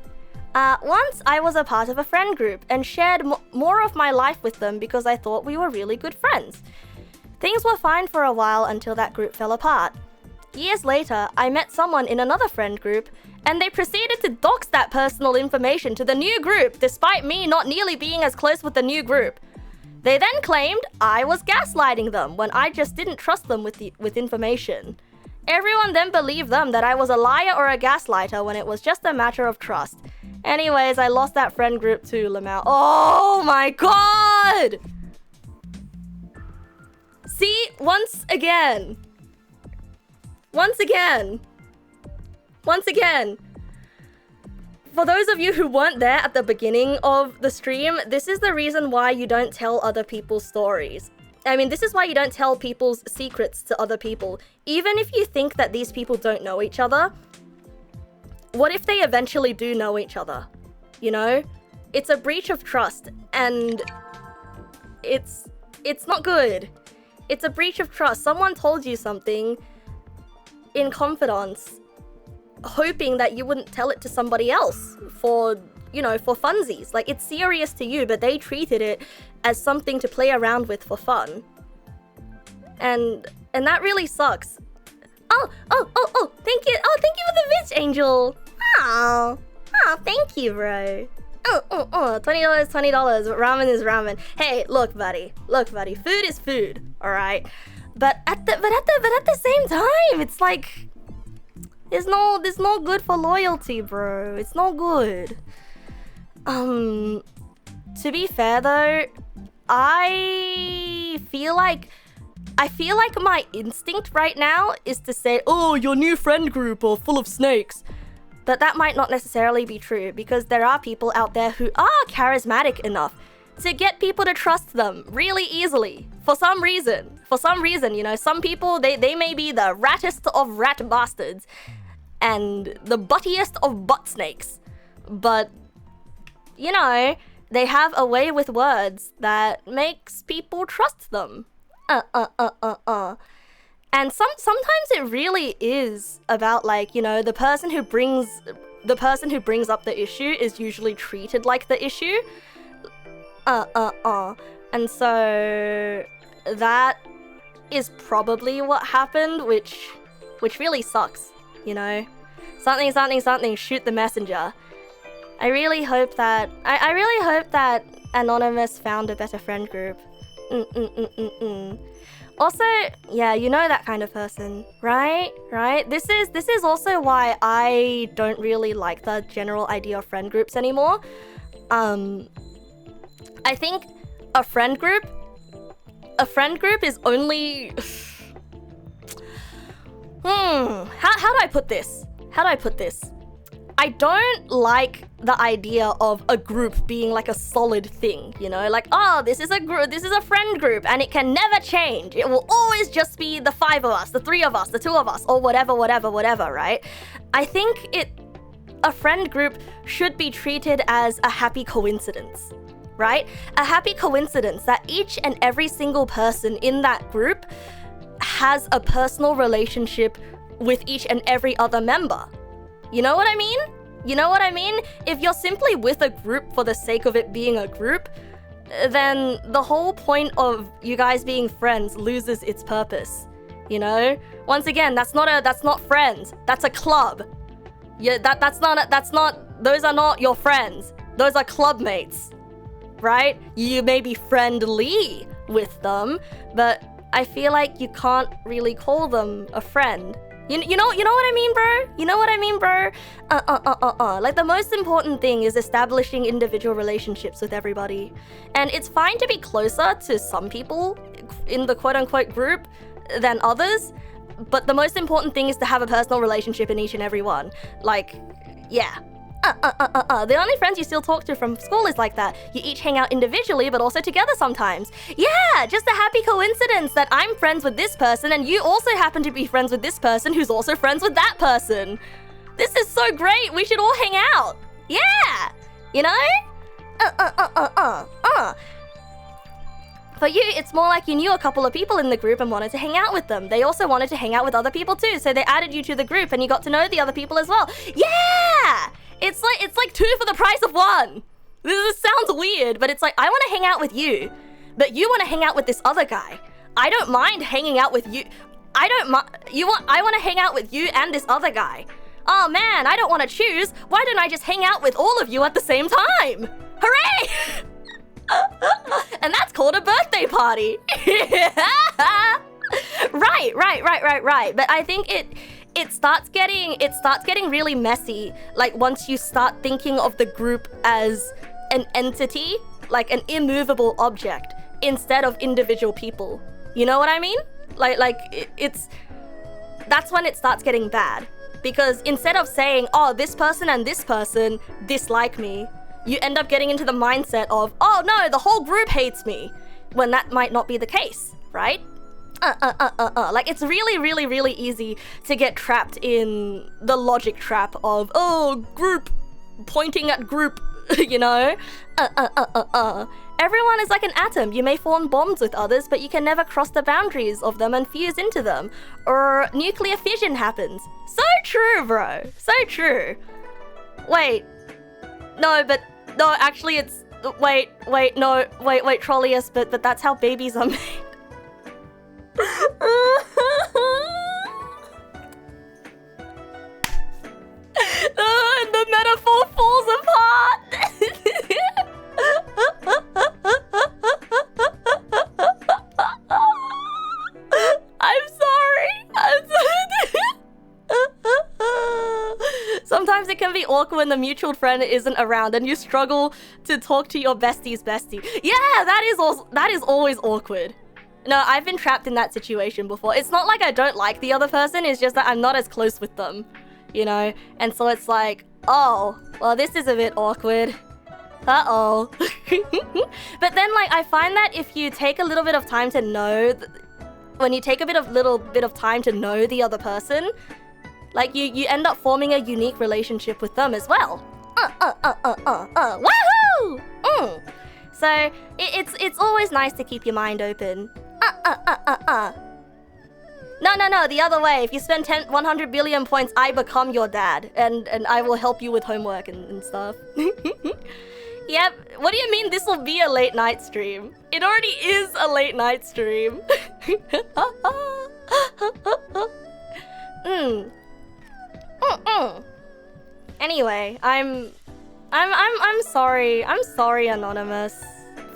Once I was a part of a friend group and shared more of my life with them because I thought we were really good friends. Things were fine for a while until that group fell apart. Years later, I met someone in another friend group and they proceeded to dox that personal information to the new group despite me not nearly being as close with the new group. They then claimed I was gaslighting them when I just didn't trust them with information. Everyone then believed them that I was a liar or a gaslighter when it was just a matter of trust. Anyways, I lost that friend group too, Lamau. Oh my god! See, once again. For those of you who weren't there at the beginning of the stream, this is the reason why you don't tell other people's stories. I mean, this is why you don't tell people's secrets to other people. Even if you think that these people don't know each other, what if they eventually do know each other? You know? It's a breach of trust, and it's not good. It's a breach of trust. Someone told you something in confidence, hoping that you wouldn't tell it to somebody else for, you know, for funsies. Like, it's serious to you, but they treated it as something to play around with for fun. And that really sucks. Oh, thank you. Oh, thank you for the bitch, Angel. Oh, thank you, bro. $20, $20. Ramen is ramen. Hey, look, buddy. Food is food, all right? But at the same time, it's like there's no good for loyalty, bro. It's no good. To be fair though, I feel like my instinct right now is to say, oh, your new friend group are full of snakes. But that might not necessarily be true, because there are people out there who are charismatic enough to get people to trust them really easily. For some reason, you know, some people, they may be the rattest of rat bastards and the buttiest of butt snakes. But, you know, they have a way with words that makes people trust them. And sometimes it really is about, like, you know, the person who brings up the issue is usually treated like the issue. And so that is probably what happened, which really sucks, you know. Something, something, something, shoot the messenger. I really hope that... I really hope that Anonymous found a better friend group. Also, yeah, you know that kind of person, right? Right? This is also why I don't really like the general idea of friend groups anymore. I think a friend group is only... How do I put this? I don't like the idea of a group being like a solid thing, you know? Like, oh, this is a group, this is a friend group, and it can never change. It will always just be the 5 of us, the 3 of us, the 2 of us, or whatever, right? I think a friend group should be treated as a happy coincidence, right? A happy coincidence that each and every single person in that group has a personal relationship with each and every other member. You know what I mean? If you're simply with a group for the sake of it being a group, then the whole point of you guys being friends loses its purpose. You know? Once again, that's not friends. That's a club. Yeah, those are not your friends. Those are club mates. Right? You may be friendly with them, but I feel like you can't really call them a friend. You know what I mean, bro? Like, the most important thing is establishing individual relationships with everybody. And it's fine to be closer to some people in the quote-unquote group than others, but the most important thing is to have a personal relationship in each and every one. Like, yeah. The only friends you still talk to from school is like that. You each hang out individually, but also together sometimes. Yeah, just a happy coincidence that I'm friends with this person and you also happen to be friends with this person who's also friends with that person. This is so great. We should all hang out. Yeah, you know? For you, it's more like you knew a couple of people in the group and wanted to hang out with them. They also wanted to hang out with other people too, so they added you to the group and you got to know the other people as well. Yeah! It's like 2 for the price of 1. This sounds weird, but it's like, I want to hang out with you, but you want to hang out with this other guy. I don't mind hanging out with you. I want to hang out with you and this other guy. Oh man, I don't want to choose. Why don't I just hang out with all of you at the same time? Hooray! And that's called a birthday party. Right. But I think it starts getting really messy, like once you start thinking of the group as an entity, like an immovable object, instead of individual people. You know what I mean? That's when it starts getting bad. Because instead of saying, oh, this person and this person dislike me, you end up getting into the mindset of, oh no, the whole group hates me, when that might not be the case, right? Like, it's really easy to get trapped in the logic trap of, oh, group, pointing at group, you know? Everyone is like an atom. You may form bonds with others, but you can never cross the boundaries of them and fuse into them. Or nuclear fission happens. So true, bro. So true. Wait. No, actually it's... Wait, Trollius, but that's how babies are made. And the metaphor falls apart. I'm sorry. Sometimes it can be awkward when the mutual friend isn't around and you struggle to talk to your bestie's bestie. Yeah, that is always awkward. No, I've been trapped in that situation before. It's not like I don't like the other person, it's just that I'm not as close with them, you know? And so it's like, oh, well, this is a bit awkward. Uh-oh. But then, like, I find that if you take a little bit of time to know... When you take a little bit of time to know the other person, like, you end up forming a unique relationship with them as well. Woohoo! So, it's always nice to keep your mind open. No, the other way. If you spend 100 billion points, I become your dad. And I will help you with homework and stuff. Yep. What do you mean this will be a late night stream? It already is a late night stream. Anyway, I'm sorry. I'm sorry, Anonymous,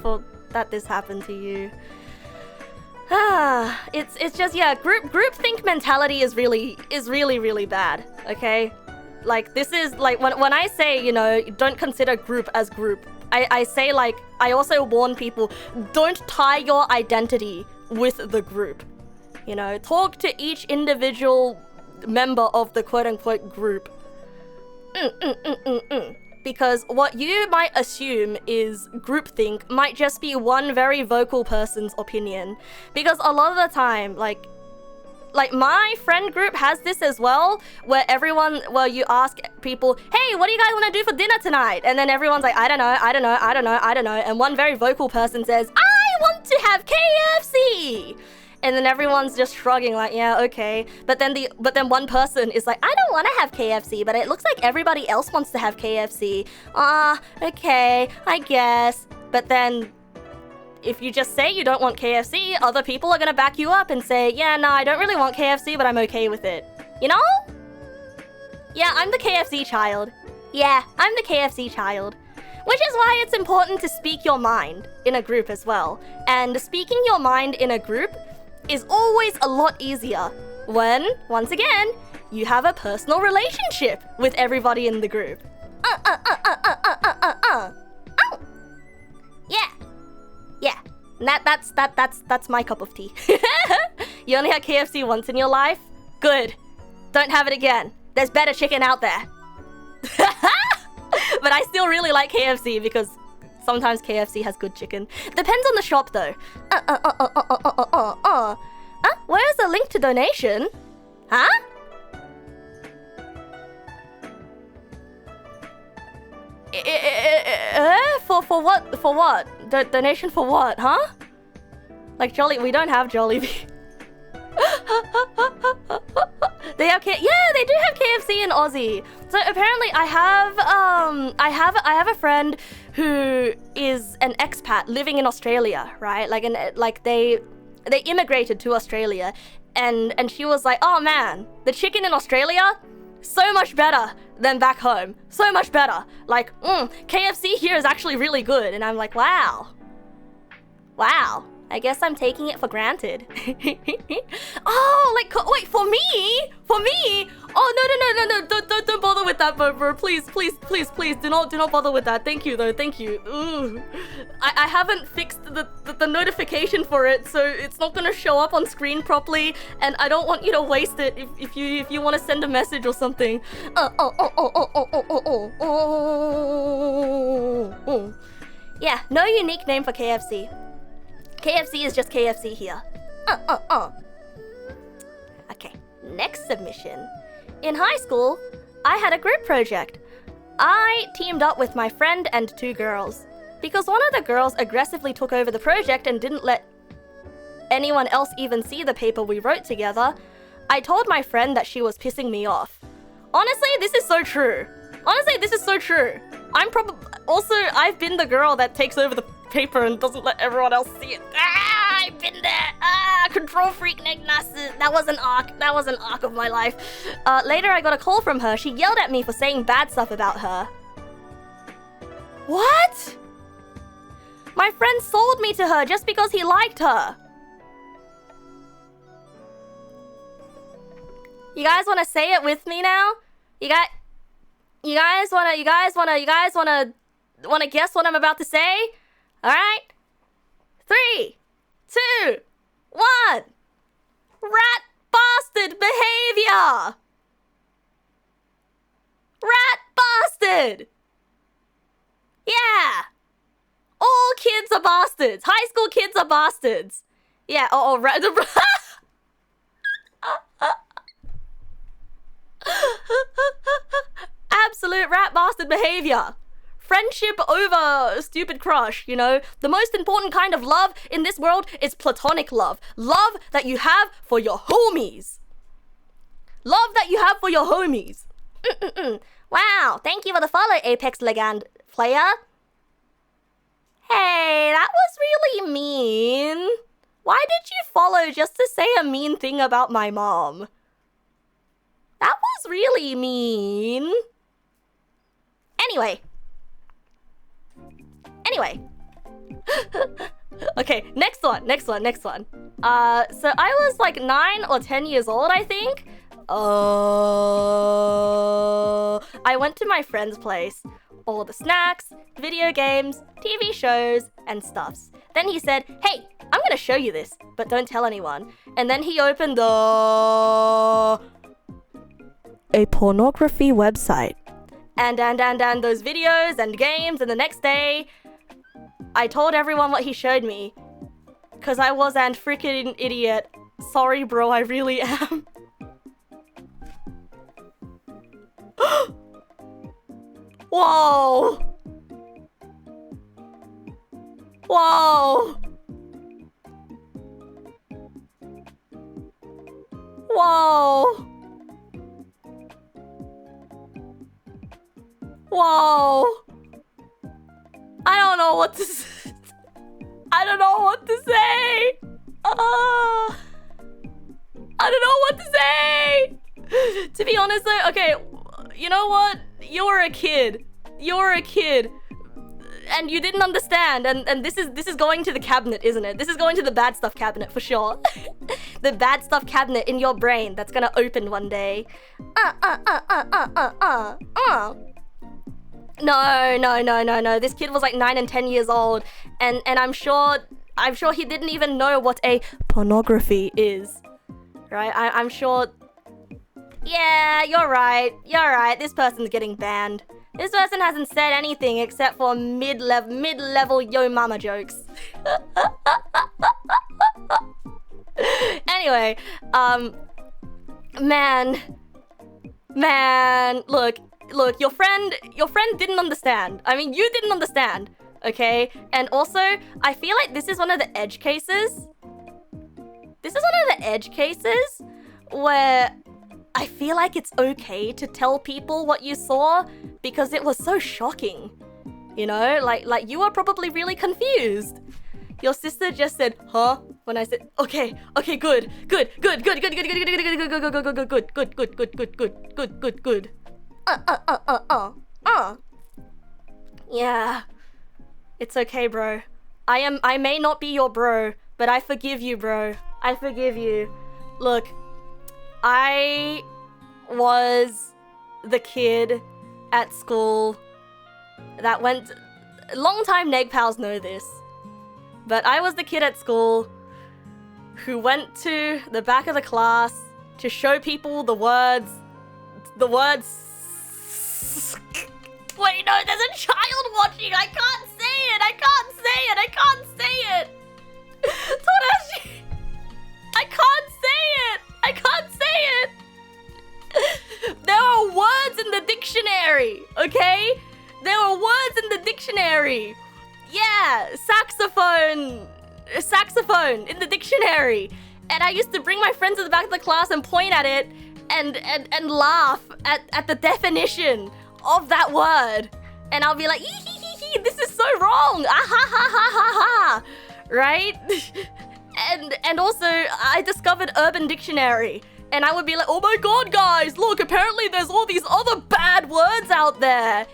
for that this happened to you. It's just, yeah, groupthink mentality is really bad, okay? Like, this is, like, when I say, you know, don't consider group as group, I say, like, I also warn people, don't tie your identity with the group. You know, talk to each individual member of the quote-unquote group. Because what you might assume is groupthink might just be one very vocal person's opinion. Because a lot of the time, like my friend group has this as well, where you ask people, hey, what do you guys want to do for dinner tonight? And then everyone's like, I don't know. And one very vocal person says, I want to have KFC. And then everyone's just shrugging like, yeah, okay. But then one person is like, I don't want to have KFC, but it looks like everybody else wants to have KFC. Okay, I guess. But then if you just say you don't want KFC, other people are gonna back you up and say, yeah, no, I don't really want KFC, but I'm okay with it. You know? Yeah, I'm the KFC child. Yeah, I'm the KFC child. Which is why it's important to speak your mind in a group as well. And speaking your mind in a group is always a lot easier when, once again, you have a personal relationship with everybody in the group. Yeah. Yeah. And that's my cup of tea. You only had KFC once in your life? Good. Don't have it again. There's better chicken out there. But I still really like KFC because sometimes KFC has good chicken. Depends on the shop though. Where's the link to donation? Huh? For what? For what? Donation for what? Huh? Like we don't have Jollibee. They have yeah, they do have KFC in Aussie. So apparently I have a friend who is an expat living in Australia, right? Like they immigrated to Australia, and she was like, oh man, the chicken in Australia, so much better than back home. So much better. Like, KFC here is actually really good. And I'm like, wow. Wow. I guess I'm taking it for granted. Oh, like, wait, for me? For me? Oh, no, don't bother with that, bro. Please, do not bother with that. Thank you, though, thank you. Ooh. I haven't fixed the notification for it, so it's not gonna show up on screen properly, and I don't want you to waste it if you want to send a message or something. Yeah, no unique name for KFC. KFC is just KFC here. Okay, next submission. In high school, I had a group project. I teamed up with my friend and 2 girls. Because one of the girls aggressively took over the project and didn't let anyone else even see the paper we wrote together, I told my friend that she was pissing me off. Honestly, this is so true. I've been the girl that takes over the paper and doesn't let everyone else see it. I've been there. Control freak Neg nass. That was an arc of my life. Later I got a call from her. She yelled at me for saying bad stuff about her. What? My friend sold me to her just because he liked her. You guys want to say it with me now? You guys want to guess what I'm about to say? All right? 3, 2, 1. Rat bastard behavior. Rat bastard. Yeah. All kids are bastards. High school kids are bastards. Yeah. Rat. Absolute rat bastard behavior. Friendship over stupid crush, you know? The most important kind of love in this world is platonic love. Love that you have for your homies. Love that you have for your homies. Wow, thank you for the follow, Apex Legend player. Hey, that was really mean. Why did you follow just to say a mean thing about my mom? That was really mean. Anyway. Okay, next one. So I was like 9 or 10 years old, I think. I went to my friend's place. All the snacks, video games, TV shows, and stuffs. Then he said, hey, I'm gonna show you this, but don't tell anyone. And then he opened a pornography website. And those videos and games, and the next day, I told everyone what he showed me. Cause I was an freaking idiot. Sorry, bro, I really am. Whoa! Whoa! Whoa! Whoa! I don't know what to say. I don't know what to say. I don't know what to say. To be honest though, okay, you know what? You're a kid. And you didn't understand, and this is going to the cabinet, isn't it? This is going to the bad stuff cabinet for sure. The bad stuff cabinet in your brain that's gonna open one day. No. This kid was like 9 and 10 years old, and I'm sure he didn't even know what a pornography is. Right? I'm sure. Yeah, you're right. This person's getting banned. This person hasn't said anything except for mid-level yo mama jokes. Anyway, man, look, your friend didn't understand. I mean, you didn't understand, okay? And also, I feel like this is one of the edge cases. Where I feel like it's okay to tell people what you saw because it was so shocking. You know, like you were probably really confused. Your sister just said, huh? When I said, okay, good. Yeah. It's okay, bro. I may not be your bro, but I forgive you, bro. I forgive you. Look, I was the kid at school that went... Long-time Neg pals know this. But I was the kid at school who went to the back of the class to show people the words... Wait, no, there's a child watching! I can't say it! Torashi! I can't say it! There are words in the dictionary, okay? There are words in the dictionary. Yeah, saxophone in the dictionary. And I used to bring my friends to the back of the class and point at it and laugh at the definition of that word. And I'll be like, this is so wrong. Ah ha ha ha ha ha. Right? And also, I discovered Urban Dictionary. And I would be like, oh my god, guys, look, apparently there's all these other bad words out there.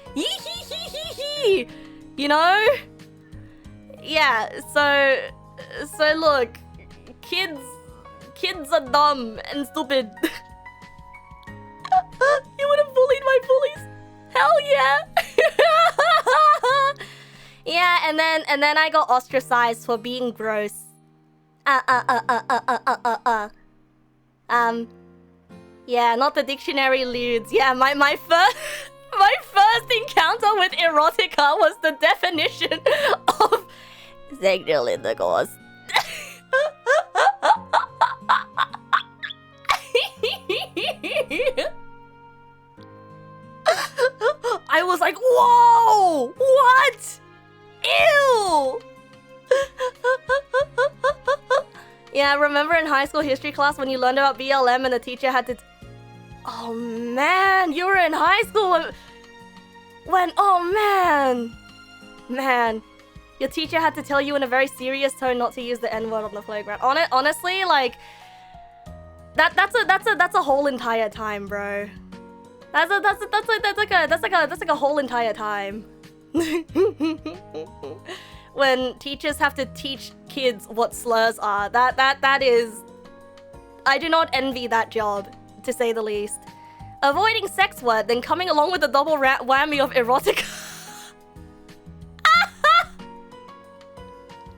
You know? Yeah, so look, kids are dumb and stupid. You would have bullied my bullies. Hell yeah. Yeah, and then I got ostracized for being gross. Yeah, not the dictionary lewds. Yeah, my first encounter with erotica was the definition of sexual intercourse. I was like, whoa! What? Ew! Yeah, remember in high school history class when you learned about BLM and the teacher had to... Oh man, you were in high school when... Oh man, your teacher had to tell you in a very serious tone not to use the N-word on the playground. Honestly, like... That's a whole entire time, bro. That's like a whole entire time. When teachers have to teach kids what slurs are, that is, I do not envy that job, to say the least. Avoiding sex word, then coming along with a double whammy of erotica.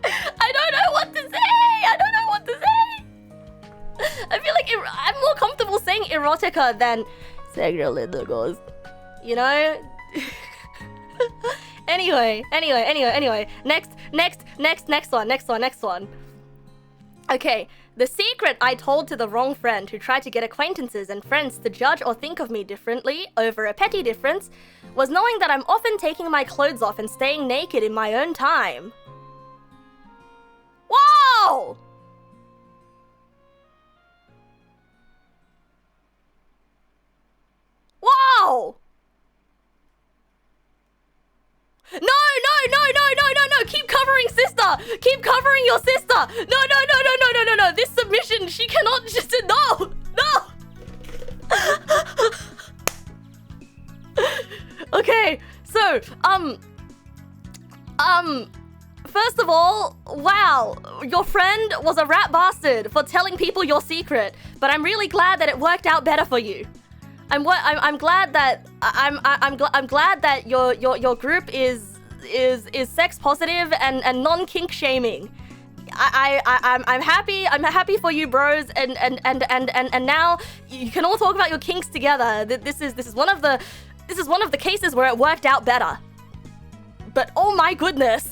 I don't know what to say. I don't know what to say. I feel like I'm more comfortable saying erotica than sexual intercourse. You know? Anyway. Next one. Okay, the secret I told to the wrong friend who tried to get acquaintances and friends to judge or think of me differently over a petty difference was knowing that I'm often taking my clothes off and staying naked in my own time. Whoa! Whoa! No! Keep covering, sister! Keep covering your sister! No! This submission, she cannot just... No! Okay, so, first of all, wow, your friend was a rat bastard for telling people your secret, but I'm really glad that it worked out better for you. I'm glad that I'm glad that your group is sex positive and non-kink shaming. I'm happy for you, bros, and now you can all talk about your kinks together. This is one of the cases where it worked out better. But oh my goodness,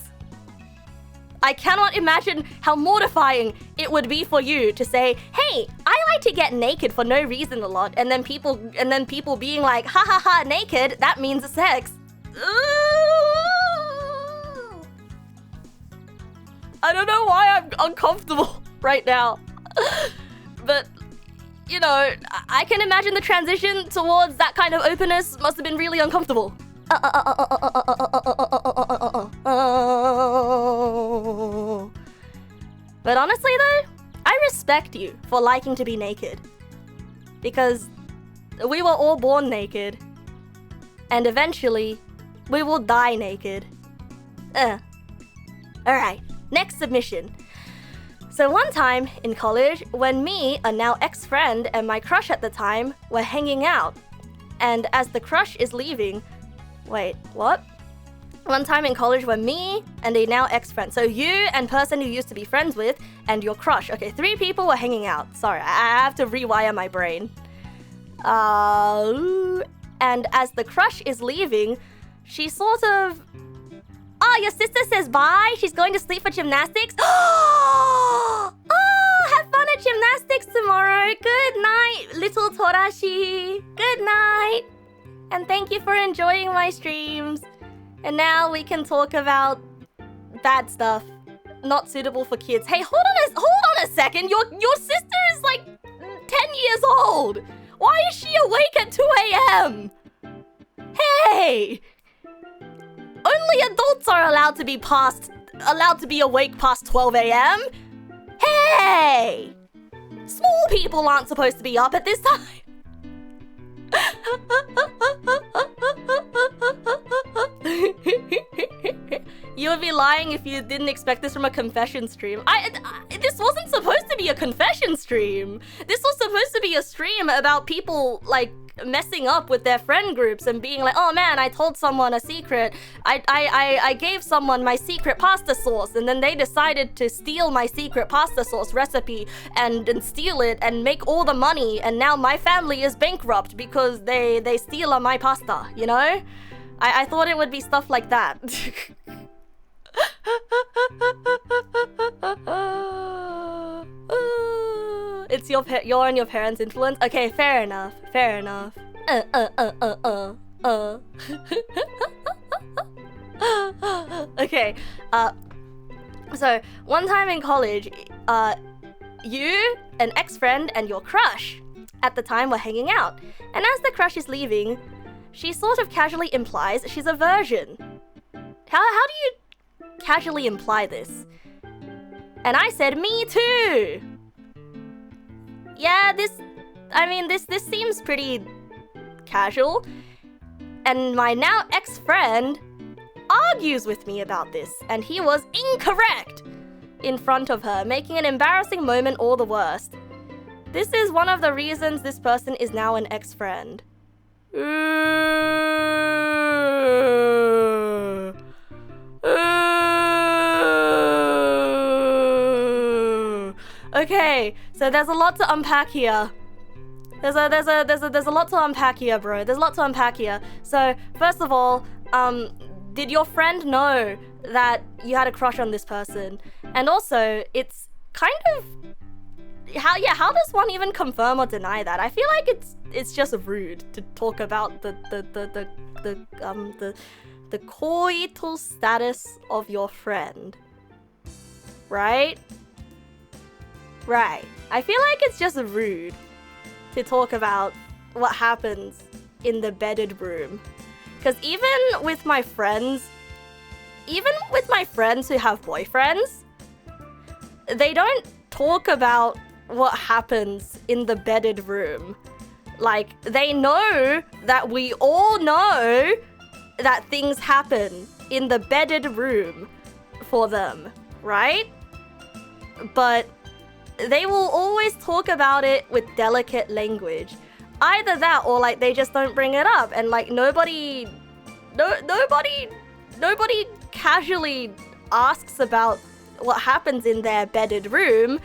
I cannot imagine how mortifying it would be for you to say, "Hey, I like to get naked for no reason a lot," and then people being like, "Ha ha ha, naked, that means sex." I don't know why I'm uncomfortable right now. But, you know, I can imagine the transition towards that kind of openness must have been really uncomfortable. But honestly though, I respect you for liking to be naked. Because we were all born naked. And eventually, we will die naked. Alright, next submission. So one time in college, when me, a now ex-friend, and my crush at the time were hanging out, and as the crush is leaving... Wait, what? One time in college when me and a now ex-friend, so you and person you used to be friends with, and your crush. Okay, 3 people were hanging out. Sorry, I have to rewire my brain. And as the crush is leaving, she sort of... Oh, your sister says bye? She's going to sleep for gymnastics? Oh, have fun at gymnastics tomorrow. Good night, little Torashi. Good night. And thank you for enjoying my streams. And now we can talk about bad stuff. Not suitable for kids. Hey, hold on a second. Your sister is like 10 years old. Why is she awake at 2 a.m.? Hey! Only adults are allowed to be awake past 12 a.m. Hey! Small people aren't supposed to be up at this time. You would be lying if you didn't expect this from a confession stream. This wasn't supposed to be a confession stream. This was supposed to be a stream about people, like, messing up with their friend groups and being like, oh man, I told someone a secret. I gave someone my secret pasta sauce, and then they decided to steal my secret pasta sauce recipe and steal it and make all the money, and now my family is bankrupt because they steal my pasta, you know? I thought it would be stuff like that. It's you're and your parents' influence? Okay, fair enough. Okay, so one time in college, you, an ex-friend, and your crush at the time were hanging out. And as the crush is leaving, she sort of casually implies she's a virgin. How do you casually imply this? And I said, me too! yeah, this seems pretty casual. And my now ex-friend argues with me about this, and he was incorrect in front of her, making an embarrassing moment all the worse. This is one of the reasons this person is now an ex-friend. Okay, so there's a lot to unpack here. There's a lot to unpack here, bro. There's a lot to unpack here. So, first of all, did your friend know that you had a crush on this person? And also, it's kind of how does one even confirm or deny that? I feel like it's just rude to talk about the coital status of your friend. Right? Right. I feel like it's just rude to talk about what happens in the bedded room. Because even with my friends who have boyfriends, they don't talk about what happens in the bedded room. Like, they know that we all know that things happen in the bedded room for them, right? But they will always talk about it with delicate language. Either that or like they just don't bring it up, and like nobody casually asks about what happens in their bedded room,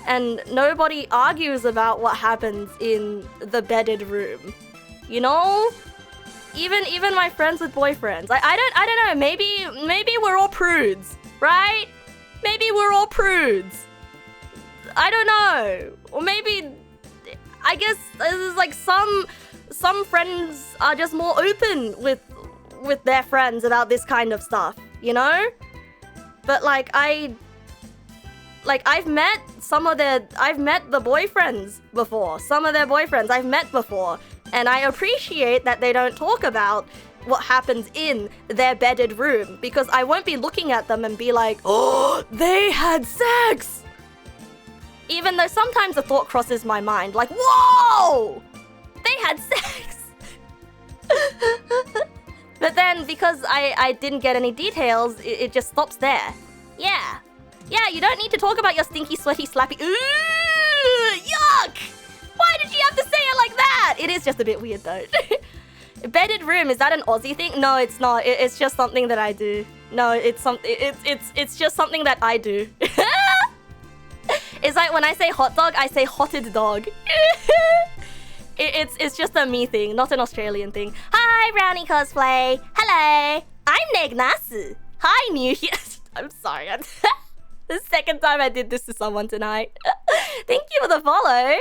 and nobody argues about what happens in the bedded room. You know? Even my friends with boyfriends. I don't know, maybe we're all prudes, right? Maybe we're all prudes. I don't know. Or maybe, I guess there's like some friends are just more open with their friends about this kind of stuff, you know? But like I've met the boyfriends before. Some of their boyfriends I've met before, and I appreciate that they don't talk about what happens in their bedded room, because I won't be looking at them and be like, oh, they had sex! Even though sometimes the thought crosses my mind, like, whoa! They had sex! But then, because I didn't get any details, it just stops there. Yeah. Yeah, you don't need to talk about your stinky, sweaty, slappy... Ooh! Yuck! Why did you have to say it like that? It is just a bit weird, though. Bedded room, is that an Aussie thing? No, it's not. It's just something that I do. No, it's just something that I do. It's like when I say hot dog, I say hotted dog. It's just a me thing, not an Australian thing. Hi, Brownie Cosplay. Hello. I'm Neg Nasu. Hi, New Year. I'm sorry. The second time I did this to someone tonight. Thank you for the follow.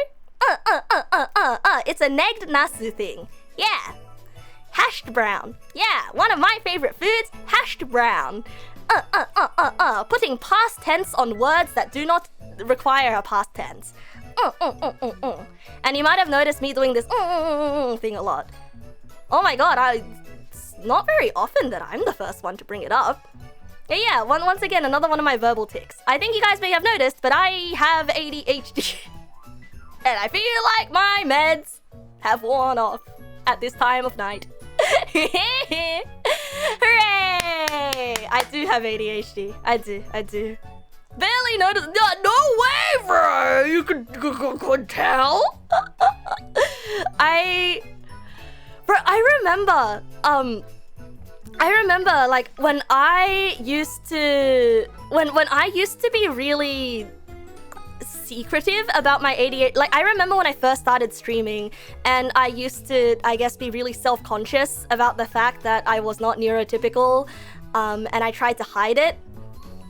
It's a Neg Nasu thing. Yeah. Hashed brown. Yeah, one of my favorite foods, hashed brown. Putting past tense on words that do not require a past tense. And you might have noticed me doing this thing a lot. Oh my god, it's not very often that I'm the first one to bring it up. Yeah, once again, another one of my verbal tics. I think you guys may have noticed, but I have ADHD. And I feel like my meds have worn off at this time of night. Hooray! I do have ADHD. I do. Barely noticed. No way, bro! You could tell? I remember like when I used to be really secretive about my ADHD. Like, I remember when I first started streaming, and I used to, I guess, be really self-conscious about the fact that I was not neurotypical, and I tried to hide it.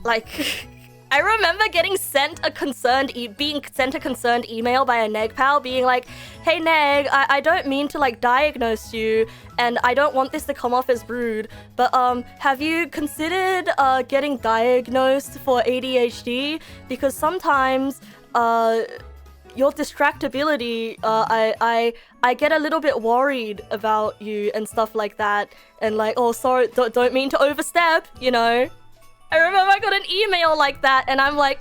Like, I remember being sent a concerned email by a Neg pal being like, hey Neg, I don't mean to like diagnose you, and I don't want this to come off as rude, but have you considered getting diagnosed for ADHD? Because sometimes your distractibility, I get a little bit worried about you and stuff like that, and like, oh sorry, don't mean to overstep, you know. I remember I got an email like that, and I'm like,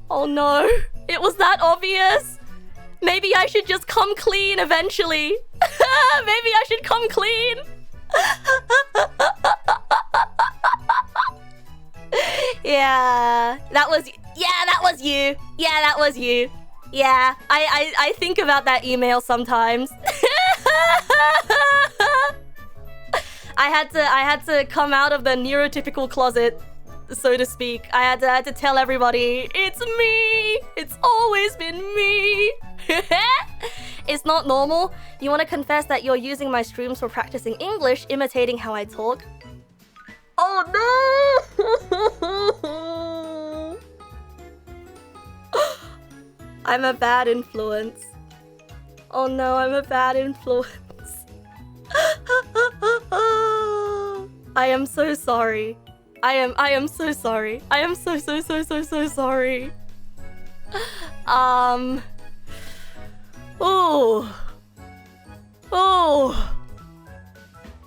oh no, it was that obvious. Maybe I should just come clean eventually. Maybe I should come clean. Yeah, that was you. Yeah, that was you. Yeah, I think about that email sometimes. I had to come out of the neurotypical closet, so to speak. I had to tell everybody, it's me. It's always been me. It's not normal. You want to confess that you're using my streams for practicing English, imitating how I talk? Oh no! I'm a bad influence. Oh no, I'm a bad influence. I am so sorry. I am so sorry. I am so sorry.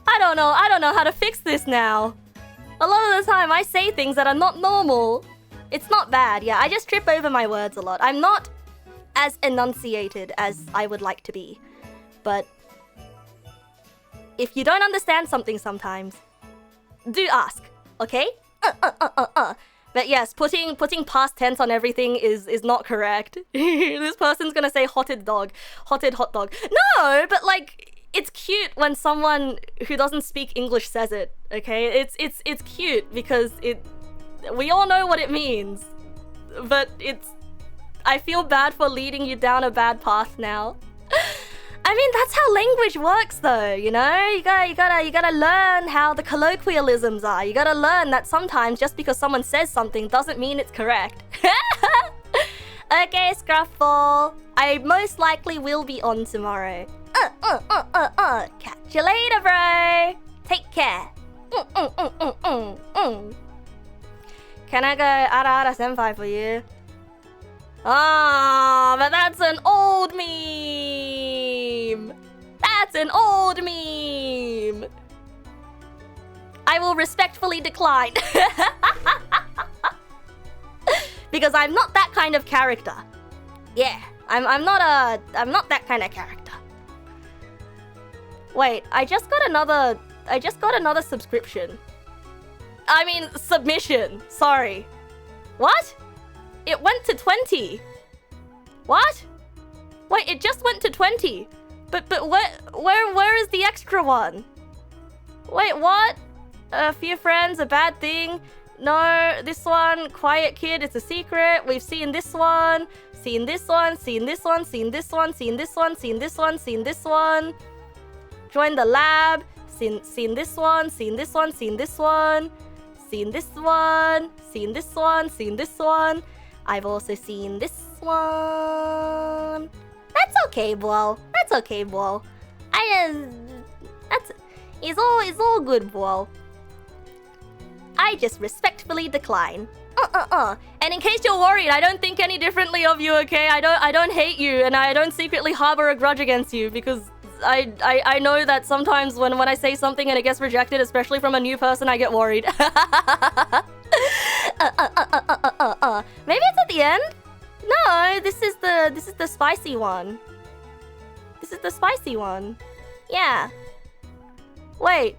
I don't know how to fix this now. A lot of the time I say things that are not normal. It's not bad, yeah. I just trip over my words a lot. I'm not as enunciated as I would like to be. But if you don't understand something sometimes, do ask, okay? But yes, putting past tense on everything is not correct. This person's gonna say hotted dog, hotted hot dog. No, but like, it's cute when someone who doesn't speak English says it, okay? It's cute because we all know what it means. But I feel bad for leading you down a bad path now. I mean, that's how language works though, you know? You gotta learn how the colloquialisms are. You gotta learn that sometimes just because someone says something doesn't mean it's correct. Okay, Scruffball. I most likely will be on tomorrow. Catch you later, bro. Take care. Can I go Ara Senpai for you? Ah, but that's an old meme. That's an old meme. I will respectfully decline. Because I'm not that kind of character. Yeah, I'm not that kind of character. Wait, I just got another subscription. I mean, submission. Sorry. What? It went to 20. What? Wait, it just went to 20. But where is the extra one? Wait, what? A few friends, a bad thing. No, this one, quiet kid, it's a secret. We've seen this one, seen this one, seen this one, seen this one, seen this one, seen this one, seen this one. Join the lab, seen this one, seen this one, seen this one, seen this one, seen this one, seen this one. I've also seen this one. That's okay, bro. That's okay, bro. It's all good, bro. I just respectfully decline. And in case you're worried, I don't think any differently of you, okay? I don't hate you, and I don't secretly harbor a grudge against you, because I know that sometimes when I say something and it gets rejected, especially from a new person, I get worried. Maybe it's at the end? No, this is the spicy one. This is the spicy one. Yeah. Wait.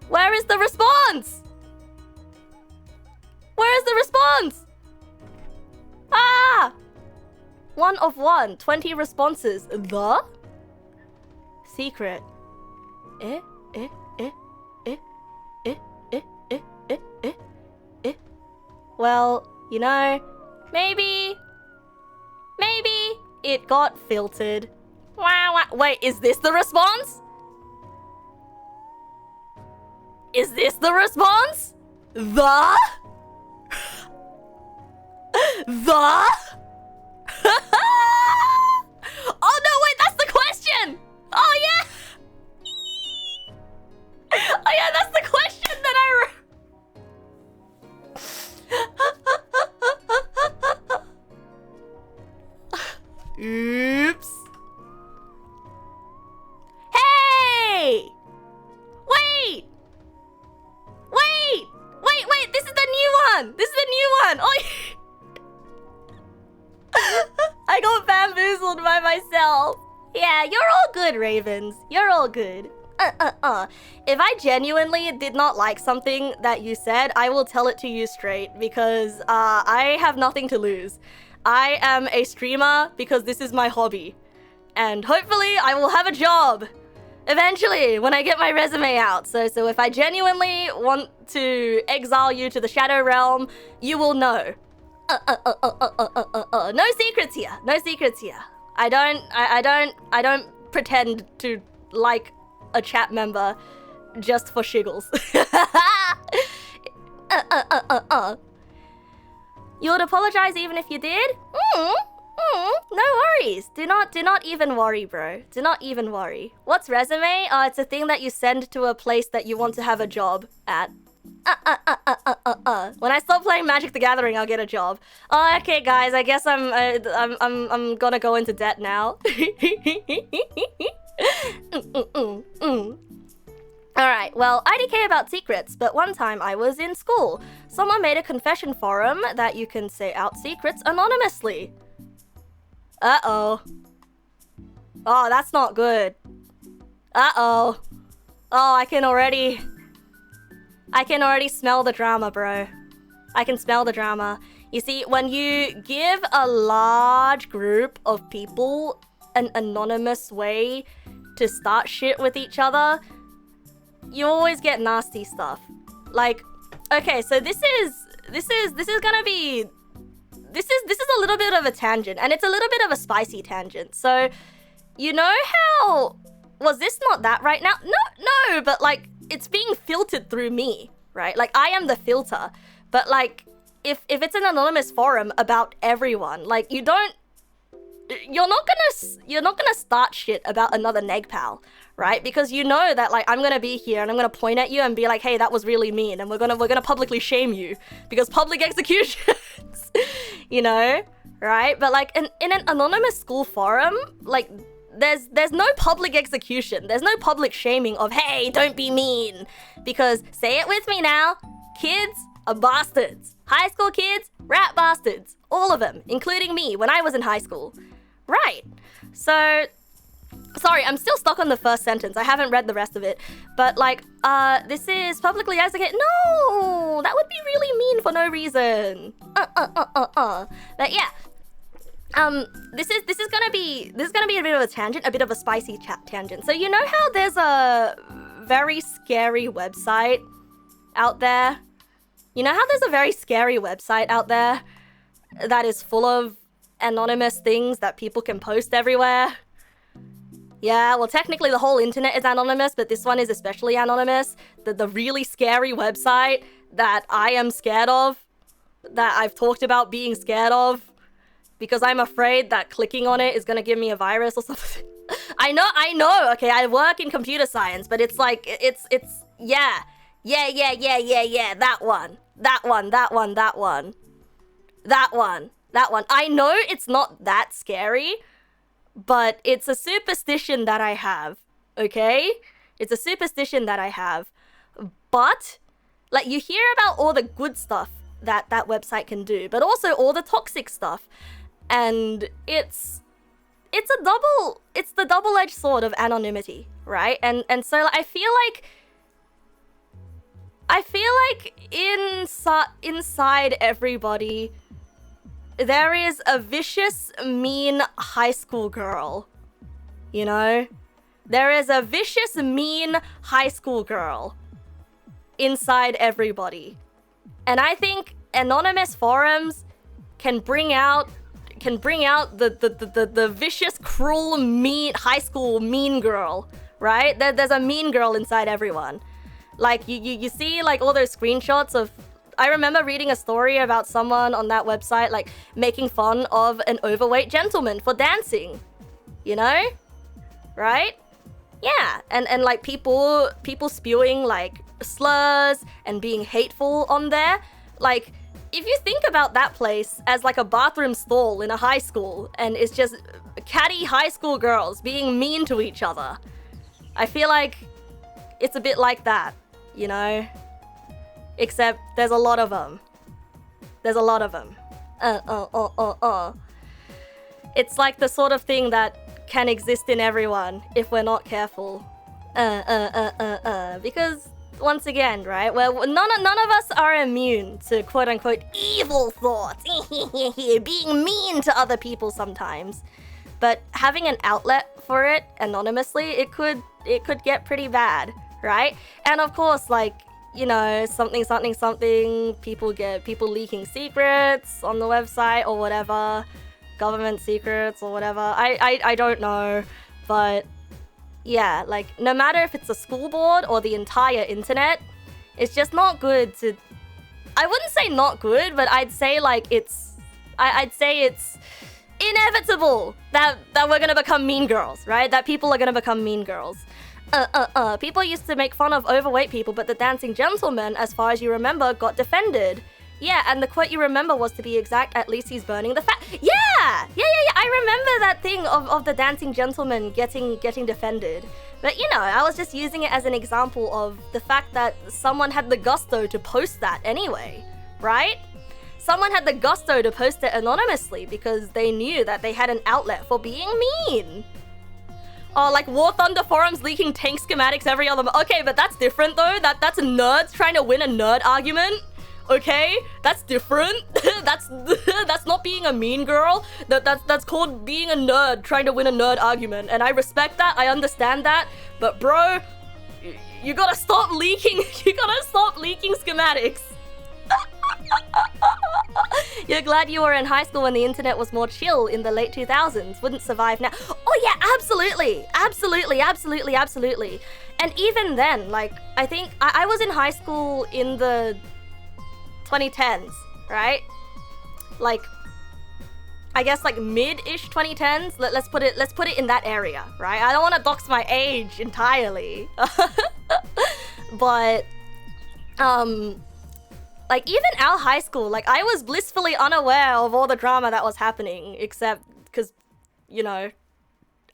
Where is the response? Where is the response? Ah! 1 of 1. 20 responses. The? Secret. Well, you know, maybe it got filtered. Wow. Wait, is this the response? Is this the response? The? The? Oh no, wait, that's the question! Oh yeah! Oh yeah, that's the question that Oops. Hey! Wait! This is the new one! Oh, I got bamboozled by myself. Yeah, you're all good, Ravens. You're all good. If I genuinely did not like something that you said, I will tell it to you straight because I have nothing to lose. I am a streamer because this is my hobby. And hopefully I will have a job eventually when I get my resume out. So if I genuinely want to exile you to the Shadow Realm, you will know. No secrets here. No secrets here. I don't pretend to like a chat member just for shiggles. You would apologize even if you did? No worries. Do not even worry, bro. Do not even worry. What's resume? It's a thing that you send to a place that you want to have a job at. When I stop playing Magic the Gathering, I'll get a job. Oh, okay, guys. I guess I'm gonna go into debt now. Alright, well, IDK about secrets, but one time I was in school. Someone made a confession forum that you can say out secrets anonymously. Uh-oh. Oh, that's not good. Uh-oh. Oh, I can already smell the drama, bro. I can smell the drama. You see, when you give a large group of people an anonymous way to start shit with each other, you always get nasty stuff. Like, okay, so this is gonna be this is a little bit of a tangent, and it's a little bit of a spicy tangent. So, you know how was this not that right now? No, but like it's being filtered through me, right? Like I am the filter. But like if it's an anonymous forum about everyone, like you're not gonna start shit about another neg pal, right? Because you know that like I'm gonna be here and I'm gonna point at you and be like, hey, that was really mean, and we're gonna publicly shame you because public executions, you know, right? But like in an anonymous school forum, like there's no public execution, there's no public shaming of hey, don't be mean, because say it with me now, kids are bastards. High school kids, rat bastards, all of them, including me when I was in high school. Right. So, sorry, I'm still stuck on the first sentence. I haven't read the rest of it. But like, this is publicly executed. No, that would be really mean for no reason. But yeah, this is gonna be a bit of a tangent, a bit of a spicy tangent. So you know how there's a very scary website out there? You know how there's a very scary website out there that is full of anonymous things that people can post everywhere? Yeah, well, technically the whole internet is anonymous, but this one is especially anonymous. The really scary website that I am scared of, that I've talked about being scared of, because I'm afraid that clicking on it is gonna give me a virus or something. I know, okay, I work in computer science, but it's like, yeah, that one. I know it's not that scary, but it's a superstition that I have, okay? It's a superstition that I have. But, like, you hear about all the good stuff that that website can do, but also all the toxic stuff. And it's the double-edged sword of anonymity, right? And so I feel like inside everybody there is a vicious, mean high school girl, you know? There is a vicious, mean high school girl inside everybody. And I think anonymous forums can bring out the vicious, cruel, mean high school mean girl, right? There's a mean girl inside everyone. Like you see like all those screenshots of, I remember reading a story about someone on that website like making fun of an overweight gentleman for dancing, you know? Right? Yeah, and like people spewing like slurs and being hateful on there. Like, if you think about that place as like a bathroom stall in a high school and it's just catty high school girls being mean to each other, I feel like it's a bit like that, you know? Except there's a lot of them. There's a lot of them. It's like the sort of thing that can exist in everyone if we're not careful. Because once again, right? Well, none of us are immune to quote-unquote evil thoughts. Being mean to other people sometimes. But having an outlet for it anonymously, it could get pretty bad, right? And of course, like, you know, something, people leaking secrets on the website or whatever, government secrets or whatever. I don't know, but yeah, like, no matter if it's a school board or the entire internet, it's just not good to... I wouldn't say not good, but I'd say, like, I'd say it's inevitable that we're gonna become mean girls, right? That people are gonna become mean girls. People used to make fun of overweight people, but the dancing gentleman, as far as you remember, got defended. Yeah, and the quote you remember was, to be exact, at least he's burning the fat. Yeah! I remember that thing of the dancing gentleman getting defended. But, you know, I was just using it as an example of the fact that someone had the gusto to post that anyway, right? Someone had the gusto to post it anonymously because they knew that they had an outlet for being mean. Oh, like War Thunder forums leaking tank schematics every other month. Okay, but that's different though. That's nerds trying to win a nerd argument. Okay, that's different. that's not being a mean girl. That's called being a nerd trying to win a nerd argument. And I respect that. I understand that. But bro, you gotta stop leaking. You gotta stop leaking schematics. You're glad you were in high school when the internet was more chill in the late 2000s. Wouldn't survive now. Oh yeah, absolutely. And even then, like, I think I was in high school in the 2010s, right? Like, I guess like mid-ish 2010s. Let's put it in that area, right? I don't want to dox my age entirely. But like, even our high school, like, I was blissfully unaware of all the drama that was happening, except because, you know,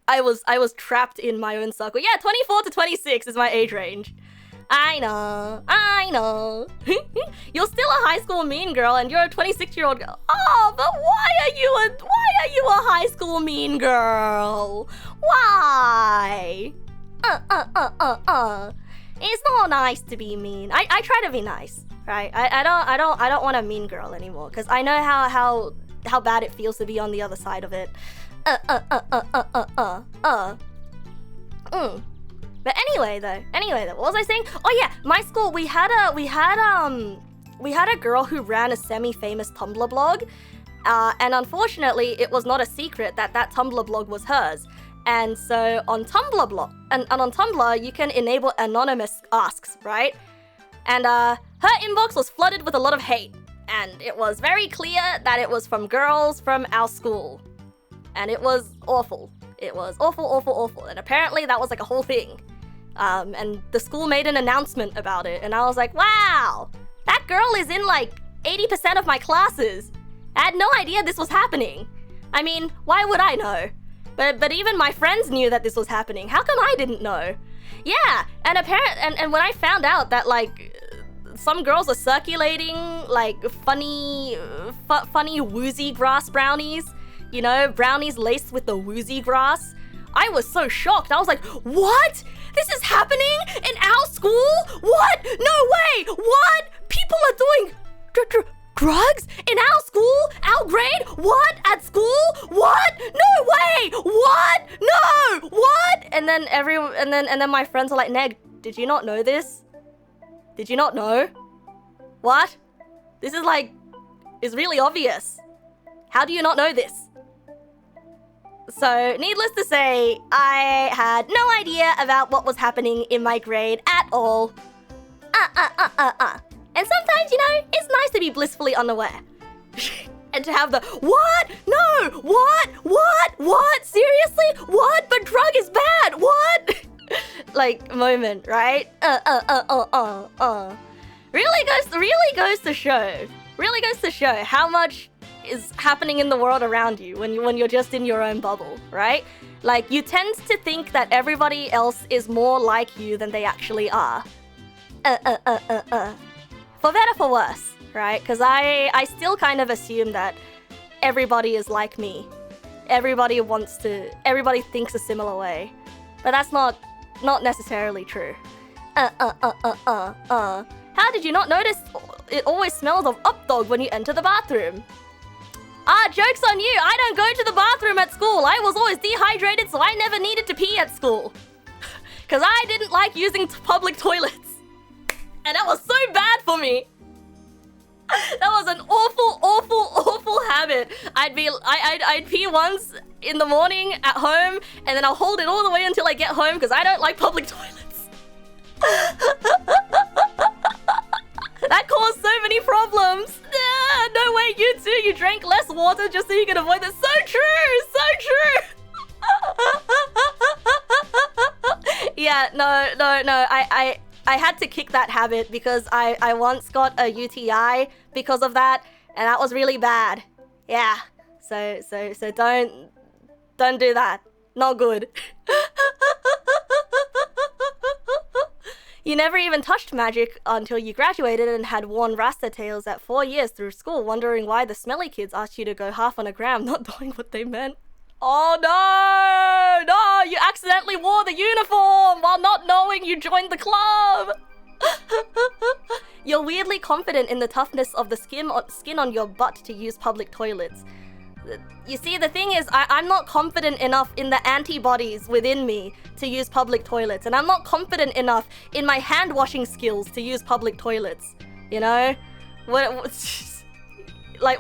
I was trapped in my own circle. Yeah, 24 to 26 is my age range. I know. You're still a high school mean girl, and you're a 26-year-old girl. Oh, but why are you a high school mean girl? Why? It's not nice to be mean. I try to be nice. Right, I don't want a mean girl anymore, because I know how bad it feels to be on the other side of it. But anyway though, what was I saying? Oh yeah, my school, we had a girl who ran a semi-famous Tumblr blog, and unfortunately, it was not a secret that Tumblr blog was hers. And so on Tumblr blog, and on Tumblr, you can enable anonymous asks, right? And her inbox was flooded with a lot of hate, and it was very clear that it was from girls from our school. And it was awful. It was awful. And apparently that was like a whole thing. And the school made an announcement about it, and I was like, wow, that girl is in like 80% of my classes. I had no idea this was happening. I mean, why would I know? But even my friends knew that this was happening. How come I didn't know? Yeah, and and when I found out that, like, some girls are circulating like funny woozy grass brownies, you know, brownies laced with the woozy grass, I was so shocked. I was like, what? This is happening in our school? What? No way! What? People are doing drugs in our school? Our grade? What? At school? What? No way! What? No! What? And then my friends were like, Neg, did you not know this? Did you not know? What? This is like, it's really obvious. How do you not know this? So, needless to say, I had no idea about what was happening in my grade at all. And sometimes, you know, it's nice to be blissfully unaware. And to have the, what? No! What? Seriously? What? But drug is bad! What? Like, moment, right? Really goes to show how much is happening in the world around you when you're just in your own bubble, right? Like, you tend to think that everybody else is more like you than they actually are. For better, for worse, right? Because I still kind of assume that everybody is like me. everybody thinks a similar way. But that's not necessarily true. How did you not notice it always smells of updog when you enter the bathroom? Ah, joke's on you! I don't go to the bathroom at school! I was always dehydrated, so I never needed to pee at school. Because I didn't like using public toilets. And that was so bad for me. That was an awful habit. I'd pee once in the morning at home, and then I'll hold it all the way until I get home because I don't like public toilets. That caused so many problems. No way, you too. You drank less water just so you could avoid that. So true, so true. Yeah, no. I had to kick that habit because I once got a UTI because of that, and that was really bad. Yeah. So don't do that. Not good. You never even touched magic until you graduated and had worn Rasta tails at 4 years through school, wondering why the smelly kids asked you to go half on a gram, not knowing what they meant. Oh no! No! You accidentally wore the uniform while not knowing you joined the club! You're weirdly confident in the toughness of the skin on your butt to use public toilets. You see, the thing is, I'm not confident enough in the antibodies within me to use public toilets, and I'm not confident enough in my hand washing skills to use public toilets. You know? Like,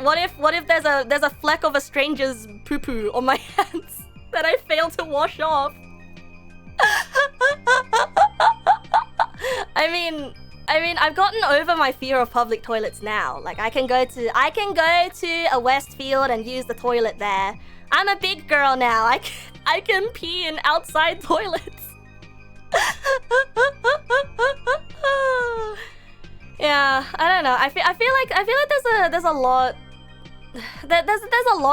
what if there's a fleck of a stranger's poo-poo on my hands that I fail to wash off? I mean, I've gotten over my fear of public toilets now. Like, I can go to a Westfield and use the toilet there. I'm a big girl now. I can pee in outside toilets. Yeah, I don't know. I feel like there's a lot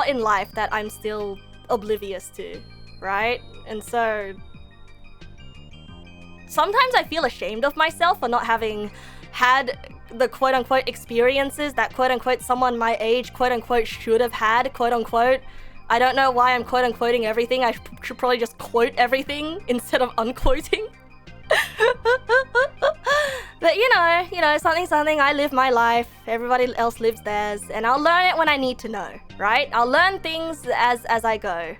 in life that I'm still oblivious to, right? And so sometimes I feel ashamed of myself for not having had the quote-unquote experiences that quote-unquote someone my age quote-unquote should have had, quote-unquote. I don't know why I'm quote-unquoting everything. I should probably just quote everything instead of unquoting. But you know, something, I live my life, everybody else lives theirs, and I'll learn it when I need to know, right? I'll learn things as I go.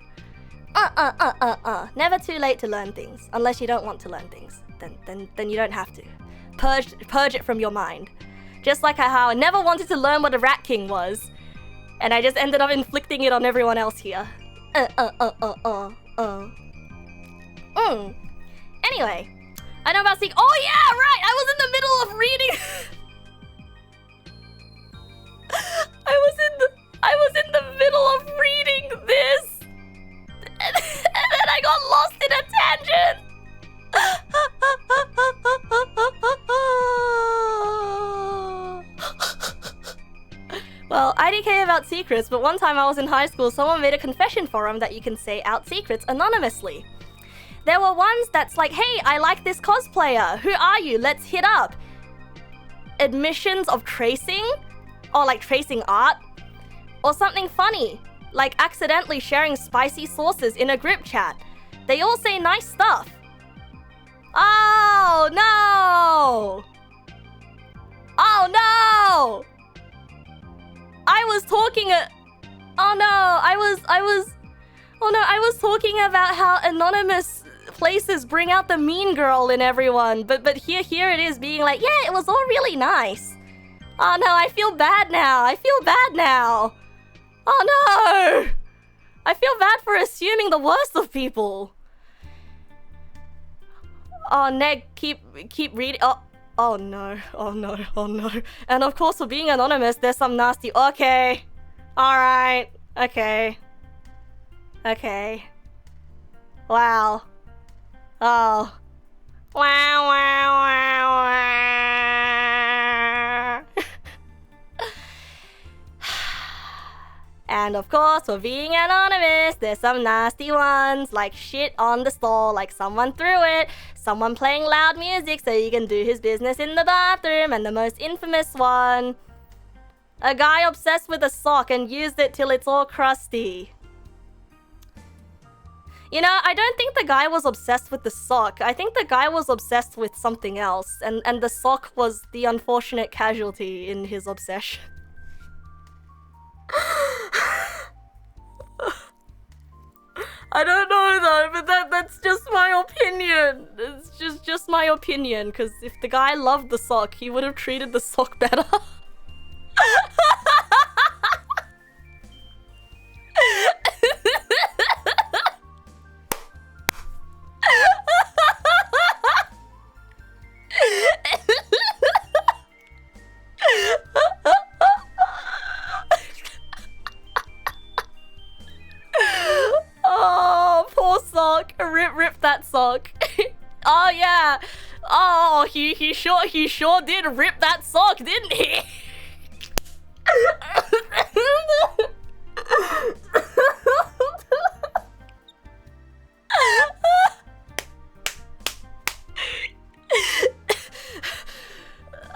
Never too late to learn things, unless you don't want to learn things. Then you don't have to. Purge it from your mind. Just like how I never wanted to learn what a rat king was, and I just ended up inflicting it on everyone else here. Anyway, I know about oh yeah, right! I was in the middle of reading. I was in the middle of reading this, and then I got lost in a tangent. Well, IDK about secrets, but one time I was in high school, someone made a confession forum that you can say out secrets anonymously. There were ones that's like, hey, I like this cosplayer. Who are you? Let's hit up. Admissions of tracing? Or like tracing art? Or something funny, like accidentally sharing spicy sauces in a group chat. They all say nice stuff. Oh, no! Oh, no! I was talking I was talking about how anonymous places bring out the mean girl in everyone, but here it is being like, yeah, it was all really nice. Oh no, I feel bad now. Oh no! I feel bad for assuming the worst of people. Oh, Neg, keep reading. Oh no. And of course, for being anonymous, there's some nasty. Okay. Alright. Okay. Wow. Oh. Wow. And of course, for being anonymous, there's some nasty ones, like shit on the stall, like someone threw it, someone playing loud music so you can do his business in the bathroom, and the most infamous one, a guy obsessed with a sock and used it till it's all crusty. You know, I don't think the guy was obsessed with the sock. I think the guy was obsessed with something else, and the sock was the unfortunate casualty in his obsession. I don't know though, but that's just my opinion. It's just my opinion, because if the guy loved the sock, he would have treated the sock better. Oh, poor sock. Rip that sock. Oh yeah. Oh, he sure did rip that sock, didn't he?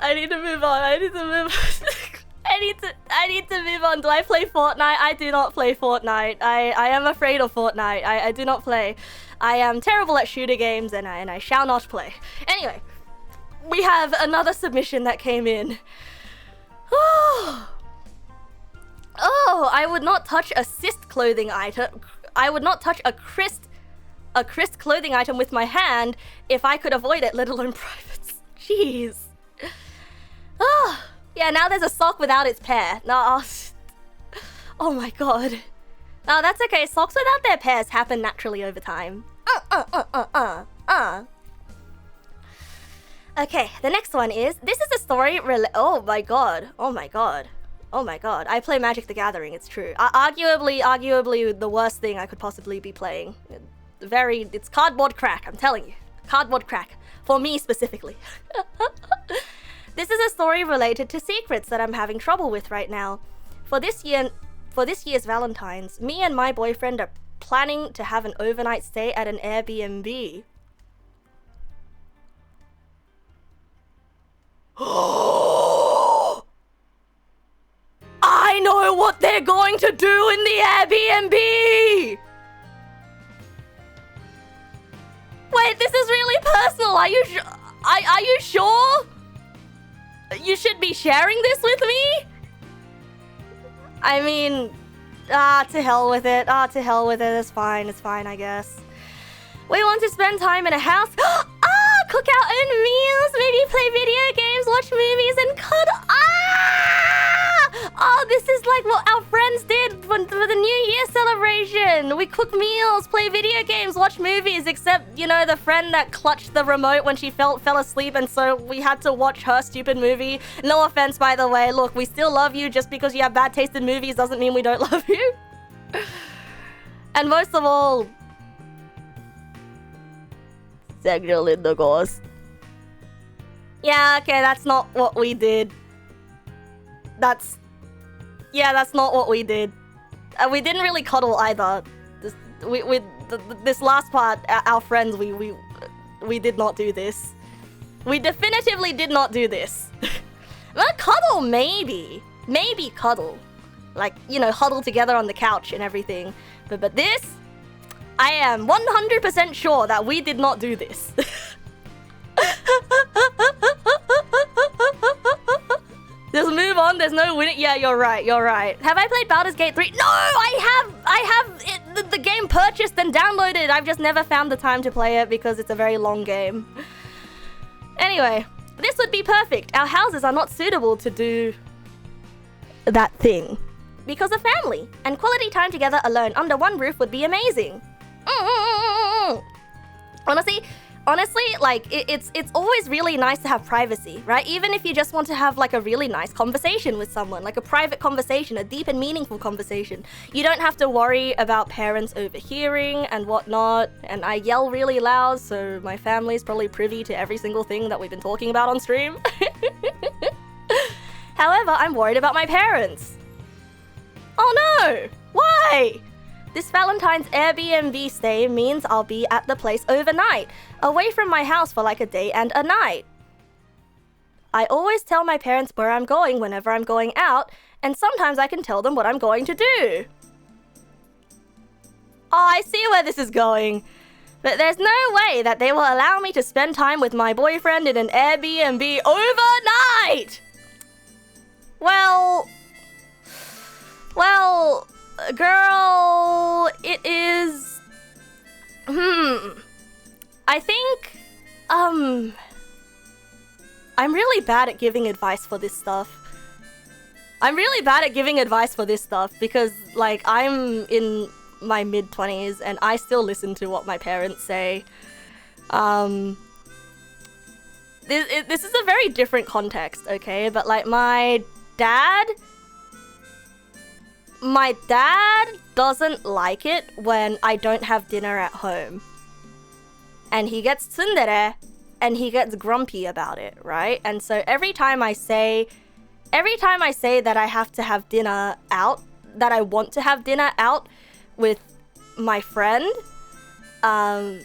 I need to move on. I need to move on. Do I play Fortnite? I do not play Fortnite. I am afraid of Fortnite. I do not play. I am terrible at shooter games, and I shall not play. Anyway, we have another submission that came in. Oh, I would not touch a cyst clothing item. I would not touch a crisp clothing item with my hand if I could avoid it, let alone privates. Jeez. Oh, yeah, now there's a sock without its pair. No, oh my god. No, that's okay. Socks without their pairs happen naturally over time. Okay, the next one is, this is a story oh my god. Oh my god. Oh my god. I play Magic the Gathering, it's true. Arguably the worst thing I could possibly be playing. It's cardboard crack, I'm telling you. Cardboard crack. For me specifically. This is a story related to secrets that I'm having trouble with right now. For this year's Valentine's, me and my boyfriend are planning to have an overnight stay at an Airbnb. I know what they're going to do in the Airbnb! Wait, this is really personal. Are you sure? You should be sharing this with me? I mean, to hell with it. To hell with it. It's fine, I guess. We want to spend time in a house. Cook our own meals, maybe play video games, watch movies, and cuddle. Oh, this is like what our friends did for the New Year celebration. We cook meals, play video games, watch movies, except, you know, the friend that clutched the remote when she fell asleep, and so we had to watch her stupid movie. No offense, by the way. Look, we still love you. Just because you have bad taste in movies doesn't mean we don't love you. And most of all, sexual intercourse. Yeah, okay, that's not what we did. That's not what we did. We didn't really cuddle either. This last part, our friends, we did not do this. We definitively did not do this. Well, cuddle, maybe cuddle, like, you know, huddle together on the couch and everything. But this, I am 100% sure that we did not do this. Just move on. There's no winning. Yeah, you're right. Have I played Baldur's Gate 3? No, I have the game purchased and downloaded. I've just never found the time to play it because it's a very long game. Anyway, this would be perfect. Our houses are not suitable to do that thing because of family, and quality time together alone under one roof would be amazing. Honestly, like, it's always really nice to have privacy, right? Even if you just want to have, like, a really nice conversation with someone, like a private conversation, a deep and meaningful conversation. You don't have to worry about parents overhearing and whatnot, and I yell really loud, so my family's probably privy to every single thing that we've been talking about on stream. However, I'm worried about my parents. Oh no! Why? This Valentine's Airbnb stay means I'll be at the place overnight, away from my house for like a day and a night. I always tell my parents where I'm going whenever I'm going out, and sometimes I can tell them what I'm going to do. I see where this is going. But there's no way that they will allow me to spend time with my boyfriend in an Airbnb overnight! Well, girl, it is... I think, I'm really bad at giving advice for this stuff. Because, like, I'm in my mid-20s and I still listen to what my parents say. This is a very different context, okay? But, like, my dad doesn't like it when I don't have dinner at home. And he gets tsundere and he gets grumpy about it, right? And so every time I say that I have to have dinner out, that I want to have dinner out with my friends, my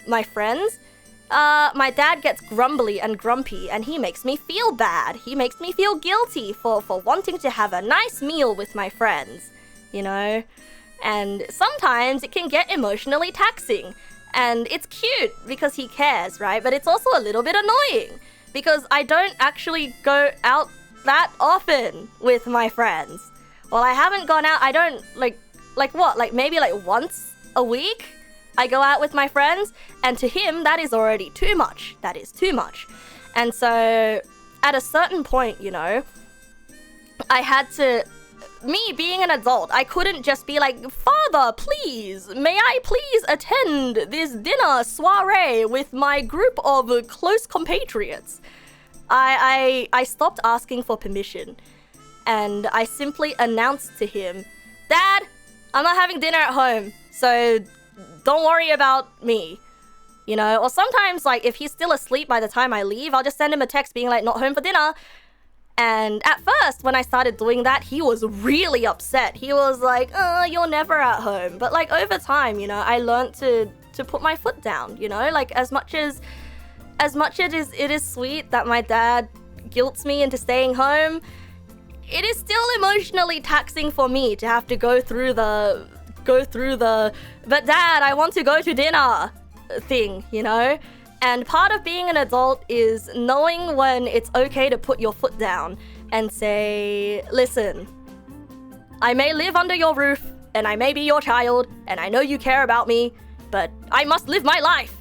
dad gets grumbly and grumpy and he makes me feel bad. He makes me feel guilty for wanting to have a nice meal with my friends, you know? And sometimes it can get emotionally taxing. And it's cute because he cares, right? But it's also a little bit annoying because I don't actually go out that often with my friends. Well, I haven't gone out. I don't like what? Like maybe like once a week I go out with my friends, and to him that is already too much. That is too much. And so at a certain point, you know, I had to, me being an adult, I couldn't just be like, Father, please, may I please attend this dinner soiree with my group of close compatriots? I stopped asking for permission, and I simply announced to him, Dad, I'm not having dinner at home, so don't worry about me. You know, or sometimes, like, if he's still asleep by the time I leave, I'll just send him a text being like, not home for dinner. And at first, when I started doing that, he was really upset. He was like, you're never at home. But, like, over time, you know, I learned to put my foot down, you know? Like, as much as it is sweet that my dad guilts me into staying home, it is still emotionally taxing for me to have to go through the but Dad, I want to go to dinner thing, you know? And part of being an adult is knowing when it's okay to put your foot down and say, listen, I may live under your roof and I may be your child and I know you care about me, but I must live my life.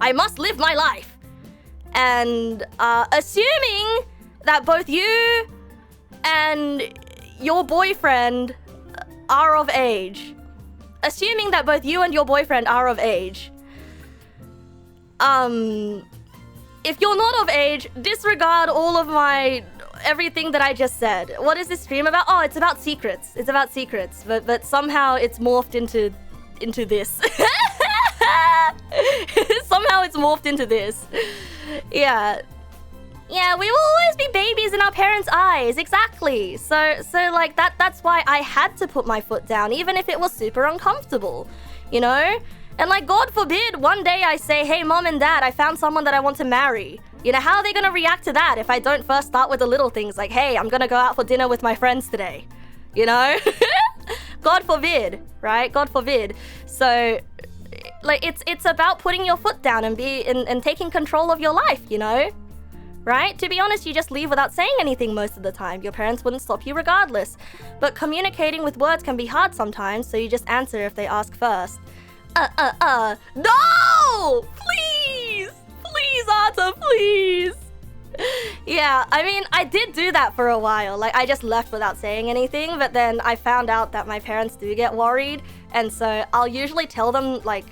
I must live my life. And assuming that both you and your boyfriend are of age, if you're not of age, disregard all of everything that I just said. What is this stream about? Oh, it's about secrets. But somehow it's morphed into this. Somehow it's morphed into this. Yeah, we will always be babies in our parents' eyes. Exactly. So like that's why I had to put my foot down, even if it was super uncomfortable, you know? And like, God forbid, one day I say, hey, Mom and Dad, I found someone that I want to marry. You know, how are they going to react to that if I don't first start with the little things like, hey, I'm going to go out for dinner with my friends today, you know? God forbid, right? God forbid. So, like, it's about putting your foot down and taking control of your life, you know? Right? To be honest, you just leave without saying anything most of the time. Your parents wouldn't stop you regardless. But communicating with words can be hard sometimes, so you just answer if they ask first. No! Please! Please, Arthur, please! Yeah, I mean, I did do that for a while. Like, I just left without saying anything, but then I found out that my parents do get worried, and so I'll usually tell them, like,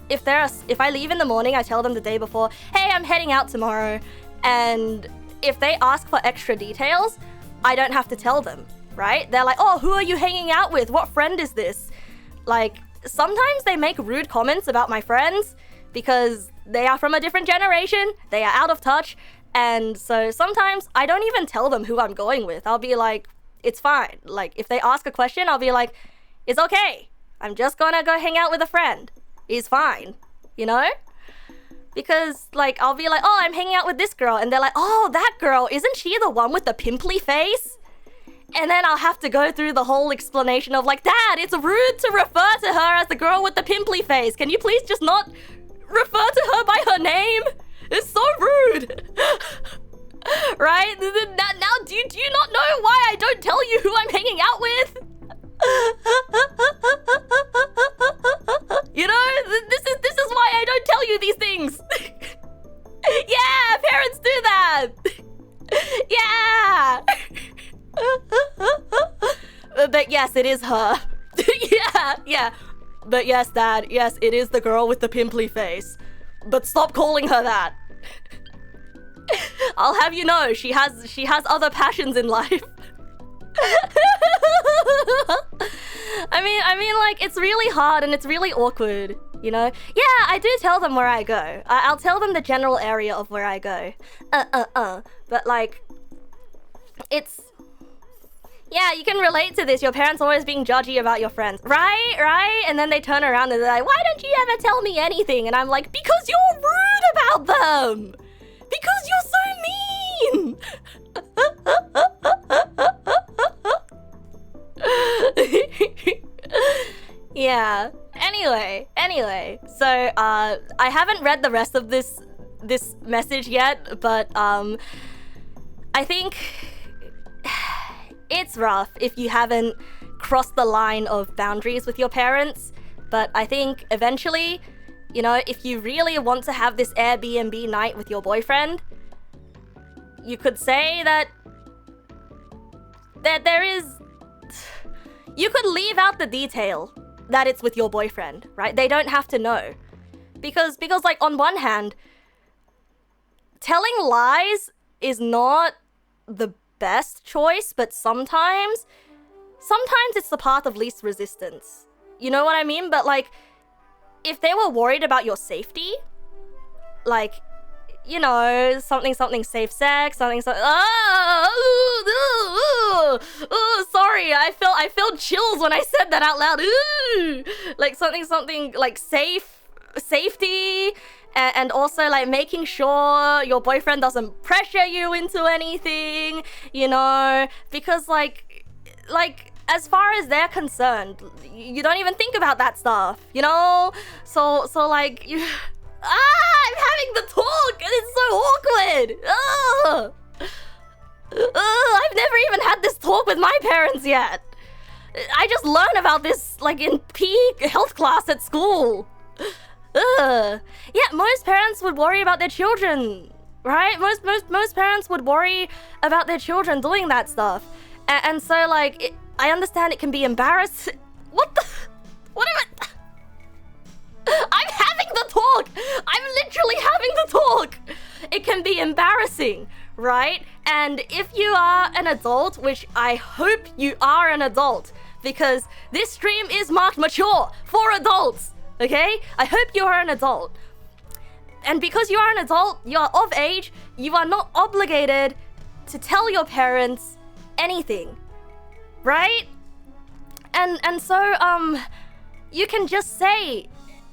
if I leave in the morning, I tell them the day before, hey, I'm heading out tomorrow, and if they ask for extra details, I don't have to tell them, right? They're like, oh, who are you hanging out with? What friend is this? Like, sometimes they make rude comments about my friends because they are from a different generation, they are out of touch, and so sometimes I don't even tell them who I'm going with. I'll be like, it's fine. Like, if they ask a question, I'll be like, it's okay. I'm just gonna go hang out with a friend. It's fine, you know? Because, like, I'll be like, oh, I'm hanging out with this girl, and they're like, oh, that girl, isn't she the one with the pimply face? And then I'll have to go through the whole explanation of like, Dad, it's rude to refer to her as the girl with the pimply face. Can you please just not refer to her by her name? It's so rude. Right? Now, do you not know why I don't tell you who I'm hanging out with? You know, this is why I don't tell you these things. Yeah, parents do that. Yeah. But yes, it is her. Yeah. But yes, Dad, yes, it is the girl with the pimply face. But stop calling her that. I'll have you know, she has other passions in life. I mean, like, it's really hard and it's really awkward, you know? Yeah, I do tell them where I go. I'll tell them the general area of where I go. But, like, it's... Yeah, you can relate to this. Your parents always being judgy about your friends. Right? And then they turn around and they're like, why don't you ever tell me anything? And I'm like, because you're rude about them! Because you're so mean! Yeah. Anyway. So, I haven't read the rest of this message yet, but, I think it's rough if you haven't crossed the line of boundaries with your parents. But I think eventually, you know, if you really want to have this Airbnb night with your boyfriend, you could say that there is... You could leave out the detail that it's with your boyfriend, right? They don't have to know. Because like, on one hand, telling lies is not the best choice, but sometimes it's the path of least resistance. You know what I mean? But like, if they were worried about your safety, like, you know, something safe sex, something sorry, I felt chills when I said that out loud. Like something like safety, and also like making sure your boyfriend doesn't pressure you into anything, you know, because like as far as they're concerned, you don't even think about that stuff, you know? So like, you... I'm having the talk, and it's so awkward! I've never even had this talk with my parents yet. I just learned about this, like, in PE health class at school. Yeah, most parents would worry about their children, right? Most parents would worry about their children doing that stuff. And so, like, I understand it can be embarrassing. What am I... I'm having the talk! I'm literally having the talk! It can be embarrassing, right? And if you are an adult, which I hope you are an adult, because this stream is marked mature for adults, okay? I hope you are an adult. And because you are an adult, you are of age, you are not obligated to tell your parents anything, right? And so, you can just say...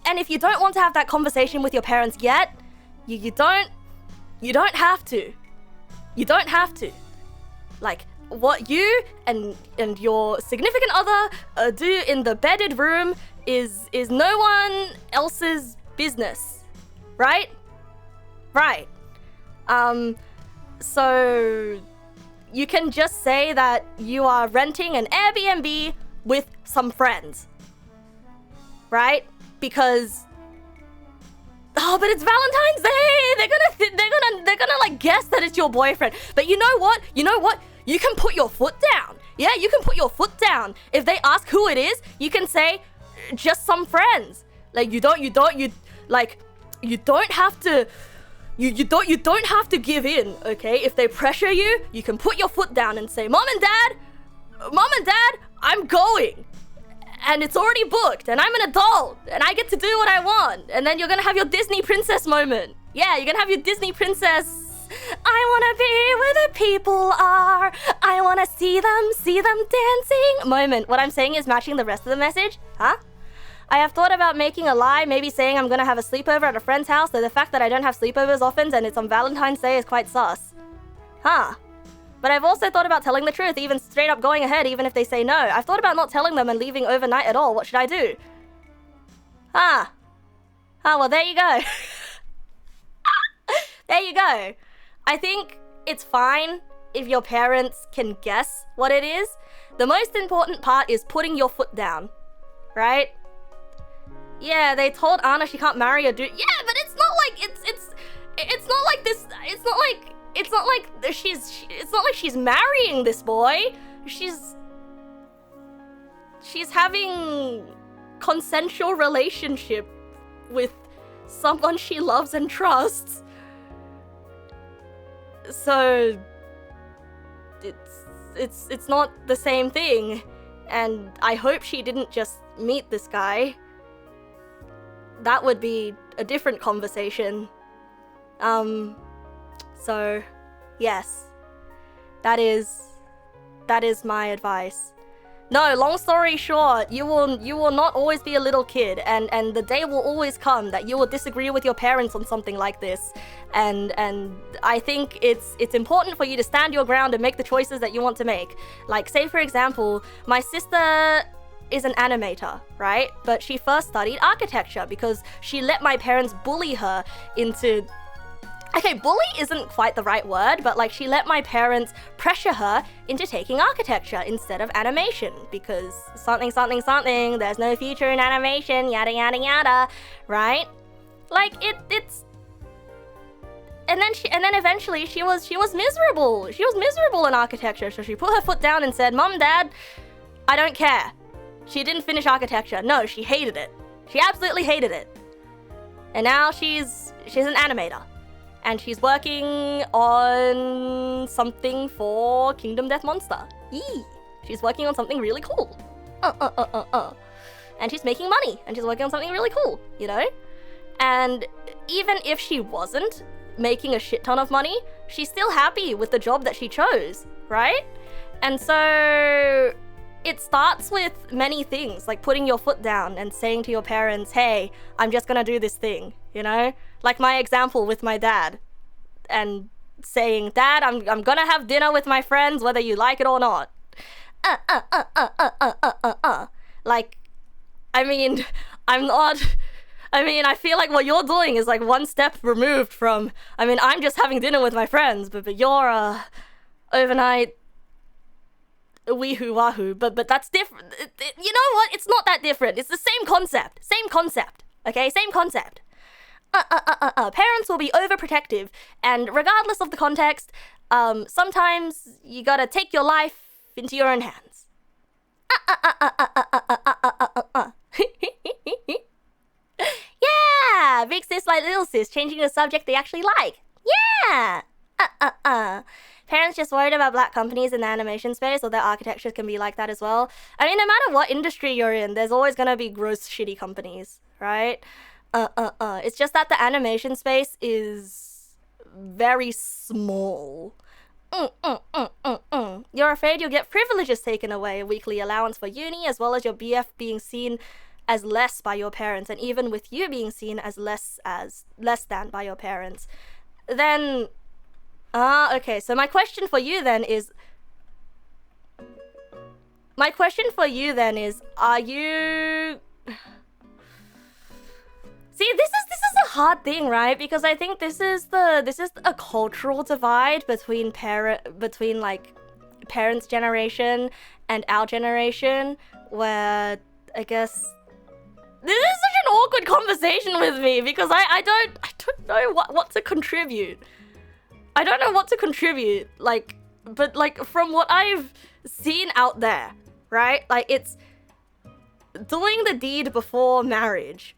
And if you don't want to have that conversation with your parents yet, you don't have to. You don't have to. Like, what you and your significant other do in the bedded room is no one else's business, right? Right. So you can just say that you are renting an Airbnb with some friends, right? Because, oh, but it's Valentine's Day. They're gonna like guess that it's your boyfriend. But you know what? You can put your foot down. Yeah, you can put your foot down. If they ask who it is, you can say just some friends. Like you don't have to. You don't have to give in. Okay, if they pressure you, you can put your foot down and say, Mom and Dad, I'm going. And it's already booked, and I'm an adult, and I get to do what I want. And then you're gonna have your Disney princess moment. Yeah, you're gonna have your Disney princess. I wanna be where the people are. I wanna see them dancing moment. What I'm saying is matching the rest of the message. Huh? I have thought about making a lie, maybe saying I'm gonna have a sleepover at a friend's house, though the fact that I don't have sleepovers often and it's on Valentine's Day is quite sus. Huh. But I've also thought about telling the truth, even straight up going ahead, even if they say no. I've thought about not telling them and leaving overnight at all. What should I do? Well, there you go. There you go. I think it's fine if your parents can guess what it is. The most important part is putting your foot down, right? Yeah, they told Anna she can't marry a dude. Yeah, but it's not like it's not like this. It's not like she's marrying this boy. She's having consensual relationship with someone she loves and trusts. So it's not the same thing, and I hope she didn't just meet this guy. That would be a different conversation. So yes, that is my advice. No, long story short, you will not always be a little kid, and the day will always come that you will disagree with your parents on something like this. And I think it's important for you to stand your ground and make the choices that you want to make. Like, say for example, my sister is an animator, right? But she first studied architecture because she let my parents bully her into... Okay, bully isn't quite the right word, but like she let my parents pressure her into taking architecture instead of animation because something, there's no future in animation, yada yada yada, right? Like it's and then eventually she was miserable. She was miserable in architecture, so she put her foot down and said, "Mom, Dad, I don't care." She didn't finish architecture. No, she hated it. She absolutely hated it. And now she's an animator. And she's working on something for Kingdom Death Monster. Yee! She's working on something really cool. And she's making money, and she's working on something really cool, you know? And even if she wasn't making a shit ton of money, she's still happy with the job that she chose, right? And so it starts with many things, like putting your foot down and saying to your parents, hey, I'm just gonna do this thing, you know? Like my example with my dad, and saying, Dad, I'm gonna have dinner with my friends whether you like it or not. Like, I feel like what you're doing is like one step removed from, I'm just having dinner with my friends, but you're overnight weehoo wahoo, but that's different. You know what? It's not that different. It's the same concept. Okay? Same concept. Parents will be overprotective, and regardless of the context, sometimes you gotta take your life into your own hands. Yeah! Big sis like little sis, changing the subject they actually like. Yeah! Parents just worried about black companies in the animation space, or their architecture can be like that as well. No matter what industry you're in, there's always gonna be gross, shitty companies, right? It's just that the animation space is very small. You're afraid you'll get privileges taken away, a weekly allowance for uni, as well as your BF being seen as less by your parents, and even with you being seen as less than by your parents. Then, okay, so my question for you then is, are you... See, this is a hard thing, right? Because I think this is a cultural divide between like parents' generation and our generation, where I guess this is such an awkward conversation with me because I don't know what to contribute. I don't know what to contribute, but from what I've seen out there, right? Like, it's doing the deed before marriage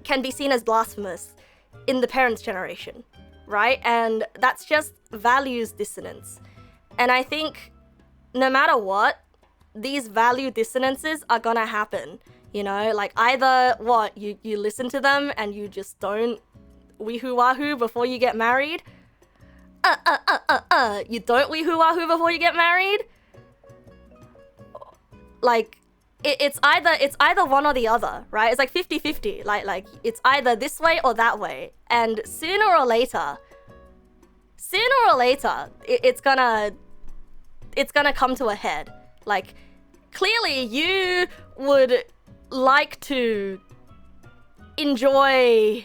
can be seen as blasphemous in the parents' generation, right? And that's just values dissonance. And I think no matter what, these value dissonances are gonna happen, you know? Like, either what, you listen to them and you just don't weehoo wahoo before you get married. You don't weehoo wahoo before you get married. Like, it's either one or the other, right? It's like 50-50. Like it's either this way or that way. And sooner or later, sooner or later, it's gonna come to a head. Like, clearly you would like to enjoy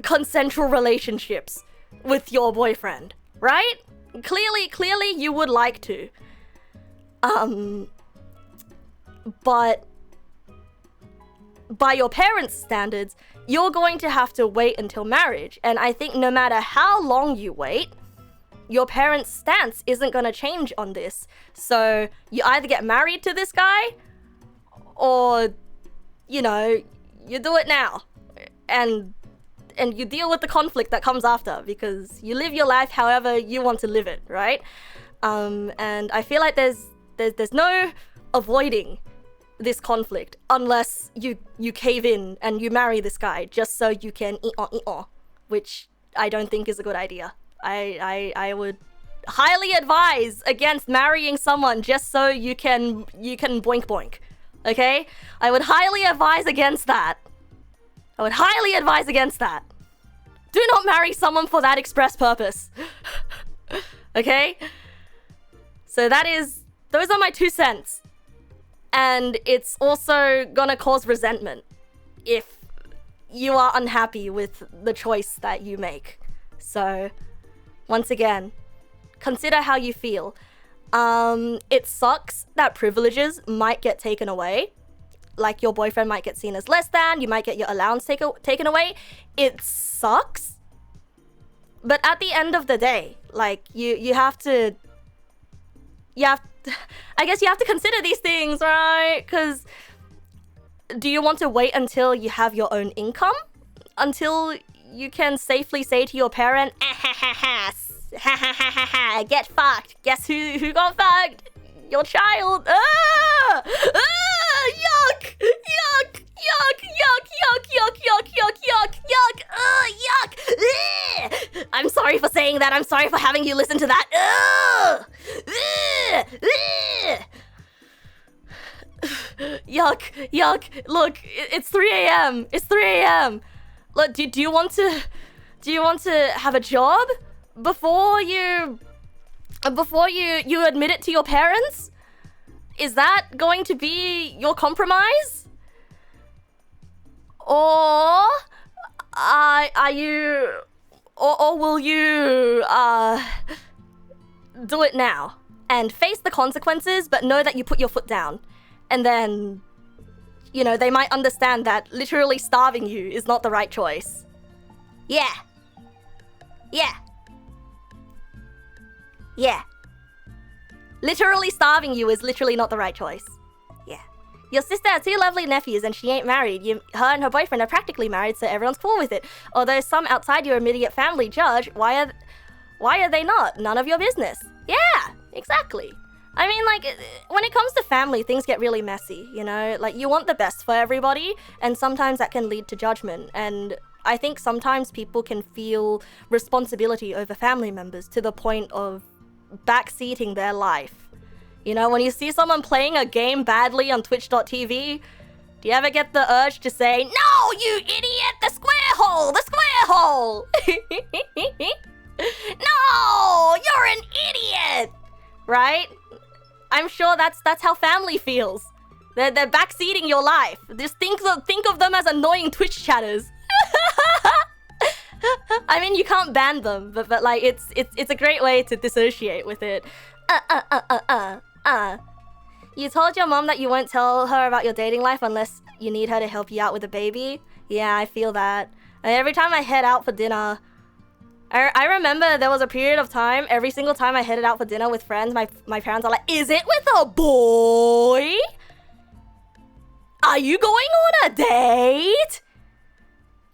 consensual relationships with your boyfriend, right? Clearly you would like to. But by your parents' standards, you're going to have to wait until marriage. And I think no matter how long you wait, your parents' stance isn't going to change on this. So you either get married to this guy or, you know, you do it now. And you deal with the conflict that comes after, because you live your life however you want to live it, right? And I feel like there's no avoiding this conflict unless you cave in and you marry this guy just so you can eat on, which I don't think is a good idea. I would highly advise against marrying someone just so you can boink boink. Okay? I would highly advise against that. I would highly advise against that. Do not marry someone for that express purpose. Okay? So those are my 2 cents. And it's also gonna cause resentment if you are unhappy with the choice that you make. So, once again, consider how you feel. It sucks that privileges might get taken away. Like, your boyfriend might get seen as less than, you might get your allowance taken away. It sucks. But at the end of the day, like, you have to... I guess you have to consider these things, right? Because do you want to wait until you have your own income? Until you can safely say to your parent, get fucked. Guess who got fucked? Your child. Yuck! Yuck! Yuck! Yuck! Yuck! Yuck! Yuck! Yuck! Yuck! Yuck! Yuck! I'm sorry for saying that. I'm sorry for having you listen to that. Yuck! Yuck! Look, it's 3 a.m. It's 3 a.m. Look, do you want to have a job before you admit it to your parents? Is that going to be your compromise? Or are you, or will you do it now and face the consequences, but know that you put your foot down? And then, you know, they might understand that literally starving you is not the right choice. Yeah. Yeah. Yeah. Literally starving you is literally not the right choice. Yeah. Your sister has 2 lovely nephews and she ain't married. Her and her boyfriend are practically married, so everyone's cool with it. Although some outside your immediate family judge, why are they not? None of your business. Yeah, exactly. I mean, like, when it comes to family, things get really messy, you know? Like, you want the best for everybody, and sometimes that can lead to judgment. And I think sometimes people can feel responsibility over family members to the point of backseating their life. You know, when you see someone playing a game badly on twitch.tv, do you ever get the urge to say, "No, you idiot! The square hole! The square hole!" No, you're an idiot! Right? I'm sure that's how family feels. They're backseating your life. Just think of them as annoying Twitch chatters. I mean, you can't ban them, but like it's a great way to dissociate with it. You told your mom that you won't tell her about your dating life unless you need her to help you out with a baby. Yeah, I feel that. And every time I head out for dinner, I remember there was a period of time, every single time I headed out for dinner with friends, my parents are like, "Is it with a boy? Are you going on a date?"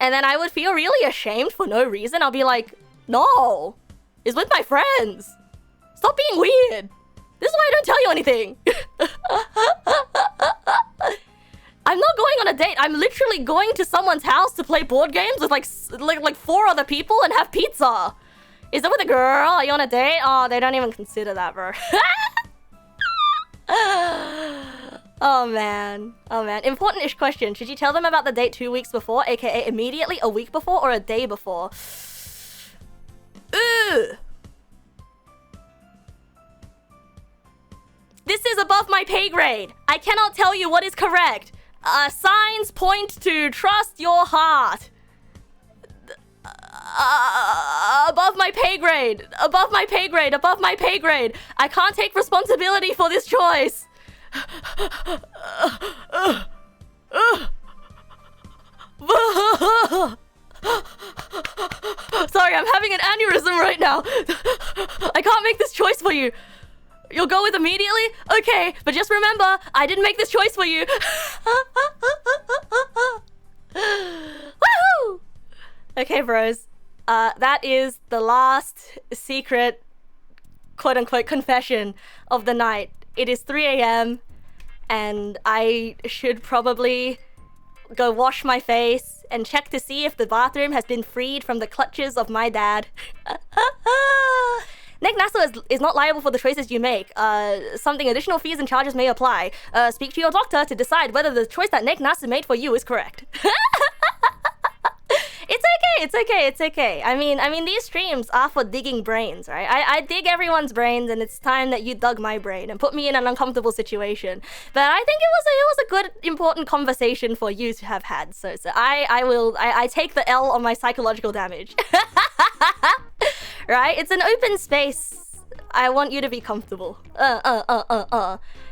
And then I would feel really ashamed for no reason. I'll be like, "No, it's with my friends. Stop being weird. This is why I don't tell you anything." I'm not going on a date. I'm literally going to someone's house to play board games with like 4 other people and have pizza. Is it with a girl? Are you on a date? Oh, they don't even consider that, bro. Oh man. Oh man. Important-ish question. Should you tell them about the date 2 weeks before, aka immediately, a week before, or a day before? Ooh. Ugh. This is above my pay grade. I cannot tell you what is correct. Signs point to trust your heart. Above my pay grade. Above my pay grade. Above my pay grade. I can't take responsibility for this choice. Sorry, I'm having an aneurysm right now. I can't make this choice for you. You'll go with immediately? Okay, but just remember, I didn't make this choice for you. Woohoo! Okay, bros. That is the last secret, quote-unquote, confession of the night. It is 3 a.m. and I should probably go wash my face and check to see if the bathroom has been freed from the clutches of my dad. Neg naso is not liable for the choices you make. Something additional fees and charges may apply. Speak to your doctor to decide whether the choice that Neg naso made for you is correct. It's okay. I mean, these streams are for digging brains, right? I dig everyone's brains, and it's time that you dug my brain and put me in an uncomfortable situation. But I think it was a good, important conversation for you to have had. So I take the L on my psychological damage. Right? It's an open space. I want you to be comfortable. And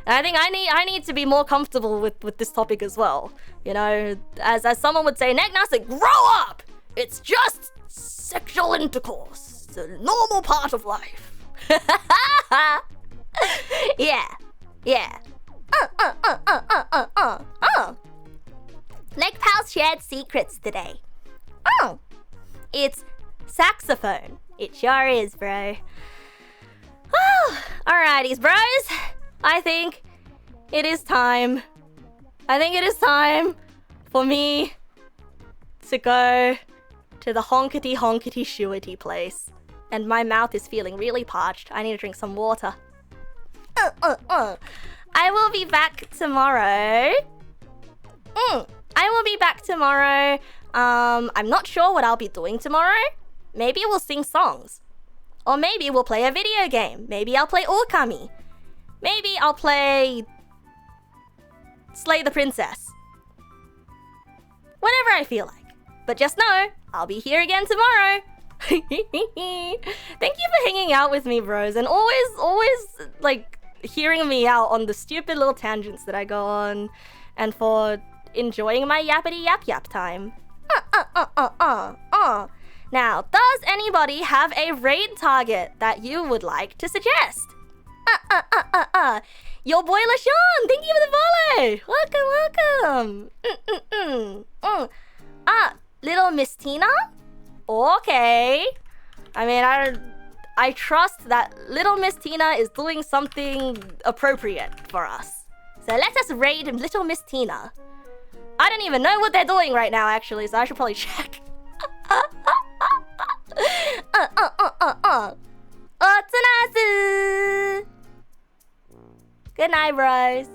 I think I need to be more comfortable with this topic as well. You know, as someone would say, Neg naso, grow up! It's just sexual intercourse. It's a normal part of life. Yeah. Neg pals shared secrets today. It's saxophone. It sure is, bro. Alrighties, bros. I think it is time. For me to go to the honkety shooity place. And my mouth is feeling really parched. I need to drink some water. I will be back tomorrow. I'm not sure what I'll be doing tomorrow. Maybe we'll sing songs. Or maybe we'll play a video game. Maybe I'll play Origami. Maybe I'll play Slay the Princess. Whatever I feel like. But just know, I'll be here again tomorrow. Thank you for hanging out with me, bros. And always, like, hearing me out on the stupid little tangents that I go on. And for enjoying my yappity yap time. Now, does anybody have a raid target that you would like to suggest? Your boy LaShawn, thank you for the follow. Welcome. Little Miss Tina? Okay. I mean, I trust that Little Miss Tina is doing something appropriate for us. So let us raid Little Miss Tina. I don't even know what they're doing right now, actually, so I should probably check. Good night, bros.